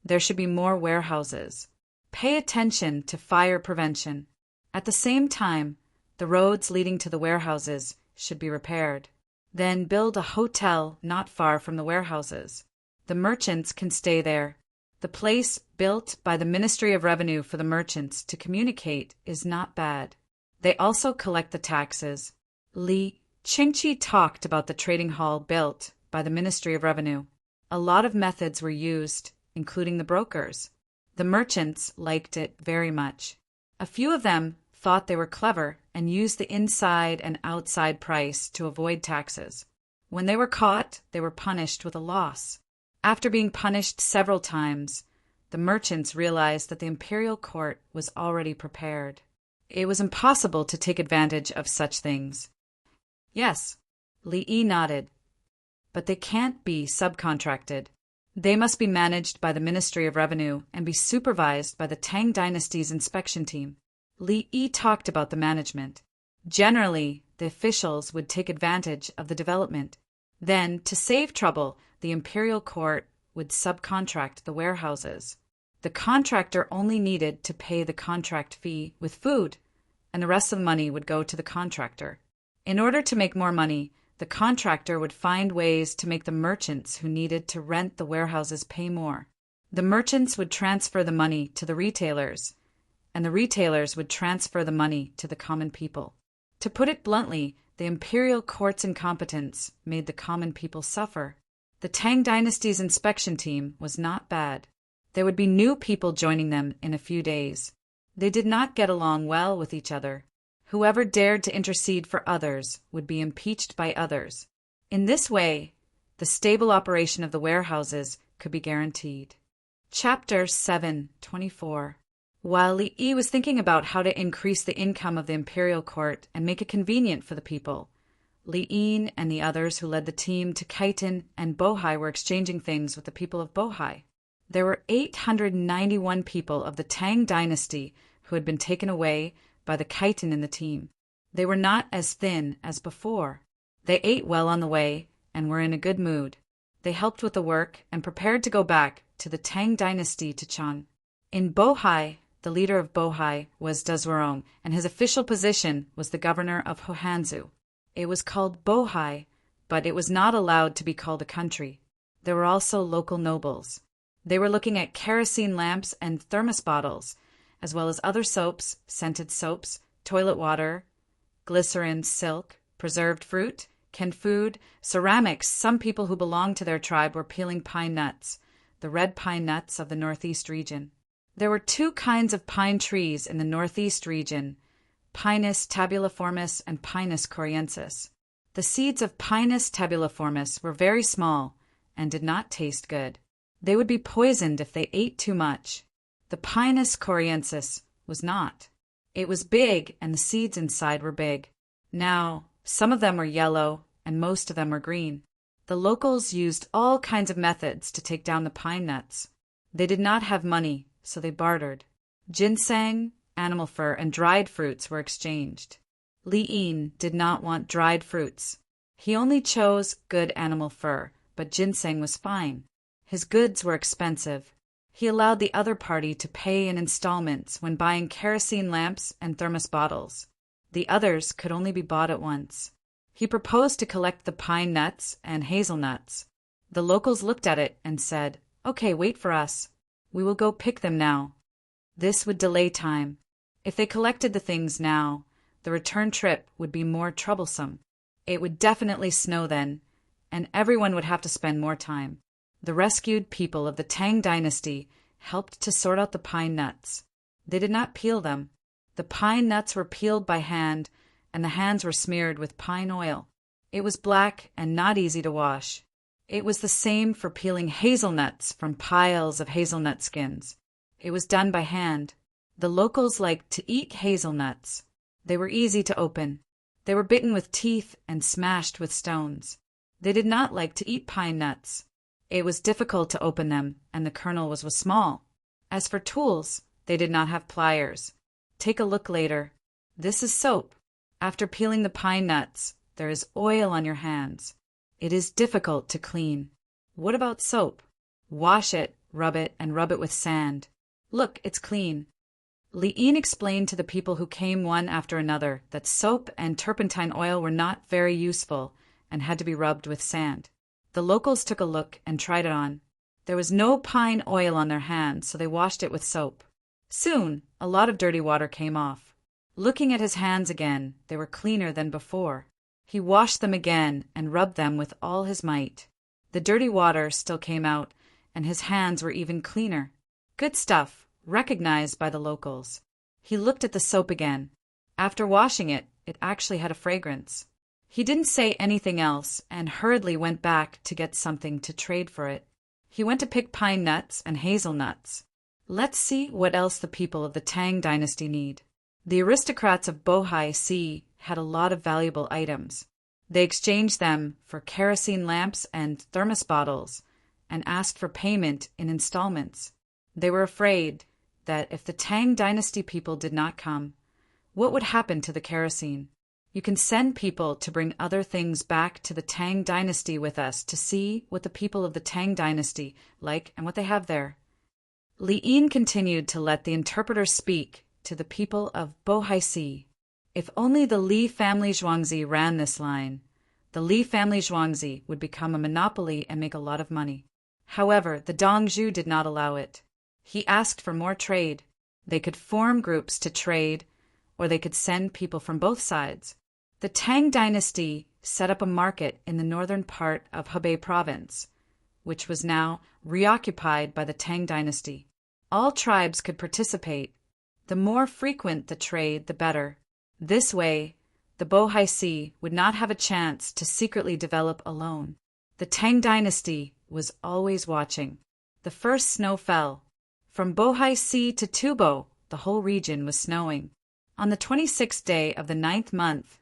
There should be more warehouses. Pay attention to fire prevention. At the same time, the roads leading to the warehouses should be repaired. Then build a hotel not far from the warehouses. The merchants can stay there. The place built by the Ministry of Revenue for the merchants to communicate is not bad. They also collect the taxes. Li Qingqi talked about the trading hall built by the Ministry of Revenue. A lot of methods were used, including the brokers. The merchants liked it very much. A few of them thought they were clever and used the inside and outside price to avoid taxes. When they were caught, they were punished with a loss. After being punished several times, the merchants realized that the imperial court was already prepared. It was impossible to take advantage of such things. Yes, Li Yi nodded. But they can't be subcontracted. They must be managed by the Ministry of Revenue and be supervised by the Tang dynasty's inspection team. Li Yi talked about the management. Generally, the officials would take advantage of the development. Then, to save trouble, the imperial court would subcontract the warehouses. The contractor only needed to pay the contract fee with food, and the rest of the money would go to the contractor. In order to make more money, the contractor would find ways to make the merchants who needed to rent the warehouses pay more. The merchants would transfer the money to the retailers, and the retailers would transfer the money to the common people. To put it bluntly, the imperial court's incompetence made the common people suffer. The Tang dynasty's inspection team was not bad. There would be new people joining them in a few days. They did not get along well with each other. Whoever dared to intercede for others would be impeached by others. In this way, the stable operation of the warehouses could be guaranteed. Chapter 7:24. While Li Yi was thinking about how to increase the income of the imperial court and make it convenient for the people, Li'in and the others who led the team to Khitan and Bohai were exchanging things with the people of Bohai. There were 891 people of the Tang dynasty who had been taken away by the Khitan in the team. They were not as thin as before. They ate well on the way and were in a good mood. They helped with the work and prepared to go back to the Tang dynasty to Chang. In Bohai, the leader of Bohai was Dazwarong, and his official position was the governor of Hohanzu. It was called Bohai, but it was not allowed to be called a country. There were also local nobles. They were looking at kerosene lamps and thermos bottles, as well as other soaps, scented soaps, toilet water, glycerin, silk, preserved fruit, canned food, ceramics. Some people who belonged to their tribe were peeling pine nuts, the red pine nuts of the northeast region. There were 2 kinds of pine trees in the northeast region, Pinus tabuliformis and Pinus coriensis. The seeds of Pinus tabuliformis were very small and did not taste good. They would be poisoned if they ate too much. The Pinus coriensis was not. It was big, and the seeds inside were big. Now, some of them were yellow, and most of them were green. The locals used all kinds of methods to take down the pine nuts. They did not have money, so they bartered. Ginseng, animal fur, and dried fruits were exchanged. Li'in did not want dried fruits. He only chose good animal fur, but ginseng was fine. His goods were expensive. He allowed the other party to pay in installments when buying kerosene lamps and thermos bottles. The others could only be bought at once. He proposed to collect the pine nuts and hazelnuts. The locals looked at it and said, "Okay, wait for us. We will go pick them now." This would delay time. If they collected the things now, the return trip would be more troublesome. It would definitely snow then, and everyone would have to spend more time. The rescued people of the Tang dynasty helped to sort out the pine nuts. They did not peel them. The pine nuts were peeled by hand, and the hands were smeared with pine oil. It was black and not easy to wash. It was the same for peeling hazelnuts from piles of hazelnut skins. It was done by hand. The locals liked to eat hazelnuts. They were easy to open. They were bitten with teeth and smashed with stones. They did not like to eat pine nuts. It was difficult to open them, and the kernel was small. As for tools, they did not have pliers. Take a look later. This is soap. After peeling the pine nuts, there is oil on your hands. It is difficult to clean. What about soap? Wash it, and rub it with sand. Look, it's clean. Li'in explained to the people who came one after another that soap and turpentine oil were not very useful and had to be rubbed with sand. The locals took a look and tried it on. There was no pine oil on their hands, so they washed it with soap. Soon, a lot of dirty water came off. Looking at his hands again, they were cleaner than before. He washed them again and rubbed them with all his might. The dirty water still came out, and his hands were even cleaner. Good stuff, recognized by the locals. He looked at the soap again. After washing it, it actually had a fragrance. He didn't say anything else and hurriedly went back to get something to trade for it. He went to pick pine nuts and hazelnuts. Let's see what else the people of the Tang dynasty need. The aristocrats of Bohai Sea had a lot of valuable items. They exchanged them for kerosene lamps and thermos bottles and asked for payment in installments. They were afraid that if the Tang dynasty people did not come, what would happen to the kerosene? You can send people to bring other things back to the Tang dynasty with us to see what the people of the Tang dynasty like and what they have there. Li'in continued to let the interpreter speak to the people of Bohai Sea. If only the Li family Zhuangzi ran this line, the Li family Zhuangzi would become a monopoly and make a lot of money. However, the Dongzhu did not allow it. He asked for more trade. They could form groups to trade, or they could send people from both sides. The Tang dynasty set up a market in the northern part of Hebei province, which was now reoccupied by the Tang dynasty. All tribes could participate. The more frequent the trade, the better. This way, the Bohai Sea would not have a chance to secretly develop alone. The Tang dynasty was always watching. The first snow fell. From Bohai Sea to Tubo, the whole region was snowing. On the 26th day of the 9th month,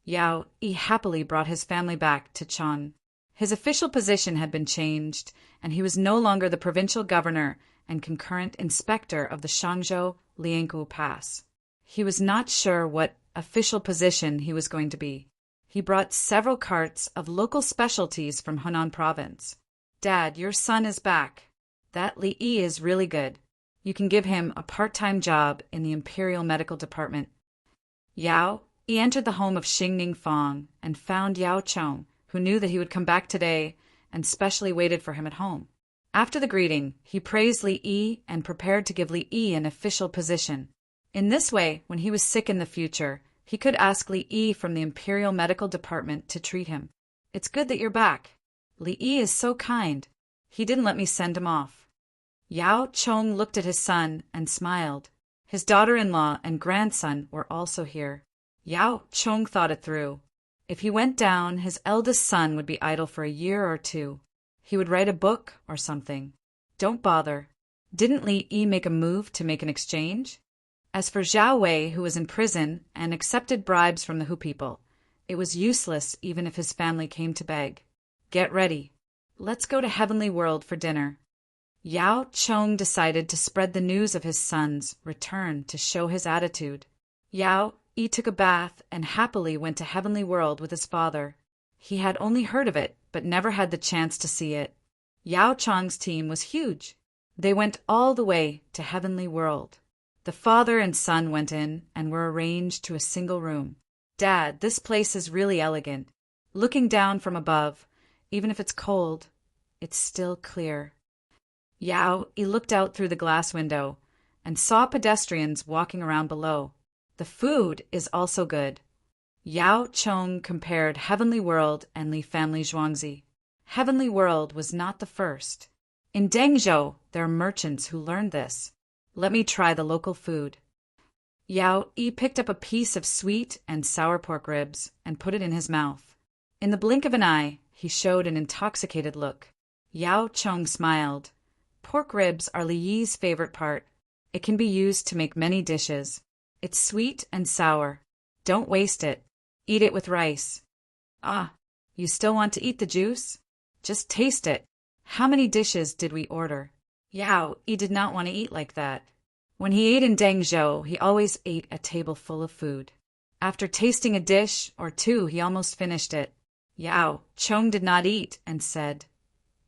Yao Yi happily brought his family back to Chang. His official position had been changed, and he was no longer the provincial governor and concurrent inspector of the Shangzhou Liangu Pass. He was not sure what official position he was going to be. He brought several carts of local specialties from Hunan province. "Dad, your son is back. That Li Yi is really good. You can give him a part-time job in the Imperial Medical Department." Yao Yi entered the home of Xingning Fong and found Yao Chong, who knew that he would come back today and specially waited for him at home. After the greeting, he praised Li Yi and prepared to give Li Yi an official position. In this way, when he was sick in the future, he could ask Li Yi from the Imperial Medical Department to treat him. "It's good that you're back. Li Yi is so kind. He didn't let me send him off." Yao Chong looked at his son and smiled. His daughter-in-law and grandson were also here. Yao Chong thought it through. If he went down, his eldest son would be idle for a year or two. He would write a book or something. Don't bother. Didn't Li Yi make a move to make an exchange? As for Zhao Wei, who was in prison and accepted bribes from the Hu people, it was useless even if his family came to beg. "Get ready. Let's go to Heavenly World for dinner." Yao Chong decided to spread the news of his son's return to show his attitude. Yao Yi took a bath and happily went to Heavenly World with his father. He had only heard of it, but never had the chance to see it. Yao Chong's team was huge. They went all the way to Heavenly World. The father and son went in and were arranged to a single room. "Dad, this place is really elegant. Looking down from above, even if it's cold, it's still clear." Yao Yi looked out through the glass window and saw pedestrians walking around below. The food is also good. Yao Chong compared Heavenly World and Li Family Zhuangzi. Heavenly World was not the first. In Dengzhou, there are merchants who learned this. Let me try the local food. Yao Yi picked up a piece of sweet and sour pork ribs and put it in his mouth. In the blink of an eye, he showed an intoxicated look. Yao Chong smiled. Pork ribs are Li Yi's favorite part. It can be used to make many dishes. It's sweet and sour. Don't waste it. Eat it with rice. Ah, you still want to eat the juice? Just taste it. How many dishes did we order? Yao Yi did not want to eat like that. When he ate in Dengzhou, he always ate a table full of food. After tasting a dish or two, he almost finished it. Yao Chong did not eat and said,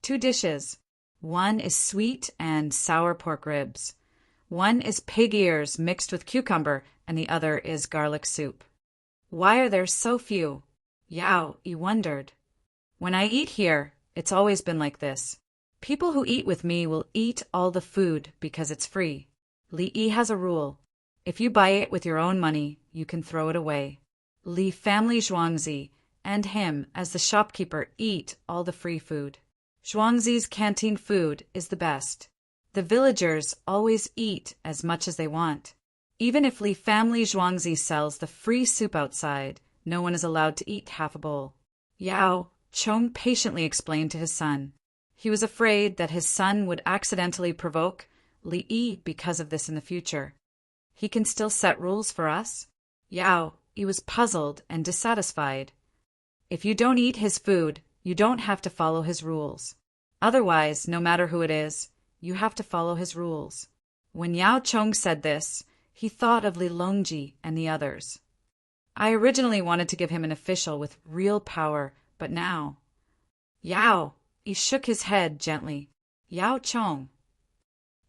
2 dishes. One is sweet and sour pork ribs. One is pig ears mixed with cucumber, and the other is garlic soup. Why are there so few? Yao Yi wondered. When I eat here, it's always been like this. People who eat with me will eat all the food because it's free. Li Yi has a rule. If you buy it with your own money, you can throw it away. Li Family Zhuangzi and him as the shopkeeper eat all the free food. Zhuangzi's canteen food is the best. The villagers always eat as much as they want. Even if Li Family Zhuangzi sells the free soup outside, no one is allowed to eat half a bowl. Yao Chong patiently explained to his son. He was afraid that his son would accidentally provoke Li Yi because of this in the future. He can still set rules for us? Yao Yi was puzzled and dissatisfied. If you don't eat his food, you don't have to follow his rules. Otherwise, no matter who it is, you have to follow his rules. When Yao Chong said this, he thought of Li Longji and the others. I originally wanted to give him an official with real power, but now... Yao Yi shook his head gently. Yao Chong.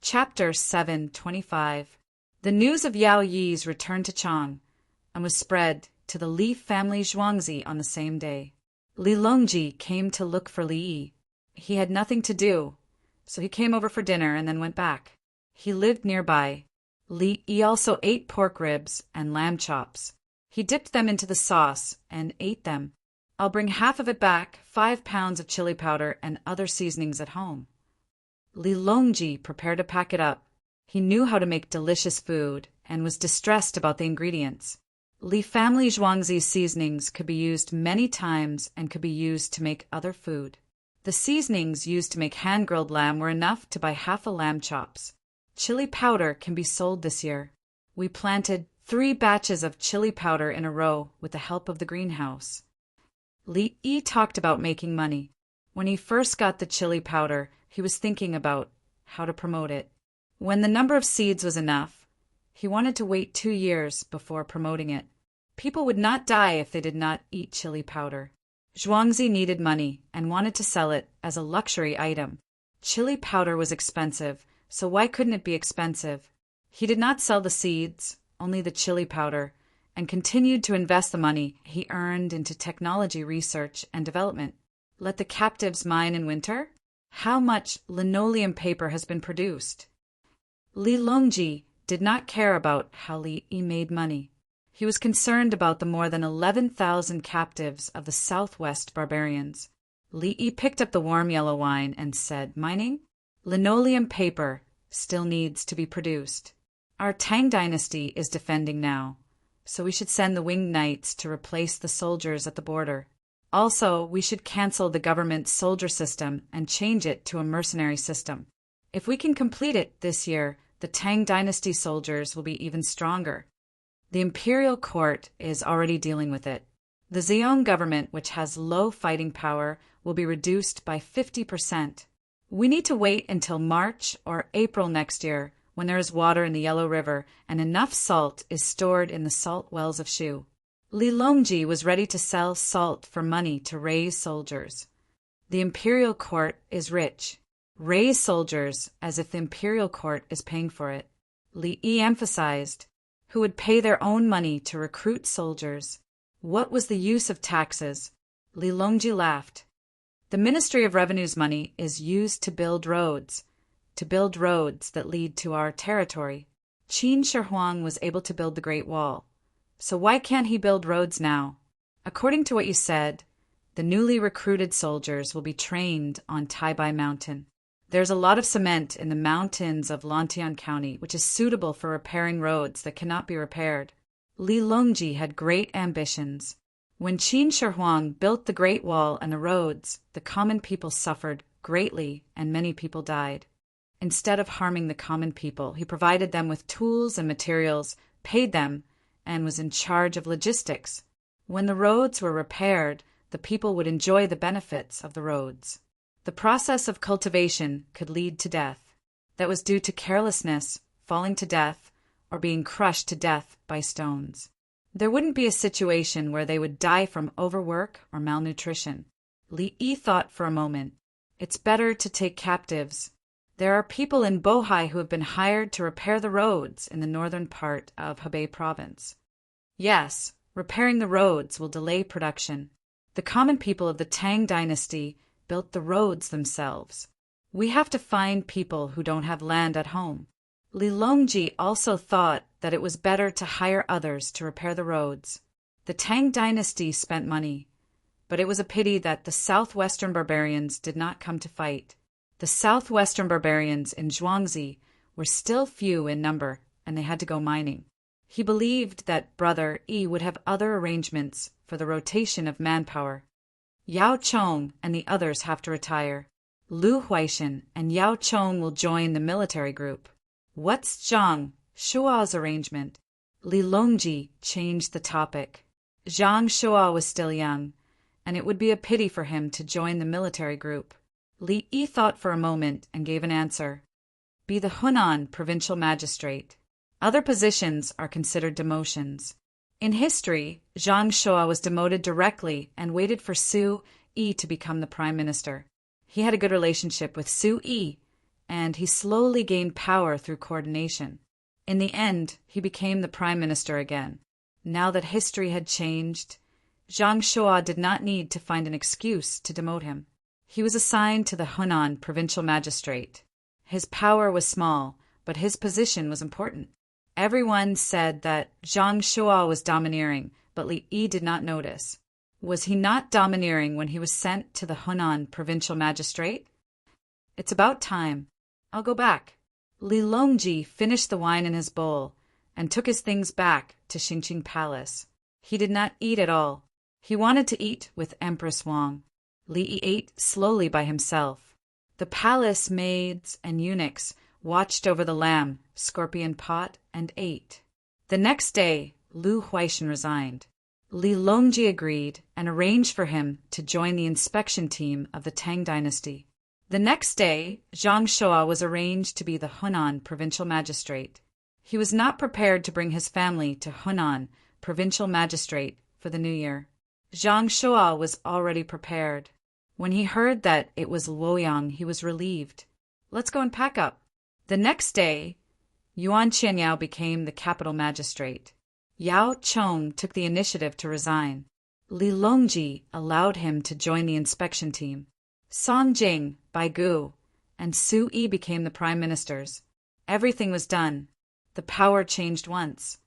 Chapter 725. The news of Yao Yi's return to Chang and was spread to the Li Family Zhuangzi on the same day. Li Longji came to look for Li Yi. He had nothing to do, so he came over for dinner and then went back. He lived nearby. Li Yi also ate pork ribs and lamb chops. He dipped them into the sauce and ate them. I'll bring half of it back, 5 pounds of chili powder and other seasonings at home. Li Longji prepared to pack it up. He knew how to make delicious food and was distressed about the ingredients. Li Family Zhuangzi's seasonings could be used many times and could be used to make other food. The seasonings used to make hand-grilled lamb were enough to buy half a lamb chops. Chili powder can be sold this year. We planted 3 batches of chili powder in a row with the help of the greenhouse. Li Yi talked about making money. When he first got the chili powder, he was thinking about how to promote it. When the number of seeds was enough, he wanted to wait 2 years before promoting it. People would not die if they did not eat chili powder. Zhuangzi needed money and wanted to sell it as a luxury item. Chili powder was expensive, so why couldn't it be expensive? He did not sell the seeds, only the chili powder, and continued to invest the money he earned into technology research and development. Let the captives mine in winter? How much linoleum paper has been produced? Li Longji did not care about how Li Yi made money. He was concerned about the more than 11,000 captives of the southwest barbarians. Li Yi picked up the warm yellow wine and said, "Mining? Linoleum paper still needs to be produced. Our Tang dynasty is defending now, so we should send the winged knights to replace the soldiers at the border. Also, we should cancel the government's soldier system and change it to a mercenary system. If we can complete it this year, the Tang dynasty soldiers will be even stronger. The imperial court is already dealing with it. The Zheong government, which has low fighting power, will be reduced by 50%. We need to wait until March or April next year, when there is water in the Yellow River and enough salt is stored in the salt wells of Shu." Li Longji was ready to sell salt for money to raise soldiers. The imperial court is rich. Raise soldiers as if the imperial court is paying for it. Li Yi emphasized, who would pay their own money to recruit soldiers. What was the use of taxes? Li Longji laughed. The Ministry of Revenue's money is used to build roads that lead to our territory. Qin Shi Huang was able to build the Great Wall. So why can't he build roads now? According to what you said, the newly recruited soldiers will be trained on Taibai Mountain. There's a lot of cement in the mountains of Lantian County, which is suitable for repairing roads that cannot be repaired. Li Longji had great ambitions. When Qin Shi Huang built the Great Wall and the roads, the common people suffered greatly and many people died. Instead of harming the common people, he provided them with tools and materials, paid them, and was in charge of logistics. When the roads were repaired, the people would enjoy the benefits of the roads. The process of cultivation could lead to death. That was due to carelessness, falling to death, or being crushed to death by stones. There wouldn't be a situation where they would die from overwork or malnutrition. Li Yi thought for a moment. It's better to take captives. There are people in Bohai who have been hired to repair the roads in the northern part of Hebei province. Yes, repairing the roads will delay production. The common people of the Tang dynasty built the roads themselves. We have to find people who don't have land at home. Li Longji also thought that it was better to hire others to repair the roads. The Tang dynasty spent money, but it was a pity that the southwestern barbarians did not come to fight. The southwestern barbarians in Zhuangzi were still few in number, and they had to go mining. He believed that Brother Yi would have other arrangements for the rotation of manpower. Yao Chong and the others have to retire. Lu Huaishan and Yao Chong will join the military group. What's Zhang Shua's arrangement? Li Longji changed the topic. Zhang Shua was still young, and it would be a pity for him to join the military group. Li Yi thought for a moment and gave an answer. Be the Hunan provincial magistrate. Other positions are considered demotions. In history, Zhang Shua was demoted directly and waited for Su Yi to become the prime minister. He had a good relationship with Su Yi, and he slowly gained power through coordination. In the end, he became the prime minister again. Now that history had changed, Zhang Shua did not need to find an excuse to demote him. He was assigned to the Hunan provincial magistrate. His power was small, but his position was important. Everyone said that Zhang Shua was domineering, but Li Yi did not notice. Was he not domineering when he was sent to the Hunan provincial magistrate? It's about time. I'll go back. Li Longji finished the wine in his bowl and took his things back to Xingqing Palace. He did not eat at all. He wanted to eat with Empress Wang. Li Yi ate slowly by himself. The palace maids and eunuchs watched over the lamb, scorpion pot, and ate. The next day, Lu Huaishan resigned. Li Longji agreed and arranged for him to join the inspection team of the Tang dynasty. The next day, Zhang Shua was arranged to be the Hunan provincial magistrate. He was not prepared to bring his family to Hunan provincial magistrate for the new year. Zhang Shua was already prepared. When he heard that it was Luoyang, he was relieved. Let's go and pack up. The next day, Yuan Qianyao became the capital magistrate. Yao Chong took the initiative to resign. Li Longji allowed him to join the inspection team. Song Jing, Bai Gu, and Su Yi became the prime ministers. Everything was done. The power changed once.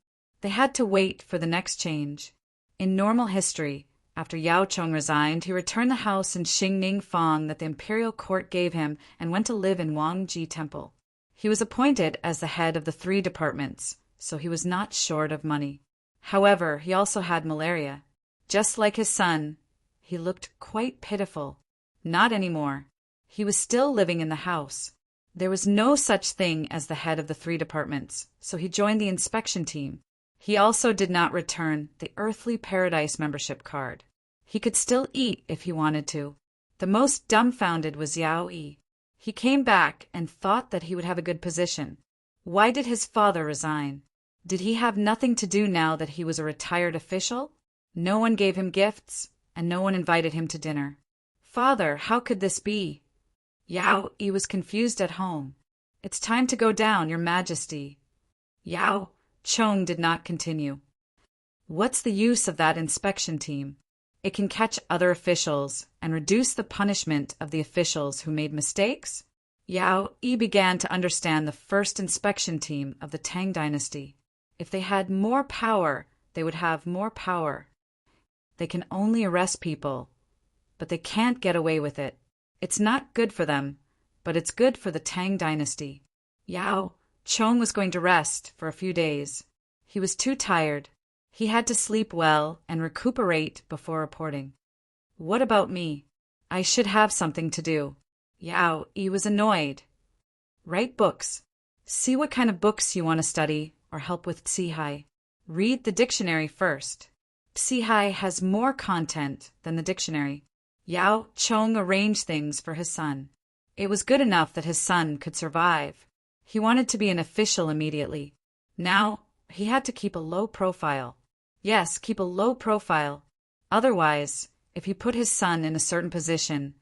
They had to wait for the next change. In normal history, after Yao Chong resigned, he returned the house in Xingning Fang that the imperial court gave him and went to live in Wangji Temple. He was appointed as the head of the 3 departments, so he was not short of money. However, he also had malaria. Just like his son, he looked quite pitiful. Not anymore. He was still living in the house. There was no such thing as the head of the 3 departments, so he joined the inspection team. He also did not return the Earthly Paradise membership card. He could still eat if he wanted to. The most dumbfounded was Yao Yi. He came back and thought that he would have a good position. Why did his father resign? Did he have nothing to do now that he was a retired official? No one gave him gifts, and no one invited him to dinner. Father, how could this be? Yao Yi was confused at home. It's time to go down, Your Majesty. Yao Chong did not continue. What's the use of that inspection team? It can catch other officials and reduce the punishment of the officials who made mistakes? Yao Yi began to understand the first inspection team of the Tang dynasty. If they had more power, they would have more power. They can only arrest people, but they can't get away with it. It's not good for them, but it's good for the Tang dynasty. Yao Chong was going to rest for a few days. He was too tired. He had to sleep well and recuperate before reporting. What about me? I should have something to do. Yao Yi was annoyed. Write books. See what kind of books you want to study or help with Psihai. Read the dictionary first. Psihai has more content than the dictionary. Yao Chong arranged things for his son. It was good enough that his son could survive. He wanted to be an official immediately. Now, he had to keep a low profile. Yes, keep a low profile. Otherwise, if he put his son in a certain position,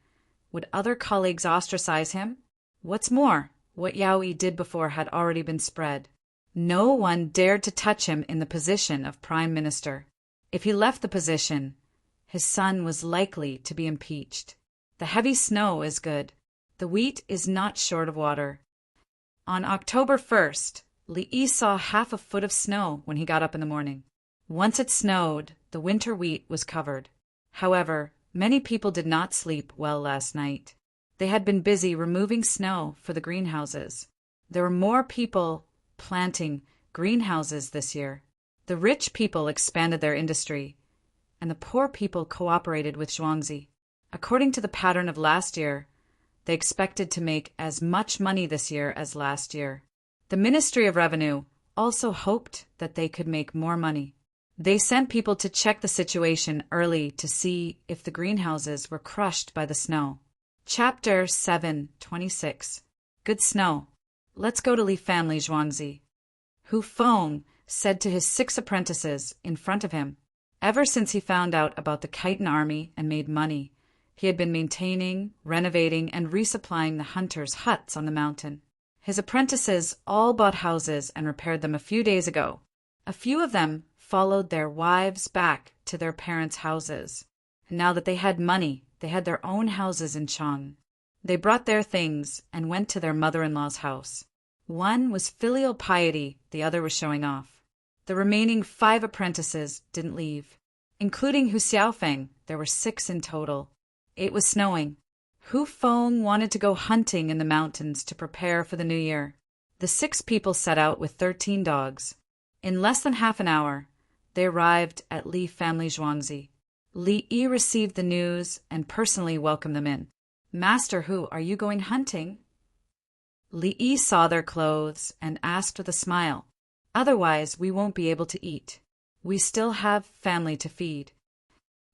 would other colleagues ostracize him? What's more, what Yao Yi did before had already been spread. No one dared to touch him in the position of prime minister. If he left the position, his son was likely to be impeached. The heavy snow is good. The wheat is not short of water. On October 1st, Li Yi saw half a foot of snow when he got up in the morning. Once it snowed, the winter wheat was covered. However, many people did not sleep well last night. They had been busy removing snow for the greenhouses. There were more people planting greenhouses this year. The rich people expanded their industry, and the poor people cooperated with Zhuangzi. According to the pattern of last year, they expected to make as much money this year as last year. The Ministry of Revenue also hoped that they could make more money. They sent people to check the situation early to see if the greenhouses were crushed by the snow. Chapter 7:26. Good snow. Let's go to Li family, Zhuangzi. Hu Feng said to his 6 apprentices in front of him. Ever since he found out about the Khitan army and made money, he had been maintaining, renovating, and resupplying the hunters' huts on the mountain. His apprentices all bought houses and repaired them a few days ago. A few of them followed their wives back to their parents' houses. And now that they had money, they had their own houses in Chang. They brought their things and went to their mother-in-law's house. One was filial piety, the other was showing off. The remaining 5 apprentices didn't leave. Including Hu Xiaofeng, there were 6 in total. It was snowing. Hu Feng wanted to go hunting in the mountains to prepare for the new year. The 6 people set out with 13 dogs. In less than half an hour, they arrived at Li family Zhuangzi. Li Yi received the news and personally welcomed them in. Master Hu, are you going hunting? Li Yi saw their clothes and asked with a smile. Otherwise, we won't be able to eat. We still have family to feed."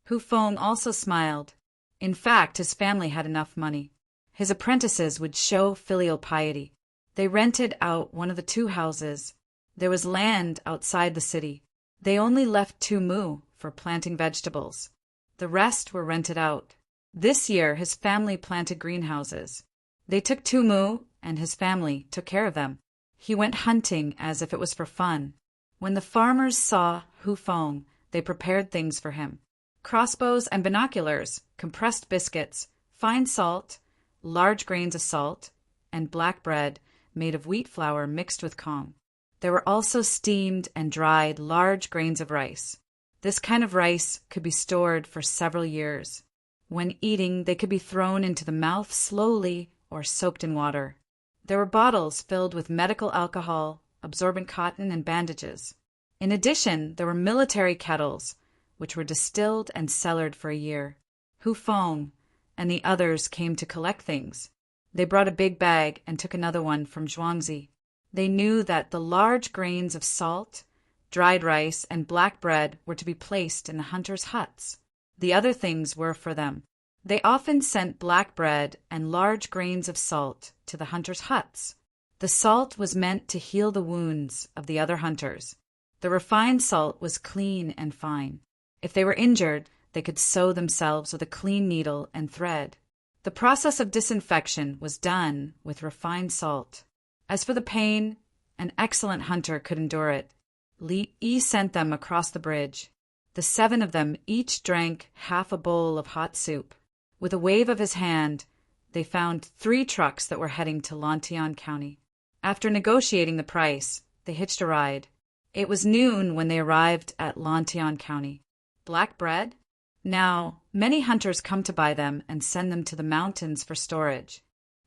Hu Feng also smiled. In fact, his family had enough money. His apprentices would show filial piety. They rented out one of the 2 houses. There was land outside the city. They only left 2 mu for planting vegetables. The rest were rented out. This year, his family planted greenhouses. They took 2 mu, and his family took care of them. He went hunting as if it was for fun. When the farmers saw Hu Feng, they prepared things for him: crossbows and binoculars, compressed biscuits, fine salt, large grains of salt, and black bread made of wheat flour mixed with kong. There were also steamed and dried large grains of rice. This kind of rice could be stored for several years. When eating, they could be thrown into the mouth slowly or soaked in water. There were bottles filled with medical alcohol, absorbent cotton, and bandages. In addition, there were military kettles, which were distilled and cellared for a year. Hu Feng and the others came to collect things. They brought a big bag and took another one from Zhuangzi. They knew that the large grains of salt, dried rice, and black bread were to be placed in the hunters' huts. The other things were for them. They often sent black bread and large grains of salt to the hunters' huts. The salt was meant to heal the wounds of the other hunters. The refined salt was clean and fine. If they were injured, they could sew themselves with a clean needle and thread. The process of disinfection was done with refined salt. As for the pain, an excellent hunter could endure it. Li Yi sent them across the bridge. The 7 of them each drank half a bowl of hot soup. With a wave of his hand, they found 3 trucks that were heading to Lantian County. After negotiating the price, they hitched a ride. It was noon when they arrived at Lantian County. Black bread? Now, many hunters come to buy them and send them to the mountains for storage.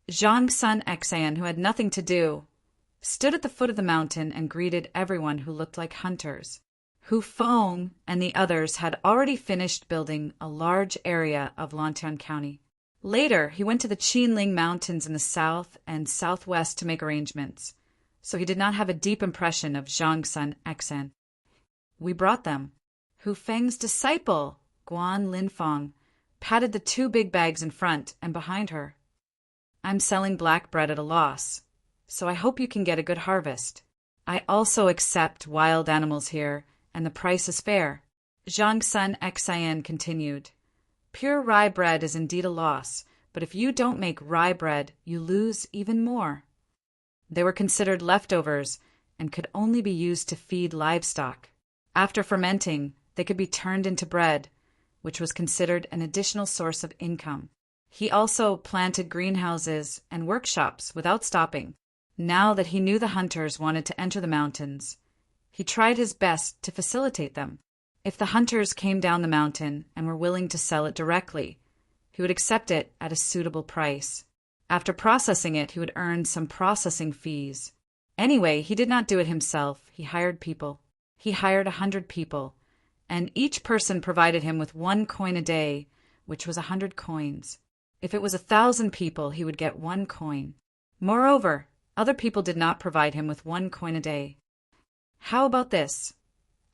Zhang's son Xan, who had nothing to do, stood at the foot of the mountain and greeted everyone who looked like hunters. Hu Feng and the others had already finished building a large area of Lantian County. Later, he went to the Qinling Mountains in the south and southwest to make arrangements, so he did not have a deep impression of Zhang's son Xan. We brought them. Hu Feng's disciple, Guan Linfang, patted the 2 big bags in front and behind her. "I'm selling black bread at a loss, so I hope you can get a good harvest. I also accept wild animals here, and the price is fair." Zhang's son Xan continued. "Pure rye bread is indeed a loss, but if you don't make rye bread, you lose even more." They were considered leftovers and could only be used to feed livestock. After fermenting, they could be turned into bread, which was considered an additional source of income. He also planted greenhouses and workshops without stopping. Now that he knew the hunters wanted to enter the mountains, he tried his best to facilitate them. If the hunters came down the mountain and were willing to sell it directly, he would accept it at a suitable price. After processing it, he would earn some processing fees. Anyway, he did not do it himself. He hired people. He hired 100 people, and each person provided him with 1 coin a day, which was 100 coins. If it was 1,000 people, he would get 1 coin. Moreover, other people did not provide him with 1 coin a day. "How about this?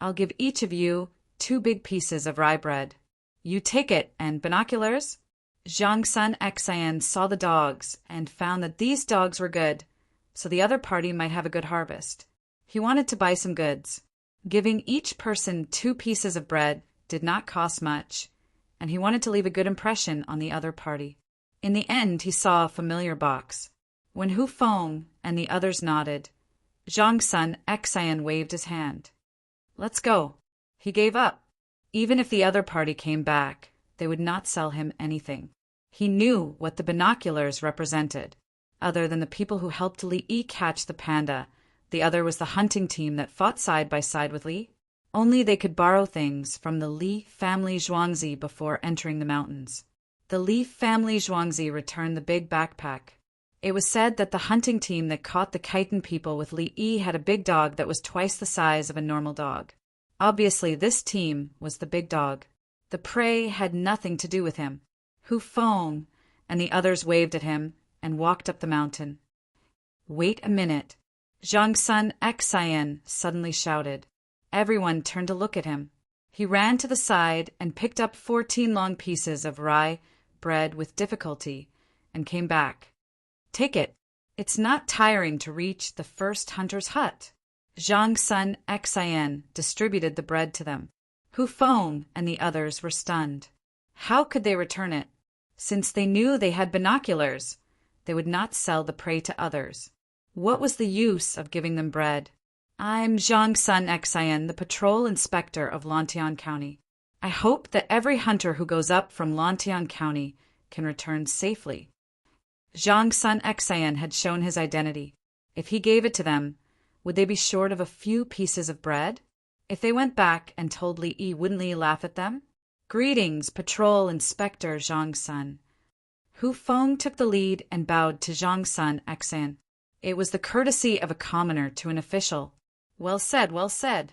I'll give each of you 2 big pieces of rye bread. You take it, and binoculars?" Zhang's son Xan saw the dogs and found that these dogs were good, so the other party might have a good harvest. He wanted to buy some goods. Giving each person 2 pieces of bread did not cost much, and he wanted to leave a good impression on the other party. In the end, he saw a familiar box. When Hu Feng and the others nodded, Zhang's son Xan waved his hand. "Let's go." He gave up. Even if the other party came back, they would not sell him anything. He knew what the binoculars represented. Other than the people who helped Li Yi catch the panda, the other was the hunting team that fought side by side with Li. Only they could borrow things from the Li family Zhuangzi before entering the mountains. The Li family Zhuangzi returned the big backpack. It was said that the hunting team that caught the Khitan people with Li Yi had a big dog that was twice the size of a normal dog. Obviously, this team was the big dog. The prey had nothing to do with him. Hu Feng and the others waved at him and walked up the mountain. "Wait a minute." Zhangsun Xian suddenly shouted. Everyone turned to look at him. He ran to the side and picked up 14 long pieces of rye bread with difficulty and came back. Take it. It's not tiring to reach the first hunter's hut. Zhangsun Xian distributed the bread to them. Hu Feng and the others were stunned. How could they return it? Since they knew they had binoculars, they would not sell the prey to others. What was the use of giving them bread? I'm Zhangsun Xian, the patrol inspector of Lantian County. I hope that every hunter who goes up from Lantian County can return safely. Zhangsun Xian had shown his identity. If he gave it to them, would they be short of a few pieces of bread? If they went back and told Li Yi, wouldn't Li laugh at them? Greetings, Patrol Inspector Zhangsun. Hu Feng took the lead and bowed to Zhangsun Xian. It was the courtesy of a commoner to an official. Well said, well said.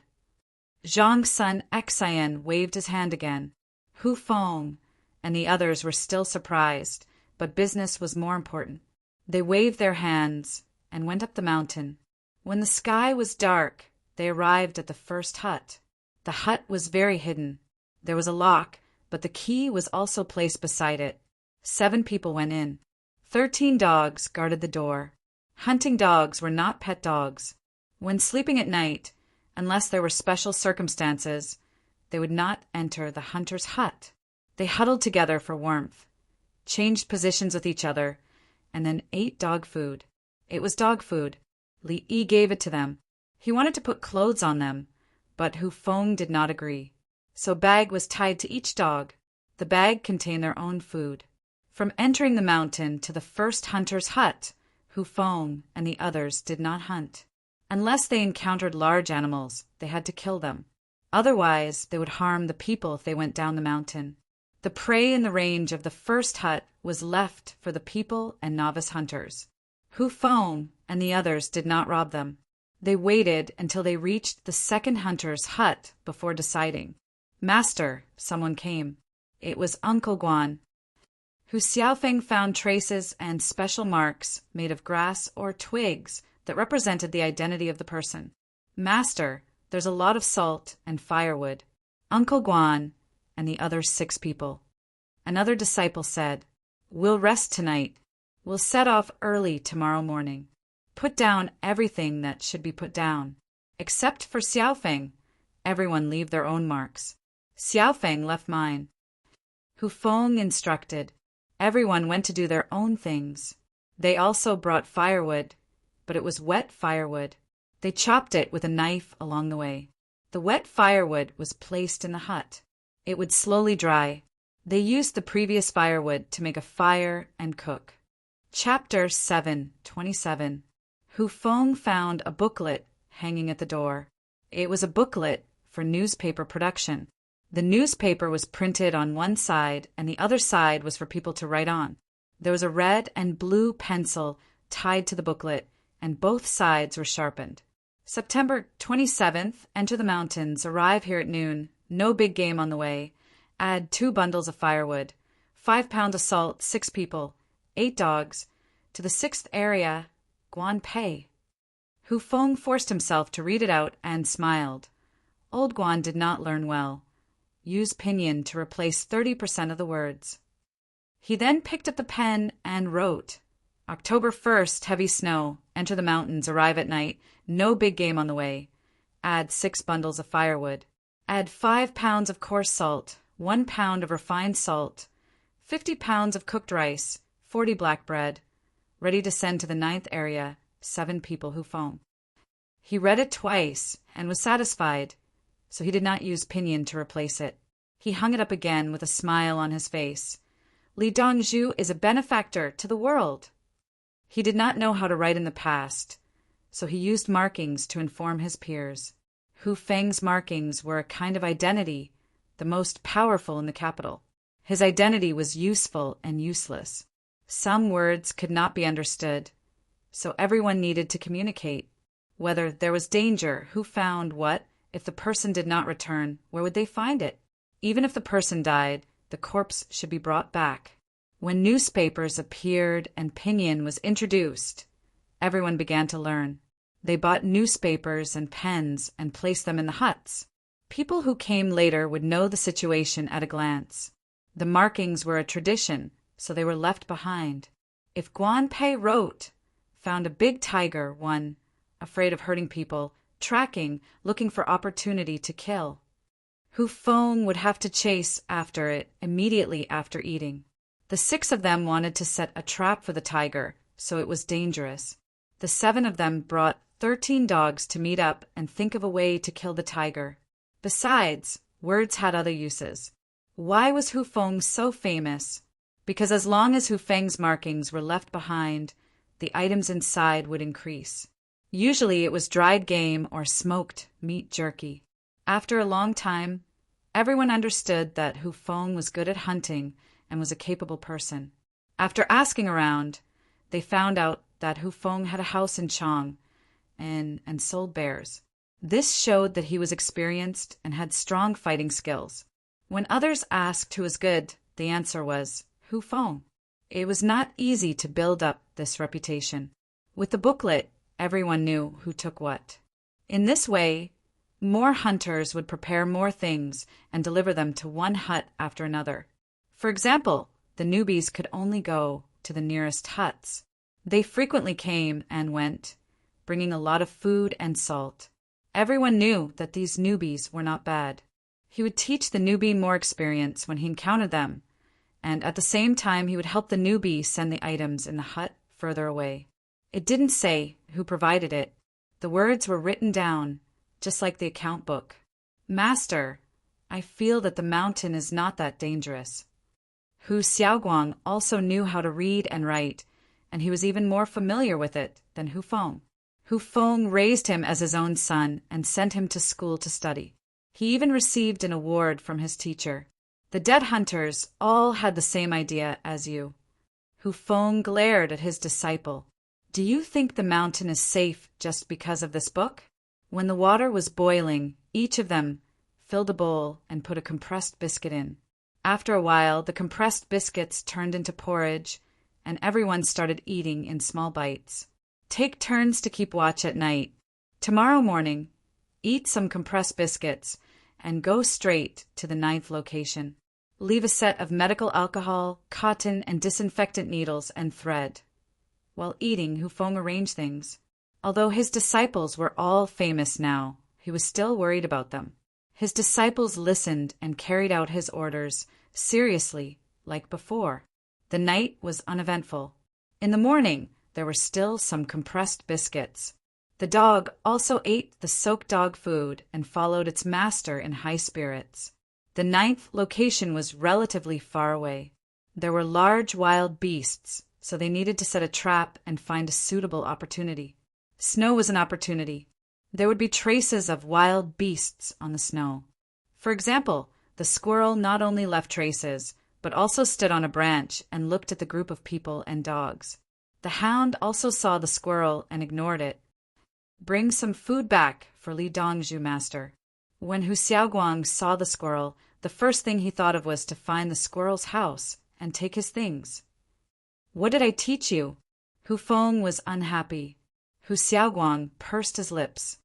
Zhangsun Xian waved his hand again. Hu Feng and the others were still surprised, but business was more important. They waved their hands and went up the mountain. When the sky was dark, they arrived at the first hut. The hut was very hidden. There was a lock, but the key was also placed beside it. 7 people went in. 13 dogs guarded the door. Hunting dogs were not pet dogs. When sleeping at night, unless there were special circumstances, they would not enter the hunter's hut. They huddled together for warmth, changed positions with each other, and then ate dog food. It was dog food. Li Yi gave it to them. He wanted to put clothes on them, but Hu Feng did not agree. So a bag was tied to each dog. The bag contained their own food. From entering the mountain to the first hunter's hut, Hu Feng and the others did not hunt. Unless they encountered large animals, they had to kill them. Otherwise, they would harm the people if they went down the mountain. The prey in the range of the first hut was left for the people and novice hunters. Hu Feng and the others did not rob them. They waited until they reached the second hunter's hut before deciding. Master, someone came. It was Uncle Guan. Hu Xiaofeng found traces and special marks made of grass or twigs that represented the identity of the person. Master, there's a lot of salt and firewood. Uncle Guan and the other 6 people. Another disciple said, We'll rest tonight. We'll set off early tomorrow morning. Put down everything that should be put down. Except for Xiaofeng, everyone leave their own marks. Xiaofeng left mine. Hu Feng instructed. Everyone went to do their own things. They also brought firewood, but it was wet firewood. They chopped it with a knife along the way. The wet firewood was placed in the hut. It would slowly dry. They used the previous firewood to make a fire and cook. Chapter 7:27. Hu Feng found a booklet hanging at the door. It was a booklet for newspaper production. The newspaper was printed on one side and the other side was for people to write on. There was a red and blue pencil tied to the booklet and both sides were sharpened. September 27th, enter the mountains, arrive here at noon, no big game on the way, add 2 bundles of firewood, 5 pounds of salt, 6 people, 8 dogs, to the 6th area, Guan Pei. Hu Feng forced himself to read it out and smiled. Old Guan did not learn well. Use pinyin to replace 30% of the words. He then picked up the pen and wrote, October 1st, heavy snow, enter the mountains, arrive at night, no big game on the way. Add 6 bundles of firewood. Add 5 pounds of coarse salt, 1 pound of refined salt, 50 pounds of cooked rice, 40 black bread. Ready to send to the 9th area, 7 people Hu Feng. He read it twice and was satisfied, so he did not use pinyin to replace it. He hung it up again with a smile on his face. Li Dongzhu is a benefactor to the world. He did not know how to write in the past, so he used markings to inform his peers. Hu Feng's markings were a kind of identity, the most powerful in the capital. His identity was useful and useless. Some words could not be understood, so everyone needed to communicate. Whether there was danger, who found what, if the person did not return, where would they find it? Even if the person died, the corpse should be brought back. When newspapers appeared and pinyin was introduced, everyone began to learn. They bought newspapers and pens and placed them in the huts. People who came later would know the situation at a glance. The markings were a tradition, so they were left behind. If Guan Pei wrote, found a big tiger, one, afraid of hurting people, tracking, looking for opportunity to kill. Hu Feng would have to chase after it immediately after eating. The 6 of them wanted to set a trap for the tiger, so it was dangerous. The 7 of them brought 13 dogs to meet up and think of a way to kill the tiger. Besides, words had other uses. Why was Hu Feng so famous? Because as long as Hu Feng's markings were left behind, the items inside would increase. Usually it was dried game or smoked meat jerky. After a long time, everyone understood that Hu Feng was good at hunting and was a capable person. After asking around, they found out that Hu Feng had a house in Chang and sold bears. This showed that he was experienced and had strong fighting skills. When others asked who was good, the answer was Hu Feng. It was not easy to build up this reputation. With the booklet, everyone knew who took what. In this way, more hunters would prepare more things and deliver them to one hut after another. For example, the newbies could only go to the nearest huts. They frequently came and went, bringing a lot of food and salt. Everyone knew that these newbies were not bad. He would teach the newbie more experience when he encountered them, and at the same time he would help the newbie send the items in the hut further away. It didn't say who provided it. The words were written down, just like the account book. Master, I feel that the mountain is not that dangerous. Hu Xiaoguang also knew how to read and write, and he was even more familiar with it than Hu Feng. Hu Feng raised him as his own son and sent him to school to study. He even received an award from his teacher. The dead hunters all had the same idea as you. Hu Feng glared at his disciple. Do you think the mountain is safe just because of this book? When the water was boiling, each of them filled a bowl and put a compressed biscuit in. After a while, the compressed biscuits turned into porridge, and everyone started eating in small bites. Take turns to keep watch at night. Tomorrow morning, eat some compressed biscuits and go straight to the 9th location. Leave a set of medical alcohol, cotton, and disinfectant needles and thread. While eating, Hu Feng arranged things. Although his disciples were all famous now, he was still worried about them. His disciples listened and carried out his orders seriously, like before. The night was uneventful. In the morning, there were still some compressed biscuits. The dog also ate the soaked dog food and followed its master in high spirits. The 9th location was relatively far away. There were large wild beasts, so they needed to set a trap and find a suitable opportunity. Snow was an opportunity. There would be traces of wild beasts on the snow. For example, the squirrel not only left traces, but also stood on a branch and looked at the group of people and dogs. The hound also saw the squirrel and ignored it. Bring some food back for Li Dongzhu, master. When Hu Xiaoguang saw the squirrel, the first thing he thought of was to find the squirrel's house and take his things. What did I teach you? Hu Feng was unhappy. Hu Xiaoguang pursed his lips.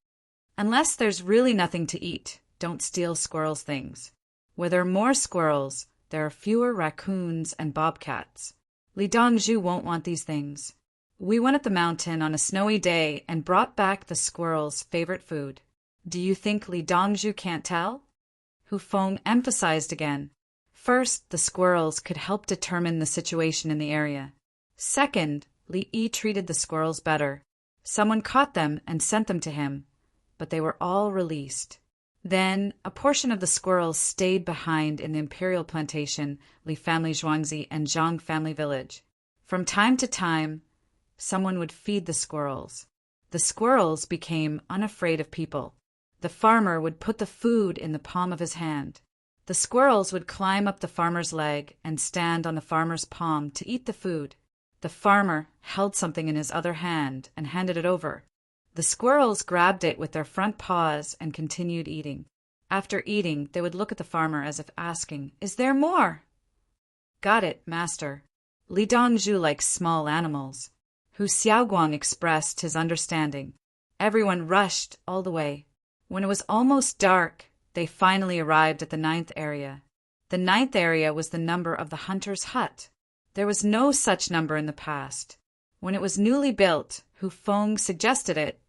Unless there's really nothing to eat, don't steal squirrels' things. Where there are more squirrels, there are fewer raccoons and bobcats. Li Dongzhu won't want these things. We went up the mountain on a snowy day and brought back the squirrel's favorite food. Do you think Li Dongzhu can't tell? Hu Feng emphasized again. First, the squirrels could help determine the situation in the area. Second, Li Yi treated the squirrels better. Someone caught them and sent them to him, but they were all released. Then, a portion of the squirrels stayed behind in the imperial plantation, Li family Zhuangzi and Zhang family village. From time to time, someone would feed the squirrels. The squirrels became unafraid of people. The farmer would put the food in the palm of his hand. The squirrels would climb up the farmer's leg and stand on the farmer's palm to eat the food. The farmer held something in his other hand and handed it over. The squirrels grabbed it with their front paws and continued eating. After eating, they would look at the farmer as if asking, "Is there more?" "Got it, master." Li Dongzhu likes small animals. Hu Xiaoguang expressed his understanding. Everyone rushed all the way. When it was almost dark, they finally arrived at the 9th area. The 9th area was the number of the hunter's hut. There was no such number in the past. When it was newly built, Hu Feng suggested it,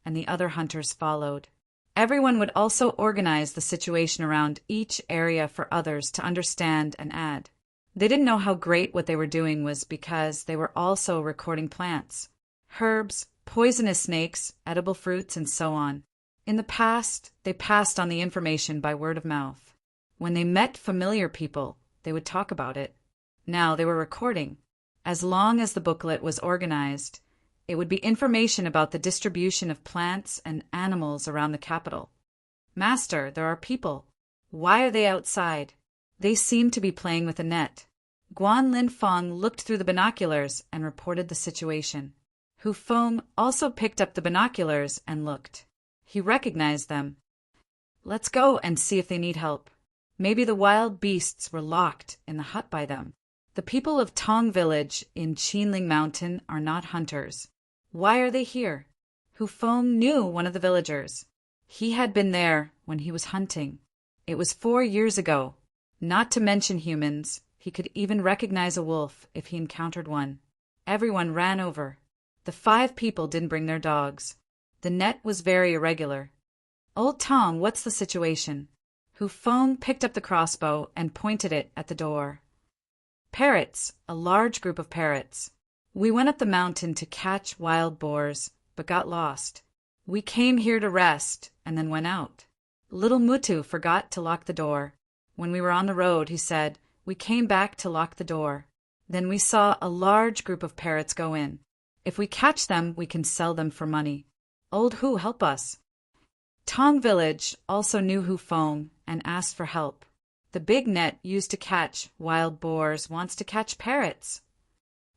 and the other hunters followed. Everyone would also organize the situation around each area for others to understand and add. They didn't know how great what they were doing was because they were also recording plants, herbs, poisonous snakes, edible fruits, and so on. In the past, they passed on the information by word of mouth. When they met familiar people, they would talk about it. Now they were recording. As long as the booklet was organized, it would be information about the distribution of plants and animals around the capital. Master, there are people. Why are they outside? They seem to be playing with a net. Guan Linfeng looked through the binoculars and reported the situation. Hu Feng also picked up the binoculars and looked. He recognized them. Let's go and see if they need help. Maybe the wild beasts were locked in the hut by them. The people of Tang village in Qinling Mountain are not hunters. Why are they here? Hu Feng knew one of the villagers. He had been there when he was hunting. It was 4 years ago. Not to mention humans, he could even recognize a wolf if he encountered one. Everyone ran over. The 5 people didn't bring their dogs. The net was very irregular. Old Tang, what's the situation? Hu Feng picked up the crossbow and pointed it at the door. Parrots, a large group of parrots. We went up the mountain to catch wild boars, but got lost. We came here to rest and then went out. Little Mutu forgot to lock the door. When we were on the road, he said, we came back to lock the door. Then we saw a large group of parrots go in. If we catch them, we can sell them for money. Old Hu, help us. Tang village also knew Hu Feng and asked for help. The big net used to catch wild boars wants to catch parrots.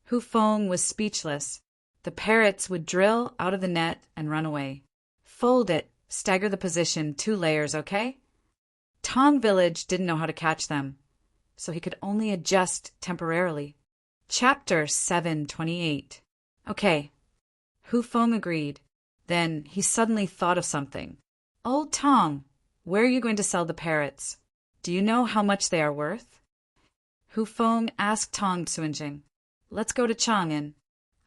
Hu Feng was speechless. The parrots would drill out of the net and run away. Fold it, stagger the position 2 layers, okay? Tang village didn't know how to catch them, so he could only adjust temporarily. Chapter 728. Okay. Hu Feng agreed. Then he suddenly thought of something. Old Tang, where are you going to sell the parrots? Do you know how much they are worth? Hu Feng asked Tang Tsuinjing. Let's go to Chang'an.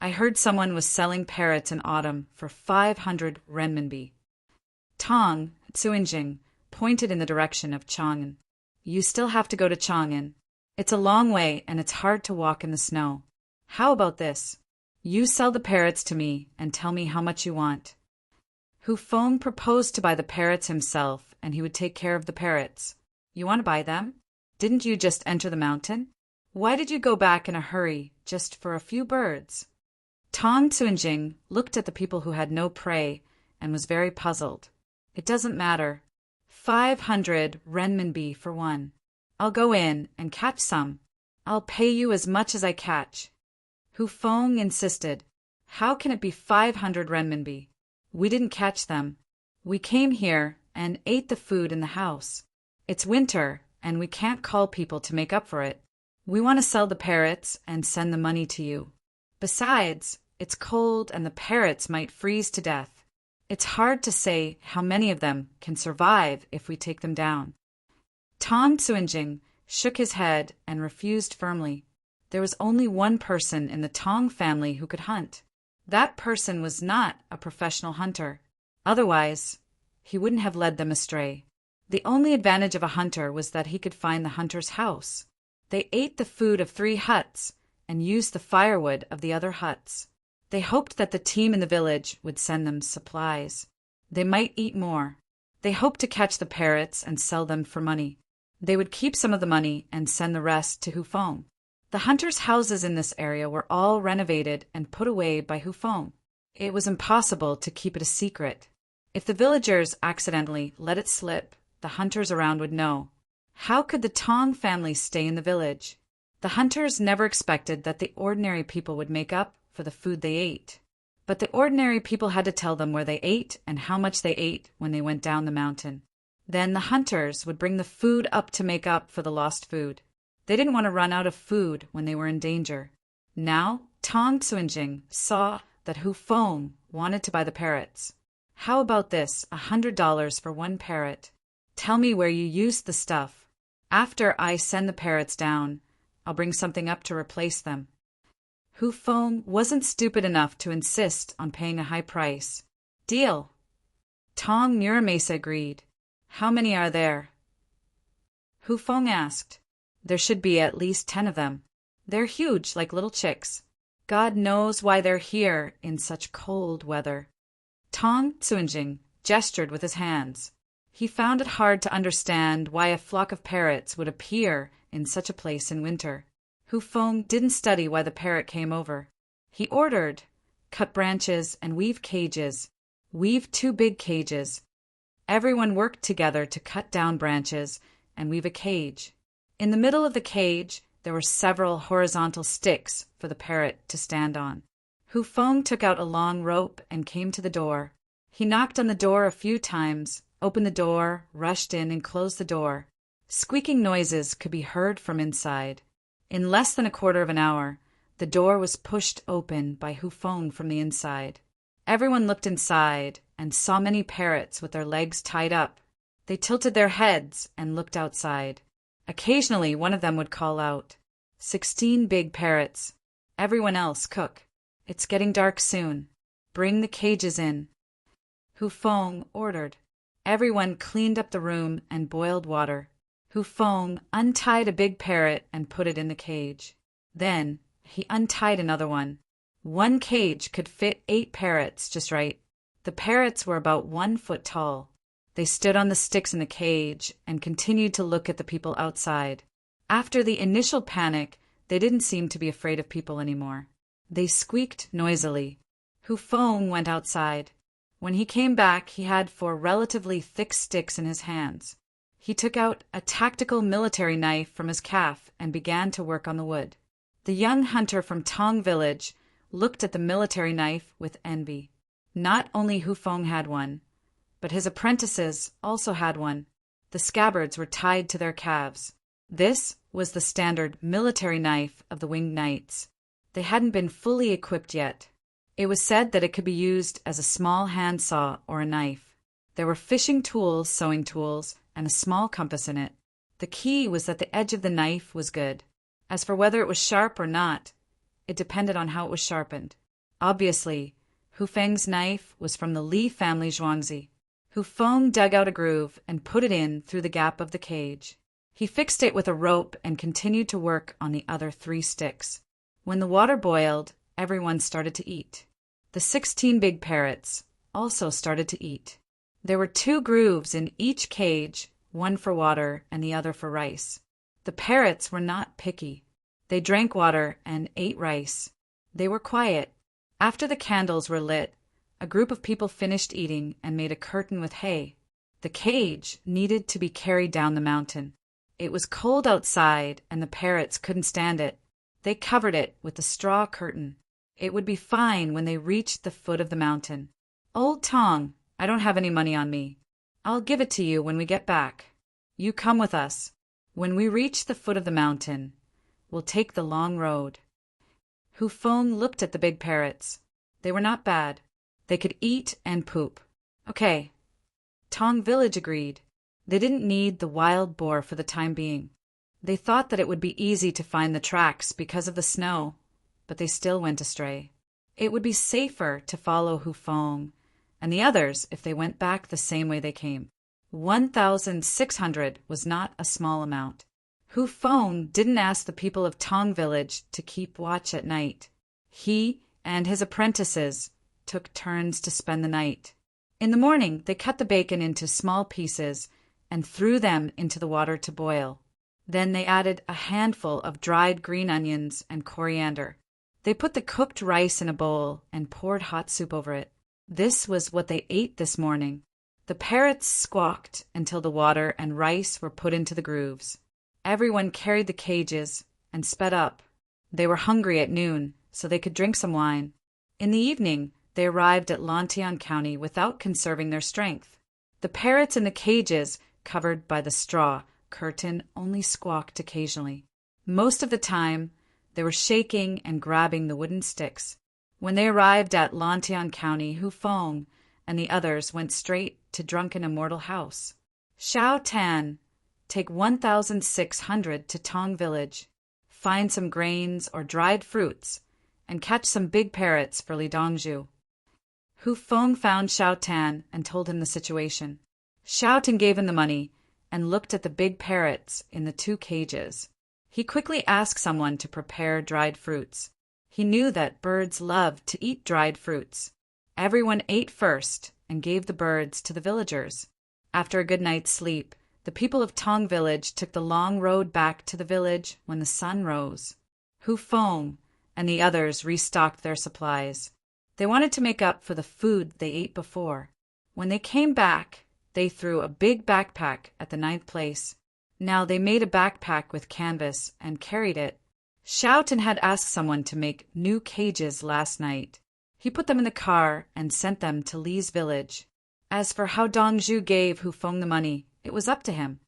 I heard someone was selling parrots in autumn for 500 renminbi. Tang Tsuinjing pointed in the direction of Chang'an. You still have to go to Chang'an. It's a long way and it's hard to walk in the snow. How about this? You sell the parrots to me and tell me how much you want. Hu Feng proposed to buy the parrots himself and he would take care of the parrots. You want to buy them? Didn't you just enter the mountain? Why did you go back in a hurry just for a few birds? Tang Tsuinjing looked at the people who had no prey and was very puzzled. It doesn't matter. 500 renminbi for one. I'll go in and catch some. I'll pay you as much as I catch. Hu Feng insisted. How can it be 500 renminbi? We didn't catch them. We came here and ate the food in the house. It's winter and we can't call people to make up for it. We want to sell the parrots and send the money to you. Besides, it's cold and the parrots might freeze to death. It's hard to say how many of them can survive if we take them down. Tang Tsuinjing shook his head and refused firmly. There was only one person in the Tang family who could hunt. That person was not a professional hunter. Otherwise, he wouldn't have led them astray. The only advantage of a hunter was that he could find the hunter's house. They ate the food of 3 huts and used the firewood of the other huts. They hoped that the team in the village would send them supplies. They might eat more. They hoped to catch the parrots and sell them for money. They would keep some of the money and send the rest to Hu Feng. The hunters' houses in this area were all renovated and put away by Hu Feng. It was impossible to keep it a secret. If the villagers accidentally let it slip, the hunters around would know. How could the Tang family stay in the village? The hunters never expected that the ordinary people would make up for the food they ate. But the ordinary people had to tell them where they ate and how much they ate when they went down the mountain. Then the hunters would bring the food up to make up for the lost food. They didn't want to run out of food when they were in danger. Now, Tang Tsuinjing saw that Hu Feng wanted to buy the parrots. How about this, $100 for one parrot? Tell me where you used the stuff. After I send the parrots down, I'll bring something up to replace them. Hu Feng wasn't stupid enough to insist on paying a high price. Deal. Tang Muramasa agreed. How many are there? Hu Feng asked. There should be at least 10 of them. They're huge, like little chicks. God knows why they're here in such cold weather. Tang Tsunjing gestured with his hands. He found it hard to understand why a flock of parrots would appear in such a place in winter. Hu Feng didn't study why the parrot came over. He ordered, cut branches and weave cages. Weave 2 big cages. Everyone worked together to cut down branches and weave a cage. In the middle of the cage, there were several horizontal sticks for the parrot to stand on. Hu Feng took out a long rope and came to the door. He knocked on the door a few times, opened the door, rushed in and closed the door. Squeaking noises could be heard from inside. In less than a quarter of an hour, the door was pushed open by Hu Feng from the inside. Everyone looked inside and saw many parrots with their legs tied up. They tilted their heads and looked outside. Occasionally, one of them would call out, 16 big parrots. Everyone else, cook. It's getting dark soon. Bring the cages in. Hu Feng ordered. Everyone cleaned up the room and boiled water. Hu Feng untied a big parrot and put it in the cage. Then he untied another one. One cage could fit 8 parrots just right. The parrots were about 1 foot tall. They stood on the sticks in the cage and continued to look at the people outside. After the initial panic, they didn't seem to be afraid of people anymore. They squeaked noisily. Hu Feng went outside. When he came back, he had 4 relatively thick sticks in his hands. He took out a tactical military knife from his calf and began to work on the wood. The young hunter from Tang village looked at the military knife with envy. Not only Hu Feng had one, but his apprentices also had one. The scabbards were tied to their calves. This was the standard military knife of the winged knights. They hadn't been fully equipped yet. It was said that it could be used as a small handsaw or a knife. There were fishing tools, sewing tools, and a small compass in it. The key was that the edge of the knife was good. As for whether it was sharp or not, it depended on how it was sharpened. Obviously, Hu Feng's knife was from the Li family Zhuangzi. Hu Feng dug out a groove and put it in through the gap of the cage. He fixed it with a rope and continued to work on the other 3 sticks. When the water boiled, everyone started to eat. The 16 big parrots also started to eat. There were 2 grooves in each cage, one for water and the other for rice. The parrots were not picky. They drank water and ate rice. They were quiet. After the candles were lit, a group of people finished eating and made a curtain with hay. The cage needed to be carried down the mountain. It was cold outside and the parrots couldn't stand it. They covered it with a straw curtain. It would be fine when they reached the foot of the mountain. Old Tong, I don't have any money on me. I'll give it to you when we get back. You come with us. When we reach the foot of the mountain, we'll take the long road. Hu Feng looked at the big parrots. They were not bad. They could eat and poop. Okay. Tong village agreed. They didn't need the wild boar for the time being. They thought that it would be easy to find the tracks because of the snow, but they still went astray. It would be safer to follow Hu Feng and the others if they went back the same way they came. 1,600 was not a small amount. Hu Feng didn't ask the people of Tong village to keep watch at night. He and his apprentices took turns to spend the night. In the morning, they cut the bacon into small pieces and threw them into the water to boil. Then they added a handful of dried green onions and coriander. They put the cooked rice in a bowl and poured hot soup over it. This was what they ate this morning. The parrots squawked until the water and rice were put into the grooves. Everyone carried the cages and sped up. They were hungry at noon, so they could drink some wine. In the evening, they arrived at Lantian County without conserving their strength. The parrots in the cages, covered by the straw curtain, only squawked occasionally. Most of the time, they were shaking and grabbing the wooden sticks. When they arrived at Lantian County, Hu Feng and the others went straight to drunken immortal house. Xiao Tan, take 1,600 to Tang village. Find some grains or dried fruits, and catch some big parrots for Li Dongzhu. Hu Feng found Xiao Tan and told him the situation. Xiao Tan gave him the money and looked at the big parrots in the 2 cages. He quickly asked someone to prepare dried fruits. He knew that birds loved to eat dried fruits. Everyone ate first and gave the birds to the villagers. After a good night's sleep, the people of Tang village took the long road back to the village when the sun rose. Hu Feng and the others restocked their supplies. They wanted to make up for the food they ate before. When they came back, they threw a big backpack at the 9th place. Now they made a backpack with canvas and carried it. Xiao Tan had asked someone to make new cages last night. He put them in the car and sent them to Li's village. As for how Dongzhu gave Hu Feng the money, it was up to him.